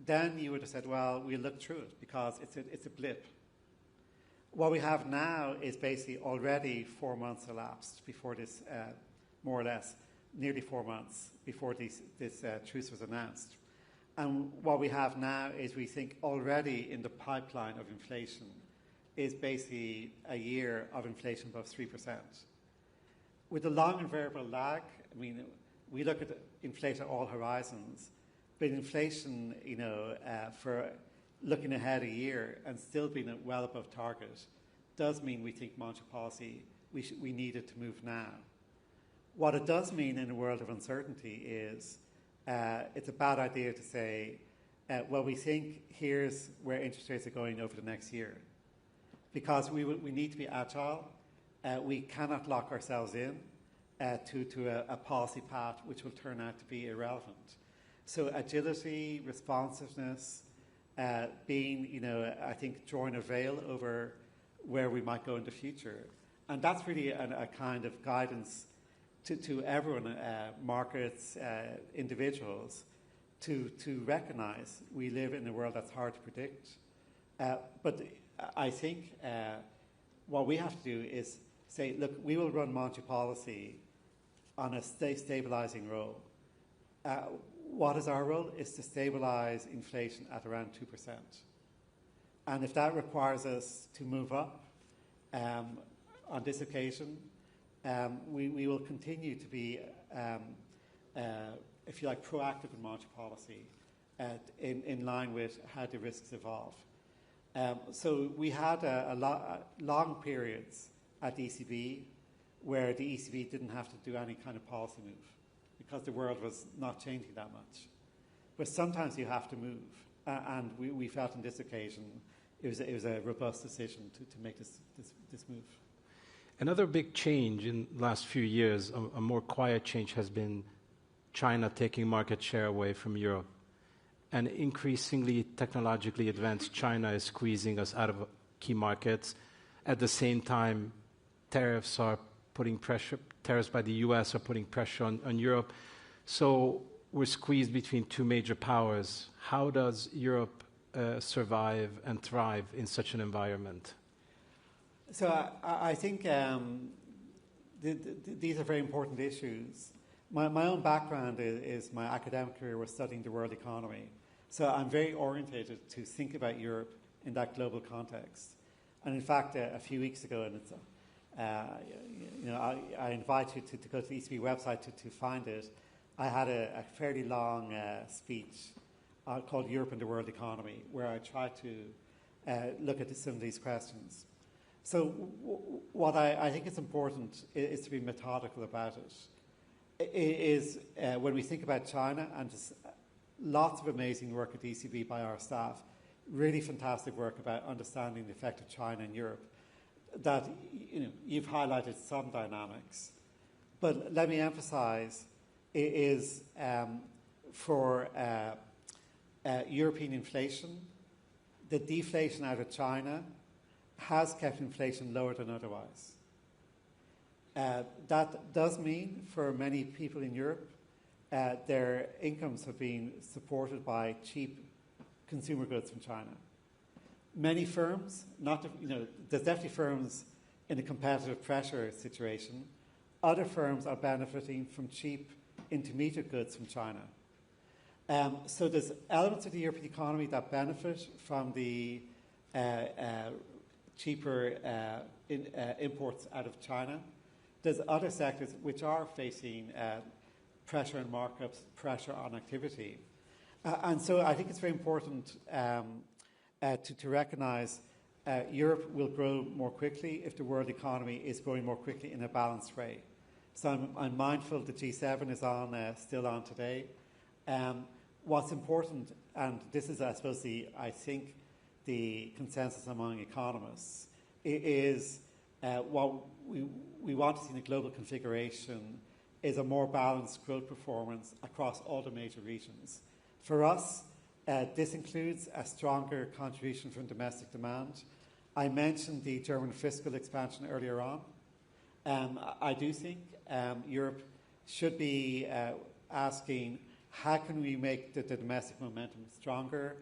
Speaker 4: then you would have said, well, we'll look through it because it's a blip. What we have now is basically already 4 months elapsed before this, more or less, nearly 4 months before this truce was announced. And what we have now is we think already in the pipeline of inflation is basically a year of inflation above 3%. With the long and variable lag, we look at inflation at all horizons, but inflation, for looking ahead a year and still being well above target does mean we think monetary policy, we need it to move now. What it does mean in a world of uncertainty is it's a bad idea to say, well, we think here's where interest rates are going over the next year. Because we need to be agile. We cannot lock ourselves in. to a policy path which will turn out to be irrelevant. So agility, responsiveness, being, I think, drawing a veil over where we might go in the future. And that's really a kind of guidance to everyone, markets, individuals, to recognize we live in a world that's hard to predict. But I think what we have to do is say, look, we will run monetary policy on a stabilizing role. What is our role? Is to stabilize inflation at around 2%. And if that requires us to move up on this occasion, we will continue to be, if you like, proactive in monetary policy in line with how the risks evolve. So we had long periods at the ECB where the ECB didn't have to do any kind of policy move because the world was not changing that much. But sometimes you have to move, and we felt on this occasion it was a robust decision to make this move.
Speaker 2: Another big change in the last few years, a more quiet change, has been China taking market share away from Europe. And increasingly technologically advanced China is squeezing us out of key markets. At the same time, tariffs by the US are putting pressure on Europe. So we're squeezed between two major powers. How does Europe survive and thrive in such an environment?
Speaker 4: So I think these are very important issues. My own background is my academic career was studying the world economy. So I'm very orientated to think about Europe in that global context. And in fact, a few weeks ago, and it's, I invite you to go to the ECB website to find it. I had a fairly long speech called Europe and the World Economy, where I tried to look at some of these questions. So what I think is important is to be methodical about it. Is when we think about China, and just lots of amazing work at the ECB by our staff, really fantastic work about understanding the effect of China in Europe, that you've highlighted some dynamics. But let me emphasize, it is for European inflation, the deflation out of China has kept inflation lower than otherwise. That does mean for many people in Europe, their incomes have been supported by cheap consumer goods from China. Many firms, there's definitely firms in a competitive pressure situation. Other firms are benefiting from cheap intermediate goods from China. So there's elements of the European economy that benefit from the cheaper imports out of China. There's other sectors which are facing pressure on markups, pressure on activity. And so I think it's very important to recognise Europe will grow more quickly if the world economy is growing more quickly in a balanced way. So I'm mindful the G7 is still on today. What's important, and this is, I suppose, I think the consensus among economists, is what we want to see in the global configuration is a more balanced growth performance across all the major regions. For us, this includes a stronger contribution from domestic demand. I mentioned the German fiscal expansion earlier on. I do think Europe should be asking, how can we make the domestic momentum stronger?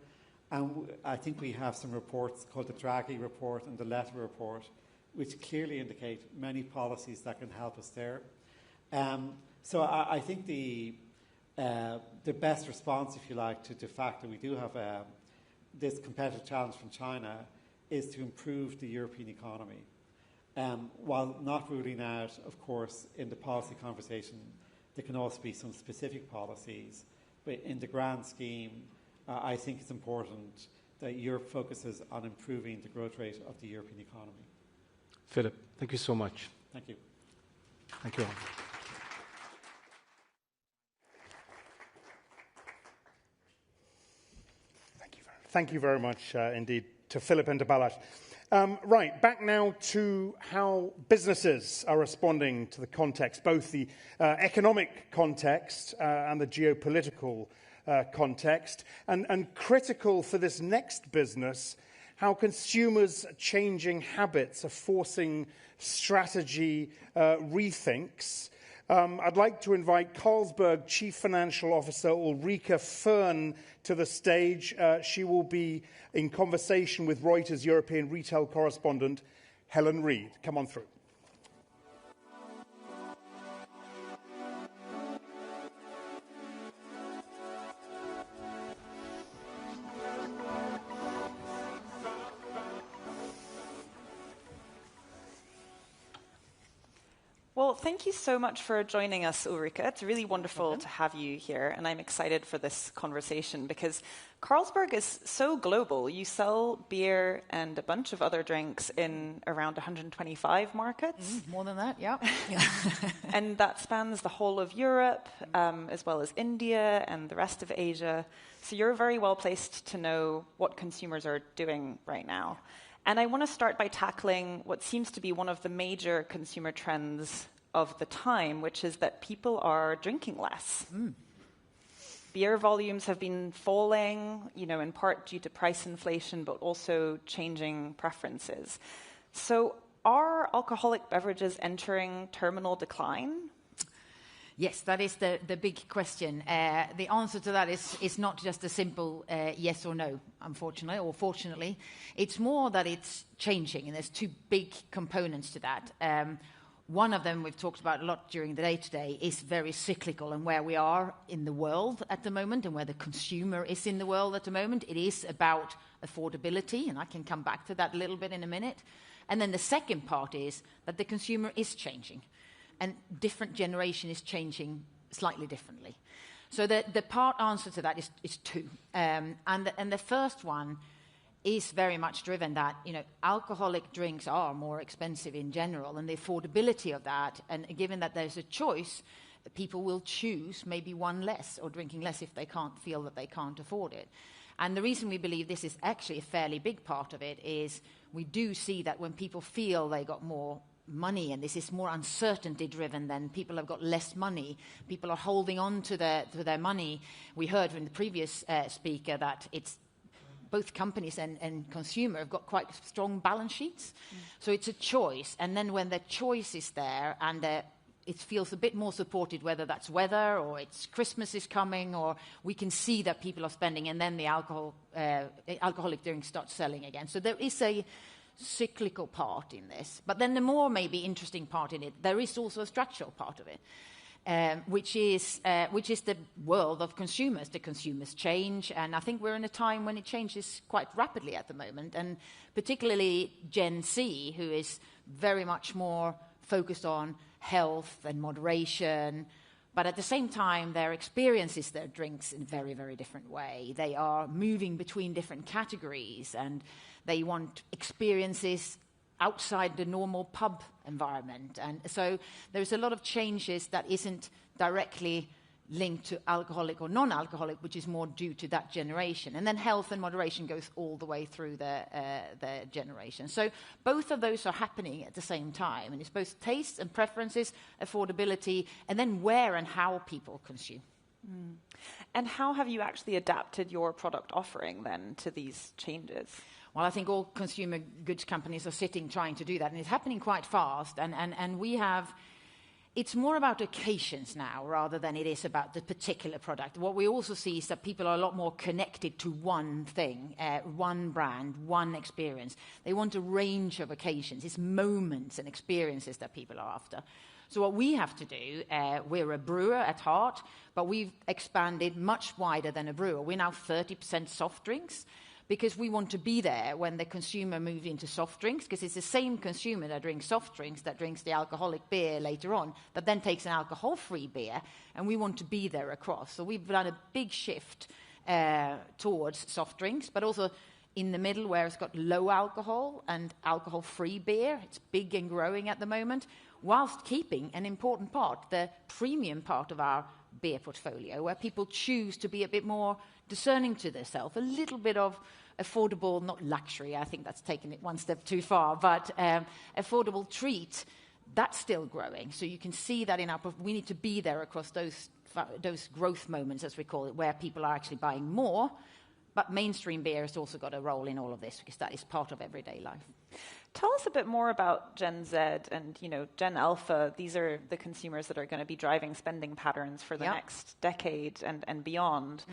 Speaker 4: And I think we have some reports called the Draghi report and the Letter report, which clearly indicate many policies that can help us there. So I think the best response, if you like, to the fact that we do have this competitive challenge from China is to improve the European economy. While not ruling out, of course, in the policy conversation, there can also be some specific policies. But in the grand scheme, I think it's important that Europe focuses on improving the growth rate of the European economy.
Speaker 2: Philip, thank you so much.
Speaker 4: Thank you.
Speaker 2: Thank you all.
Speaker 3: Thank you very much indeed to Philip and to Balázs. Right, back now to how businesses are responding to the context, both the economic context and the geopolitical context, and critical for this next business, how consumers' changing habits are forcing strategy rethinks. I'd like to invite Carlsberg Chief Financial Officer Ulrike Fern to the stage. She will be in conversation with Reuters European retail correspondent Helen Reid. Come on through.
Speaker 5: Well, thank you so much for joining us, Ulrike. It's really wonderful to have you here, and I'm excited for this conversation because Carlsberg is so global. You sell beer and a bunch of other drinks in around 125 markets.
Speaker 6: More than that, yeah.
Speaker 5: And that spans the whole of Europe, as well as India and the rest of Asia. So you're very well placed to know what consumers are doing right now. And I want to start by tackling what seems to be one of the major consumer trends of the time, which is that people are drinking less. Beer volumes have been falling, in part due to price inflation, but also changing preferences. So are alcoholic beverages entering terminal decline?
Speaker 6: Yes, that is the big question. The answer to that is not just a simple yes or no, unfortunately, or fortunately. It's more that it's changing, and there's two big components to that. One of them we've talked about a lot during the day today is very cyclical, and where we are in the world at the moment and where the consumer is in the world at the moment. It is about affordability, and I can come back to that a little bit in a minute. And then the second part is that the consumer is changing. And different generation is changing slightly differently. So the part answer to that is two. And the first one is very much driven that, alcoholic drinks are more expensive in general, and the affordability of that, and given that there's a choice, people will choose maybe one less or drinking less if they can't feel that they can't afford it. And the reason we believe this is actually a fairly big part of it is we do see that when people feel they got more money, and this is more uncertainty driven than people have got less money. People are holding on to their money. We heard from the previous speaker that it's both companies and consumer have got quite strong balance sheets. So it's a choice. And then when the choice is there and it feels a bit more supported, whether that's weather or it's Christmas is coming, or we can see that people are spending, and then the alcoholic drinks start selling again. So there is a cyclical part in this. But then the more maybe interesting part in it, there is also a structural part of it, which is the world of consumers. The consumers change, and I think we're in a time when it changes quite rapidly at the moment, and particularly Gen Z, who is very much more focused on health and moderation, but at the same time, their experiences their drinks in a very, very different way. They are moving between different categories, and they want experiences outside the normal pub environment. And so there's a lot of changes that isn't directly linked to alcoholic or non-alcoholic, which is more due to that generation. And then health and moderation goes all the way through the generation. So both of those are happening at the same time. And it's both tastes and preferences, affordability, and then where and how people consume.
Speaker 5: And how have you actually adapted your product offering then to these changes?
Speaker 6: Well, I think all consumer goods companies are trying to do that, and it's happening quite fast. And we have, it's more about occasions now rather than it is about the particular product. What we also see is that people are a lot more connected to one thing, one brand, one experience. They want a range of occasions. It's moments and experiences that people are after. So what we have to do, we're a brewer at heart, but we've expanded much wider than a brewer. We're now 30% soft drinks, because we want to be there when the consumer moves into soft drinks, because it's the same consumer that drinks soft drinks that drinks the alcoholic beer later on, that then takes an alcohol-free beer, and we want to be there across. So we've done a big shift towards soft drinks, but also in the middle where it's got low alcohol and alcohol-free beer. It's big and growing at the moment, whilst keeping an important part, the premium part of our beer portfolio, where people choose to be a bit more discerning to themselves, a little bit of affordable, not luxury, I think that's taken it one step too far, but affordable treat, that's still growing. So you can see that we need to be there across those growth moments, as we call it, where people are actually buying more. But mainstream beer has also got a role in all of this because that is part of everyday life.
Speaker 5: Tell us a bit more about Gen Z and Gen Alpha. These are the consumers that are going to be driving spending patterns for the next decade and beyond.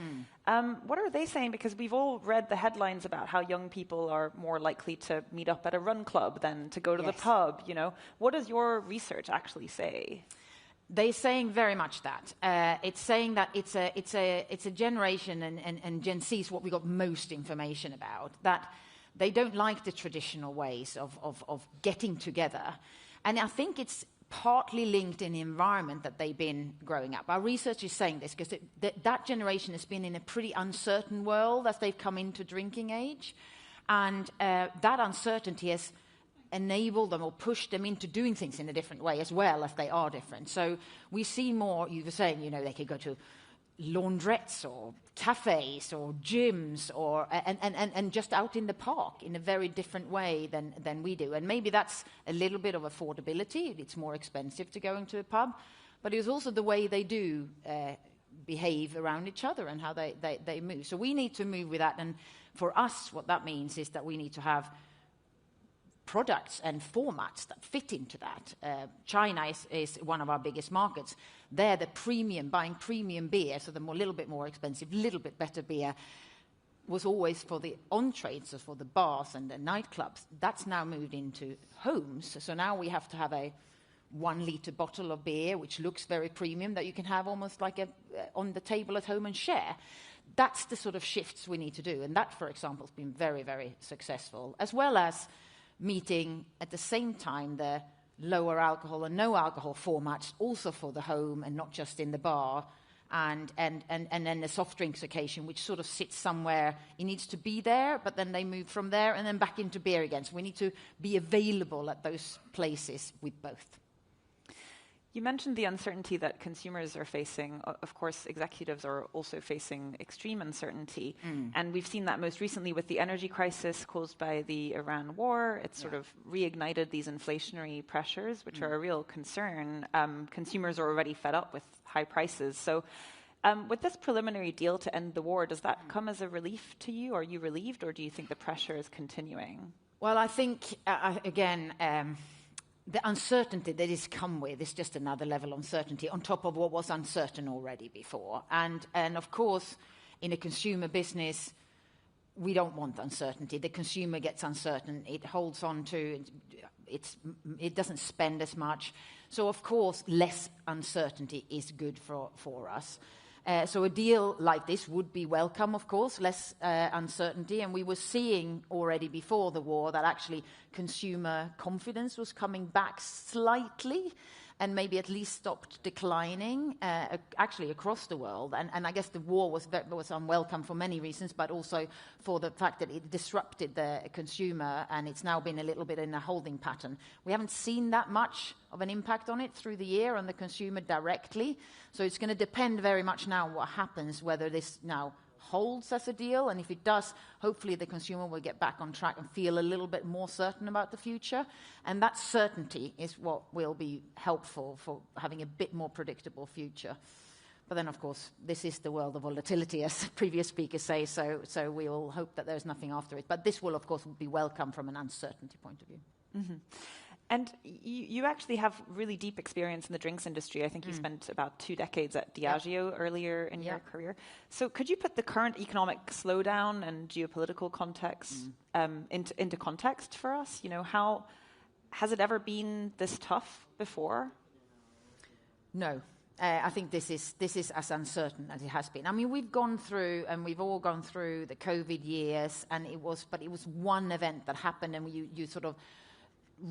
Speaker 5: What are they saying? Because we've all read the headlines about how young people are more likely to meet up at a run club than to go to the pub. What does your research actually say?
Speaker 6: They're saying very much that. It's saying that it's a generation, and Gen Z is what we got most information about, that they don't like the traditional ways of getting together. And I think it's partly linked in the environment that they've been growing up. Our research is saying this because that generation has been in a pretty uncertain world as they've come into drinking age. And that uncertainty has enable them or push them into doing things in a different way as well as they are different. So we see more, you were saying, they could go to laundrettes or cafes or gyms and just out in the park in a very different way than we do. And maybe that's a little bit of affordability. It's more expensive to go into a pub. But it's also the way they do behave around each other and how they move. So we need to move with that. And for us, what that means is that we need to have products and formats that fit into that. China is one of our biggest markets. There, buying premium beer, so the little bit more expensive, little bit better beer, was always for the on-trade, so for the bars and the nightclubs. That's now moved into homes. So now we have to have a 1 liter bottle of beer, which looks very premium, that you can have almost like on the table at home and share. That's the sort of shifts we need to do. And that, for example, has been very, very successful, as well as meeting at the same time the lower alcohol and no alcohol formats also for the home and not just in the bar, and then the soft drinks occasion, which sort of sits somewhere. It needs to be there, but then they move from there and then back into beer again. So we need to be available at those places with both.
Speaker 5: You mentioned the uncertainty that consumers are facing. Of course, executives are also facing extreme uncertainty. And we've seen that most recently with the energy crisis caused by the Iran war. It sort of reignited these inflationary pressures, which are a real concern. Consumers are already fed up with high prices. So with this preliminary deal to end the war, does that come as a relief to you? Are you relieved, or do you think the pressure is continuing?
Speaker 6: Well, I think, the uncertainty that is come with is just another level of uncertainty on top of what was uncertain already before. And of course, in a consumer business, we don't want uncertainty. The consumer gets uncertain. It holds on to it doesn't spend as much. So, of course, less uncertainty is good for us. So a deal like this would be welcome, of course, less uncertainty. And we were seeing already before the war that actually consumer confidence was coming back slightly and maybe at least stopped declining, actually across the world. And I guess the war was unwelcome for many reasons, but also for the fact that it disrupted the consumer, and it's now been a little bit in a holding pattern. We haven't seen that much of an impact on it through the year on the consumer directly. So it's going to depend very much now on what happens, whether this now holds as a deal, and if it does, hopefully the consumer will get back on track and feel a little bit more certain about the future. And that certainty is what will be helpful for having a bit more predictable future. But then, of course, this is the world of volatility, as previous speakers say, so we will hope that there's nothing after it. But this will, of course, be welcome from an uncertainty point of view.
Speaker 5: Mm-hmm. And you actually have really deep experience in the drinks industry. I think you spent about 2 decades at Diageo earlier in your career. So could you put the current economic slowdown and geopolitical context into context for us? How has it ever been this tough before?
Speaker 6: No. I think this is as uncertain as it has been. I mean, we've gone through, and we've all gone through the COVID years, and it was one event that happened, and you sort of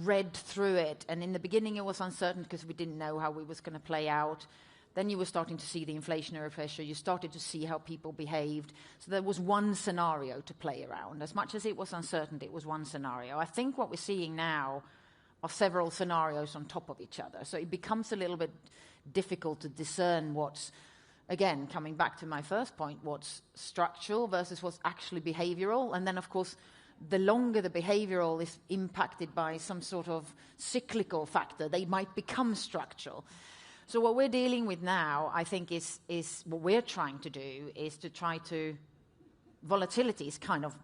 Speaker 6: read through it, and in the beginning it was uncertain because we didn't know how it was going to play out. Then you were starting to see the inflationary pressure. You started to see how people behaved. So there was one scenario to play around. As much as it was uncertain, it was one scenario. I think what we're seeing now are several scenarios on top of each other. So it becomes a little bit difficult to discern what's again, coming back to my first point, what's structural versus what's actually behavioral. And then, of course, the longer the behavioral is impacted by some sort of cyclical factor, they might become structural. So what we're dealing with now, I think, is what we're trying to do is to try to... Volatility is kind of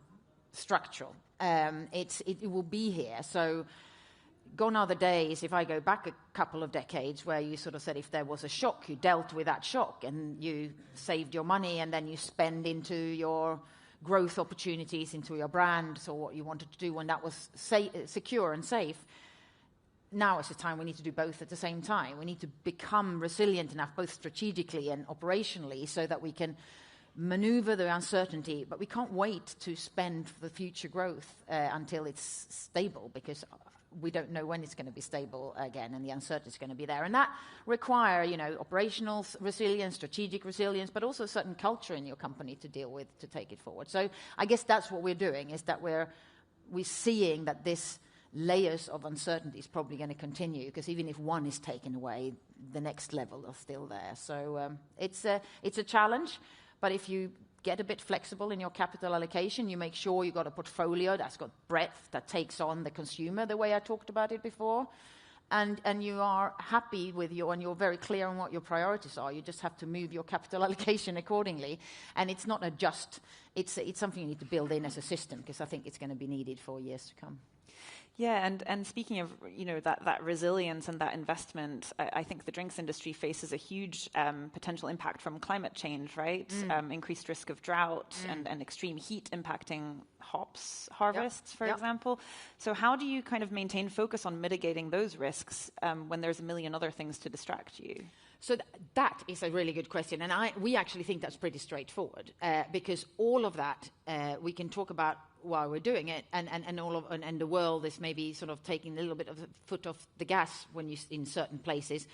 Speaker 6: structural. It will be here. So gone are the days, if I go back a couple of decades, where you sort of said if there was a shock, you dealt with that shock and you saved your money and then you spend into your growth opportunities, into your brand, so what you wanted to do when that was secure and safe. Now is the time we need to do both at the same time. We need to become resilient enough, both strategically and operationally, so that we can maneuver the uncertainty, but we can't wait to spend for the future growth until it's stable, because we don't know when it's going to be stable again, and the uncertainty is going to be there. And that require, operational resilience, strategic resilience, but also a certain culture in your company to deal with, to take it forward. So I guess that's what we're doing, is that we're seeing that this layers of uncertainty is probably going to continue, because even if one is taken away, the next level are still there. So it's a challenge, but if you get a bit flexible in your capital allocation, you make sure you've got a portfolio that's got breadth, that takes on the consumer the way I talked about it before, and you are happy with and you're very clear on what your priorities are. You just have to move your capital allocation accordingly. And it's not it's something you need to build in as a system, because I think it's going to be needed for years to come.
Speaker 5: Yeah, and speaking of that resilience and that investment, I think the drinks industry faces a huge potential impact from climate change, right? Increased risk of drought and extreme heat impacting hops harvests, for example. So how do you kind of maintain focus on mitigating those risks when there's a million other things to distract you?
Speaker 6: So that is a really good question, and we actually think that's pretty straightforward, because all of that we can talk about while we're doing it, and the world is maybe sort of taking a little bit of a foot off the gas when you in certain places.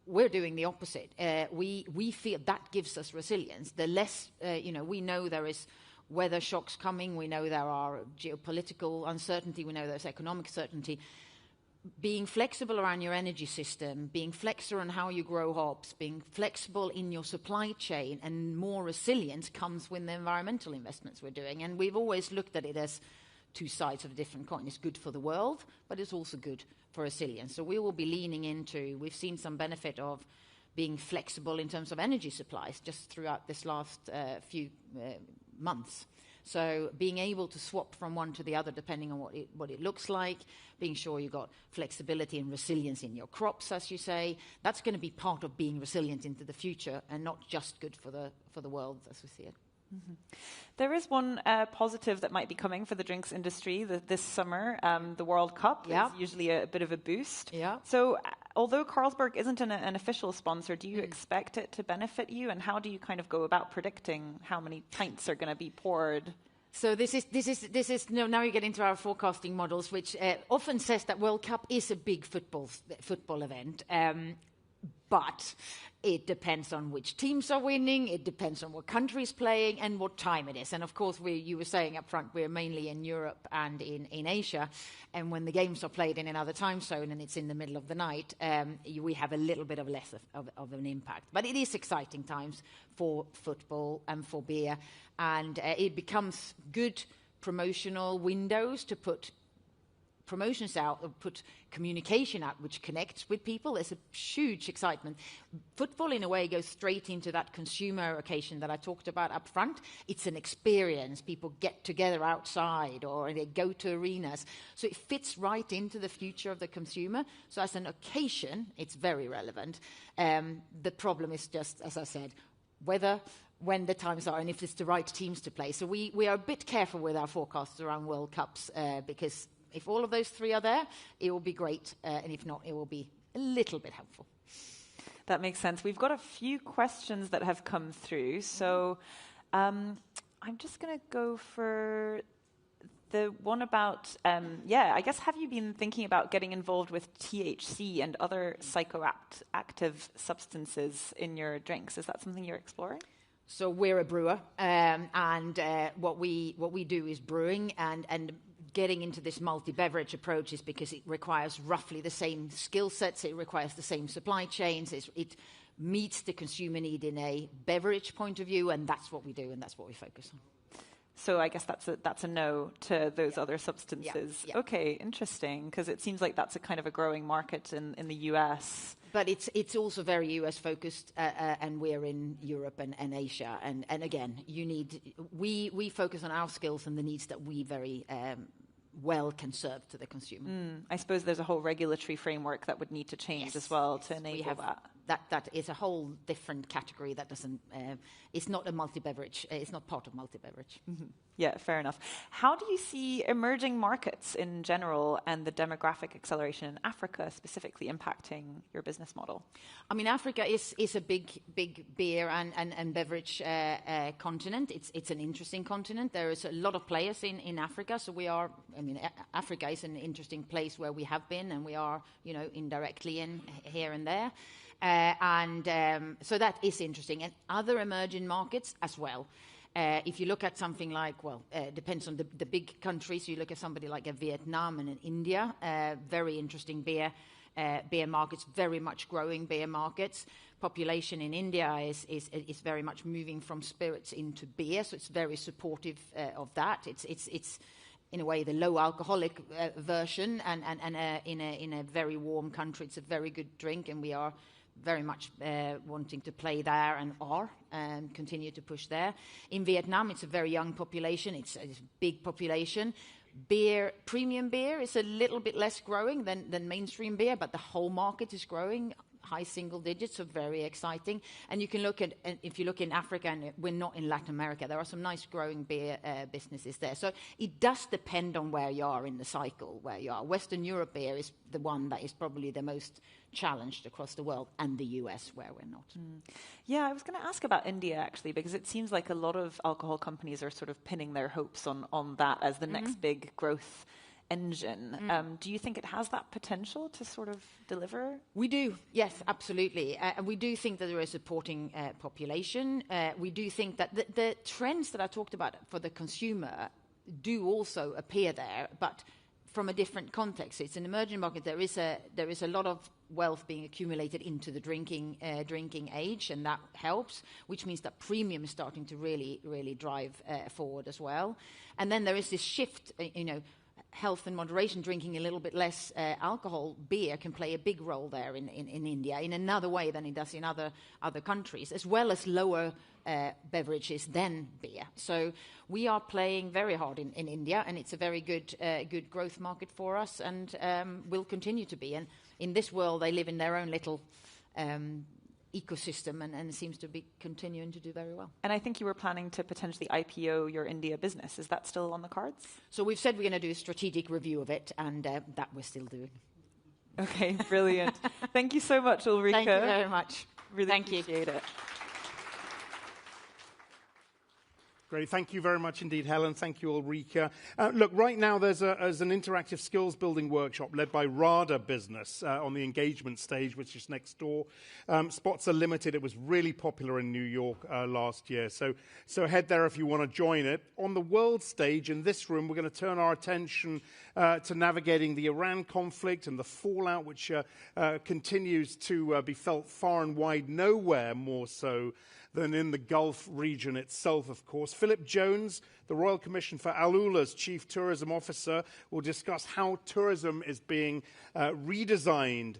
Speaker 6: We're doing the opposite. We feel that gives us resilience. The less we know there is weather shocks coming, we know there are geopolitical uncertainty, we know there's economic certainty. Being flexible around your energy system, being flexible on how you grow hops, being flexible in your supply chain, and more resilience comes with the environmental investments we're doing. And we've always looked at it as two sides of a different coin. It's good for the world, but it's also good for resilience. So we will be leaning into, we've seen some benefit of being flexible in terms of energy supplies just throughout this last few months. So being able to swap from one to the other depending on what it looks like, being sure you've got flexibility and resilience in your crops, as you say, that's going to be part of being resilient into the future, and not just good for the world as we see it.
Speaker 5: Mm-hmm. There is one positive that might be coming for the drinks industry this summer. The World Cup is usually a bit of a boost. Yeah. So although Carlsberg isn't an official sponsor, do you expect it to benefit you? And how do you kind of go about predicting how many pints are going to be poured?
Speaker 6: So this is now you get into our forecasting models, which often says that World Cup is a big football event. But it depends on which teams are winning, it depends on what country is playing and what time it is. And of course, you were saying up front, we're mainly in Europe and in Asia. And when the games are played in another time zone and it's in the middle of the night, we have a little bit of less of an impact. But it is exciting times for football and for beer. And it becomes good promotional windows to put promotions out, or put communication out which connects with people. There's a huge excitement. Football in a way goes straight into that consumer occasion that I talked about up front. It's an experience. People get together outside or they go to arenas. So it fits right into the future of the consumer. So as an occasion, it's very relevant. The problem is just, as I said, when the times are and if it's the right teams to play. So we are a bit careful with our forecasts around World Cups because if all of those three are there, it will be great. And if not, it will be a little bit helpful.
Speaker 5: That makes sense. We've got a few questions that have come through. So I'm just going to go for the one about, I guess, have you been thinking about getting involved with THC and other psychoactive substances in your drinks? Is that something you're exploring?
Speaker 6: So we're a brewer, and what we do is brewing and getting into this multi-beverage approach is because it requires roughly the same skill sets, it requires the same supply chains, it meets the consumer need in a beverage point of view, and that's what we do, and that's what we focus on.
Speaker 5: So I guess that's a no to those other substances.
Speaker 6: Yeah.
Speaker 5: Okay, interesting, because it seems like that's a kind of a growing market in the US.
Speaker 6: But it's also very US focused, and we're in Europe and Asia. And again, we focus on our skills and the needs that we very well can serve to the consumer.
Speaker 5: I suppose there's a whole regulatory framework that would need to change as well to enable that.
Speaker 6: That is a whole different category that doesn't. It's not a multi-beverage. It's not part of multi-beverage.
Speaker 5: Mm-hmm. Yeah, fair enough. How do you see emerging markets in general and the demographic acceleration in Africa specifically impacting your business model?
Speaker 6: I mean, Africa is a big beer and beverage continent. It's an interesting continent. There is a lot of players in Africa, so Africa is an interesting place where we have been, and we are, indirectly in here and there. So that is interesting. And other emerging markets as well. If you look at something like, depends on the big countries. You look at somebody like a Vietnam and an India, very interesting beer markets, very much growing beer markets. Population in India is very much moving from spirits into beer, so it's very supportive of that. It's in a way the low alcoholic version, and in a very warm country, it's a very good drink, and we are very much wanting to play there and continue to push there. In Vietnam, it's a very young population. It's a big population. Premium beer is a little bit less growing than mainstream beer, but the whole market is growing, high single digits, so very exciting. And you can look at, if you look in Africa, and we're not in Latin America, there are some nice growing beer businesses there. So it does depend on where you are in the cycle, where you are. Western Europe beer is the one that is probably the most challenged across the world, and the US, where we're not.
Speaker 5: Yeah, I was going to ask about India, actually, because it seems like a lot of alcohol companies are sort of pinning their hopes on that as the next big growth engine. Do you think it has that potential to sort of deliver?
Speaker 6: We do, yes, absolutely. And we do think that there is a supporting population. We do think that the trends that I talked about for the consumer do also appear there, but from a different context. It's an emerging market. There is a lot of wealth being accumulated into the drinking age, and that helps, which means that premium is starting to really drive forward as well. And then there is this shift, health and moderation, drinking a little bit less alcohol. Beer can play a big role there in India in another way than it does in other countries, as well as lower beverages than beer. So we are playing very hard in India, and it's a very good growth market for us, and will continue to be. And in this world, they live in their own little ecosystem, and it seems to be continuing to do very well.
Speaker 5: And I think you were planning to potentially IPO your India business. Is that still on the cards?
Speaker 6: So we've said we're going to do a strategic review of it, and that we're still doing.
Speaker 5: Okay, brilliant. Thank you so much, Ulrika.
Speaker 6: Thank you very much.
Speaker 5: Really appreciate it.
Speaker 3: Great. Thank you very much indeed, Helen. Thank you, Ulrika. Look, right now there's an interactive skills building workshop led by RADA Business on the engagement stage, which is next door. Spots are limited. It was really popular in New York last year. So head there if you want to join it. On the world stage in this room, we're going to turn our attention to navigating the Iran conflict and the fallout, which continues to be felt far and wide, nowhere more so than in the Gulf region itself, of course. Philip Jones, the Royal Commission for Al Ula's Chief Tourism Officer, will discuss how tourism is being redesigned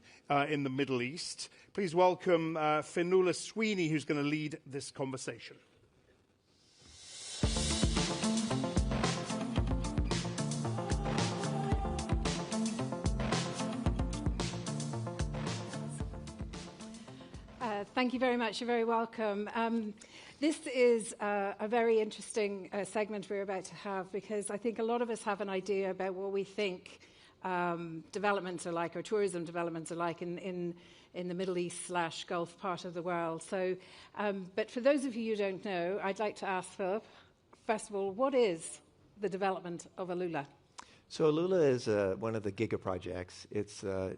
Speaker 3: in the Middle East. Please welcome Fionnuala Sweeney, who's going to lead this conversation.
Speaker 8: Thank you very much. You're very welcome. This is a very interesting segment we're about to have, because I think a lot of us have an idea about what we think developments are like, or tourism developments are like in the Middle East / Gulf part of the world. So, but for those of you who don't know, I'd like to ask Philip, first of all, what is the development of Al Ula?
Speaker 7: So Al Ula is one of the giga projects. It's a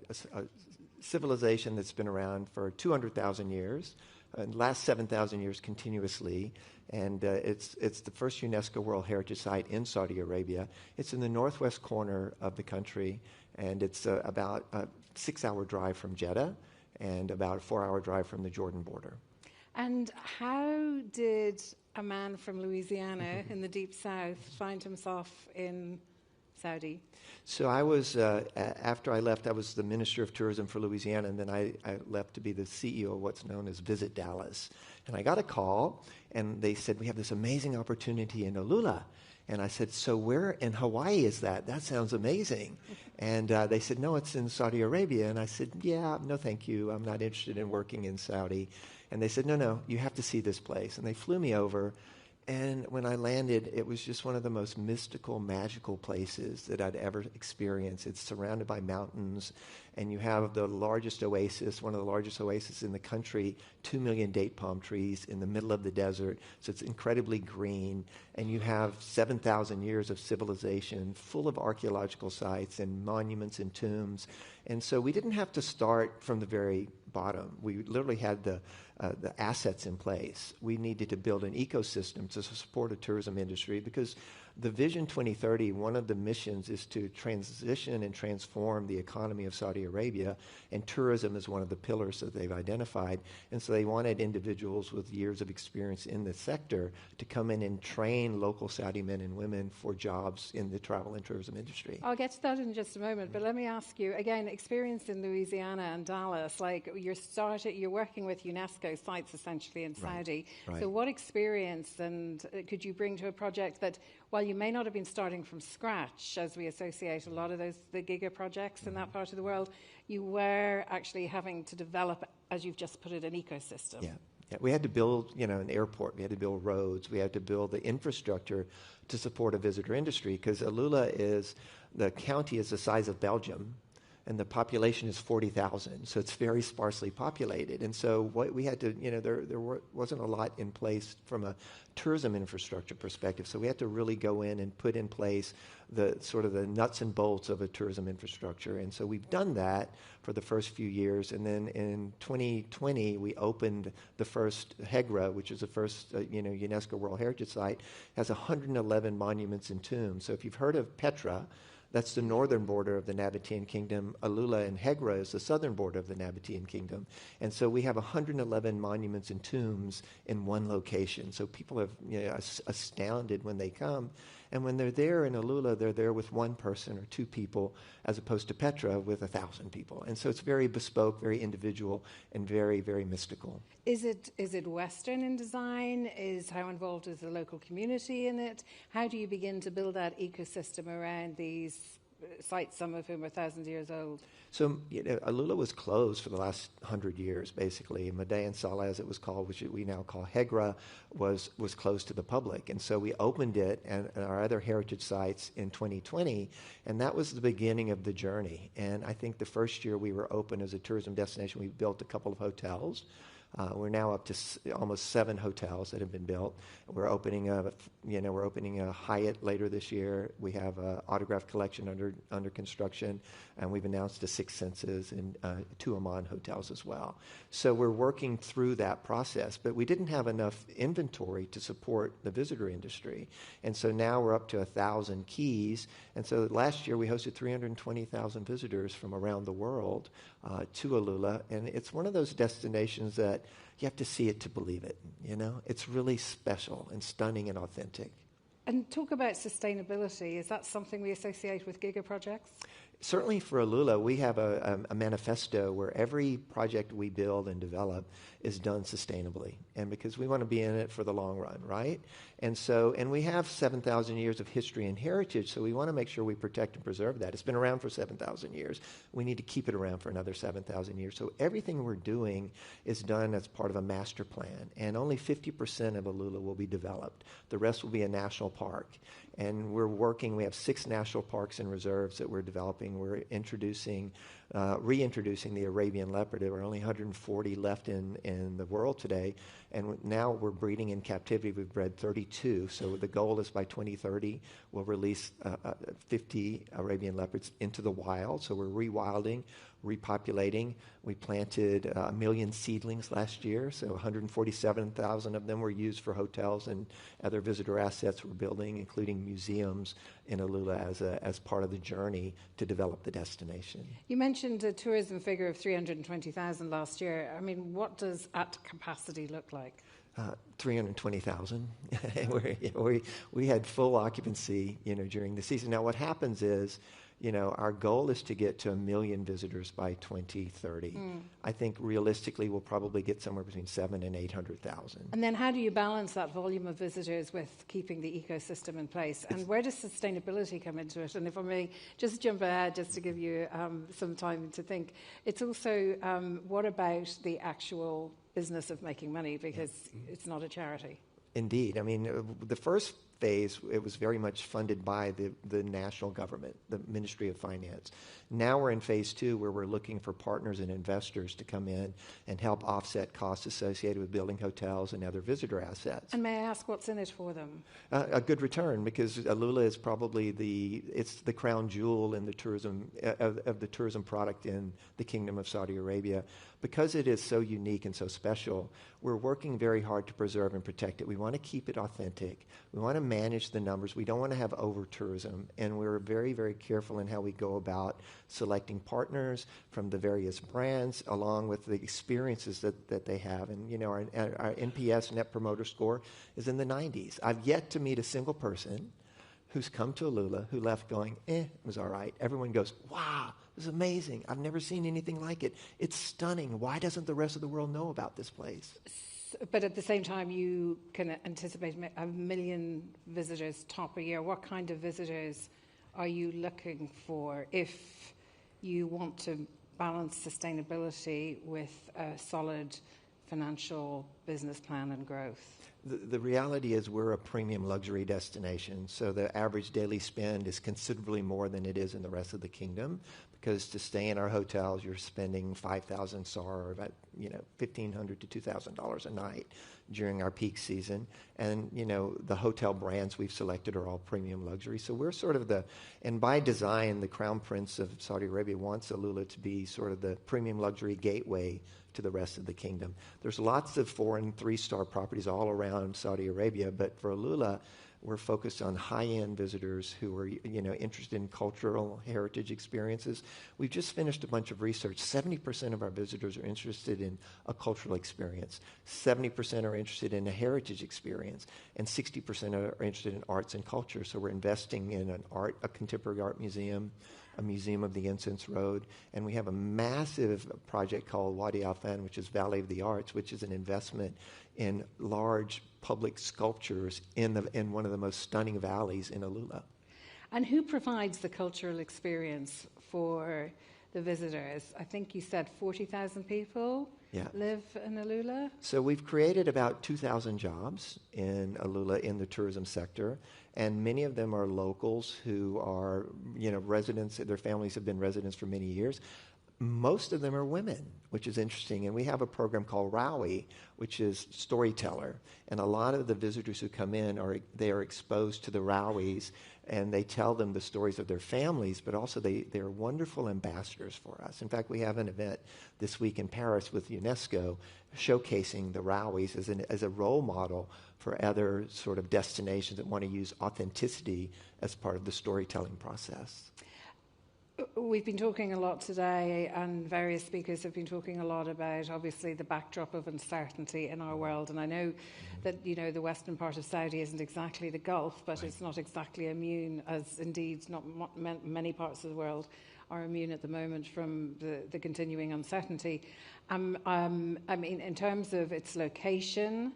Speaker 7: civilization that's been around for 200,000 years, and last 7,000 years continuously, and it's the first UNESCO World Heritage Site in Saudi Arabia. It's in the northwest corner of the country, and it's about a 6-hour drive from Jeddah, and about a 4-hour drive from the Jordan border.
Speaker 8: And how did a man from Louisiana in the deep south find himself in Saudi?
Speaker 7: So I was, after I left, I was the Minister of Tourism for Louisiana, and then I left to be the CEO of what's known as Visit Dallas. And I got a call, and they said, we have this amazing opportunity in Alula. And I said, so where in Hawaii is that? That sounds amazing. And they said, no, it's in Saudi Arabia. And I said, yeah, no, thank you. I'm not interested in working in Saudi. And they said, no, you have to see this place. And they flew me over. And when I landed, it was just one of the most mystical, magical places that I'd ever experienced. It's surrounded by mountains, and you have the largest oasis, one of the largest oases in the country, 2 million date palm trees in the middle of the desert. So it's incredibly green, and you have 7,000 years of civilization full of archaeological sites and monuments and tombs. And so we didn't have to start from the very bottom. We literally had the assets in place. We needed to build an ecosystem to support a tourism industry because the Vision 2030, one of the missions is to transition and transform the economy of Saudi Arabia, and tourism is one of the pillars that they've identified. And so they wanted individuals with years of experience in the sector to come in and train local Saudi men and women for jobs in the travel and tourism industry.
Speaker 8: I'll get to that in just a moment, but let me ask you, again, experience in Louisiana and Dallas, like you're working with UNESCO sites essentially in Saudi.
Speaker 7: Right.
Speaker 8: So what experience and could you bring to a project that, while you may not have been starting from scratch, as we associate a lot of the giga projects in that part of the world, you were actually having to develop, as you've just put it, an ecosystem.
Speaker 7: Yeah, we had to build, an airport. We had to build roads. We had to build the infrastructure to support a visitor industry because the county is the size of Belgium, and the population is 40,000, so it's very sparsely populated. And so what we had to, there wasn't a lot in place from a tourism infrastructure perspective, so we had to really go in and put in place the sort of the nuts and bolts of a tourism infrastructure. And so we've done that for the first few years, and then in 2020 we opened the first Hegra, which is the first UNESCO World Heritage Site, has 111 monuments and tombs. So if you've heard of Petra, that's the northern border of the Nabatean Kingdom. Alula and Hegra is the southern border of the Nabatean Kingdom. And so we have 111 monuments and tombs in one location. So people are astounded when they come. And when they're there in Alula, they're there with one person or two people, as opposed to Petra with 1,000 people. And so it's very bespoke, very individual, and very, very mystical.
Speaker 8: Is it Western in design? How involved is the local community in it? How do you begin to build that ecosystem around these sites, some of whom are thousands of years old?
Speaker 7: So Alula was closed for the last 100 years, basically. Madayan Salah, as it was called, which we now call Hegra, was closed to the public. And so we opened it and our other heritage sites in 2020, and that was the beginning of the journey. And I think the first year we were open as a tourism destination, we built a couple of hotels. We're now up to almost 7 hotels that have been built. We're opening a Hyatt later this year. We have an Autograph Collection under construction, and we've announced the 6 Senses and 2 Oman hotels as well. So we're working through that process, but we didn't have enough inventory to support the visitor industry, and so now we're up to 1,000 keys. And so last year we hosted 320,000 visitors from around the world to Alula, and it's one of those destinations that you have to see it to believe it. It's really special and stunning and authentic.
Speaker 8: And talk about sustainability. Is that something we associate with giga projects?
Speaker 7: Certainly for Alula, we have a manifesto where every project we build and develop is done sustainably, and because we want to be in it for the long run, right? And we have 7,000 years of history and heritage, so we want to make sure we protect and preserve that. It's been around for 7,000 years. We need to keep it around for another 7,000 years. So everything we're doing is done as part of a master plan, and only 50% of Alula will be developed. The rest will be a national park. And we have 6 national parks and reserves that we're developing. We're reintroducing the Arabian leopard. There are only 140 left in the world today. And now we're breeding in captivity. We've bred 32. So the goal is by 2030, we'll release 50 Arabian leopards into the wild. So we're rewilding, repopulating. We planted 1 million seedlings last year, so 147,000 of them were used for hotels and other visitor assets we're building, including museums in Alula as part of the journey to develop the destination.
Speaker 8: You mentioned mentioned a tourism figure of 320,000 last year. I mean, what does at capacity look like?
Speaker 7: 320,000. we had full occupancy, during the season. Now, what happens is, our goal is to get to 1 million visitors by 2030. I think realistically we'll probably get somewhere between 700,000 and 800,000.
Speaker 8: And then how do you balance that volume of visitors with keeping the ecosystem in place? And where does sustainability come into it? And if I may just jump ahead, just to give you some time to think, it's also what about the actual business of making money, because it's not a charity.
Speaker 7: Indeed. I mean, the first phase, it was very much funded by the national government, the Ministry of Finance. Now we're in phase 2, where we're looking for partners and investors to come in and help offset costs associated with building hotels and other visitor assets.
Speaker 8: And may I ask what's in it for them?
Speaker 7: A good return, because Alula is probably the crown jewel in the tourism of the tourism product in the Kingdom of Saudi Arabia. Because it is so unique and so special, we're working very hard to preserve and protect it. We want to keep it authentic. We want to manage the numbers. We don't want to have over-tourism. And we're very, very careful in how we go about selecting partners from the various brands, along with the experiences that they have. And, our NPS, Net Promoter Score, is in the 90s. I've yet to meet a single person who's come to Alula who left going, it was all right. Everyone goes, wow, this is amazing. I've never seen anything like it. It's stunning. Why doesn't the rest of the world know about this place?
Speaker 8: But at the same time, you can anticipate 1 million visitors top a year. What kind of visitors are you looking for if you want to balance sustainability with a solid financial business plan and growth?
Speaker 7: The reality is we're a premium luxury destination, so the average daily spend is considerably more than it is in the rest of the kingdom, because to stay in our hotels, you're spending 5,000 SAR, or about $1,500 to $2,000 a night during our peak season. And the hotel brands we've selected are all premium luxury. So we're sort of and by design, the Crown Prince of Saudi Arabia wants Alula to be sort of the premium luxury gateway to the rest of the kingdom. There's lots of 4- and 3-star properties all around Saudi Arabia, but for Alula, we're focused on high-end visitors who are, interested in cultural heritage experiences. We've just finished a bunch of research. 70% of our visitors are interested in a cultural experience. 70% are interested in a heritage experience, and 60% are interested in arts and culture. So we're investing in a contemporary art museum, a museum of the Incense Road, and we have a massive project called Wadi Al Fan, which is Valley of the Arts, which is an investment in large public sculptures in one of the most stunning valleys in Alula.
Speaker 8: And who provides the cultural experience for the visitors? I think you said 40,000 people live in Alula?
Speaker 7: So we've created about 2,000 jobs in Alula in the tourism sector, and many of them are locals who are, residents. Their families have been residents for many years. Most of them are women, which is interesting. And we have a program called Rawi, which is storyteller. And a lot of the visitors who come in they are exposed to the Rawis, and they tell them the stories of their families, but also they're wonderful ambassadors for us. In fact, we have an event this week in Paris with UNESCO showcasing the Rawis as a role model for other sort of destinations that want to use authenticity as part of the storytelling process.
Speaker 8: We've been talking a lot today, and various speakers have been talking a lot about, obviously, the backdrop of uncertainty in our world. And I know that, the western part of Saudi isn't exactly the Gulf, but it's not exactly immune, as indeed not many parts of the world are immune at the moment from the continuing uncertainty. I mean, in terms of its location,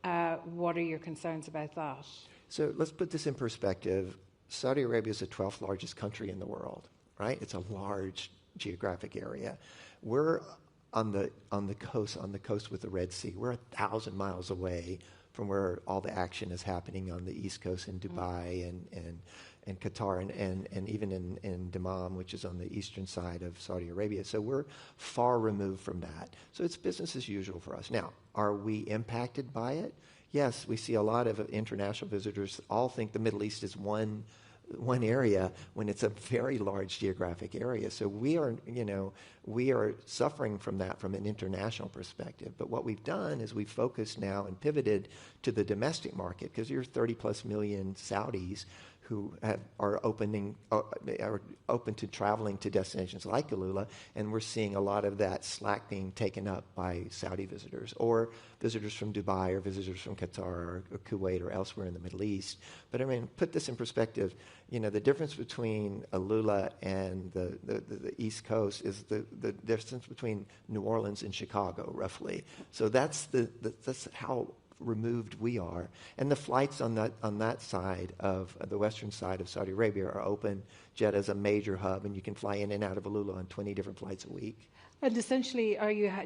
Speaker 8: what are your concerns about that?
Speaker 7: So let's put this in perspective. Saudi Arabia is the 12th largest country in the world. Right? It's a large geographic area. We're on the coast with the Red Sea. We're 1,000 miles away from where all the action is happening on the East Coast in Dubai and Qatar and even in Dammam, which is on the eastern side of Saudi Arabia. So we're far removed from that. So it's business as usual for us. Now, are we impacted by it? Yes, we see a lot of international visitors all think the Middle East is one area when it's a very large geographic area. So we are suffering from that from an international perspective. But what we've done is we've focused now and pivoted to the domestic market, because you're 30 plus million Saudis who are open to traveling to destinations like Alula, and we're seeing a lot of that slack being taken up by Saudi visitors or visitors from Dubai or visitors from Qatar or Kuwait or elsewhere in the Middle East. But I mean, put this in perspective. The difference between Alula and the East Coast is the distance between New Orleans and Chicago, roughly. So that's how removed we are. And the flights on that side of the western side of Saudi Arabia are open. Jeddah is a major hub, and you can fly in and out of Alula on 20 different flights a week.
Speaker 8: And essentially,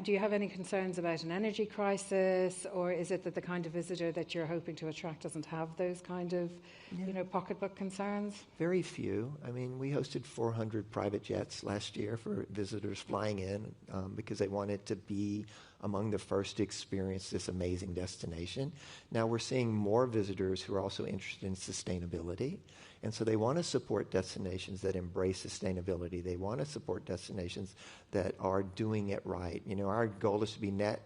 Speaker 8: do you have any concerns about an energy crisis, or is it that the kind of visitor that you're hoping to attract doesn't have those kind of, pocketbook concerns?
Speaker 7: Very few. I mean, we hosted 400 private jets last year for visitors flying in because they wanted to be among the first to experience this amazing destination. Now we're seeing more visitors who are also interested in sustainability. And so they want to support destinations that embrace sustainability. They want to support destinations that are doing it right. Our goal is to be net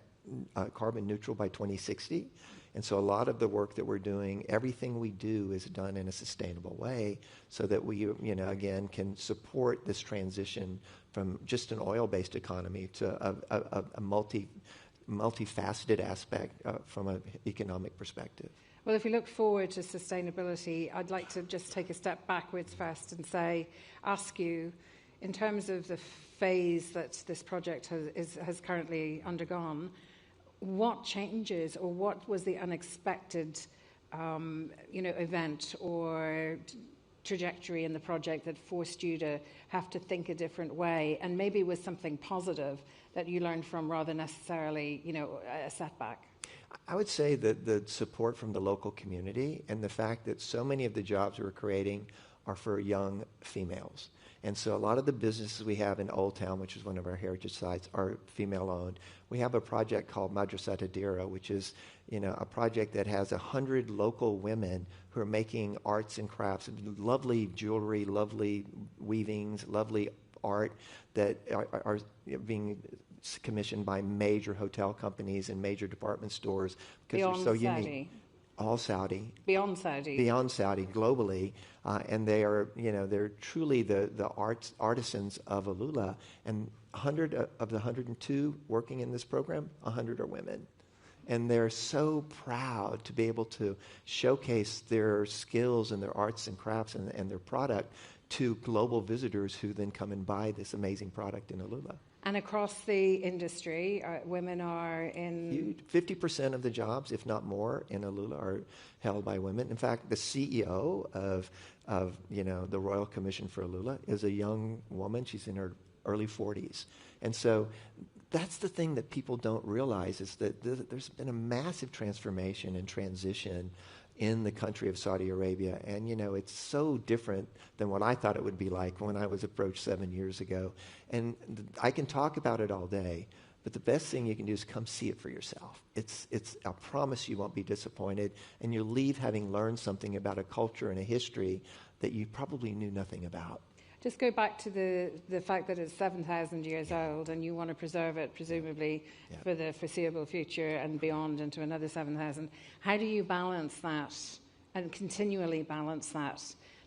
Speaker 7: carbon neutral by 2060. And so a lot of the work that we're doing, everything we do is done in a sustainable way so that we, again, can support this transition from just an oil-based economy to a multifaceted aspect from an economic perspective.
Speaker 8: Well, if we look forward to sustainability, I'd like to just take a step backwards first and ask you, in terms of the phase that this project has currently undergone, what changes or what was the unexpected, event or trajectory in the project that forced you to have to think a different way, and maybe was something positive that you learned from rather necessarily, a setback?
Speaker 7: I would say that the support from the local community and the fact that so many of the jobs we're creating are for young females. And so a lot of the businesses we have in Old Town, which is one of our heritage sites, are female-owned. We have a project called Madrasat Adira, which is a project that has 100 local women who are making arts and crafts, lovely jewelry, lovely weavings, lovely art that are being commissioned by major hotel companies and major department stores because they're so unique. All Saudi.
Speaker 8: Beyond Saudi.
Speaker 7: Beyond Saudi, globally. And they are, they're truly the artisans of Alula. And 100 of the 102 working in this program, 100 are women. And they're so proud to be able to showcase their skills and their arts and crafts and their product to global visitors who then come and buy this amazing product in Alula.
Speaker 8: And across the industry, women are in...
Speaker 7: 50% of the jobs, if not more, in Alula are held by women. In fact, the CEO of the Royal Commission for Alula is a young woman. She's in her early 40s. And so that's the thing that people don't realize is that there's been a massive transformation and transition in the country of Saudi Arabia. And, it's so different than what I thought it would be like when I was approached 7 years ago. And I can talk about it all day, but the best thing you can do is come see it for yourself. I promise you won't be disappointed, and you'll leave having learned something about a culture and a history that you probably knew nothing about.
Speaker 8: Just go back to the fact that it's 7,000 years old and you want to preserve it, presumably, for the foreseeable future and beyond into another 7,000. How do you balance that and continually balance that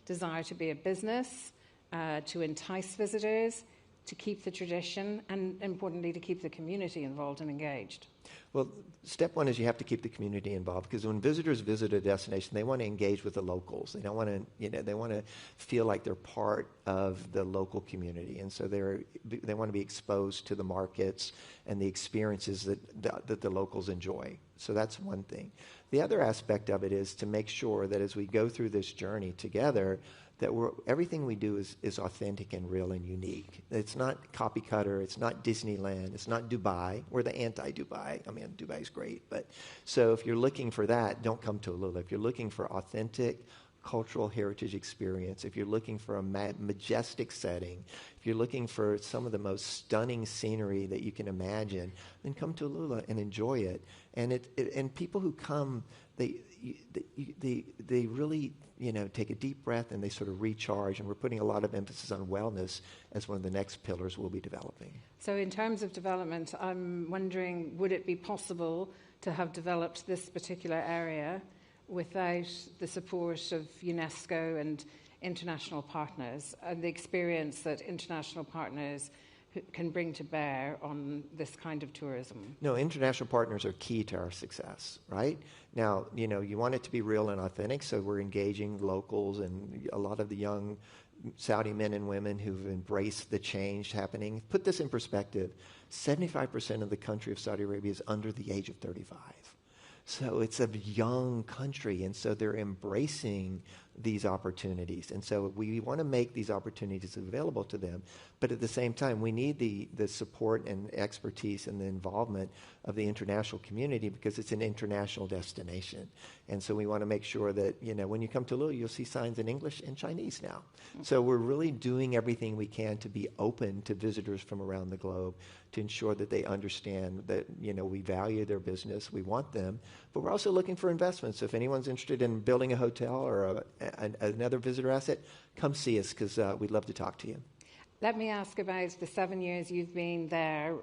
Speaker 8: desire to be a business, to entice visitors, to keep the tradition, and importantly, to keep the community involved and engaged?
Speaker 7: Well, step one is you have to keep the community involved, because when visitors visit a destination, they want to engage with the locals. They don't want to, they want to feel like they're part of the local community, and so they want to be exposed to the markets and the experiences that the locals enjoy. So that's one thing. The other aspect of it is to make sure that as we go through this journey together, that everything we do is authentic and real and unique. It's not copy cutter. It's not Disneyland. It's not Dubai. We're the anti-Dubai. I mean, Dubai is great. But so if you're looking for that, don't come to Alula. If you're looking for authentic cultural heritage experience, if you're looking for a majestic setting, if you're looking for some of the most stunning scenery that you can imagine, then come to Alula and enjoy it. And people who come, they really take a deep breath and they sort of recharge, and we're putting a lot of emphasis on wellness as one of the next pillars we'll be developing.
Speaker 8: So in terms of development, I'm wondering, would it be possible to have developed this particular area without the support of UNESCO and international partners and the experience that international partners can bring to bear on this kind of tourism?
Speaker 7: No, international partners are key to our success, right? Now, you want it to be real and authentic, so we're engaging locals and a lot of the young Saudi men and women who've embraced the change happening. Put this in perspective, 75% of the country of Saudi Arabia is under the age of 35. So it's a young country, and so they're embracing these opportunities. And so we want to make these opportunities available to them. But at the same time, we need the support and expertise and the involvement of the international community because it's an international destination. And so we want to make sure that, when you come to Lula, you'll see signs in English and Chinese now. So we're really doing everything we can to be open to visitors from around the globe to ensure that they understand that, we value their business, we want them, but we're also looking for investments. So if anyone's interested in building a hotel or another visitor asset, come see us because we'd love to talk to you.
Speaker 8: Let me ask about the 7 years you've been there,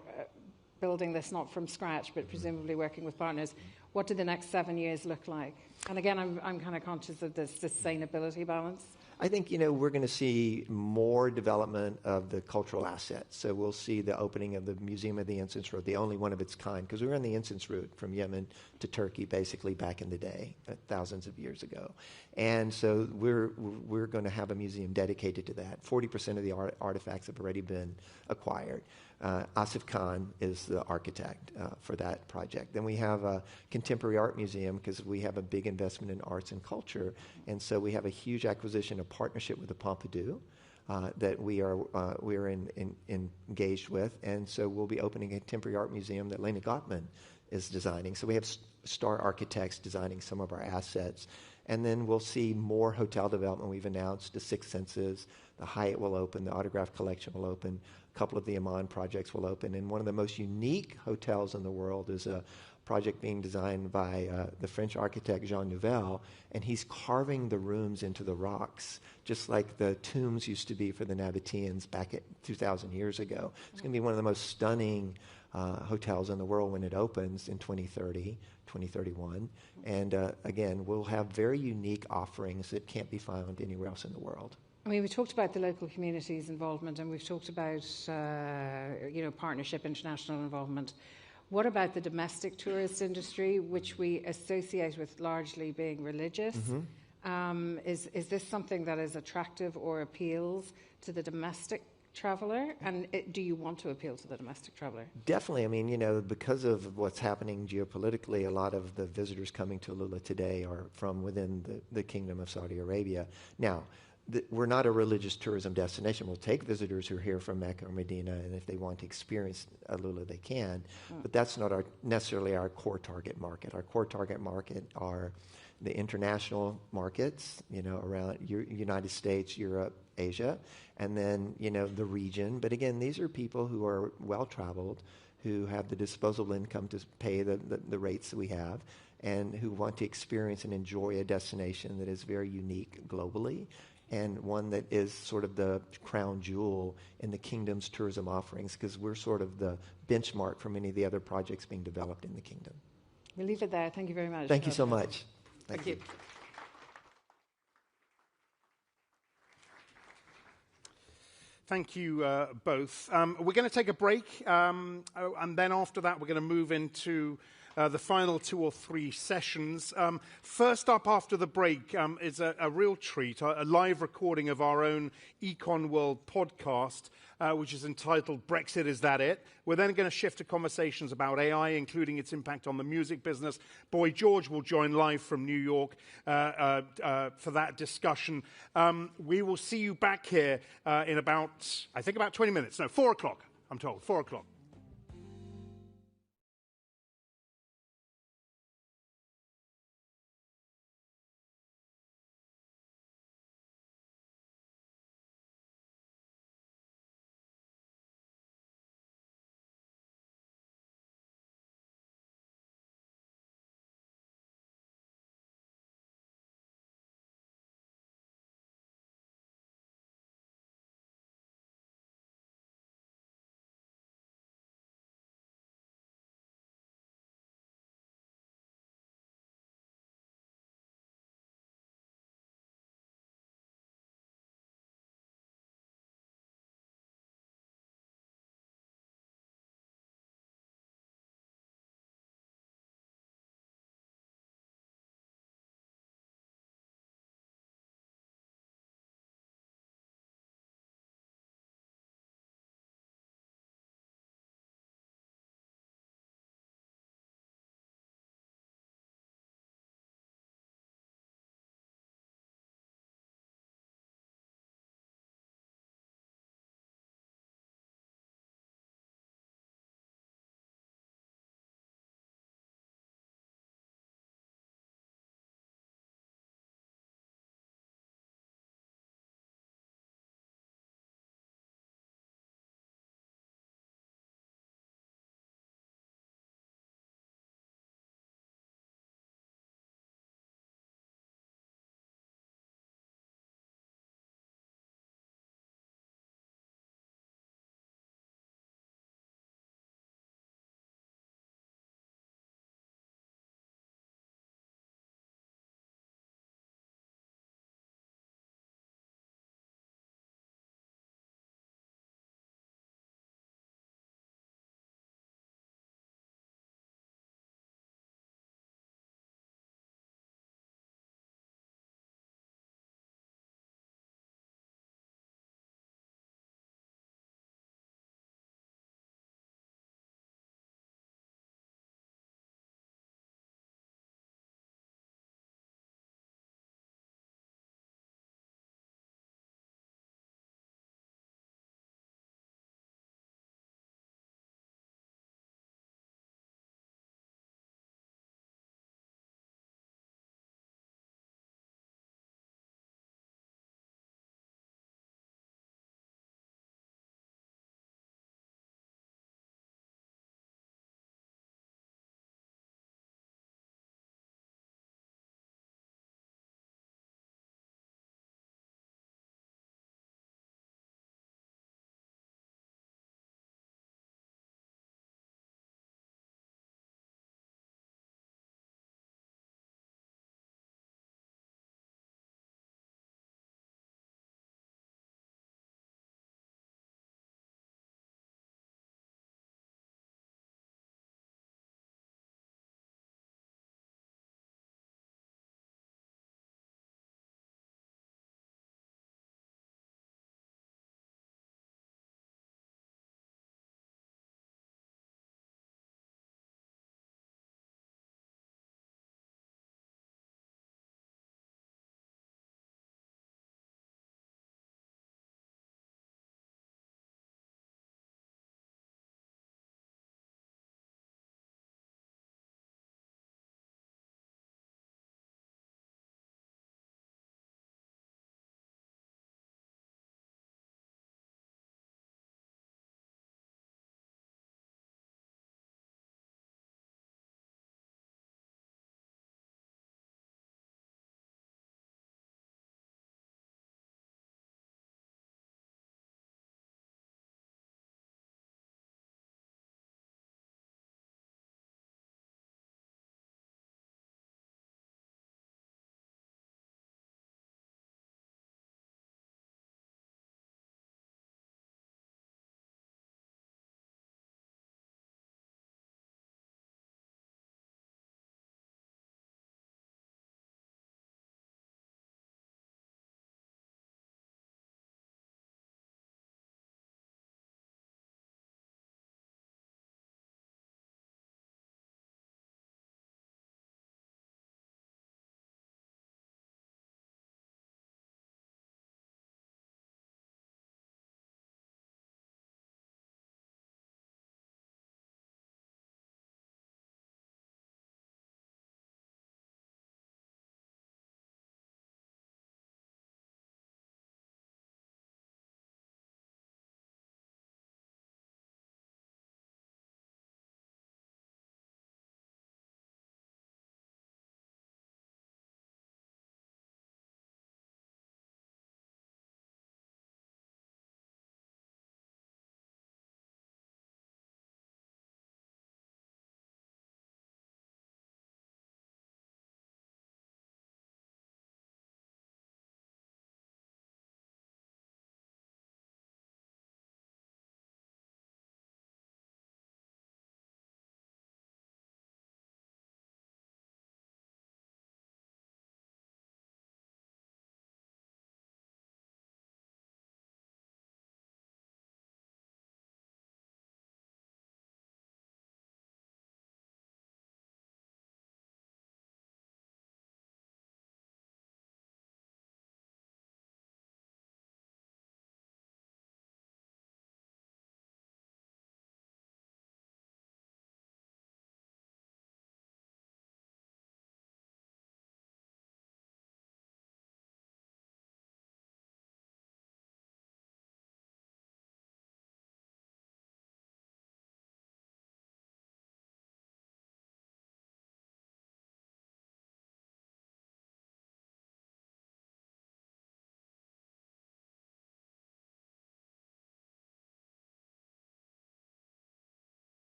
Speaker 8: building this not from scratch, but presumably working with partners. What do the next 7 years look like? And again, I'm kind of conscious of the sustainability balance.
Speaker 7: I think, we're going to see more development of the cultural assets. So we'll see the opening of the Museum of the Incense Road, the only one of its kind, because we were on the incense route from Yemen to Turkey, basically back in the day, thousands of years ago. And so we're going to have a museum dedicated to that. 40% of the artifacts have already been acquired. Asif Khan is the architect for that project. Then we have a contemporary art museum because we have a big investment in arts and culture. And so we have a huge acquisition, a partnership with the Pompidou that we are engaged with. And so we'll be opening a contemporary art museum that Lena Gottman is designing. So we have star architects designing some of our assets. And then we'll see more hotel development. We've announced the Six Senses, the Hyatt will open, the Autograph Collection will open, a couple of the Amman projects will open. And one of the most unique hotels in the world is a project being designed by the French architect Jean Nouvel, and he's carving the rooms into the rocks, just like the tombs used to be for the Nabateans back at 2,000 years ago. It's going to be one of the most stunning hotels in the world when it opens in 2030, 2031. And again, we'll have very unique offerings that can't be found anywhere else in the world.
Speaker 8: I mean, we talked about the local community's involvement, and we've talked about, partnership, international involvement. What about the domestic tourist industry, which we associate with largely being religious? Mm-hmm. Is this something that is attractive or appeals to the domestic traveler? And do you want to appeal to the domestic traveler?
Speaker 7: Definitely. I mean, because of what's happening geopolitically, a lot of the visitors coming to Lula today are from within the Kingdom of Saudi Arabia. Now, we're not a religious tourism destination. We'll take visitors who are here from Mecca or Medina, and if they want to experience Lula, they can. But that's not necessarily our core target market. Our core target market are the international markets, around United States, Europe, Asia, and then, the region. But again, these are people who are well-traveled, who have the disposable income to pay the rates that we have, and who want to experience and enjoy a destination that is very unique globally, and one that is sort of the crown jewel in the kingdom's tourism offerings, because we're sort of the benchmark for many of the other projects being developed in the kingdom.
Speaker 8: We'll leave it there. Thank you very much.
Speaker 7: Thank you so much.
Speaker 8: Thank you.
Speaker 3: Thank you both. We're going to take a break, and then after that, we're going to move into the final 2 or 3 sessions. First up after the break is a real treat, a live recording of our own Econ World podcast, which is entitled Brexit, Is That It? We're then going to shift to conversations about AI, including its impact on the music business. Boy George will join live from New York for that discussion. We will see you back here in about 20 minutes. No, 4 o'clock, I'm told, 4 o'clock.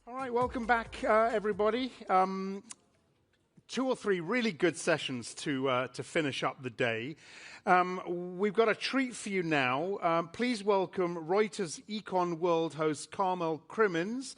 Speaker 3: All right, welcome back, everybody. 2 or 3 really good sessions to finish up the day. We've got a treat for you now. Please welcome Reuters Econ World host Carmel Crimmins.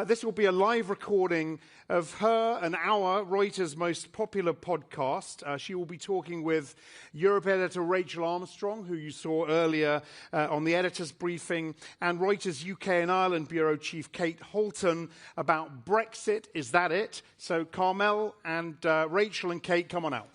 Speaker 3: This will be a live recording of her and our Reuters most popular podcast. She will be talking with Europe editor Rachel Armstrong, who you saw earlier on the editor's briefing, and Reuters UK and Ireland bureau chief Kate Holcim about Brexit. Is that it? So Carmel and Rachel and Kate, come on out.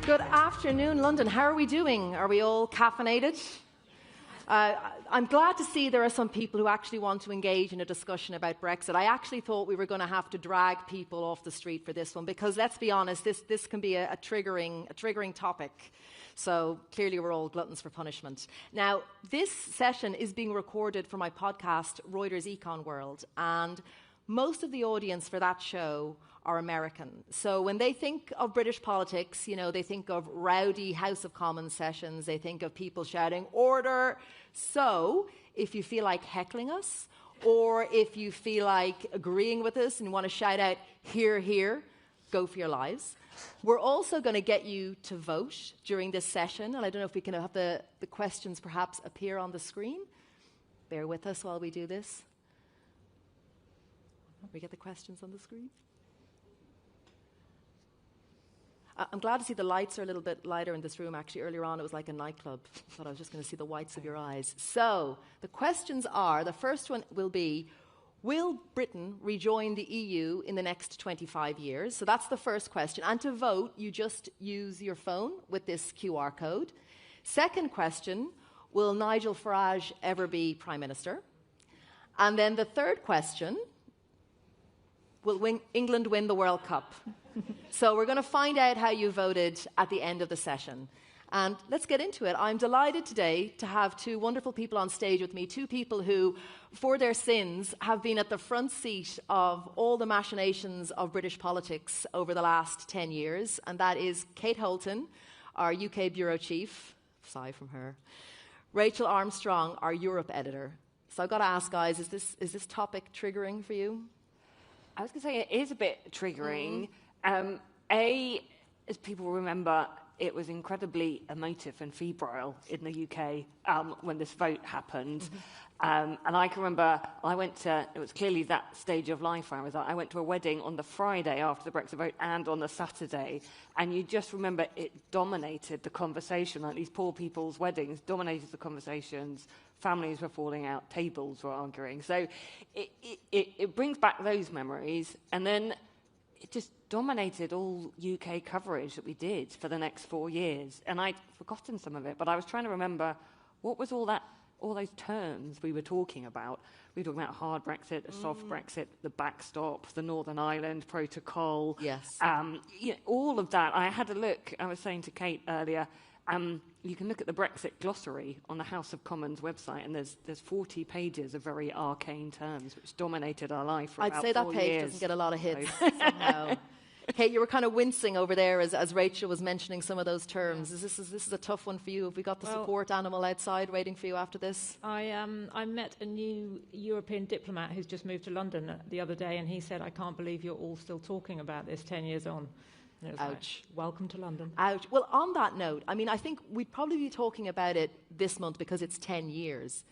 Speaker 9: Good afternoon, London. How are we doing? Are we all caffeinated? I'm glad to see there are some people who actually want to engage in a discussion about Brexit. I actually thought we were going to have to drag people off the street for this one because, let's be honest, this can be a triggering topic. So clearly we're all gluttons for punishment. Now, this session is being recorded for my podcast, Reuters Econ World, and most of the audience for that show are American. So when they think of British politics, they think of rowdy House of Commons sessions. They think of people shouting, "Order!" So if you feel like heckling us, or if you feel like agreeing with us and want to shout out, "Hear, hear," go for your lives. We're also going to get you to vote during this session. And I don't know if we can have the questions perhaps appear on the screen. Bear with us while we do this. We get the questions on the screen. I'm glad to see the lights are a little bit lighter in this room. Actually, earlier on, it was like a nightclub. I thought I was just going to see the whites of your eyes. So the questions are, the first one will be, will Britain rejoin the EU in the next 25 years? So that's the first question. And to vote, you just use your phone with this QR code. Second question, will Nigel Farage ever be Prime Minister? And then the third question, will England win the World Cup? So we're going to find out how you voted at the end of the session. And let's get into it. I'm delighted today to have 2 wonderful people on stage with me, 2 people who, for their sins, have been at the front seat of all the machinations of British politics over the last 10 years. And that is Kate Holcim, our UK bureau chief. Sigh from her. Rachel Armstrong, our Europe editor. So I've got to ask, guys, is this topic triggering for you?
Speaker 18: I was going to say it is a bit triggering. As people remember, it was incredibly emotive and febrile in the UK when this vote happened. And I can remember it was clearly that stage of life where I was at. I went to a wedding on the Friday after the Brexit vote and on the Saturday. And you just remember it dominated the conversation. Like these poor people's weddings dominated the conversations. Families were falling out, tables were arguing. So it brings back those memories. And then it just dominated all UK coverage that we did for the next 4 years. And I'd forgotten some of it, but I was trying to remember what was all those terms we were talking about. We were talking about hard Brexit, a soft Brexit, the backstop, the Northern Ireland Protocol.
Speaker 9: Yes.
Speaker 18: All of that. I had a look. I was saying to Kate earlier, you can look at the Brexit glossary on the House of Commons website, and there's 40 pages of very arcane terms which dominated our life for about 4 years.
Speaker 9: I'd say that page doesn't get a lot of hits somehow. Kate, you were kind of wincing over there as Rachel was mentioning some of those terms. This is a tough one for you. Have we got the support animal outside waiting for you after this?
Speaker 10: I met a new European diplomat who's just moved to London the other day, and he said, "I can't believe you're all still talking about this 10 years on." And it was
Speaker 9: Ouch.
Speaker 10: Like, welcome to London.
Speaker 9: Ouch. Well, on that note, I think we'd probably be talking about it this month because it's 10 years.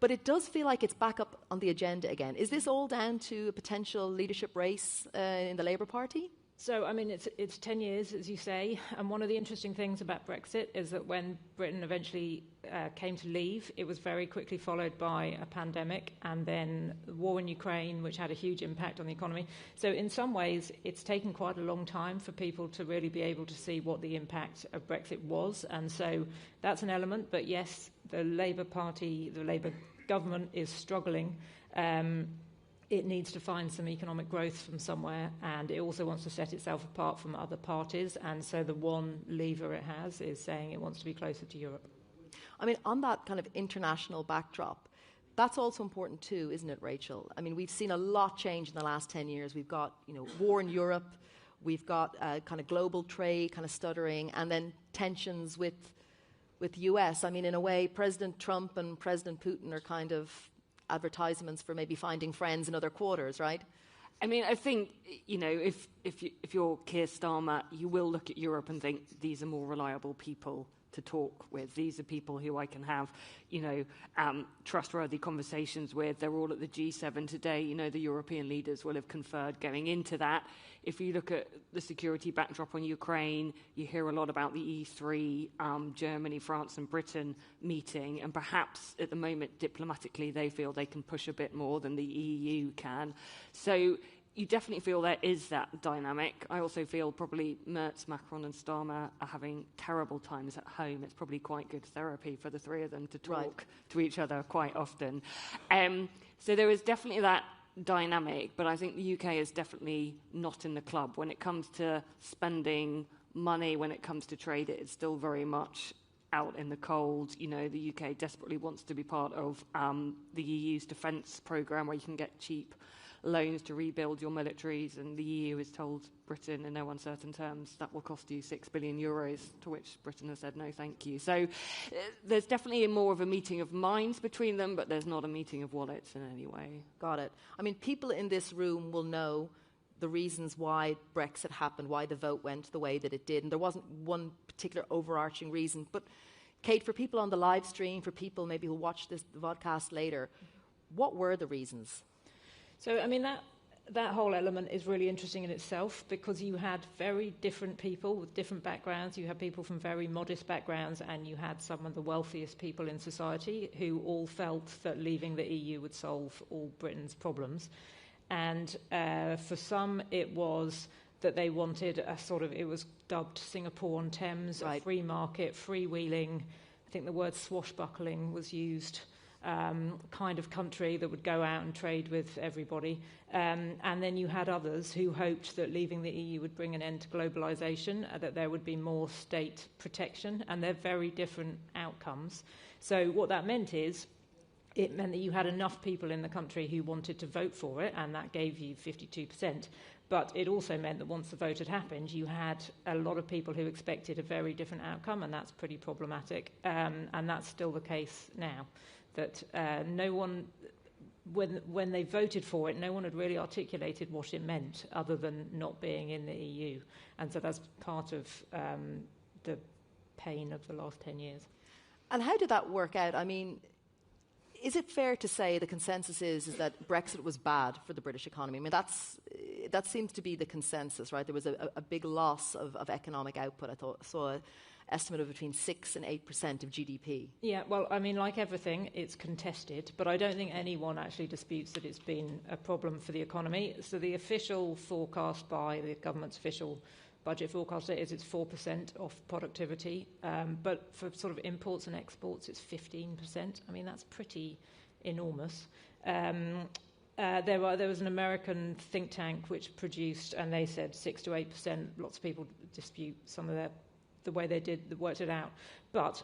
Speaker 9: But it does feel like it's back up on the agenda again. Is this all down to a potential leadership race in the Labour Party?
Speaker 10: So, it's 10 years, as you say, and one of the interesting things about Brexit is that when Britain eventually came to leave, it was very quickly followed by a pandemic and then the war in Ukraine, which had a huge impact on the economy. So in some ways, it's taken quite a long time for people to really be able to see what the impact of Brexit was, and so that's an element. But yes, the Labour Party, the Labour government is struggling. It needs to find some economic growth from somewhere, and it also wants to set itself apart from other parties, and so the one lever it has is saying it wants to be closer to Europe.
Speaker 9: On that kind of international backdrop, that's also important too, isn't it, Rachel? I mean, we've seen a lot change in the last 10 years. We've got, war in Europe, we've got kind of global trade kind of stuttering, and then tensions with the US. I mean, in a way, President Trump and President Putin are kind of advertisements for maybe finding friends in other quarters, right?
Speaker 18: I mean, I think, if you're Keir Starmer, you will look at Europe and think these are more reliable people to talk with. These are people who I can have, trustworthy conversations with. They're all at the G7 today. The European leaders will have conferred going into that. If you look at the security backdrop on Ukraine, you hear a lot about the E3, Germany, France and Britain meeting, and perhaps at the moment, diplomatically, they feel they can push a bit more than the EU can. So you definitely feel there is that dynamic. I also feel probably Merz, Macron and Starmer are having terrible times at home. It's probably quite good therapy for the three of them to talk to each other quite often. So there is definitely that dynamic, but I think the UK is definitely not in the club. When it comes to spending money, when it comes to trade, it is still very much out in the cold. The UK desperately wants to be part of the EU's defence programme where you can get cheap loans to rebuild your militaries, and the EU has told Britain in no uncertain terms that will cost you €6 billion, to which Britain has said no thank you. So there's definitely more of a meeting of minds between them, but there's not a meeting of wallets in any way.
Speaker 9: Got it. I mean, people in this room will know the reasons why Brexit happened, why the vote went the way that it did, and there wasn't one particular overarching reason. But Kate, for people on the live stream, for people maybe who watch the podcast later, what were the reasons?
Speaker 10: So, I mean, that whole element is really interesting in itself, because you had very different people with different backgrounds. You had people from very modest backgrounds, and you had some of the wealthiest people in society who all felt that leaving the EU would solve all Britain's problems. And for some, it was that they wanted it was dubbed Singapore on Thames, a free market, freewheeling. I think the word swashbuckling was used. Kind of country that would go out and trade with everybody. And then you had others who hoped that leaving the EU would bring an end to globalisation, that there would be more state protection, and they're very different outcomes. So what that meant is, it meant that you had enough people in the country who wanted to vote for it, and that gave you 52%. But it also meant that once the vote had happened, you had a lot of people who expected a very different outcome, and that's pretty problematic. And that's still the case now. That no one, when they voted for it, no one had really articulated what it meant other than not being in the EU. And so that's part of the pain of the last 10 years.
Speaker 9: And how did that work out? I mean, is it fair to say the consensus is that Brexit was bad for the British economy? I mean, that seems to be the consensus, right? There was a big loss of economic output. I saw an estimate of between 6 and 8% of GDP.
Speaker 10: Yeah, well, I mean, like everything, it's contested, but I don't think anyone actually disputes that it's been a problem for the economy. So the official forecast by the government's official budget forecaster is it's 4% of productivity, but for sort of imports and exports, it's 15%. I mean, that's pretty enormous. There was an American think tank which produced, and they said 6 to 8%. Lots of people dispute some of the way they worked it out. But,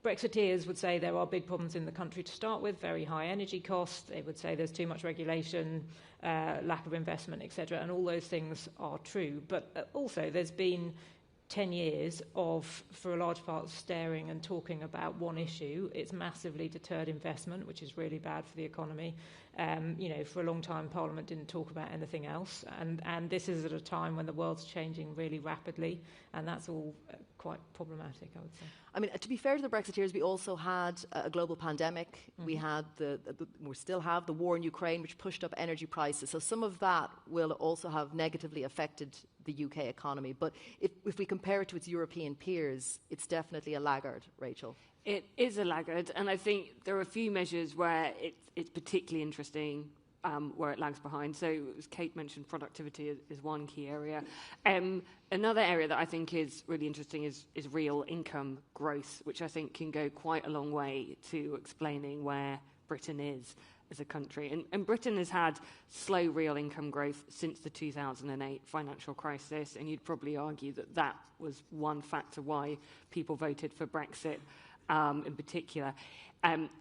Speaker 10: Brexiteers would say there are big problems in the country to start with, very high energy costs. They would say there's too much regulation, lack of investment, etc. And all those things are true. But also there's been 10 years of, for a large part, staring and talking about one issue. It's massively deterred investment, which is really bad for the economy. For a long time, Parliament didn't talk about anything else. And this is at a time when the world's changing really rapidly, and that's all quite problematic, I would say.
Speaker 9: I mean, to be fair to the Brexiteers, we also had a global pandemic. Mm-hmm. We had we still have the war in Ukraine, which pushed up energy prices. So some of that will also have negatively affected the UK economy. But if we compare it to its European peers, it's definitely a laggard, Rachel.
Speaker 18: It is a laggard, and I think there are a few measures where it's particularly interesting, where it lags behind. So, as Kate mentioned, productivity is one key area. Another area that I think is really interesting is real income growth, which I think can go quite a long way to explaining where Britain is as a country. And Britain has had slow real income growth since the 2008 financial crisis, and you'd probably argue that that was one factor why people voted for Brexit in particular.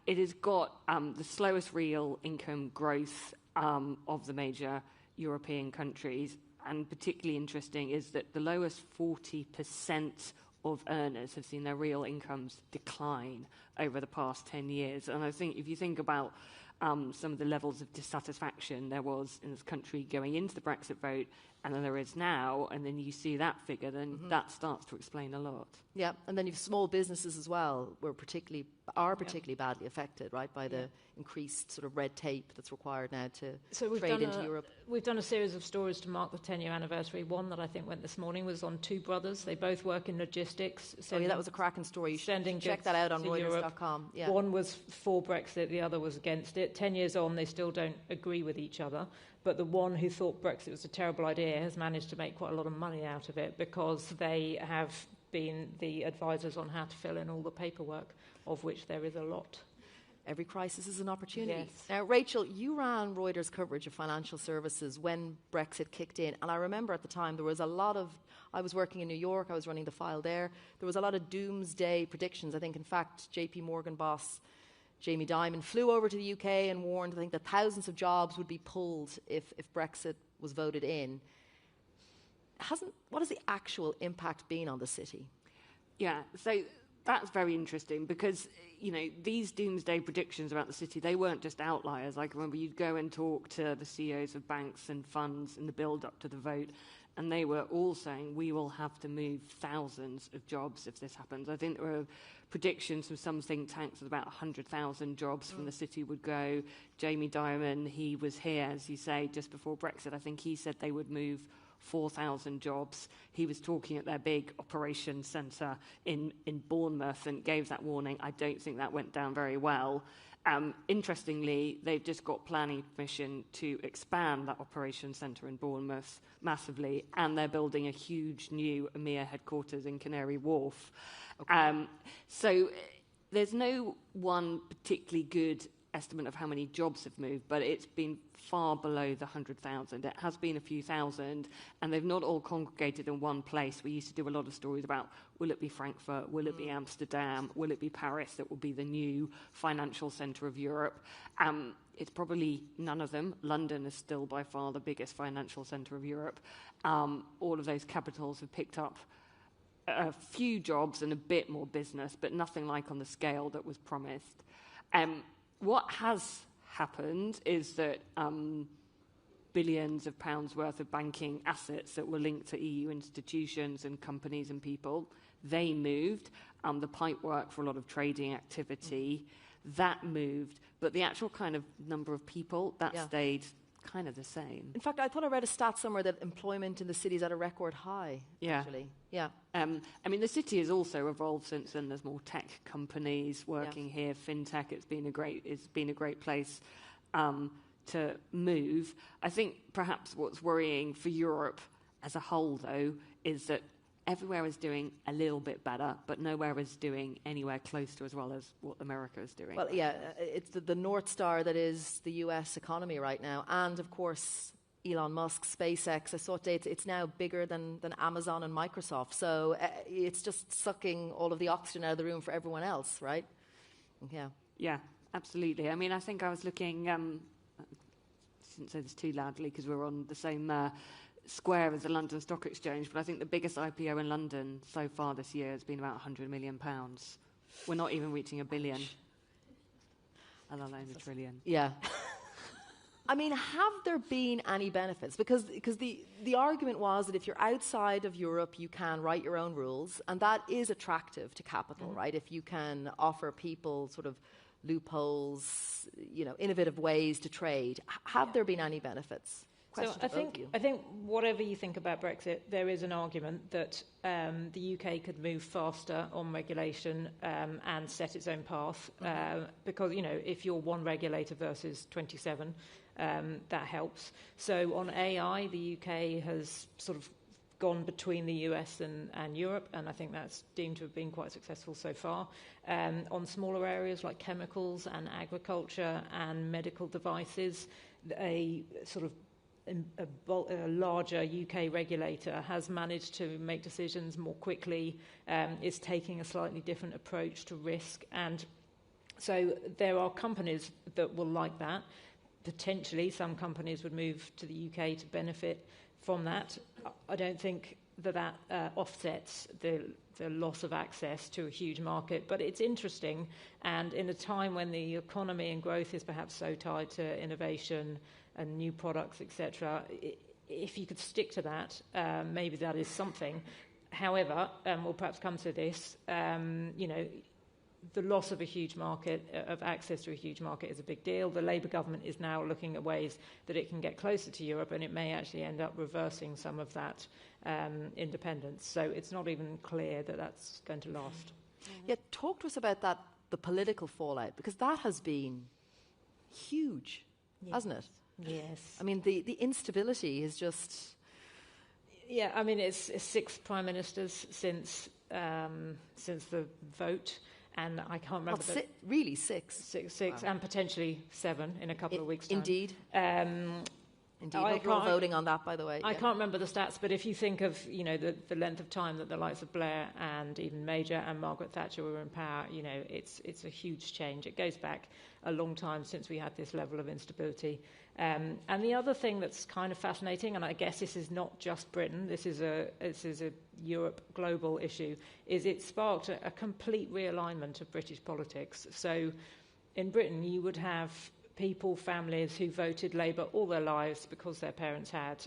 Speaker 18: It has got the slowest real income growth of the major European countries, and particularly interesting is that the lowest 40% of earners have seen their real incomes decline over the past 10 years. And I think if you think about some of the levels of dissatisfaction there was in this country going into the Brexit vote and then there is now, and then you see that figure, then that starts to explain a lot.
Speaker 9: Yeah, and then you've small businesses as well, are particularly badly affected, right, by the increased sort of red tape that's required now to trade into Europe.
Speaker 10: We've done a series of stories to mark the 10-year anniversary. One that I think went this morning was on two brothers. They both work in logistics.
Speaker 9: That was a cracking story. You should check that out on Reuters.com.
Speaker 10: Yeah. One was for Brexit, the other was against it. 10 years on, they still don't agree with each other. But the one who thought Brexit was a terrible idea has managed to make quite a lot of money out of it because they have been the advisors on how to fill in all the paperwork, of which there is a lot.
Speaker 9: Every crisis is an opportunity.
Speaker 10: Yes.
Speaker 9: Now, Rachel, you ran Reuters coverage of financial services when Brexit kicked in. And I remember at the time there was a lot of... I was working in New York. I was running the file there. There was a lot of doomsday predictions. I think, in fact, JP Morgan boss Jamie Dimon flew over to the UK and warned, I think, that thousands of jobs would be pulled if Brexit was voted in. What has the actual impact been on the city?
Speaker 18: Yeah, so that's very interesting because, these doomsday predictions about the city, they weren't just outliers. I can remember you'd go and talk to the CEOs of banks and funds in the build-up to the vote, and they were all saying, we will have to move thousands of jobs if this happens. I think there were predictions from some think tanks that about 100,000 jobs from the city would go. Jamie Dimon, he was here, as you say, just before Brexit. I think he said they would move 4,000 jobs. He was talking at their big operations centre in Bournemouth and gave that warning. I don't think that went down very well. Interestingly, they've just got planning permission to expand that operations centre in Bournemouth massively, and they're building a huge new EMEA headquarters in Canary Wharf. Okay. So there's no one particularly good estimate of how many jobs have moved, but it's been far below the 100,000. It has been a few thousand, and they've not all congregated in one place. We used to do a lot of stories about, will it be Frankfurt, will it be Amsterdam, will it be Paris that will be the new financial centre of Europe? It's probably none of them. London is still by far the biggest financial centre of Europe. All of those capitals have picked up a few jobs and a bit more business, but nothing like on the scale that was promised. What has happened is that billions of pounds worth of banking assets that were linked to EU institutions and companies and people, they moved. The pipework for a lot of trading activity, that moved. But the actual kind of number of people, that stayed kind of the same.
Speaker 9: In fact, I thought I read a stat somewhere that employment in the city is at a record high, actually. Yeah.
Speaker 18: I mean, the city has also evolved since then. There's more tech companies working here, fintech. It's been a great place to move. I think perhaps what's worrying for Europe as a whole, though, is that everywhere is doing a little bit better, but nowhere is doing anywhere close to as well as what America is doing.
Speaker 9: Well, it's the North Star that is the US economy right now. And, of course, Elon Musk, SpaceX, I saw data, it's now bigger than Amazon and Microsoft. So it's just sucking all of the oxygen out of the room for everyone else, right? Yeah.
Speaker 18: Yeah, absolutely. I mean, I think I was looking, I shouldn't say this too loudly because we're on the same square as the London Stock Exchange, but I think the biggest IPO in London so far this year has been about £100 million. We're not even reaching £1 billion, let alone £1 trillion.
Speaker 9: Yeah. I mean, have there been any benefits? Because the argument was that if you're outside of Europe, you can write your own rules, and that is attractive to capital, right? If you can offer people sort of loopholes, innovative ways to trade. Have there been any benefits?
Speaker 10: So I think whatever you think about Brexit, there is an argument that the UK could move faster on regulation and set its own path because, if you're one regulator versus 27, that helps. So on AI, the UK has sort of gone between the US and Europe, and I think that's deemed to have been quite successful so far. On smaller areas like chemicals and agriculture and medical devices, a sort of a larger UK regulator has managed to make decisions more quickly, is taking a slightly different approach to risk. And so there are companies that will like that. Potentially, some companies would move to the UK to benefit from that. I don't think that offsets the loss of access to a huge market, but it's interesting. And in a time when the economy and growth is perhaps so tied to innovation and new products, etc., if you could stick to that, maybe that is something. However, we'll perhaps come to this, the loss of a huge market, of access to a huge market, is a big deal. The Labour government is now looking at ways that it can get closer to Europe, and it may actually end up reversing some of that independence. So it's not even clear that that's going to last.
Speaker 9: Yeah, talk to us about that, the political fallout, because that has been huge, hasn't it?
Speaker 10: Yes.
Speaker 9: I mean, the instability is just...
Speaker 10: Yeah, I mean, it's 6 prime ministers since the vote. And I can't remember.
Speaker 9: Really, 6?
Speaker 10: 6, wow. And potentially 7 in a couple of weeks' time.
Speaker 9: Indeed. Indeed. We're all voting on that, by the way.
Speaker 10: I can't remember the stats, but if you think of the length of time that the likes of Blair and even Major and Margaret Thatcher were in power, it's a huge change. It goes back a long time since we had this level of instability. And the other thing that's kind of fascinating, and I guess this is not just Britain, this is a Europe global issue, is it sparked a complete realignment of British politics. So in Britain, you would have people, families who voted Labour all their lives because their parents had,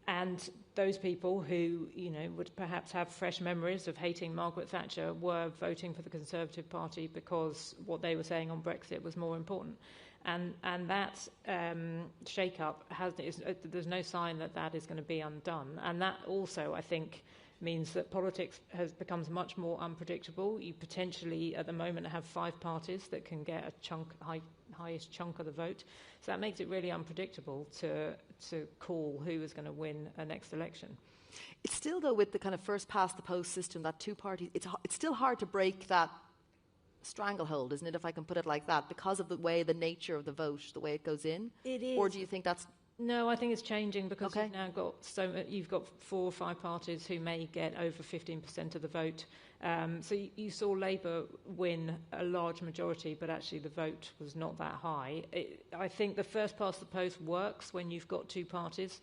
Speaker 10: and those people who would perhaps have fresh memories of hating Margaret Thatcher were voting for the Conservative Party because what they were saying on Brexit was more important. And that shake-up there's no sign that is going to be undone. And that also, I think, means that politics becomes much more unpredictable. You potentially, at the moment, have 5 parties that can get a highest chunk of the vote. So that makes it really unpredictable to call who is going to win a next election.
Speaker 9: It's still, though, with the kind of first-past-the-post system, that 2 parties, it's still hard to break that stranglehold, isn't it, if I can put it like that, because of the nature of the vote, the way it goes in?
Speaker 10: It is.
Speaker 9: Or do you think that's...
Speaker 10: No, I think it's changing because you've now got you've got 4 or 5 parties who may get over 15% of the vote. So you saw Labour win a large majority, but actually the vote was not that high. I think the first past the post works when you've got 2 parties.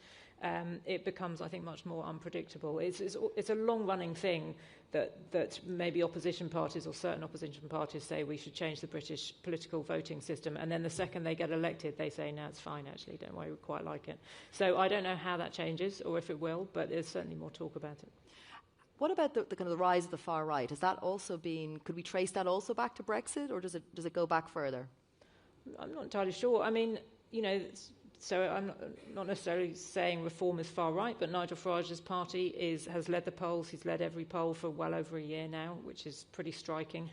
Speaker 10: It becomes, I think, much more unpredictable. It's a long-running thing that maybe opposition parties or certain opposition parties say we should change the British political voting system, and then the second they get elected, they say, no, it's fine, actually, don't worry, we quite like it. So I don't know how that changes or if it will, but there's certainly more talk about it.
Speaker 9: What about the kind of the rise of the far right? Has that also been? Could we trace that also back to Brexit, or does it go back further?
Speaker 10: I'm not entirely sure. I mean, so I'm not necessarily saying Reform is far right, but Nigel Farage's party has led the polls. He's led every poll for well over a year now, which is pretty striking.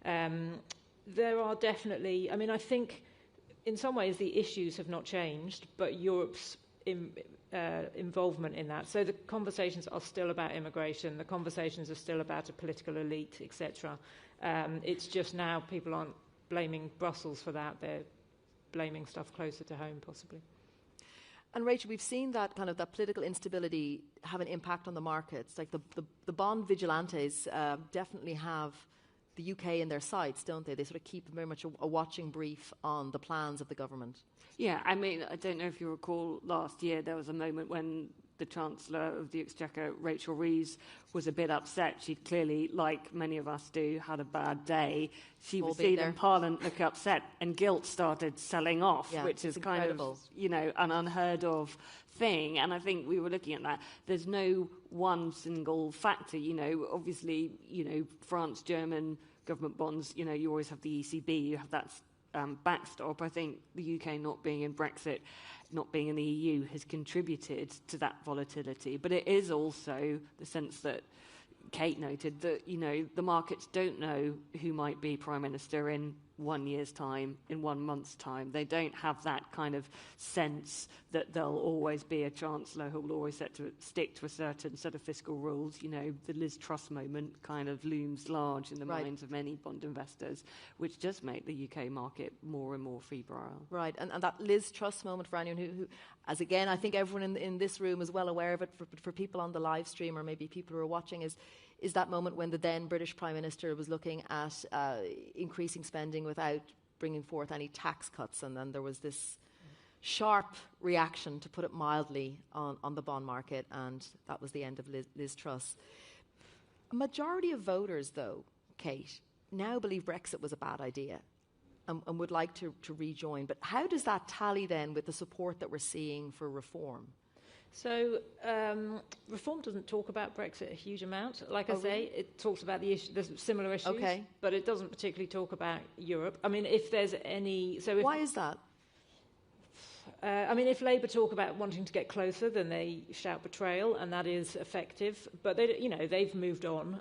Speaker 10: There are definitely, I think in some ways the issues have not changed, but Europe's involvement in that. So the conversations are still about immigration. The conversations are still about a political elite, etc. It's just now people aren't blaming Brussels for that. They're blaming stuff closer to home, possibly.
Speaker 9: And Rachel, we've seen that kind of that political instability have an impact on the markets. Like the bond vigilantes definitely have the UK in their sights, don't they? They sort of keep very much a watching brief on the plans of the government.
Speaker 18: Yeah, I mean, I don't know if you recall last year there was a moment when the Chancellor of the Exchequer, Rachel Reeves, was a bit upset. She clearly, like many of us do, had a bad day. She was seen in Parliament look upset, and gilt started selling off, which is kind of, an unheard of thing. And I think we were looking at that. There's no one single factor. Obviously, France, German government bonds, you always have the ECB, you have that backstop. I think the UK not being in Brexit, not being in the EU, has contributed to that volatility. But it is also the sense that Kate noted that, the markets don't know who might be Prime Minister in
Speaker 11: 1 year's time, in 1 month's time. They don't have that kind of sense that there'll always be a chancellor who will always stick to a certain set of fiscal rules. You know, the Liz Truss moment kind of looms large in the minds of many bond investors, which does make the UK market more and more febrile.
Speaker 9: Right, and that Liz Truss moment for anyone who as again, I think everyone in this room is well aware of it, for people on the live stream or maybe people who are watching, is that moment when the then British Prime Minister was looking at increasing spending without bringing forth any tax cuts, and then there was this sharp reaction, to put it mildly, on the bond market, and that was the end of Liz Truss. A majority of voters, though, Kate, now believe Brexit was a bad idea and would like to rejoin. But how does that tally then with the support that we're seeing for reform?
Speaker 10: So reform doesn't talk about Brexit a huge amount. Like I say, it talks about the similar issues, but it doesn't particularly talk about Europe. I mean, if there's any... Why
Speaker 9: is that?
Speaker 10: I mean, if Labour talk about wanting to get closer, then they shout betrayal, and that is effective. But they've moved on.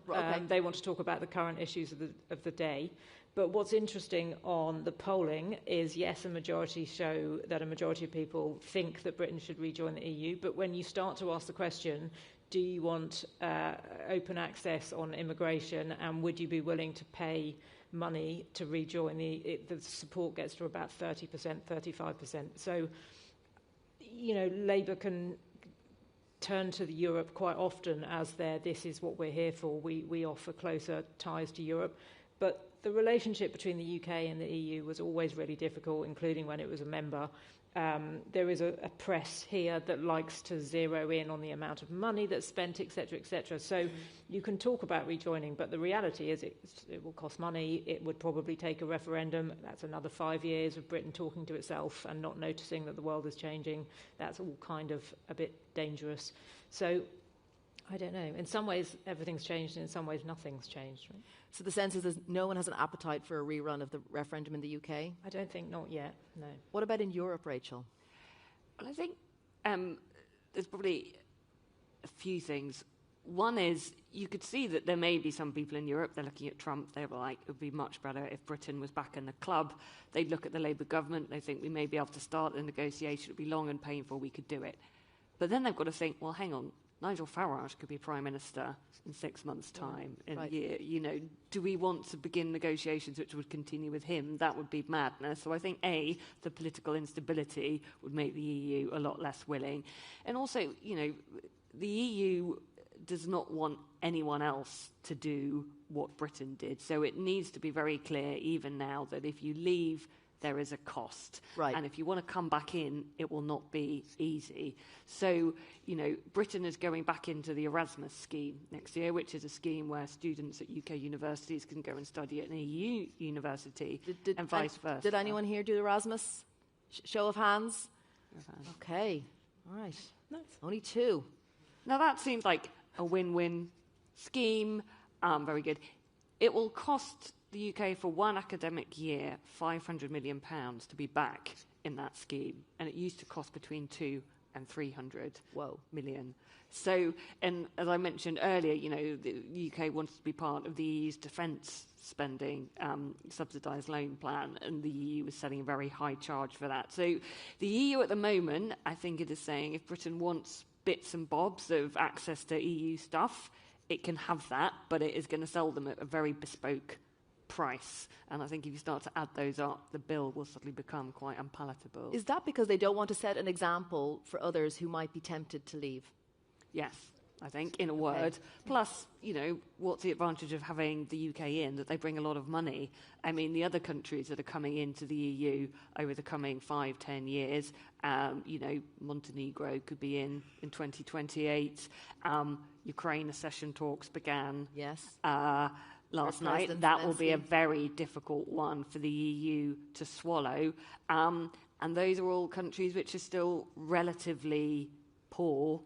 Speaker 10: They want to talk about the current issues of the day. But what's interesting on the polling is, yes, a majority show that a majority of people think that Britain should rejoin the EU. But when you start to ask the question, do you want open access on immigration, and would you be willing to pay money to rejoin the support gets to about 30%, 35%. So, Labour can turn to Europe quite often as this is what we're here for. We offer closer ties to Europe. But the relationship between the UK and the EU was always really difficult, including when it was a member. There is a press here that likes to zero in on the amount of money that's spent, etc., etc. So you can talk about rejoining, but the reality is it will cost money. It would probably take a referendum. That's another 5 years of Britain talking to itself and not noticing that the world is changing. That's all kind of a bit dangerous. So I don't know. In some ways, everything's changed, and in some ways, nothing's changed. Right?
Speaker 9: So the sense is no one has an appetite for a rerun of the referendum in the UK?
Speaker 10: I don't think, not yet, no.
Speaker 9: What about in Europe, Rachel?
Speaker 11: Well, I think there's probably a few things. One is, you could see that there may be some people in Europe, they're looking at Trump, they were like, it would be much better if Britain was back in the club. They'd look at the Labour government, they think we may be able to start the negotiation, it would be long and painful, we could do it. But then they've got to think, well, hang on, Nigel Farage could be Prime Minister in 6 months' time. Do we want to begin negotiations which would continue with him? That would be madness. So I think, the political instability would make the EU a lot less willing. And also, the EU does not want anyone else to do what Britain did. So it needs to be very clear, even now, that if you leave, there is a cost. Right. And if you want to come back in, it will not be easy. So, Britain is going back into the Erasmus scheme next year, which is a scheme where students at UK universities can go and study at an EU university and vice versa.
Speaker 9: Did anyone here do Erasmus? Show of hands? Okay. All right. Nice. Only 2.
Speaker 11: Now, that seems like a win-win scheme. Very good. It will cost the UK for one academic year £500 million to be back in that scheme, and it used to cost between 200 and 300 million. So, and as I mentioned earlier, the UK wants to be part of the EU's defence spending subsidised loan plan, and the EU is setting a very high charge for that. So the EU at the moment, I think it is saying, if Britain wants bits and bobs of access to EU stuff, it can have that, but it is going to sell them at a very bespoke price. And I think if you start to add those up, the bill will suddenly become quite unpalatable.
Speaker 9: Is that because they don't want to set an example for others who might be tempted to leave?
Speaker 11: Yes, I think, in a word. Plus, what's the advantage of having the UK in? That they bring a lot of money. I mean, the other countries that are coming into the EU over the coming 5-10 years, Montenegro could be in 2028. Ukraine accession talks began.
Speaker 9: Yes.
Speaker 11: Last night. That will be a very difficult one for the EU to swallow. And those are all countries which are still relatively poor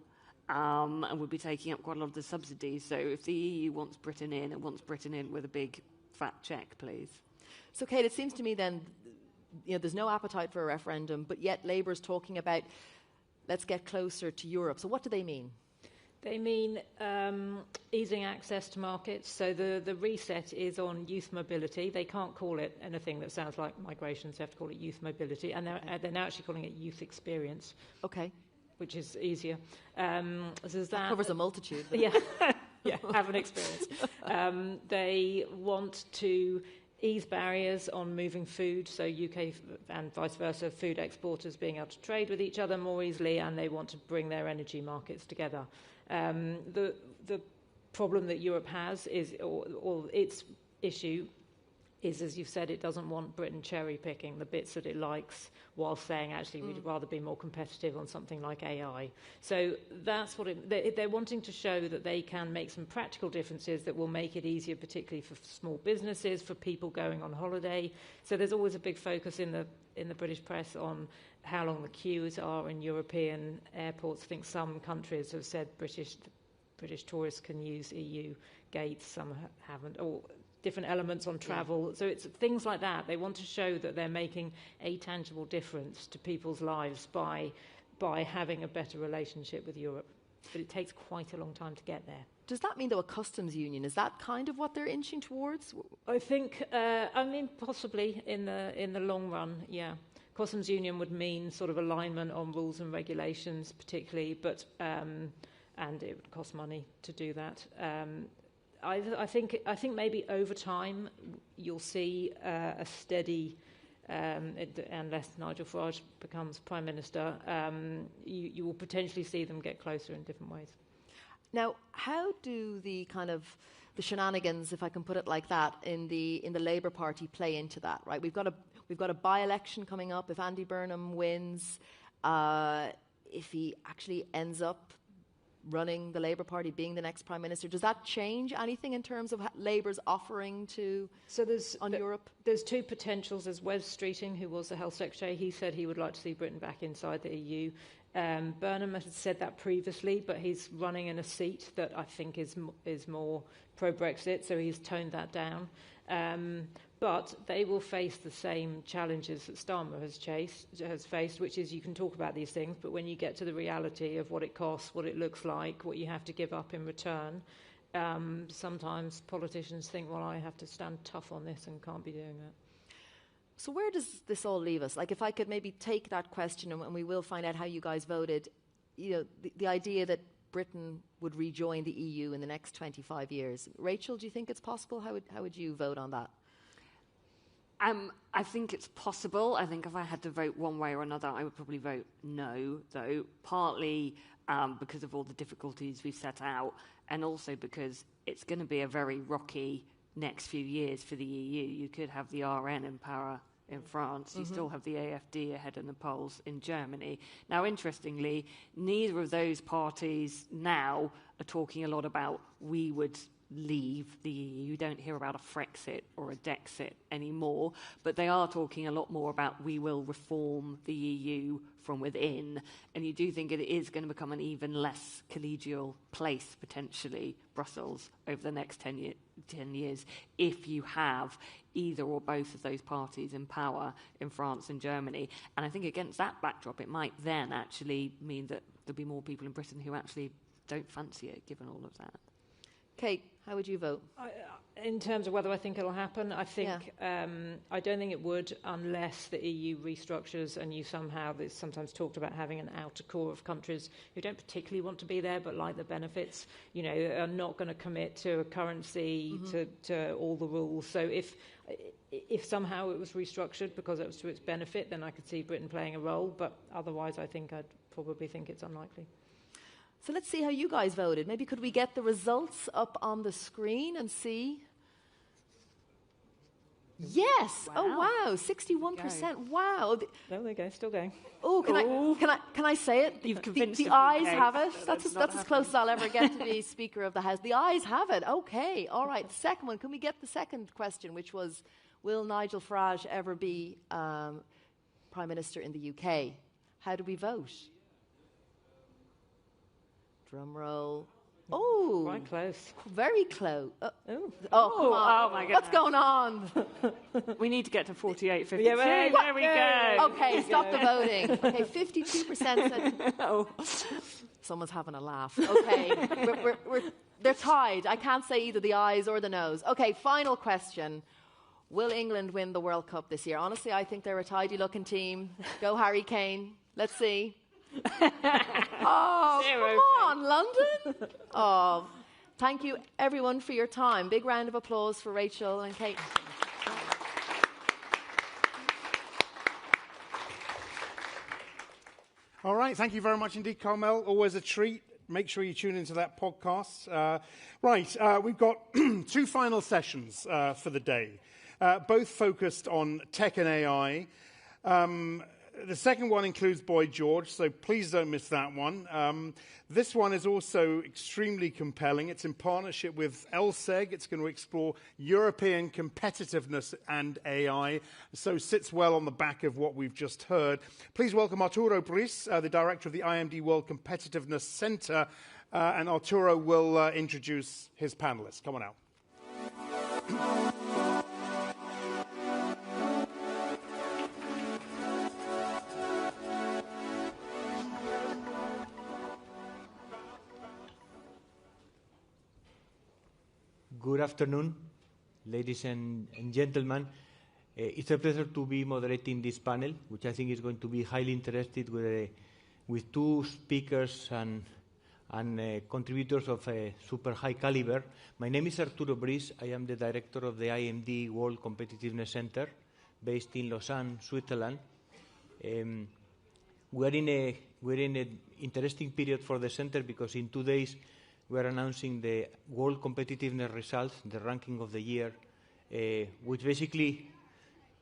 Speaker 11: and would be taking up quite a lot of the subsidies. So if the EU wants Britain in, it wants Britain in with a big fat check, please.
Speaker 9: So, Kate, it seems to me then, there's no appetite for a referendum, but yet Labour's talking about let's get closer to Europe. So what do they mean?
Speaker 10: They mean easing access to markets. So the reset is on youth mobility. They can't call it anything that sounds like migration, so they have to call it youth mobility. And they're now actually calling it youth experience.
Speaker 9: Okay.
Speaker 10: Which is easier. So
Speaker 9: that covers a multitude.
Speaker 10: Yeah, yeah, have an experience. They want to ease barriers on moving food, so UK and vice versa, food exporters being able to trade with each other more easily, and they want to bring their energy markets together. The problem that Europe has is, or its issue is, as you've said, it doesn't want Britain cherry-picking the bits that it likes while saying, actually, we'd rather be more competitive on something like AI. So that's what they're wanting to show that they can make some practical differences that will make it easier, particularly for small businesses, for people going on holiday. So there's always a big focus in the British press on how long the queues are in European airports. I think some countries have said British tourists can use EU gates, some haven't, or different elements on travel. Yeah. So it's things like that. They want to show that they're making a tangible difference to people's lives by having a better relationship with Europe. But it takes quite a long time to get there.
Speaker 9: Does that mean, though, a customs union? Is that kind of what they're inching towards?
Speaker 10: I think, possibly in the long run, yeah. Customs union would mean sort of alignment on rules and regulations, particularly, but and it would cost money to do that. I think maybe over time you'll see a steady, unless Nigel Farage becomes Prime Minister, you will potentially see them get closer in different ways.
Speaker 9: Now, how do the shenanigans, if I can put it like that, in the Labour Party play into that? Right, we've got a by-election coming up. If Andy Burnham wins, if he actually ends up running the Labour Party, being the next Prime Minister, does that change anything in terms of Labour's offering on Europe?
Speaker 10: There's two potentials. There's Wes Streeting, who was the Health Secretary. He said he would like to see Britain back inside the EU. Burnham had said that previously, but he's running in a seat that I think is more pro-Brexit, so he's toned that down. But they will face the same challenges that Starmer has faced, which is you can talk about these things, but when you get to the reality of what it costs, what it looks like, what you have to give up in return, sometimes politicians think, well, I have to stand tough on this and can't be doing that.
Speaker 9: So where does this all leave us? Like, if I could maybe take that question, and we will find out how you guys voted, the idea that Britain would rejoin the EU in the next 25 years. Rachel, do you think it's possible? How would you vote on that?
Speaker 11: I think it's possible. I think if I had to vote one way or another, I would probably vote no, though, partly because of all the difficulties we've set out, and also because it's going to be a very rocky next few years for the EU. You could have the RN in power in France. You still have the AfD ahead in the polls in Germany. Now, interestingly, neither of those parties now are talking a lot about we would leave the EU. You don't hear about a Frexit or a Dexit anymore, but they are talking a lot more about we will reform the EU from within, and you do think it is going to become an even less collegial place, potentially, Brussels, over the next 10 years, if you have either or both of those parties in power in France and Germany. And I think against that backdrop, it might then actually mean that there'll be more people in Britain who actually don't fancy it, given all of that.
Speaker 9: Kate, how would you vote?
Speaker 10: In terms of whether I think it'll happen, I think I don't think it would unless the EU restructures and you somehow, there's sometimes talked about having an outer core of countries who don't particularly want to be there but like the benefits, are not going to commit to a currency, to all the rules. So if somehow it was restructured because it was to its benefit, then I could see Britain playing a role, but otherwise I'd probably think it's unlikely.
Speaker 9: So let's see how you guys voted. Maybe could we get the results up on the screen and see? Yes. Wow. Oh wow, 61%. Wow.
Speaker 10: There they go, still going.
Speaker 9: Oh, can I say it?
Speaker 11: You've convinced
Speaker 9: the ayes have it. That's as close as I'll ever get to be Speaker of the House. The ayes have it. Okay. All right. The second one. Can we get the second question, which was, will Nigel Farage ever be Prime Minister in the UK? How do we vote? Drum roll. Oh,
Speaker 10: quite close.
Speaker 9: Very close.
Speaker 10: Come on.
Speaker 9: Oh my God. What's going on?
Speaker 11: We need to get to 48-52.
Speaker 10: Yeah,
Speaker 11: there we go.
Speaker 9: Okay, stop the voting. Okay, 52% said. Someone's having a laugh. Okay, they're tied. I can't say either the eyes or the nose. Okay, final question. Will England win the World Cup this year? Honestly, I think they're a tidy-looking team. Go Harry Kane. Let's see. Oh, come on, London. Oh, thank you, everyone, for your time. Big round of applause for Rachel and Kate.
Speaker 3: All right, thank you very much indeed, Carmel. Always a treat. Make sure you tune into that podcast. We've got two final sessions for the day, both focused on tech and AI. The second one includes Boy George, so please don't miss that one. This one is also extremely compelling. It's in partnership with LSEG. It's going to explore European competitiveness and AI, so sits well on the back of what we've just heard. Please welcome Arturo Briz, the director of the IMD World Competitiveness Center, and Arturo will introduce his panelists. Come on out.
Speaker 12: Good afternoon, ladies and gentlemen. It's a pleasure to be moderating this panel, which I think is going to be highly interested with two speakers and contributors of a super high caliber. My name is Arturo Briz. I am the director of the IMD World Competitiveness Center, based in Lausanne, Switzerland. We're in an interesting period for the center because in 2 days we are announcing the World Competitiveness results, the ranking of the year, which basically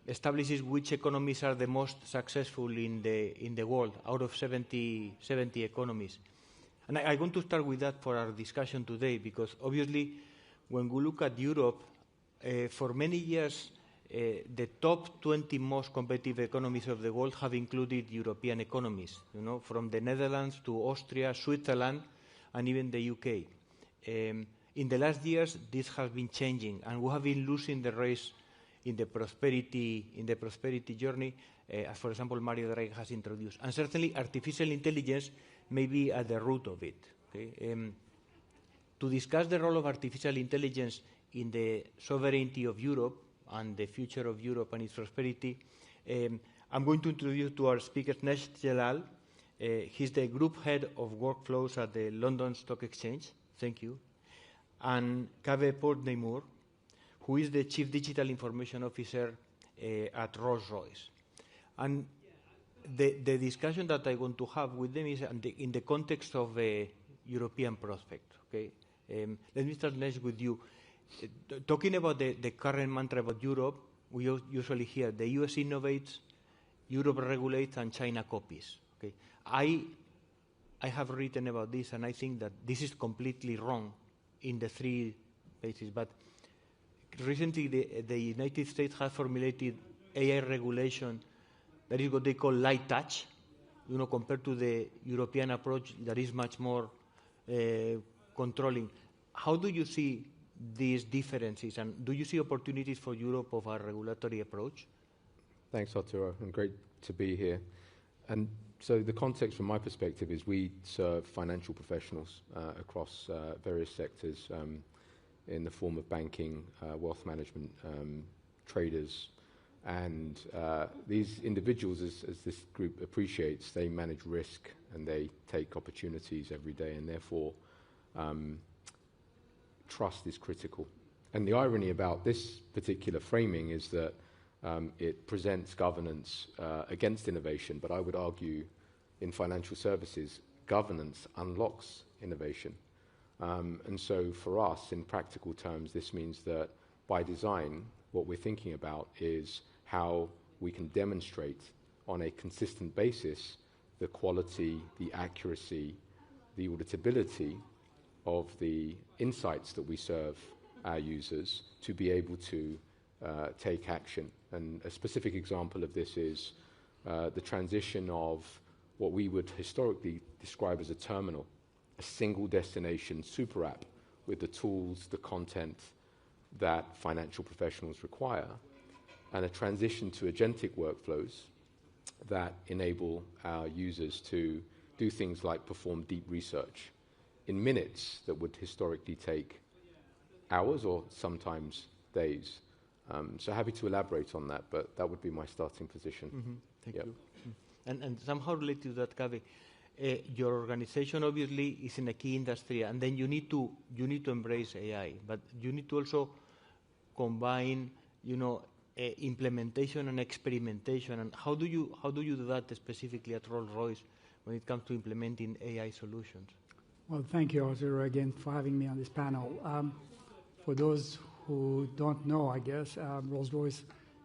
Speaker 12: establishes which economies are the most successful in the world, out of 70 economies. And I want to start with that for our discussion today, because obviously when we look at Europe, for many years, the top 20 most competitive economies of the world have included European economies, from the Netherlands to Austria, Switzerland, and even the UK. In the last years, this has been changing, and we have been losing the race in the prosperity journey, as, for example, Mario Draghi has introduced. And certainly, artificial intelligence may be at the root of it. Okay? To discuss the role of artificial intelligence in the sovereignty of Europe and the future of Europe and its prosperity, I'm going to introduce to our speakers Nesh Jalal. He's the group head of workflows at the London Stock Exchange. Thank you. And Kaveh Portneimour, who is the Chief Digital Information Officer at Rolls-Royce. And the discussion that I want to have with them is in the context of a European prospect. Okay? Let me start, Nesh, with you. Talking about the current mantra about Europe, we usually hear the US innovates, Europe regulates, and China copies. Okay? I have written about this, and I think that this is completely wrong in the three bases. But recently, the United States has formulated AI regulation that is what they call light touch, compared to the European approach that is much more controlling. How do you see these differences, and do you see opportunities for Europe of our regulatory approach?
Speaker 13: Thanks, Arturo, and great to be here. And so the context from my perspective is we serve financial professionals across various sectors in the form of banking, wealth management, traders, and these individuals, as this group appreciates, they manage risk and they take opportunities every day, and therefore trust is critical. And the irony about this particular framing is that it presents governance against innovation, but I would argue in financial services, governance unlocks innovation. And so for us, in practical terms, this means that by design, what we're thinking about is how we can demonstrate on a consistent basis the quality, the accuracy, the auditability of the insights that we serve our users to be able to take action. And a specific example of this is the transition of what we would historically describe as a terminal, a single destination super app with the tools, the content that financial professionals require, and a transition to agentic workflows that enable our users to do things like perform deep research in minutes that would historically take hours or sometimes days. So happy to elaborate on that, but that would be my starting position.
Speaker 12: Thank you. And somehow related to that, Gabi, your organization obviously is in a key industry, and then you need to embrace AI, but you need to also combine, implementation and experimentation. And how do you do that specifically at Rolls-Royce when it comes to implementing AI solutions?
Speaker 14: Well, thank you, Arthur, again for having me on this panel. For those who don't know, I guess, Rolls-Royce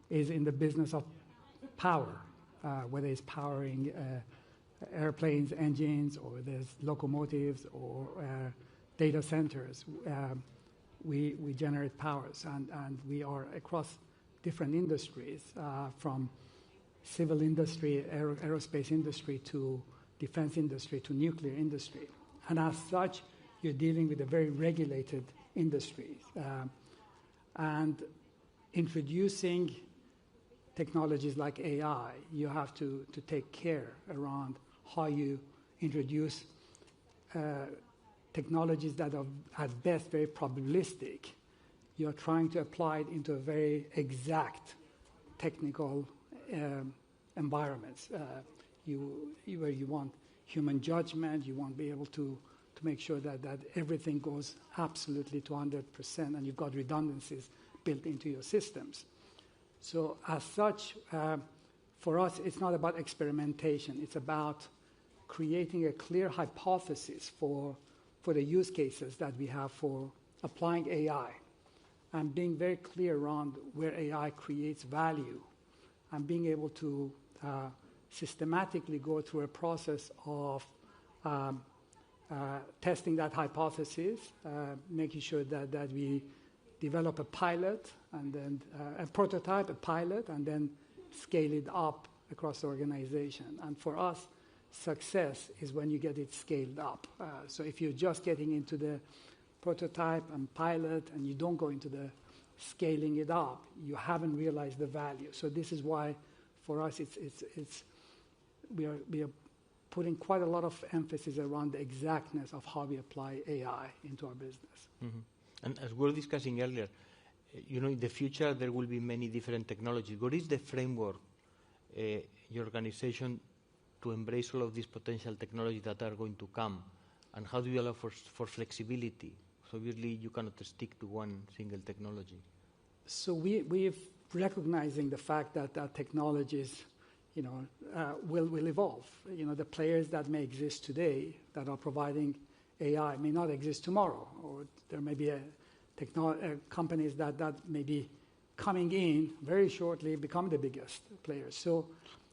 Speaker 14: is in the business of power, whether it's powering airplanes, engines, or there's locomotives or data centers. We generate powers, and we are across different industries, from civil industry, aerospace industry, to defense industry, to nuclear industry. And as such, you're dealing with a very regulated industry. And introducing technologies like AI, you have to take care around how you introduce technologies that are at best very probabilistic. You're trying to apply it into a very exact technical environments. Where you want human judgment, you want to be able to make sure that everything goes absolutely to 100%, and you've got redundancies built into your systems. So as such, for us, it's not about experimentation. It's about creating a clear hypothesis for the use cases that we have for applying AI, and being very clear around where AI creates value, and being able to systematically go through a process of testing that hypothesis, making sure that we develop a pilot, and then a prototype, a pilot, and then scale it up across the organization. And for us, success is when you get it scaled up. So if you're just getting into the prototype and pilot, and you don't go into the scaling it up, you haven't realized the value. So this is why, for us, we are putting quite a lot of emphasis around the exactness of how we apply AI into our business.
Speaker 12: And as we were discussing earlier, in the future there will be many different technologies. What is the framework, your organization, to embrace all of these potential technologies that are going to come, and how do you allow for flexibility? So obviously you cannot stick to one single technology.
Speaker 14: So we're recognizing the fact that technologies, will evolve. The players that may exist today that are providing AI may not exist tomorrow, or there may be companies that may be coming in very shortly, become the biggest players. So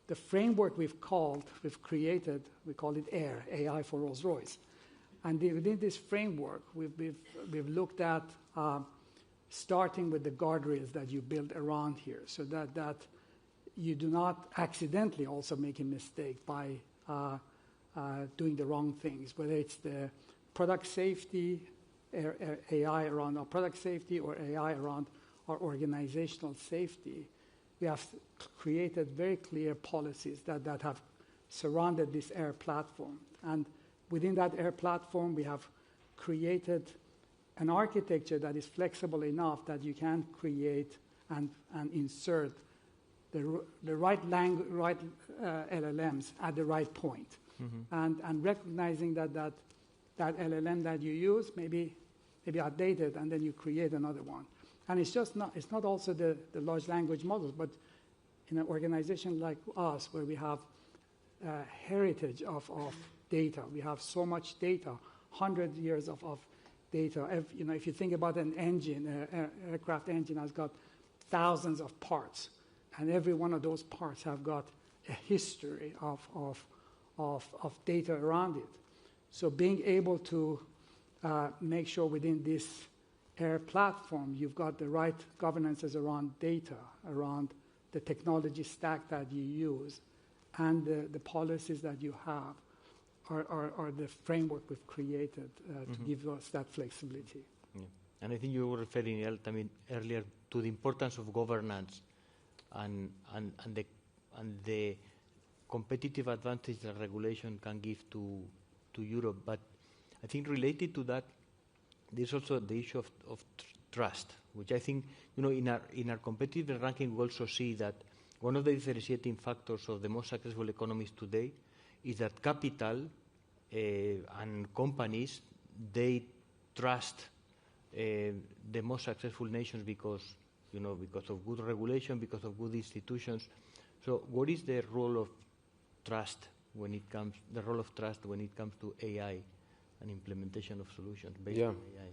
Speaker 14: the framework we've created, we call it AIR, AI for Rolls-Royce. And within this framework, we've looked at starting with the guardrails that you build around here, so that you do not accidentally also make a mistake by doing the wrong things, whether it's the product safety, AI around our product safety, or AI around our organizational safety. We have created very clear policies that have surrounded this AIR platform. And within that AIR platform, we have created an architecture that is flexible enough that you can create and insert the right LLMs at the right point. And recognizing that LLM that you use may be outdated, and then you create another one. And it's not also the large language models, but in an organization like us, where we have a heritage of data, we have so much data, 100 years of data. If you think about an engine, an aircraft engine has got thousands of parts, and every one of those parts have got a history of data around it. So being able to make sure within this AIR platform, you've got the right governances around data, around the technology stack that you use, and the policies that you have are the framework we've created to give us that flexibility.
Speaker 12: Yeah. And I think you were referring, earlier to the importance of governance and the competitive advantage that regulation can give to Europe. But I think related to that, there's also the issue of trust, which I think, in our competitive ranking, we also see that one of the differentiating factors of the most successful economies today is that capital and companies, they trust the most successful nations because of good regulation, because of good institutions. So, what is the role of trust when it comes to AI and implementation of solutions based on AI?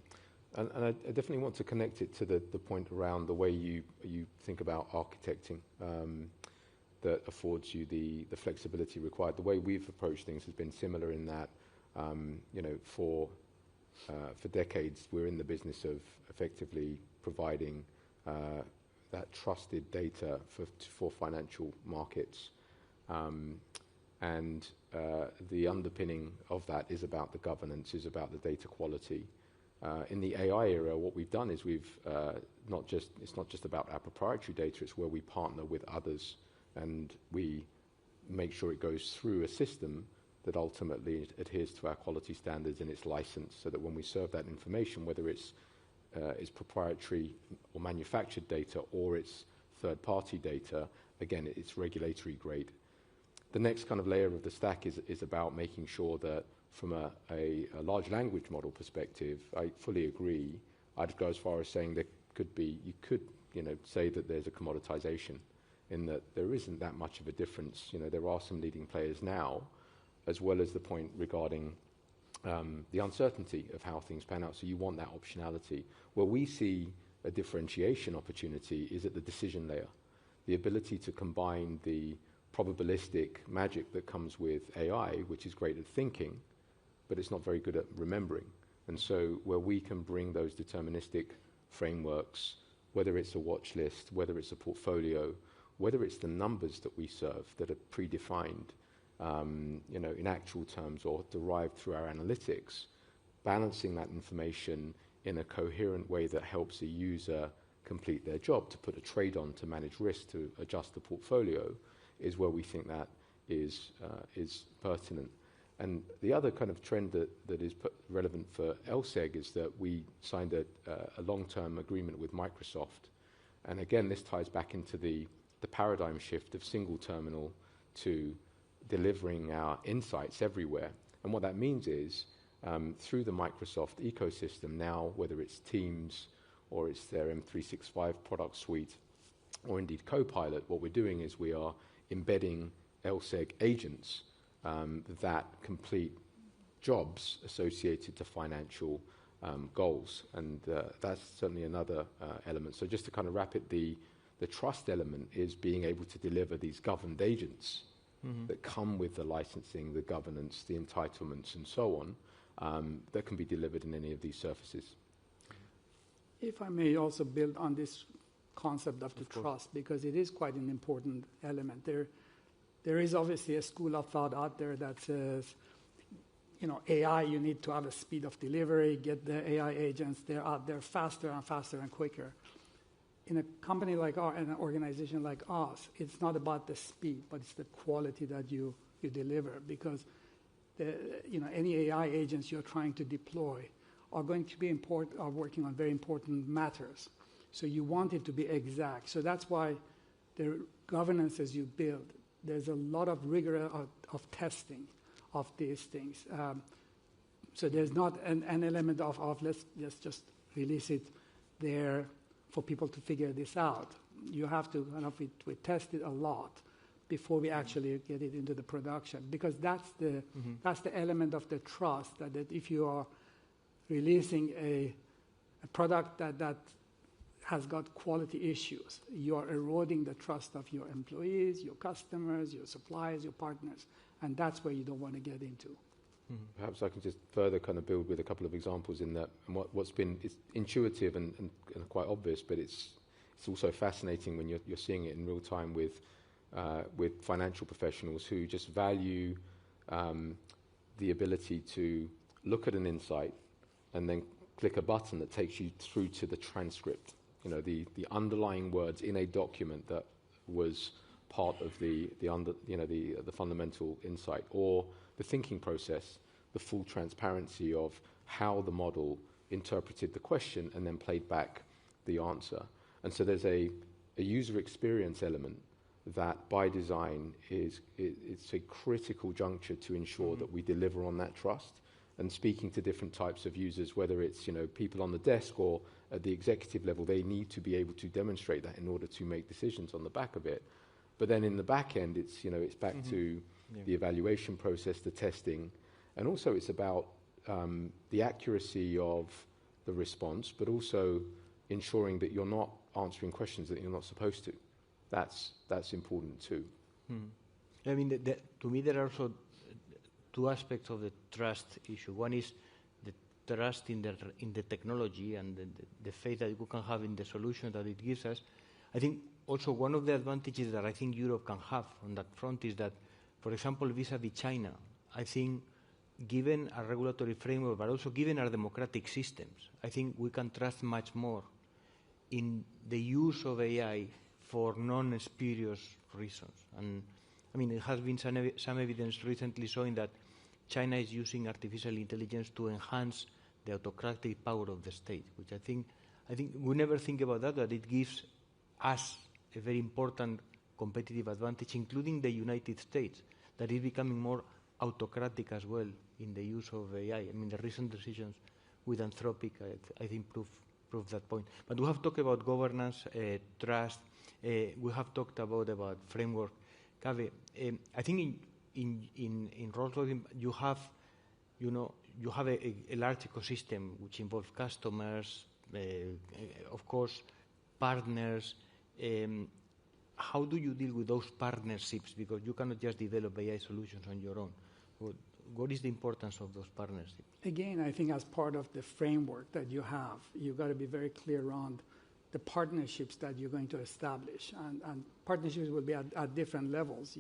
Speaker 13: And I definitely want to connect it to the point around the way you think about architecting that affords you the flexibility required. The way we've approached things has been similar in that, for decades we're in the business of effectively providing that trusted data for financial markets. And the underpinning of that is about the governance, is about the data quality. In the AI era, what we've done is it's not just about our proprietary data, it's where we partner with others and we make sure it goes through a system that ultimately adheres to our quality standards and it's licensed, so that when we serve that information, whether it's proprietary or manufactured data or it's third-party data, again, it's regulatory grade. The next kind of layer of the stack is about making sure that from a large language model perspective, I fully agree. I'd go as far as saying you could say that there's a commoditization in that there isn't that much of a difference. There are some leading players now, as well as the point regarding the uncertainty of how things pan out. So you want that optionality. Where we see a differentiation opportunity is at the decision layer. The ability to combine the probabilistic magic that comes with AI, which is great at thinking, but it's not very good at remembering. And so where we can bring those deterministic frameworks, whether it's a watch list, whether it's a portfolio, whether it's the numbers that we serve that are predefined, in actual terms or derived through our analytics, balancing that information in a coherent way that helps a user complete their job, to put a trade on, to manage risk, to adjust the portfolio, is where we think that is pertinent. And the other kind of trend that is relevant for LSEG is that we signed a long-term agreement with Microsoft. And again, this ties back into the paradigm shift of single terminal to delivering our insights everywhere. And what that means is, through the Microsoft ecosystem now, whether it's Teams or it's their M365 product suite, or indeed Copilot, what we're doing is we are embedding LSEG agents that complete jobs associated to financial goals. And that's certainly another element. So just to kind of wrap it, the trust element is being able to deliver these governed agents that come with the licensing, the governance, the entitlements, and so on, that can be delivered in any of these surfaces.
Speaker 14: If I may also build on this concept of the trust, because it is quite an important element. There is obviously a school of thought out there that says, AI, you need to have a speed of delivery, get the AI agents, they're out there faster and faster and quicker. In a company like ours, and an organization like us, it's not about the speed, but it's the quality that you deliver, because any AI agents you're trying to deploy are going to be are working on very important matters. So you want it to be exact. So that's why the governance as you build, there's a lot of rigor of testing of these things. So there's not an element of let's just release it there for people to figure this out. You have to we test it a lot before we actually get it into the production, because that's the element of the trust, that if you are releasing a product that has got quality issues, you are eroding the trust of your employees, your customers, your suppliers, your partners, and that's where you don't want to get into.
Speaker 13: Perhaps I can just further kind of build with a couple of examples in that, and what's been it's intuitive and quite obvious, but it's also fascinating when you're seeing it in real time with financial professionals who just value the ability to look at an insight and then click a button that takes you through to the transcript. The underlying words in a document that was part of the fundamental insight, or the thinking process, the full transparency of how the model interpreted the question and then played back the answer. And so there's a user experience element that by design it's a critical juncture to ensure that we deliver on that trust. And speaking to different types of users, whether it's people on the desk or at the executive level, they need to be able to demonstrate that in order to make decisions on the back of it. But then in the back end, it's back to the evaluation process, the testing, and also it's about the accuracy of the response, but also ensuring that you're not answering questions that you're not supposed to. That's important too.
Speaker 12: I mean, to me, there are also two aspects of the trust issue. One is the trust in the technology and the faith that we can have in the solution that it gives us. I think also one of the advantages that I think Europe can have on that front is that, for example, vis-à-vis China, I think given a regulatory framework, but also given our democratic systems, I think we can trust much more in the use of AI for non-spurious reasons. And I mean, it has been some evidence recently showing that China is using artificial intelligence to enhance the autocratic power of the state, which I think we never think about that, but it gives us a very important competitive advantage, including the United States, that is becoming more autocratic as well in the use of AI. I mean, the recent decisions with Anthropic, I think, prove that point. But we have talked about governance, trust. We have talked about framework. Kaveh, I think in Rolls-Royce you have a large ecosystem which involves customers, of course, partners. How do you deal with those partnerships? Because you cannot just develop AI solutions on your own. What is the importance of those partnerships?
Speaker 14: Again, I think as part of the framework that you have, you've got to be very clear on the partnerships that you're going to establish. And partnerships will be at different levels.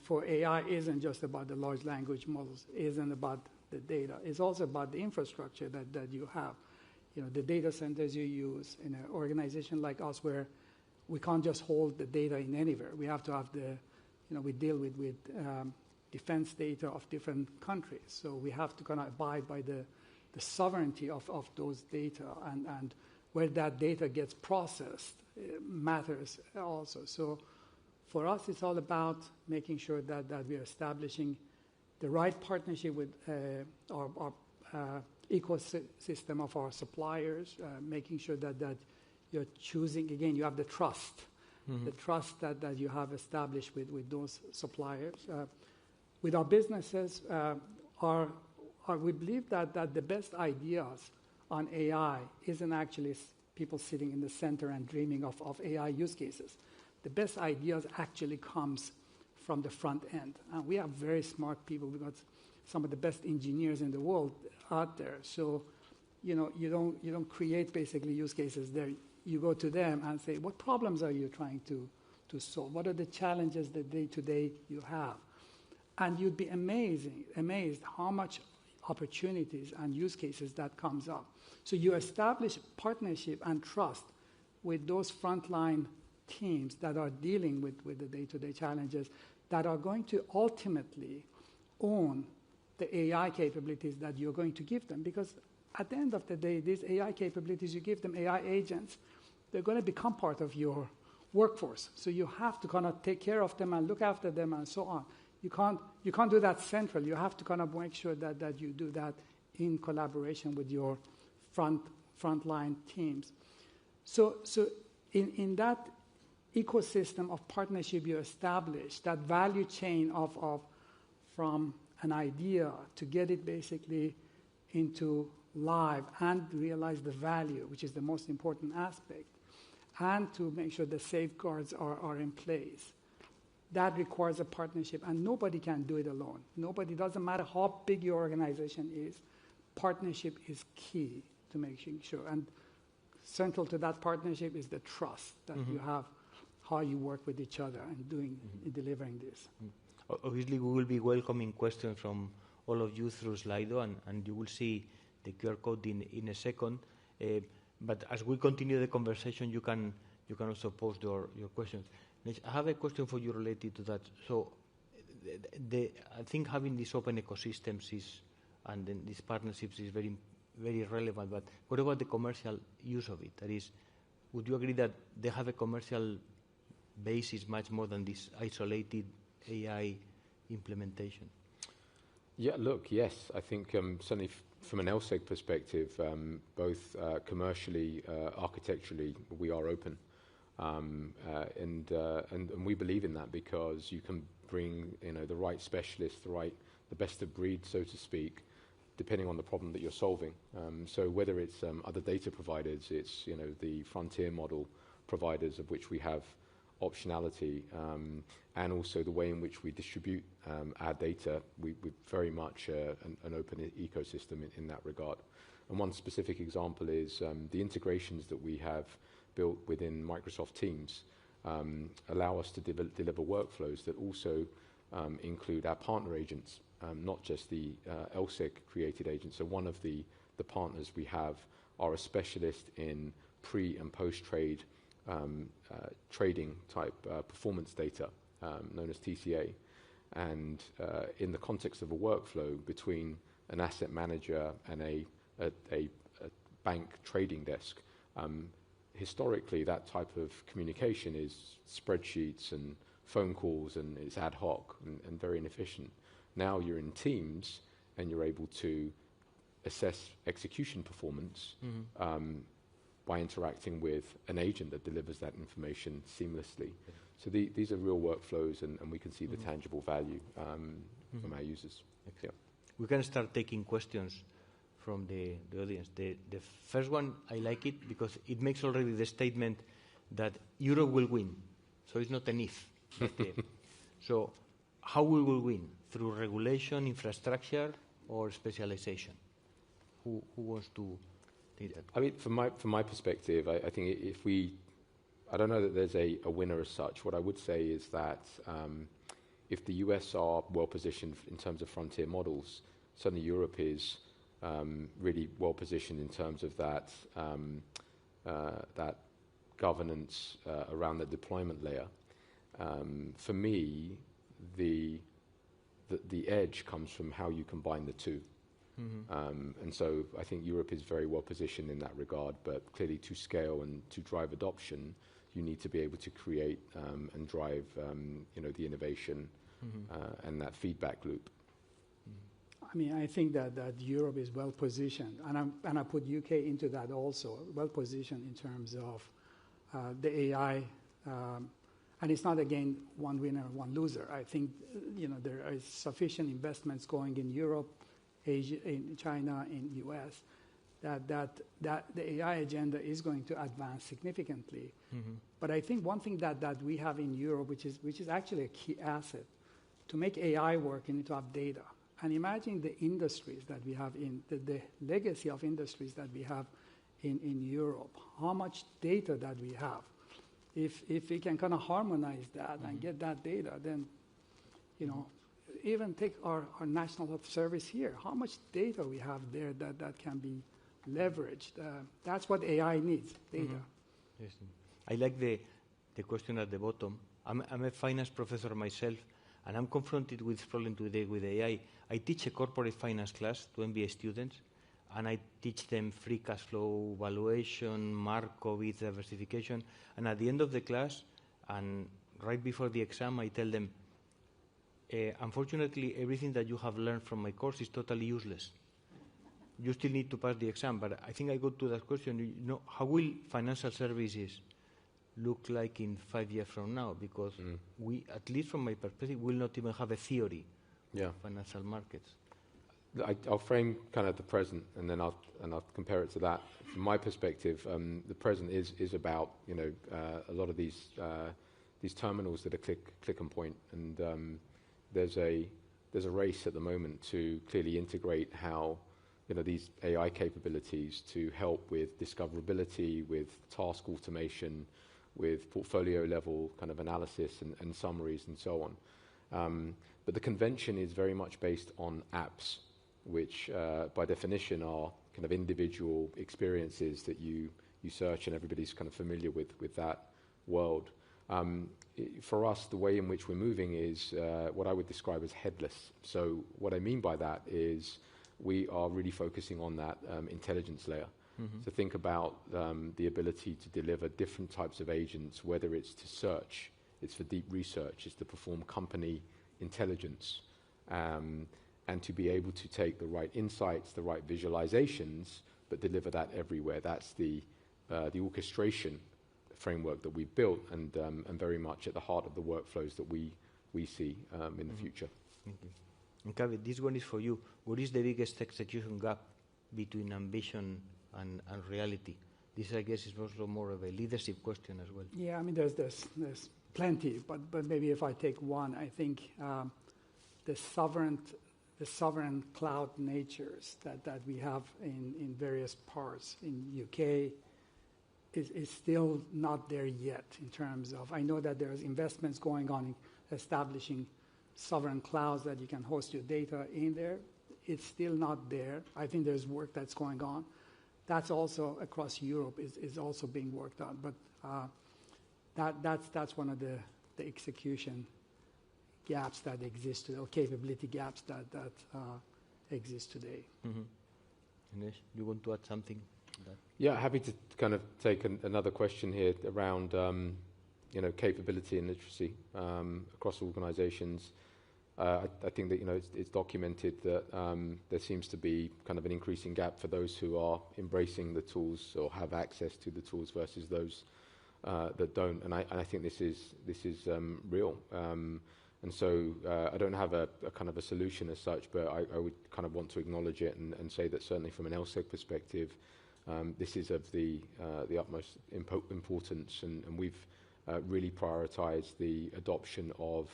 Speaker 14: For AI isn't just about the large language models, isn't about the data. It's also about the infrastructure that you have. The data centers you use in an organization like us where we can't just hold the data in anywhere. We have to have we deal with defense data of different countries. So we have to kind of abide by the sovereignty of those data, and where that data gets processed matters also. So for us, it's all about making sure that we are establishing the right partnership with our ecosystem of our suppliers, making sure that you're choosing, again, you have the trust, the trust that you have established with those suppliers. With our businesses, we believe that the best ideas on AI isn't actually people sitting in the center and dreaming of AI use cases. The best ideas actually comes from the front end. And we have very smart people. We've got some of the best engineers in the world out there. So, you don't create basically use cases there. You go to them and say, what problems are you trying to solve? What are the challenges that day-to-day you have? And you'd be amazed how much opportunities and use cases that comes up. So you establish partnership and trust with those frontline teams that are dealing with the day-to-day challenges that are going to ultimately own the AI capabilities that you're going to give them. Because at the end of the day, these AI capabilities, you give them AI agents, they're going to become part of your workforce. So you have to kind of take care of them and look after them and so on. You can't do that central. You have to kind of make sure that you do that in collaboration with your frontline teams. So in that ecosystem of partnership you establish, that value chain of from an idea to get it basically into live and realize the value, which is the most important aspect, and to make sure the safeguards are in place. That requires a partnership, and nobody can do it alone. Doesn't matter how big your organization is, partnership is key to making sure. And central to that partnership is the trust that you have, how you work with each other and delivering this.
Speaker 12: Obviously, we will be welcoming questions from all of you through Slido, and you will see the QR code in a second. But as we continue the conversation, you can also post your questions. I have a question for you related to that. So, I think having these open ecosystems and then these partnerships is very, very relevant. But what about the commercial use of it? That is, would you agree that they have a commercial basis much more than this isolated AI implementation?
Speaker 13: Yeah, look, yes. I think certainly from an LSEG perspective, both commercially, architecturally, we are open. And we believe in that because you can bring the right specialists, the best of breed, so to speak, depending on the problem that you're solving. So whether it's other data providers, it's the frontier model providers of which we have optionality, and also the way in which we distribute our data, we're very much an open ecosystem in that regard. And one specific example is the integrations that we have built within Microsoft Teams allow us to deliver workflows that also include our partner agents, not just the LSEG created agents. So one of the partners we have are a specialist in pre and post trade trading type performance data, known as TCA. And in the context of a workflow between an asset manager and a bank trading desk, historically that type of communication is spreadsheets and phone calls, and it's ad hoc and very inefficient. Now you're in Teams and you're able to assess execution performance by interacting with an agent that delivers that information seamlessly. So these are real workflows, and we can see the tangible value from our users. Yeah.
Speaker 12: We can start taking questions from the audience. The first one, I like it because it makes already the statement that Europe will win. So it's not an if. So how we will win? Through regulation, infrastructure, or specialization? Who wants to take that?
Speaker 13: I mean, from my perspective, I think I don't know that there's a winner as such. What I would say is that if the US are well positioned in terms of frontier models, certainly Europe is really well positioned in terms of that governance around the deployment layer. For me, the edge comes from how you combine the two. And so I think Europe is very well positioned in that regard, but clearly to scale and to drive adoption, you need to be able to create and drive the innovation and that feedback loop.
Speaker 14: I mean, I think that Europe is well positioned, and I put UK into that also, well positioned in terms of the AI. And it's not, again, one winner, one loser. I think there is sufficient investments going in Europe, Asia, in China, in US, that the AI agenda is going to advance significantly. But I think one thing that we have in Europe, which is actually a key asset, to make AI work, you need to have data. And imagine the industries that we have in the legacy of industries that we have in Europe. How much data that we have. If we can kind of harmonize that and get that data, then even take our national health service here. How much data we have there that can be leveraged. That's what AI needs, data.
Speaker 12: Yes. I like the question at the bottom. I'm a finance professor myself, and I'm confronted with this problem today with AI. I teach a corporate finance class to MBA students, and I teach them free cash flow valuation, Markowitz, diversification. And at the end of the class, and right before the exam, I tell them, unfortunately, everything that you have learned from my course is totally useless. You still need to pass the exam. But I think I go to that question, how will financial services look like in 5 years from now? Because we, at least from my perspective, will not even have a theory of financial markets.
Speaker 13: I'll frame kind of the present, and then I'll compare it to that. From my perspective, the present is about a lot of these terminals that are click and point, and there's a race at the moment to clearly integrate how these AI capabilities to help with discoverability, with task automation, with portfolio level kind of analysis and summaries and so on. But the convention is very much based on apps, which by definition are kind of individual experiences that you search, and everybody's kind of familiar with that world. For us, the way in which we're moving is what I would describe as headless. So what I mean by that is we are really focusing on that intelligence layer. So think about the ability to deliver different types of agents, whether it's to search, it's for deep research, it's to perform company intelligence, and to be able to take the right insights, the right visualizations, but deliver that everywhere. That's the orchestration framework that we've built, and very much at the heart of the workflows that we see in the future.
Speaker 12: Thank you. And Kaveh, this one is for you. What is the biggest execution gap between ambition and reality? This, I guess, is also more of a leadership question as well.
Speaker 14: Yeah, I mean, there's plenty, but maybe if I take one, I think the sovereign cloud natures that we have in various parts in UK is still not there yet in terms of, I know that there's investments going on in establishing sovereign clouds that you can host your data in there. It's still not there. I think there's work that's going on. That's also across Europe is also being worked on. But that's one of the execution gaps that exist today, or capability gaps that exist today.
Speaker 12: Ines, you want to add something?
Speaker 13: Yeah, happy to kind of take another question here around capability and literacy across organizations. I think that it's documented that there seems to be kind of an increasing gap for those who are embracing the tools or have access to the tools versus those that don't. And I think this is real. And so I don't have a kind of a solution as such, but I would kind of want to acknowledge it and say that certainly from an LSEG perspective, this is of the utmost importance, and we've really prioritized the adoption of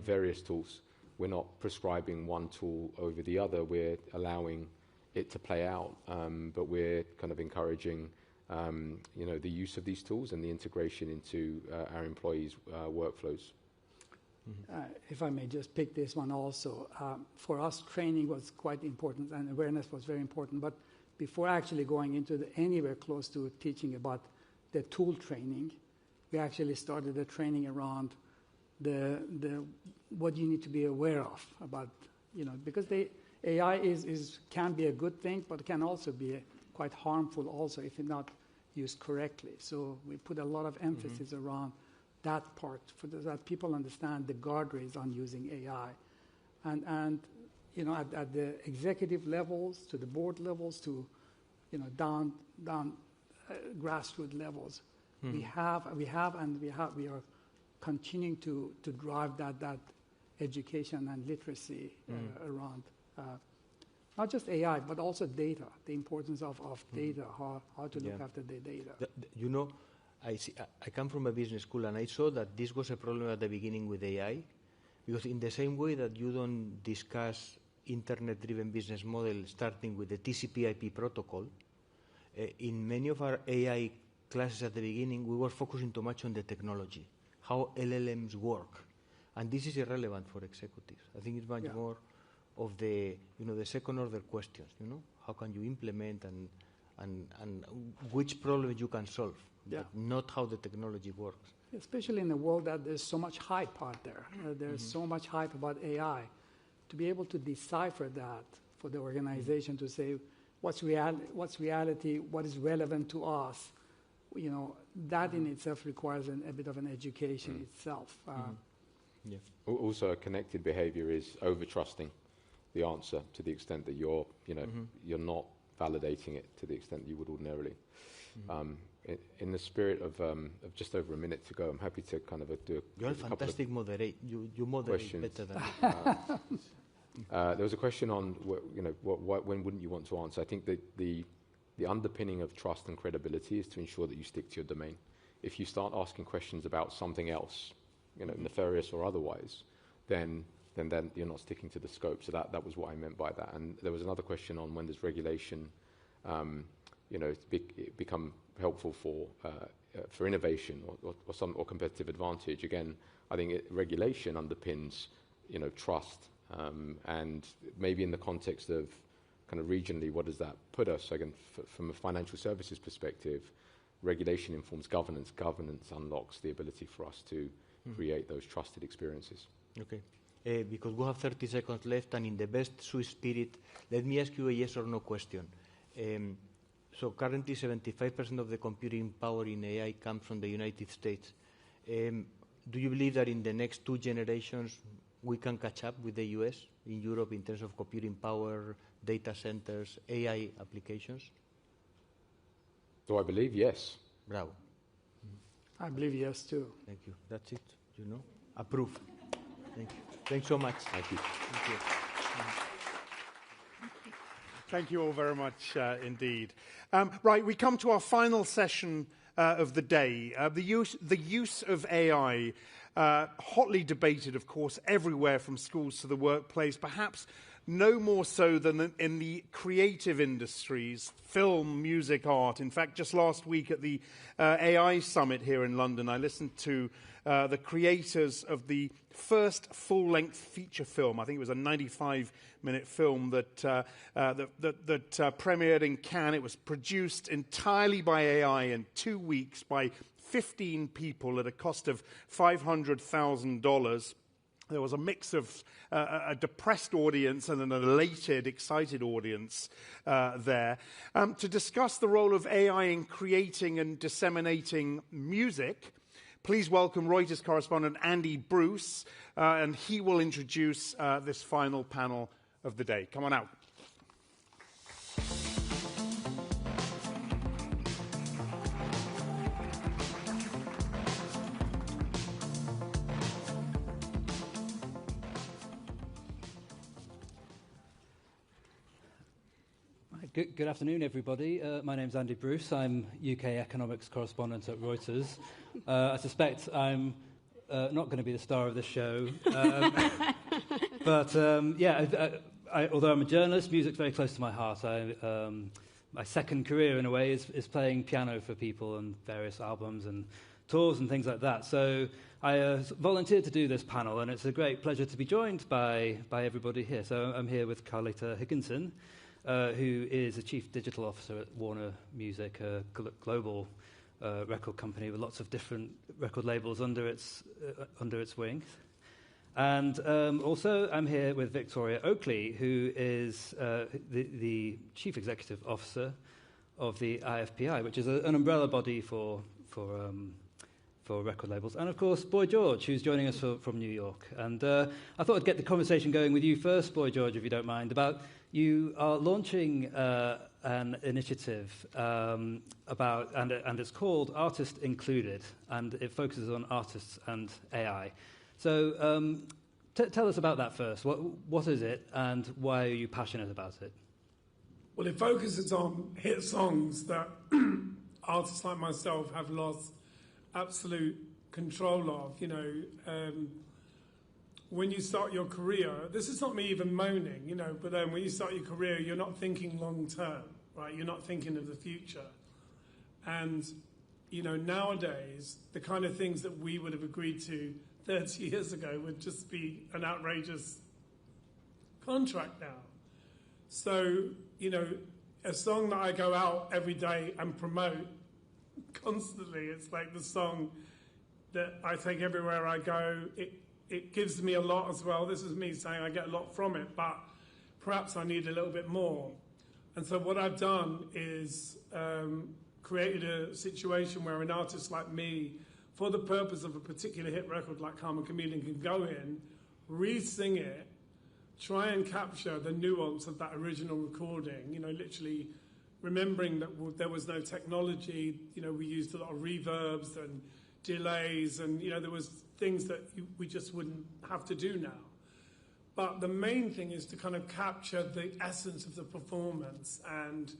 Speaker 13: various tools. We're not prescribing one tool over the other. We're allowing it to play out, but we're kind of encouraging the use of these tools and the integration into our employees' workflows.
Speaker 14: If I may just pick this one also, for us, training was quite important and awareness was very important. But before actually going into anywhere close to teaching about the tool training, we actually started the training around the what you need to be aware of about, because the AI can be a good thing, but it can also be quite harmful also if it's not used correctly. So we put a lot of emphasis around that part that people understand the guardrails on using AI, and at the executive levels to the board levels to down grassroots levels, we are continuing to drive that education and literacy around not just AI but also data, the importance of data, how to look after the data.
Speaker 12: I come from a business school, and I saw that this was a problem at the beginning with AI, because in the same way that you don't discuss internet-driven business model starting with the TCP/IP protocol, in many of our AI classes at the beginning, we were focusing too much on the technology, how LLMs work, and this is irrelevant for executives. I think it's much more of the the second-order questions. How can you implement and which problems you can solve. Not how the technology works.
Speaker 14: Especially in a world that there's so much hype out there. There's so much hype about AI. To be able to decipher that for the organization to say what's reality, what is relevant to us, that in itself requires a bit of an education itself.
Speaker 13: Also, a connected behavior is over-trusting the answer to the extent that you're not validating it to the extent you would ordinarily. In the spirit of just over a minute to go, I'm happy to kind of do
Speaker 12: You're a fantastic moderator. You moderate questions. Better than
Speaker 13: there was a question on when wouldn't you want to answer. I think that the underpinning of trust and credibility is to ensure that you stick to your domain. If you start asking questions about something else, nefarious or otherwise, then you're not sticking to the scope. So that was what I meant by that. And there was another question on when does regulation become helpful for innovation or competitive advantage. Again, I think regulation underpins trust, and maybe in the context of kind of regionally, what does that put us? Again, from a financial services perspective, regulation informs governance. Governance unlocks the ability for us to create those trusted experiences.
Speaker 12: Okay. Because we have 30 seconds left, and in the best Swiss spirit, let me ask you a yes or no question. So currently 75% of the computing power in AI comes from the United States. Do you believe that in the next 2 generations we can catch up with the US in Europe in terms of computing power, data centers, AI applications?
Speaker 13: Do I believe? Yes.
Speaker 12: Bravo.
Speaker 14: I believe yes too.
Speaker 12: Thank you. That's it. You know, approve. Thank you. Thanks so much.
Speaker 13: Thank you.
Speaker 12: Thank you.
Speaker 3: Thank you all very much indeed. Right, we come to our final session of the day. The use of AI, hotly debated, of course, everywhere from schools to the workplace, perhaps no more so than in the creative industries, film, music, art. In fact, just last week at the AI Summit here in London, I listened to the creators of the first full-length feature film. I think it was a 95-minute film that premiered in Cannes. It was produced entirely by AI in 2 weeks by 15 people at a cost of $500,000. There was a mix of a depressed audience and an elated, excited audience there. To discuss the role of AI in creating and disseminating music, please welcome Reuters correspondent Andy Bruce, and he will introduce this final panel of the day. Come on out.
Speaker 15: Good afternoon, everybody. My name's Andy Bruce. I'm UK economics correspondent at Reuters. I suspect I'm not going to be the star of this show. But although I'm a journalist, music's very close to my heart. My second career, in a way, is playing piano for people and various albums and tours and things like that. So I volunteered to do this panel, and it's a great pleasure to be joined by everybody here. So I'm here with Carlita Higginson, who is a chief digital officer at Warner Music, a global record company with lots of different record labels under its wing. And also I'm here with Victoria Oakley, who is the chief executive officer of the IFPI, which is an umbrella body for record labels. And of course, Boy George, who's joining us from New York. And I thought I'd get the conversation going with you first, Boy George, if you don't mind, about you are launching an initiative about, and it's called Artist Included, and it focuses on artists and AI. So tell us about that first. What is it, and why are you passionate about it?
Speaker 16: Well, it focuses on hit songs that artists like myself have lost absolute control of. You know, when you start your career, this is not me even moaning, you know, but when you start your career, you're not thinking long term, right? You're not thinking of the future. And, you know, nowadays, the kind of things that we would have agreed to 30 years ago would just be an outrageous contract now. So, you know, a song that I go out every day and promote constantly, it's like the song that I take everywhere I go. It gives me a lot as well. This is me saying I get a lot from it, but perhaps I need a little bit more. And so what I've done is created a situation where an artist like me, for the purpose of a particular hit record like Carmen Chameleon, can go in, re-sing it, try and capture the nuance of that original recording, you know, literally remembering that there was no technology. You know, we used a lot of reverbs and delays, and, you know, there was things that we just wouldn't have to do now. But the main thing is to kind of capture the essence of the performance, and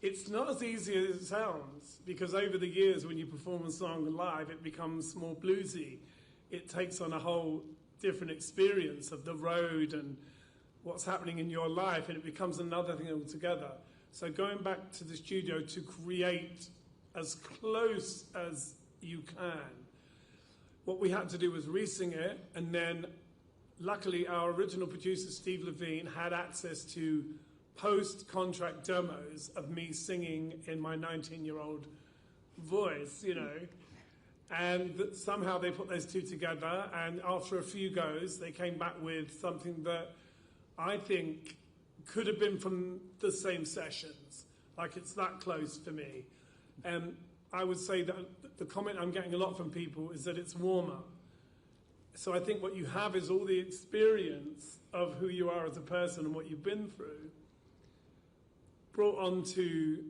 Speaker 16: it's not as easy as it sounds, because over the years when you perform a song live, it becomes more bluesy. It takes on a whole different experience of the road and what's happening in your life, and it becomes another thing altogether. So going back to the studio to create as close as you can, what we had to do was re-sing it, and then luckily our original producer Steve Levine had access to post-contract demos of me singing in my 19-year-old voice, you know. And that somehow they put those two together, and after a few goes, they came back with something that I think could have been from the same sessions. Like, it's that close for me. I would say that the comment I'm getting a lot from people is that it's warmer. So I think what you have is all the experience of who you are as a person and what you've been through, brought onto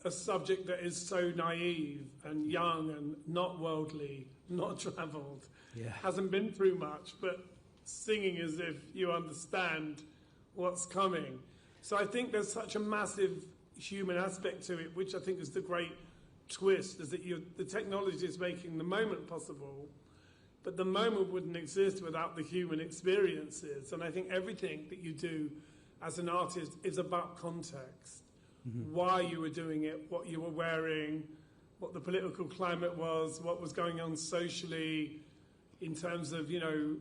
Speaker 16: a subject that is so naive and young and not worldly, not travelled, hasn't been through much, but singing as if you understand what's coming. So I think there's such a massive human aspect to it, which I think is the great twist, is that the technology is making the moment possible, but the moment wouldn't exist without the human experiences. And I think everything that you do as an artist is about context. Mm-hmm. Why you were doing it, what you were wearing, what the political climate was, what was going on socially in terms of, you know,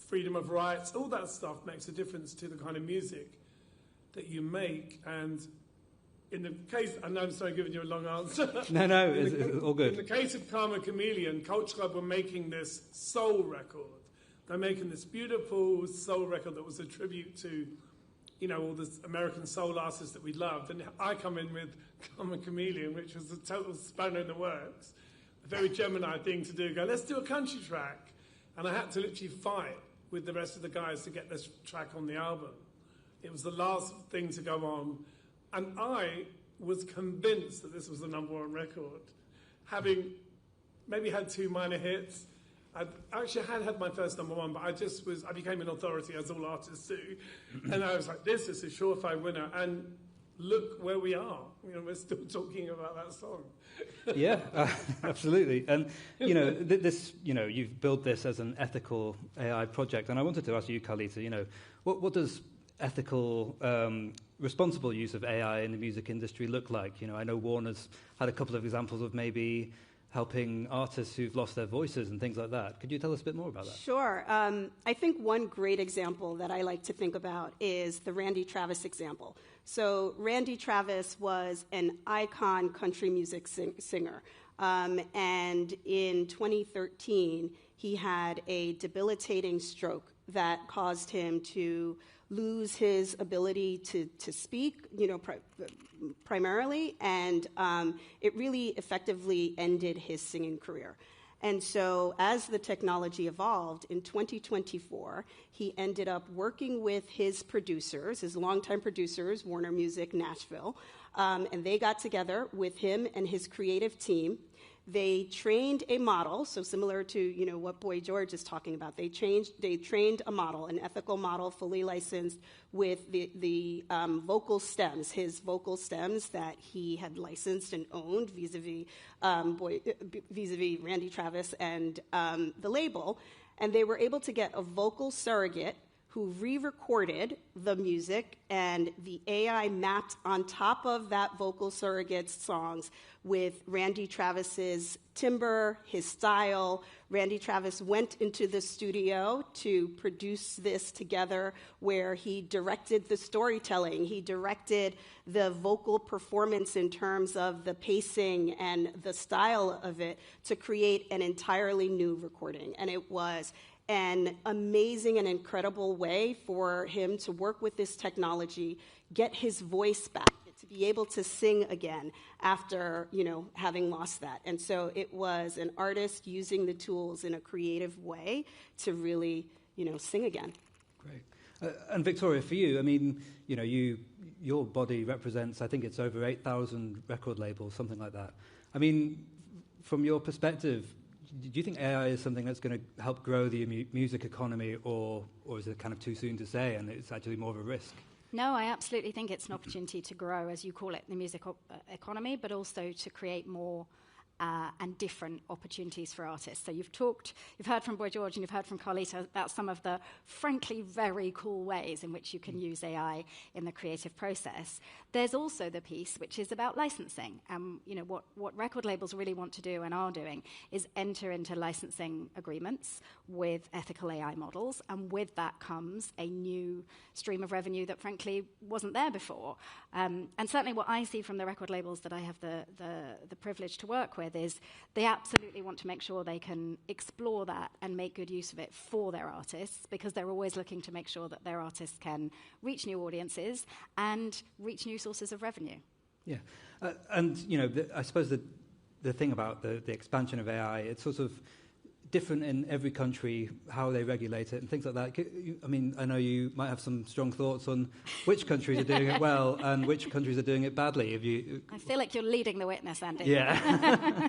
Speaker 16: freedom of rights. All that stuff makes a difference to the kind of music that you make. And in the case, I know I'm sorry giving you a long answer.
Speaker 15: No, it's all good.
Speaker 16: In the case of Karma Chameleon, Culture Club were making this soul record. They're making this beautiful soul record that was a tribute to, you know, all the American soul artists that we loved. And I come in with Karma Chameleon, which was a total spanner in the works. A very Gemini thing to do, go, let's do a country track. And I had to literally fight with the rest of the guys to get this track on the album. It was the last thing to go on. And I was convinced that this was the #1 record, having maybe had 2 minor hits. I actually had my first #1, but I became an authority, as all artists do. And I was like, this is a surefire winner. And look where we are. You know, we're still talking about that song.
Speaker 15: Yeah, absolutely. And, you know, you've built this as an ethical AI project. And I wanted to ask you, Carlita, you know, what does ethical, responsible use of AI in the music industry look like? You know, I know Warner's had a couple of examples of maybe helping artists who've lost their voices and things like that. Could you tell us a bit more about that?
Speaker 17: Sure. I think one great example that I like to think about is the Randy Travis example. So Randy Travis was an icon country music singer. And in 2013, he had a debilitating stroke that caused him to lose his ability to speak, you know, primarily, and it really effectively ended his singing career. And so as the technology evolved, in 2024, he ended up working with his producers, his longtime producers, Warner Music Nashville, and they got together with him and his creative team. They trained a model, so similar to, you know, what Boy George is talking about. They trained a model, an ethical model, fully licensed, with the vocal stems, his vocal stems that he had licensed and owned vis-a-vis Randy Travis and the label. And they were able to get a vocal surrogate who re-recorded the music, and the AI mapped on top of that vocal surrogate's songs with Randy Travis's timbre, his style. Randy Travis went into the studio to produce this together, where he directed the storytelling. He directed the vocal performance in terms of the pacing and the style of it to create an entirely new recording. And it was an amazing and incredible way for him to work with this technology, get his voice back, to be able to sing again after, you know, having lost that. And so it was an artist using the tools in a creative way to really, you know, sing again.
Speaker 15: Great. And Victoria, for you, I mean, you know, your body represents, I think it's over 8,000 record labels, something like that. I mean, from your perspective, do you think AI is something that's going to help grow the music economy, or is it kind of too soon to say and it's actually more of a risk?
Speaker 22: No, I absolutely think it's an opportunity to grow, as you call it, the music economy, but also to create more
Speaker 1: and different opportunities for artists. So you've heard from Boy George and you've heard from Carlita about some of the frankly very cool ways in which you can use AI in the creative process. There's also the piece which is about licensing. What record labels really want to do and are doing is enter into licensing agreements with ethical AI models, and with that comes a new stream of revenue that frankly wasn't there before. And certainly what I see from the record labels that I have the privilege to work with is they absolutely want to make sure they can explore that and make good use of it for their artists, because they're always looking to make sure that their artists can reach new audiences and reach new sources of revenue.
Speaker 15: Yeah, I suppose the thing about the expansion of AI, it's sort of different in every country, how they regulate it and things like that. I mean, I know you might have some strong thoughts on which countries are doing it well and which countries are doing it badly.
Speaker 1: I feel like you're leading the witness, Andy.
Speaker 15: Yeah.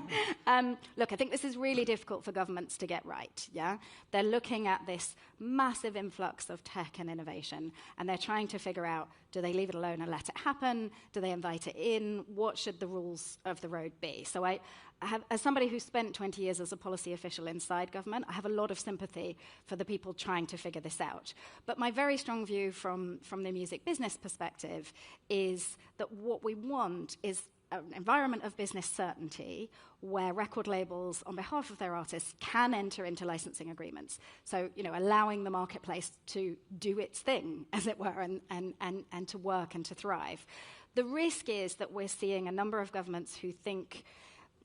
Speaker 1: Look, I think this is really difficult for governments to get right, yeah? They're looking at this massive influx of tech and innovation, and they're trying to figure out, do they leave it alone and let it happen? Do they invite it in? What should the rules of the road be? So I have, as somebody who spent 20 years as a policy official inside government, I have a lot of sympathy for the people trying to figure this out. But my very strong view from the music business perspective is that what we want is an environment of business certainty where record labels, on behalf of their artists, can enter into licensing agreements. So, allowing the marketplace to do its thing, as it were, and to work and to thrive. The risk is that we're seeing a number of governments who think,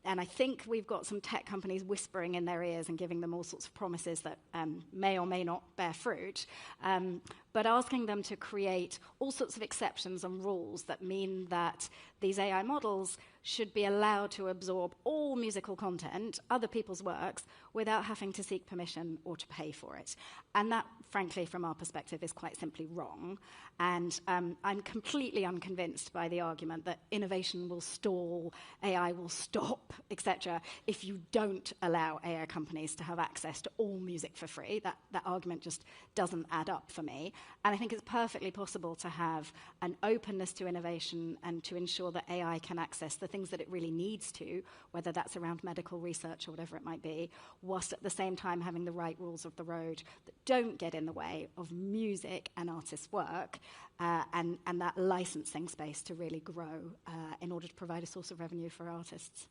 Speaker 1: and I think we've got some tech companies whispering in their ears and giving them all sorts of promises that may or may not bear fruit, but asking them to create all sorts of exceptions and rules that mean that these AI models should be allowed to absorb all musical content, other people's works, without having to seek permission or to pay for it. And that, frankly, from our perspective, is quite simply wrong. And I'm completely unconvinced by the argument that innovation will stall, AI will stop, etc., if you don't allow AI companies to have access to all music for free. That argument just doesn't add up for me. And I think it's perfectly possible to have an openness to innovation and to ensure that AI can access the things that it really needs to, whether that's around medical research or whatever it might be, whilst at the same time having the right rules of the road that don't get in the way of music and artists' work, and that licensing space to really grow in order to provide a source of revenue for artists.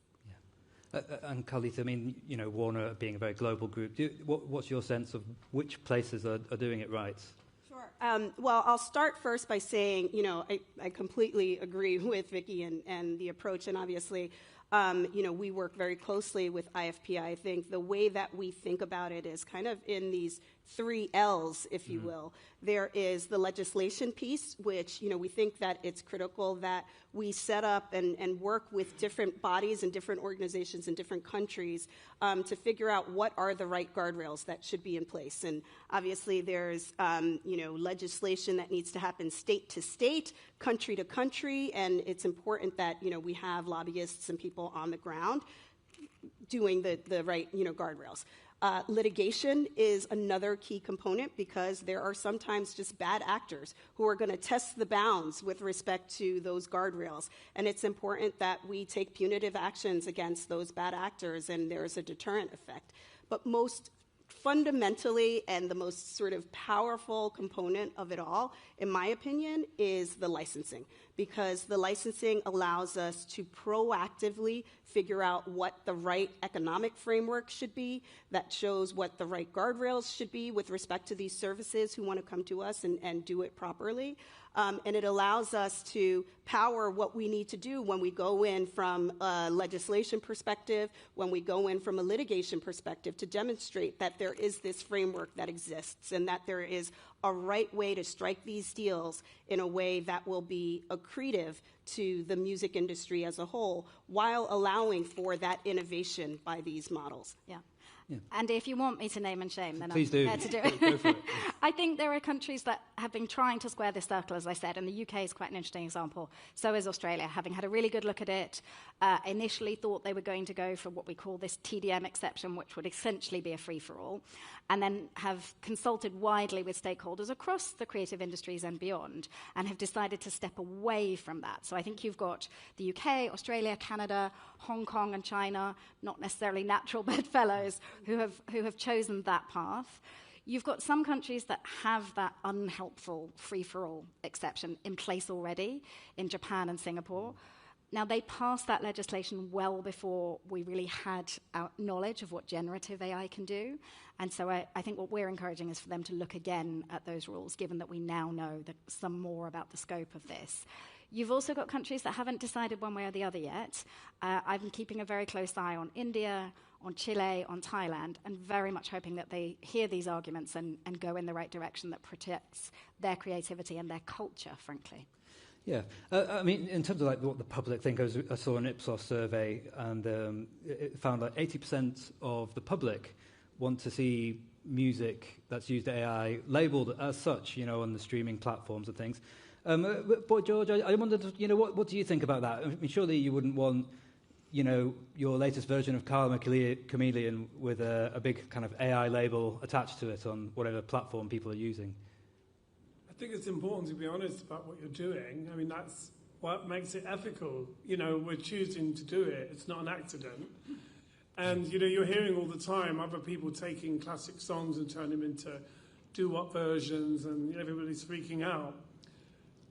Speaker 15: And Carlita, I mean, Warner being a very global group, what's your sense of which places are doing it right?
Speaker 17: Sure. Well, I'll start first by saying, I completely agree with Vicky and the approach, and obviously, we work very closely with IFPI. I think the way that we think about it is kind of in these 3 L's, if you will. There is the legislation piece, which, we think that it's critical that we set up and work with different bodies and different organizations in different countries to figure out what are the right guardrails that should be in place. And obviously there's, legislation that needs to happen state to state, country to country, and it's important that, we have lobbyists and people on the ground doing the right, guardrails. Litigation is another key component because there are sometimes just bad actors who are going to test the bounds with respect to those guardrails. And it's important that we take punitive actions against those bad actors, and there's a deterrent effect. But most fundamentally, and the most sort of powerful component of it all, in my opinion, is the licensing. Because the licensing allows us to proactively figure out what the right economic framework should be, that shows what the right guardrails should be with respect to these services who want to come to us and do it properly. And it allows us to power what we need to do when we go in from a legislation perspective, when we go in from a litigation perspective, to demonstrate that there is this framework that exists and that there is a right way to strike these deals in a way that will be accretive to the music industry as a whole, while allowing for that innovation by these models.
Speaker 1: Yeah. Yeah. And if you want me to name and shame, then
Speaker 15: Please
Speaker 1: I'm prepared to do it.
Speaker 15: Go for it.
Speaker 1: I think there are countries that have been trying to square this circle, as I said, and the UK is quite an interesting example. So is Australia, having had a really good look at it. Initially thought they were going to go for what we call this TDM exception, which would essentially be a free-for-all, and then have consulted widely with stakeholders across the creative industries and beyond, and have decided to step away from that. So I think you've got the UK, Australia, Canada, Hong Kong and China, not necessarily natural bedfellows, who have chosen that path. You've got some countries that have that unhelpful free-for-all exception in place already, in Japan and Singapore. Now, they passed that legislation well before we really had our knowledge of what generative AI can do. And so I think what we're encouraging is for them to look again at those rules, given that we now know some more about the scope of this. You've also got countries that haven't decided one way or the other yet. I've been keeping a very close eye on India, on Chile, on Thailand, and very much hoping that they hear these arguments and go in the right direction that protects their creativity and their culture, frankly.
Speaker 15: Yeah, I mean, in terms of like what the public think, I saw an Ipsos survey, and it found that 80% of the public want to see music that's used AI labelled as such, on the streaming platforms and things. But George, I wondered, what do you think about that? I mean, surely you wouldn't want, your latest version of Karma Chameleon with a big kind of AI label attached to it on whatever platform people are using.
Speaker 16: I think it's important to be honest about what you're doing. I mean, that's what makes it ethical. We're choosing to do it. It's not an accident. And, you're hearing all the time other people taking classic songs and turning them into doo-wop versions, and everybody's freaking out.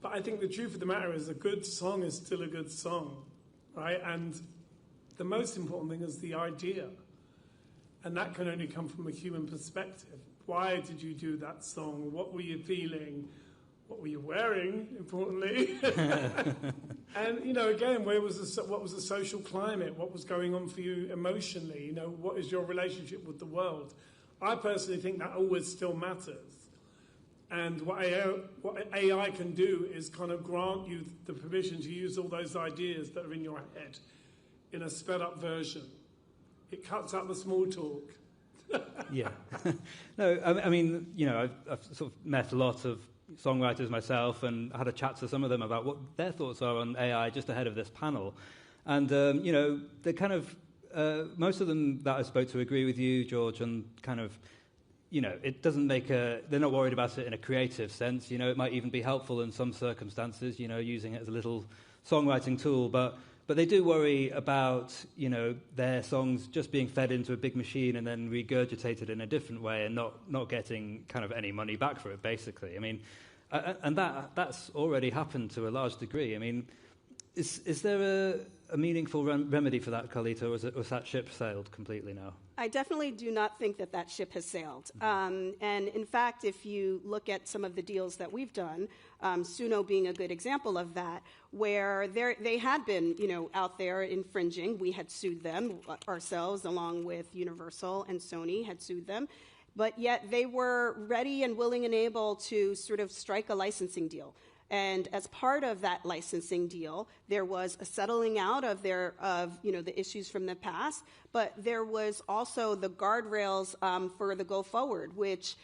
Speaker 16: But I think the truth of the matter is a good song is still a good song, right? And the most important thing is the idea. And that can only come from a human perspective. Why did you do that song? What were you feeling? What were you wearing, importantly? And, again, what was the social climate? What was going on for you emotionally? What is your relationship with the world? I personally think that always still matters. And what AI can do is kind of grant you the permission to use all those ideas that are in your head in a sped-up version. It cuts out the small talk.
Speaker 15: Yeah. No, I mean, I've sort of met a lot of songwriters myself and had a chat to some of them about what their thoughts are on AI just ahead of this panel. And, they're kind of, most of them that I spoke to agree with you, George, and kind of, it doesn't they're not worried about it in a creative sense. It might even be helpful in some circumstances, using it as a little songwriting tool, but they do worry about, their songs just being fed into a big machine and then regurgitated in a different way and not getting kind of any money back for it, basically. I mean, and that's already happened to a large degree. I mean, is there a meaningful remedy for that, Carlito, or was that ship sailed completely now?
Speaker 17: I definitely do not think that ship has sailed. And in fact, if you look at some of the deals that we've done, Suno being a good example of that, where they had been, out there infringing. We had sued them ourselves, along with Universal and Sony had sued them. But yet they were ready and willing and able to sort of strike a licensing deal. And as part of that licensing deal, there was a settling out of the issues from the past, but there was also the guardrails for the go forward, which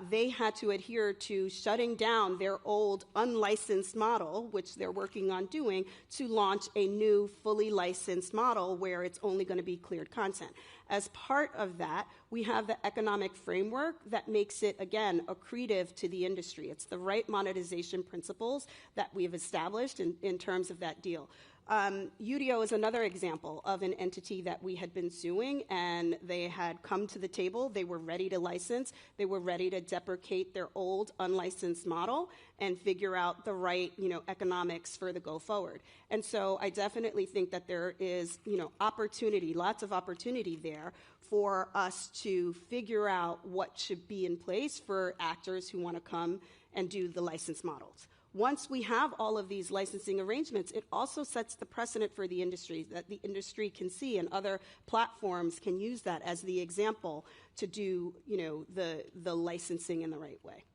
Speaker 17: they had to adhere to shutting down their old unlicensed model, which they're working on doing, to launch a new fully licensed model where it's only going to be cleared content. As part of that, we have the economic framework that makes it, again, accretive to the industry. It's the right monetization principles that we've established in terms of that deal. Udio is another example of an entity that we had been suing, and they had come to the table. They were ready to license. They were ready to deprecate their old unlicensed model and figure out the right, economics for the go forward. And so I definitely think that there is, opportunity, lots of opportunity there for us to figure out what should be in place for actors who want to come and do the license models. Once we have all of these licensing arrangements, it also sets the precedent for the industry that the industry can see, and other platforms can use that as the example to do, the licensing in the right way.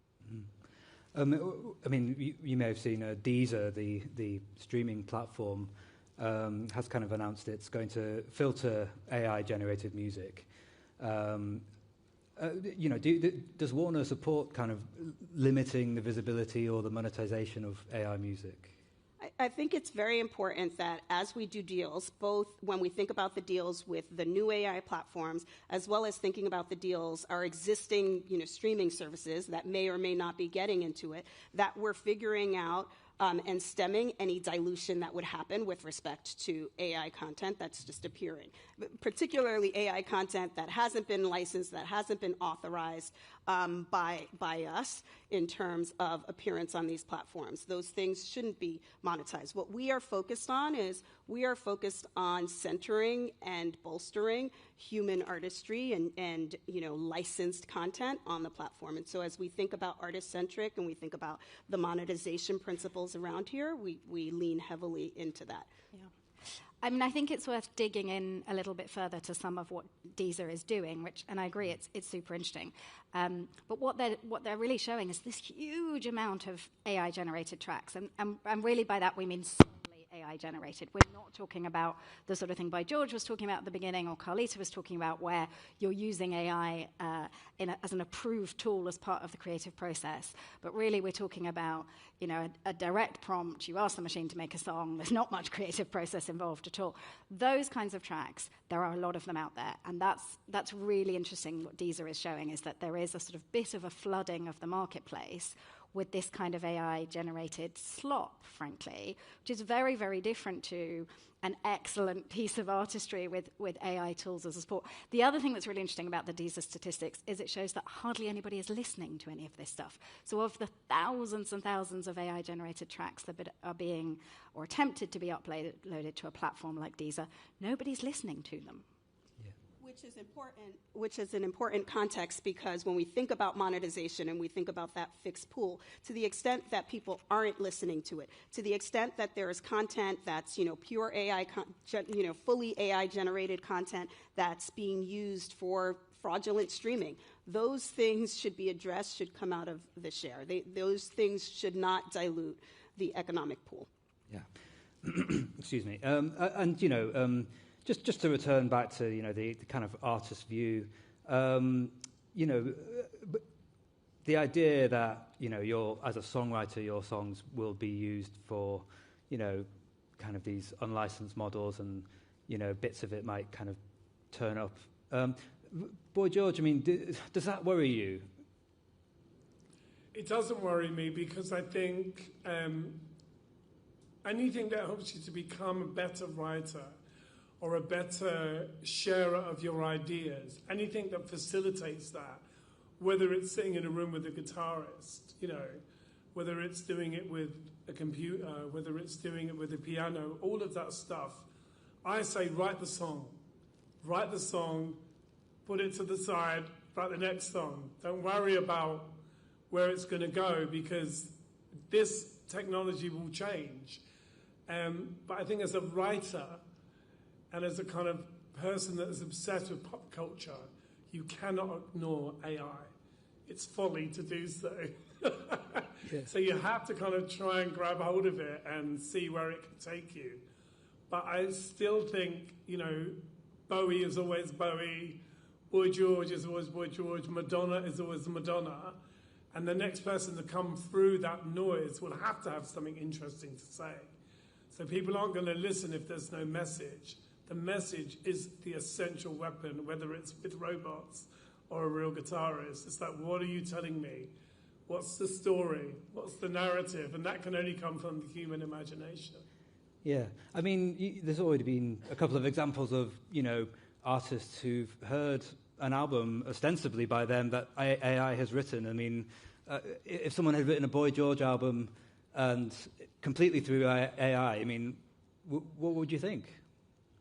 Speaker 15: I mean, you may have seen Deezer, the streaming platform, has kind of announced it's going to filter AI-generated music. does Warner support kind of limiting the visibility or the monetization of AI music?
Speaker 17: I think it's very important that as we do deals, both when we think about the deals with the new AI platforms, as well as thinking about the deals, our existing streaming services that may or may not be getting into it, that we're figuring out and stemming any dilution that would happen with respect to AI content that's just appearing, particularly AI content that hasn't been licensed, that hasn't been authorized by us in terms of appearance on these platforms. Those things shouldn't be monetized. What we are focused on is we are focused on centering and bolstering human artistry and licensed content on the platform. And so as we think about artist-centric and we think about the monetization principles around here, we lean heavily into that.
Speaker 1: Yeah. I mean, I think it's worth digging in a little bit further to some of what Deezer is doing, and I agree, it's super interesting. But what they're really showing is this huge amount of AI-generated tracks, and really by that we mean solely AI-generated. We're not talking about the sort of thing Boy George was talking about at the beginning, or Carlita was talking about, where you're using AI as an approved tool as part of the creative process. But really, we're talking about a direct prompt. You ask the machine to make a song. There's not much creative process involved at all. Those kinds of tracks, there are a lot of them out there, and that's really interesting. What Deezer is showing is that there is a sort of bit of a flooding of the marketplace with this kind of AI-generated slop, frankly, which is very, very different to an excellent piece of artistry with AI tools as a support. The other thing that's really interesting about the Deezer statistics is it shows that hardly anybody is listening to any of this stuff. So of the thousands and thousands of AI-generated tracks that are being or attempted to be uploaded to a platform like Deezer, nobody's listening to them.
Speaker 17: Which is an important context, because when we think about monetization and we think about that fixed pool, to the extent that people aren't listening to it, to the extent that there is content that's pure AI, fully AI generated content that's being used for fraudulent streaming, those things should be addressed, should come out of the share. Those things should not dilute the economic pool.
Speaker 15: Yeah. Excuse me. Just to return back to the kind of artist view, the idea that as a songwriter, your songs will be used for kind of these unlicensed models, and bits of it might kind of turn up. Boy George, I mean, does that worry you?
Speaker 16: It doesn't worry me, because I think anything that helps you to become a better writer or a better sharer of your ideas, anything that facilitates that, whether it's sitting in a room with a guitarist, whether it's doing it with a computer, whether it's doing it with a piano, all of that stuff, I say write the song, put it to the side, write the next song. Don't worry about where it's going to go, because this technology will change. But I think as a writer, and as a kind of person that is obsessed with pop culture, you cannot ignore AI. It's folly to do so. Yeah. So you have to kind of try and grab hold of it and see where it can take you. But I still think, Bowie is always Bowie, Boy George is always Boy George, Madonna is always Madonna, and the next person to come through that noise will have to have something interesting to say. So people aren't going to listen if there's no message. The message is the essential weapon, whether it's with robots or a real guitarist. It's like, what are you telling me? What's the story? What's the narrative? And that can only come from the human imagination.
Speaker 15: Yeah. I mean, there's already been a couple of examples of, artists who've heard an album ostensibly by them that AI has written. I mean, if someone had written a Boy George album and completely through AI, I mean, what would you think?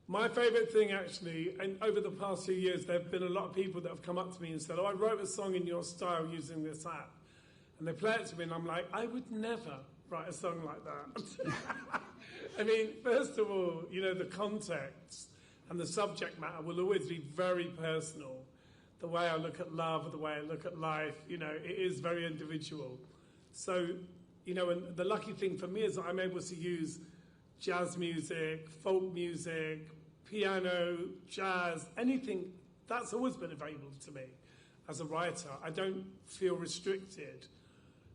Speaker 16: My favourite thing, actually, and over the past few years, there have been a lot of people that have come up to me and said, I wrote a song in your style using this app. And they play it to me, and I'm like, I would never write a song like that. I mean, first of all, the context and the subject matter will always be very personal. The way I look at love, the way I look at life, it is very individual. So, and the lucky thing for me is that I'm able to use jazz music, folk music, piano, jazz, anything. That's always been available to me. as a writer. I don't feel restricted.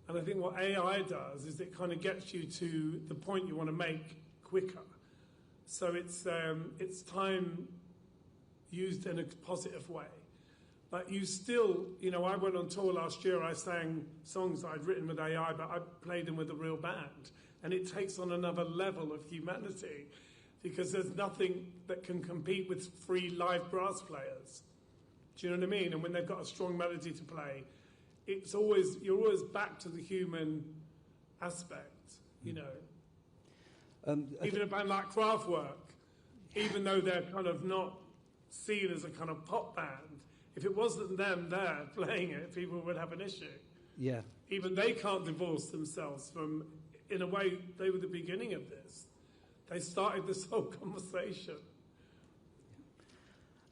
Speaker 16: And I think what AI does is it kind of gets you to the point you want to make quicker. So it's time used in a positive way. But you still, I went on tour last year, I sang songs that I'd written with AI, but I played them with a real band. And it takes on another level of humanity because there's nothing that can compete with free live brass players. Do you know what I mean? And when they've got a strong melody to play, you're always back to the human aspect, Even a band like Kraftwerk, even though they're kind of not seen as a kind of pop band, if it wasn't them there playing it, people would have an issue.
Speaker 15: Yeah.
Speaker 16: Even they can't divorce themselves from, in a way, they were the beginning of this. They started this whole conversation.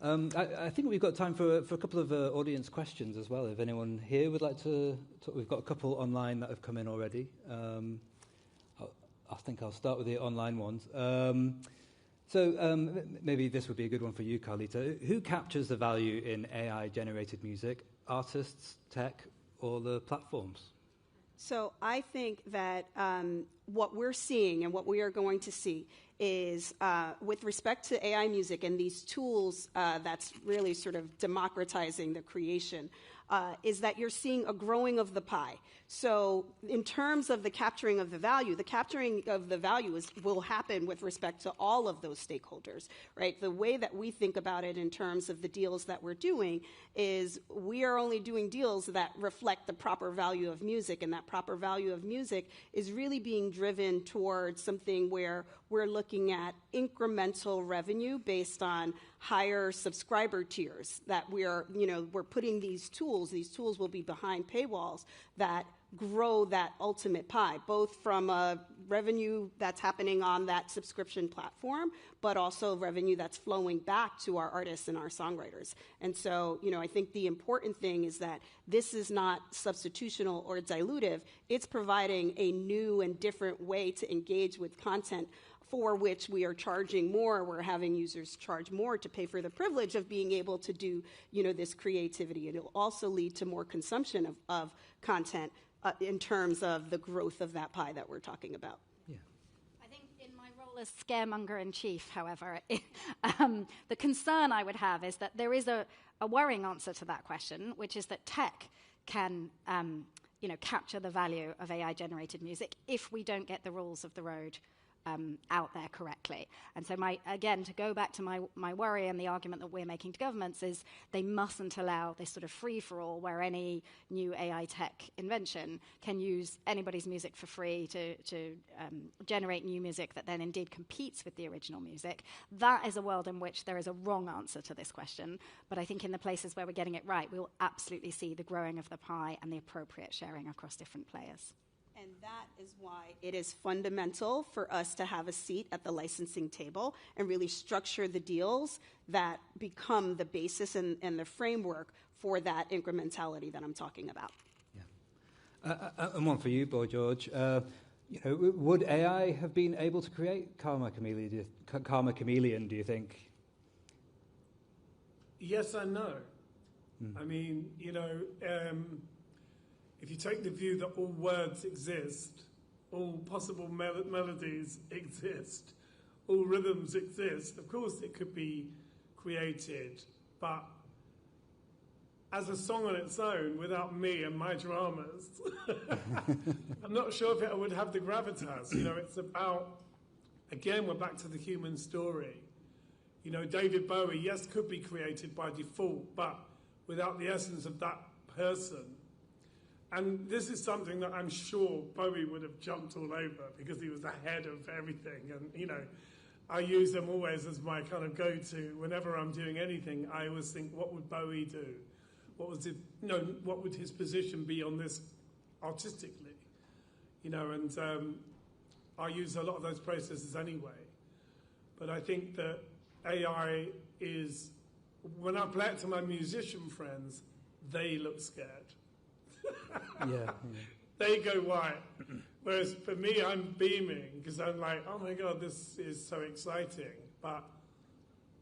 Speaker 15: I think we've got time for a couple of audience questions as well. If anyone here would like to talk, we've got a couple online that have come in already. I think I'll start with the online ones. So maybe this would be a good one for you, Carlita. Who captures the value in AI-generated music? Artists, tech, or the platforms?
Speaker 17: So I think that what we're seeing and what we are going to see is with respect to AI music and these tools that's really sort of democratizing the creation, is that you're seeing a growing of the pie. So in terms of the capturing of the value will happen with respect to all of those stakeholders, right? The way that we think about it in terms of the deals that we're doing is we are only doing deals that reflect the proper value of music, and that proper value of music is really being driven towards something where we're looking at incremental revenue based on higher subscriber tiers that we're putting these tools will be behind paywalls that grow that ultimate pie, both from a revenue that's happening on that subscription platform, but also revenue that's flowing back to our artists and our songwriters. And so, I think the important thing is that this is not substitutional or dilutive. It's providing a new and different way to engage with content for which we are charging more. We're having users charge more to pay for the privilege of being able to do, this creativity. And it'll also lead to more consumption of content in terms of the growth of that pie that we're talking about.
Speaker 15: Yeah.
Speaker 1: I think in my role as scaremonger in chief, however, the concern I would have is that there is a worrying answer to that question, which is that tech can capture the value of AI-generated music if we don't get the rules of the road out there correctly. And so again, to go back to my worry and the argument that we're making to governments is they mustn't allow this sort of free-for-all where any new AI tech invention can use anybody's music for free to generate new music that then indeed competes with the original music. That is a world in which there is a wrong answer to this question, but I think in the places where we're getting it right, we will absolutely see the growing of the pie and the appropriate sharing across different players.
Speaker 17: And that is why it is fundamental for us to have a seat at the licensing table and really structure the deals that become the basis and the framework for that incrementality that I'm talking about.
Speaker 15: Yeah. And one for you, Boy George. Would AI have been able to create Karma Chameleon, do you think?
Speaker 16: Yes and no. I mean, if you take the view that all words exist, all possible melodies exist, all rhythms exist, of course it could be created, but as a song on its own, without me and my dramas, I'm not sure if it would have the gravitas. It's about, again, we're back to the human story. David Bowie, yes, could be created by default, but without the essence of that person. And this is something that I'm sure Bowie would have jumped all over because he was ahead of everything. And, I use them always as my kind of go-to. Whenever I'm doing anything, I always think, what would Bowie do? What would his position be on this artistically? And I use a lot of those processes anyway. But I think that AI is, when I play it to my musician friends, they look scared.
Speaker 15: Yeah.
Speaker 16: They go white. Whereas for me, I'm beaming because I'm like, oh my God, this is so exciting. But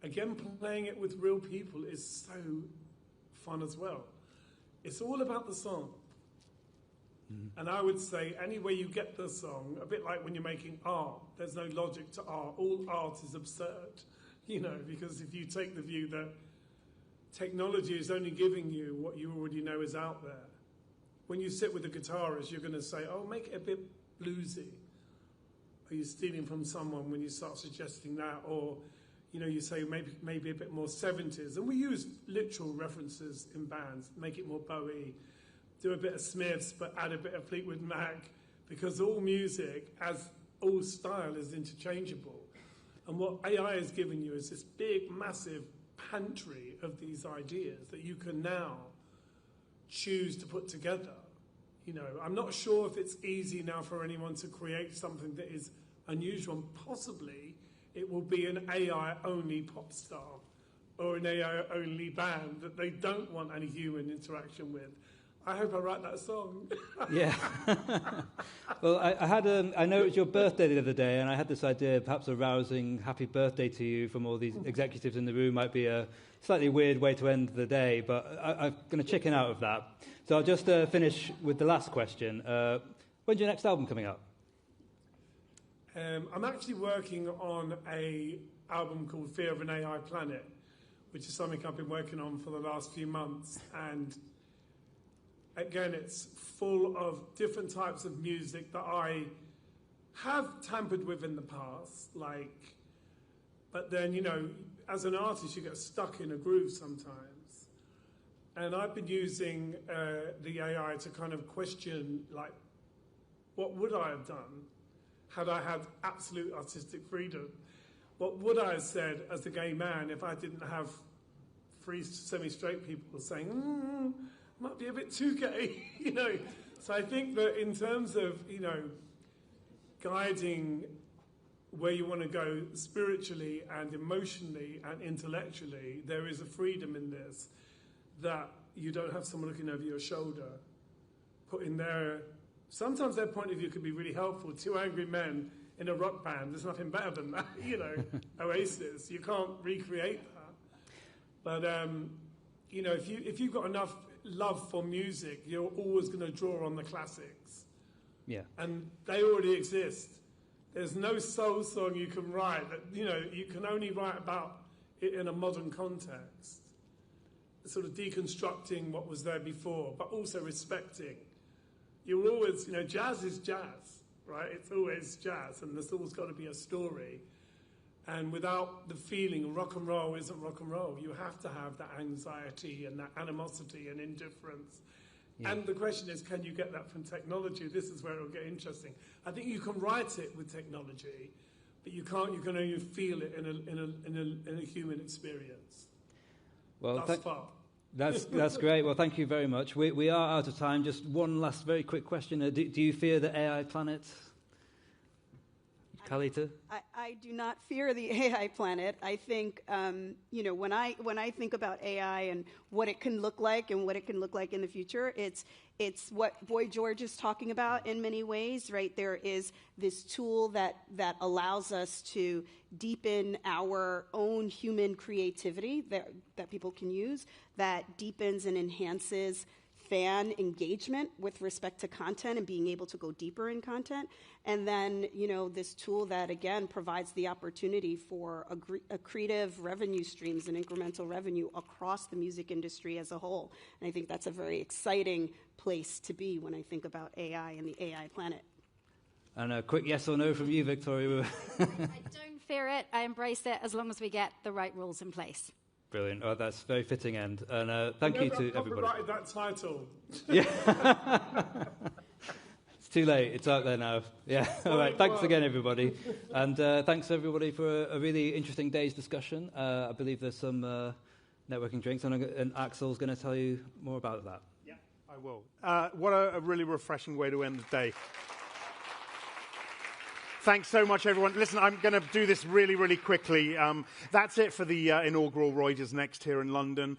Speaker 16: again, playing it with real people is so fun as well. It's all about the song. And I would say any way you get the song, a bit like when you're making art, there's no logic to art. All art is absurd, because if you take the view that technology is only giving you what you already know is out there, when you sit with a guitarist, you're going to say, oh, make it a bit bluesy. Are you stealing from someone when you start suggesting that? Or, you say maybe a bit more 70s. And we use literal references in bands, make it more Bowie, do a bit of Smiths, but add a bit of Fleetwood Mac, because all music, as all style, is interchangeable. And what AI has given you is this big, massive pantry of these ideas that you can now choose to put together. I'm not sure if it's easy now for anyone to create something that is unusual, and possibly it will be an AI-only pop star or an AI-only band that they don't want any human interaction with. I hope I write that song.
Speaker 15: Yeah. Well, I know it was your birthday the other day, and I had this idea, perhaps a rousing happy birthday to you from all these executives in the room might be a slightly weird way to end the day, but I'm going to chicken out of that. So I'll just finish with the last question. When's your next album coming out?
Speaker 16: I'm actually working on an album called Fear of an AI Planet, which is something I've been working on for the last few months. And again, it's full of different types of music that I have tampered with in the past, but then, as an artist, you get stuck in a groove sometimes. And I've been using the AI to kind of question, what would I have done had I had absolute artistic freedom? What would I have said as a gay man if I didn't have free semi-straight people saying, might be a bit too gay, So I think that in terms of, guiding where you want to go spiritually and emotionally and intellectually, there is a freedom in this that you don't have someone looking over your shoulder, putting sometimes their point of view could be really helpful. Two angry men in a rock band, there's nothing better than that, Oasis. You can't recreate that. But, if you've got enough love for music, you're always going to draw on the classics.
Speaker 15: Yeah. And
Speaker 16: they already exist. There's no soul song you can write that, you can only write about it in a modern context. Sort of deconstructing what was there before, but also respecting. You're always, jazz is jazz, right? It's always jazz, and there's always got to be a story. And without the feeling, rock and roll isn't rock and roll. You have to have that anxiety and that animosity and indifference. Yeah. And the question is, can you get that from technology? This is where it'll get interesting. I think you can write it with technology, but you can't. You can only feel it in a human experience.
Speaker 15: Well,
Speaker 16: thus far.
Speaker 15: That's great. Well, thank you very much. We are out of time. Just one last very quick question. Do you fear the AI planet? Kalita?
Speaker 17: I do not fear the AI planet. I think, when I think about AI and what it can look like and what it can look like in the future, it's what Boy George is talking about in many ways, right? There is this tool that allows us to deepen our own human creativity that people can use, that deepens and enhances fan engagement with respect to content and being able to go deeper in content. And then, this tool that, again, provides the opportunity for a creative revenue streams and incremental revenue across the music industry as a whole. And I think that's a very exciting place to be when I think about AI and the AI planet.
Speaker 15: And a quick yes or no from you, Victoria.
Speaker 1: I don't fear it. I embrace it as long as we get the right rules in place.
Speaker 15: Brilliant. Oh, that's a very fitting end. And thank you to everybody.
Speaker 16: Copyrighted that title.
Speaker 15: Yeah. It's too late. It's out there now. Yeah. All right. Thanks again, everybody. And thanks, everybody, for a really interesting day's discussion. I believe there's some networking drinks, and Axel's going to tell you more about that.
Speaker 3: Yeah, I will. What a really refreshing way to end the day. Thanks so much, everyone. Listen, I'm going to do this really, really quickly. That's it for the inaugural Reuters Next here in London.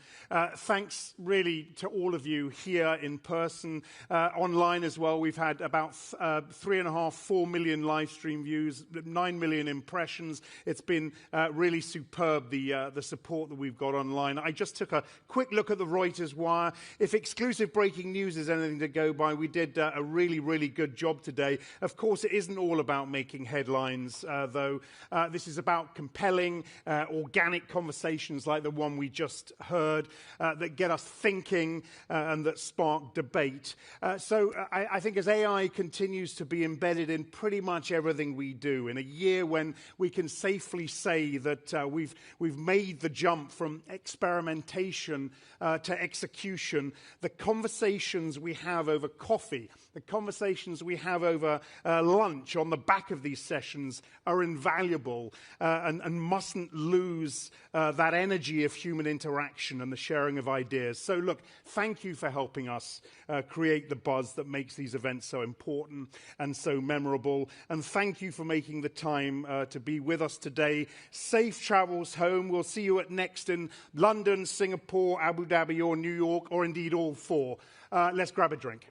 Speaker 3: Thanks really to all of you here in person, online as well. We've had about 3.5, 4 million live stream views, 9 million impressions. It's been really superb, the support that we've got online. I just took a quick look at the Reuters wire. If exclusive breaking news is anything to go by, we did a really, really good job today. Of course, it isn't all about making headlines, though. This is about compelling, organic conversations like the one we just heard that get us thinking and that spark debate. So I think as AI continues to be embedded in pretty much everything we do, in a year when we can safely say that we've made the jump from experimentation to execution, the conversations we have over coffee, the conversations we have over lunch on the back of these sessions are invaluable and mustn't lose that energy of human interaction and the sharing of ideas. So look, thank you for helping us create the buzz that makes these events so important and so memorable. And thank you for making the time to be with us today. Safe travels home. We'll see you at Next in London, Singapore, Abu Dhabi or New York, or indeed all four. Let's grab a drink.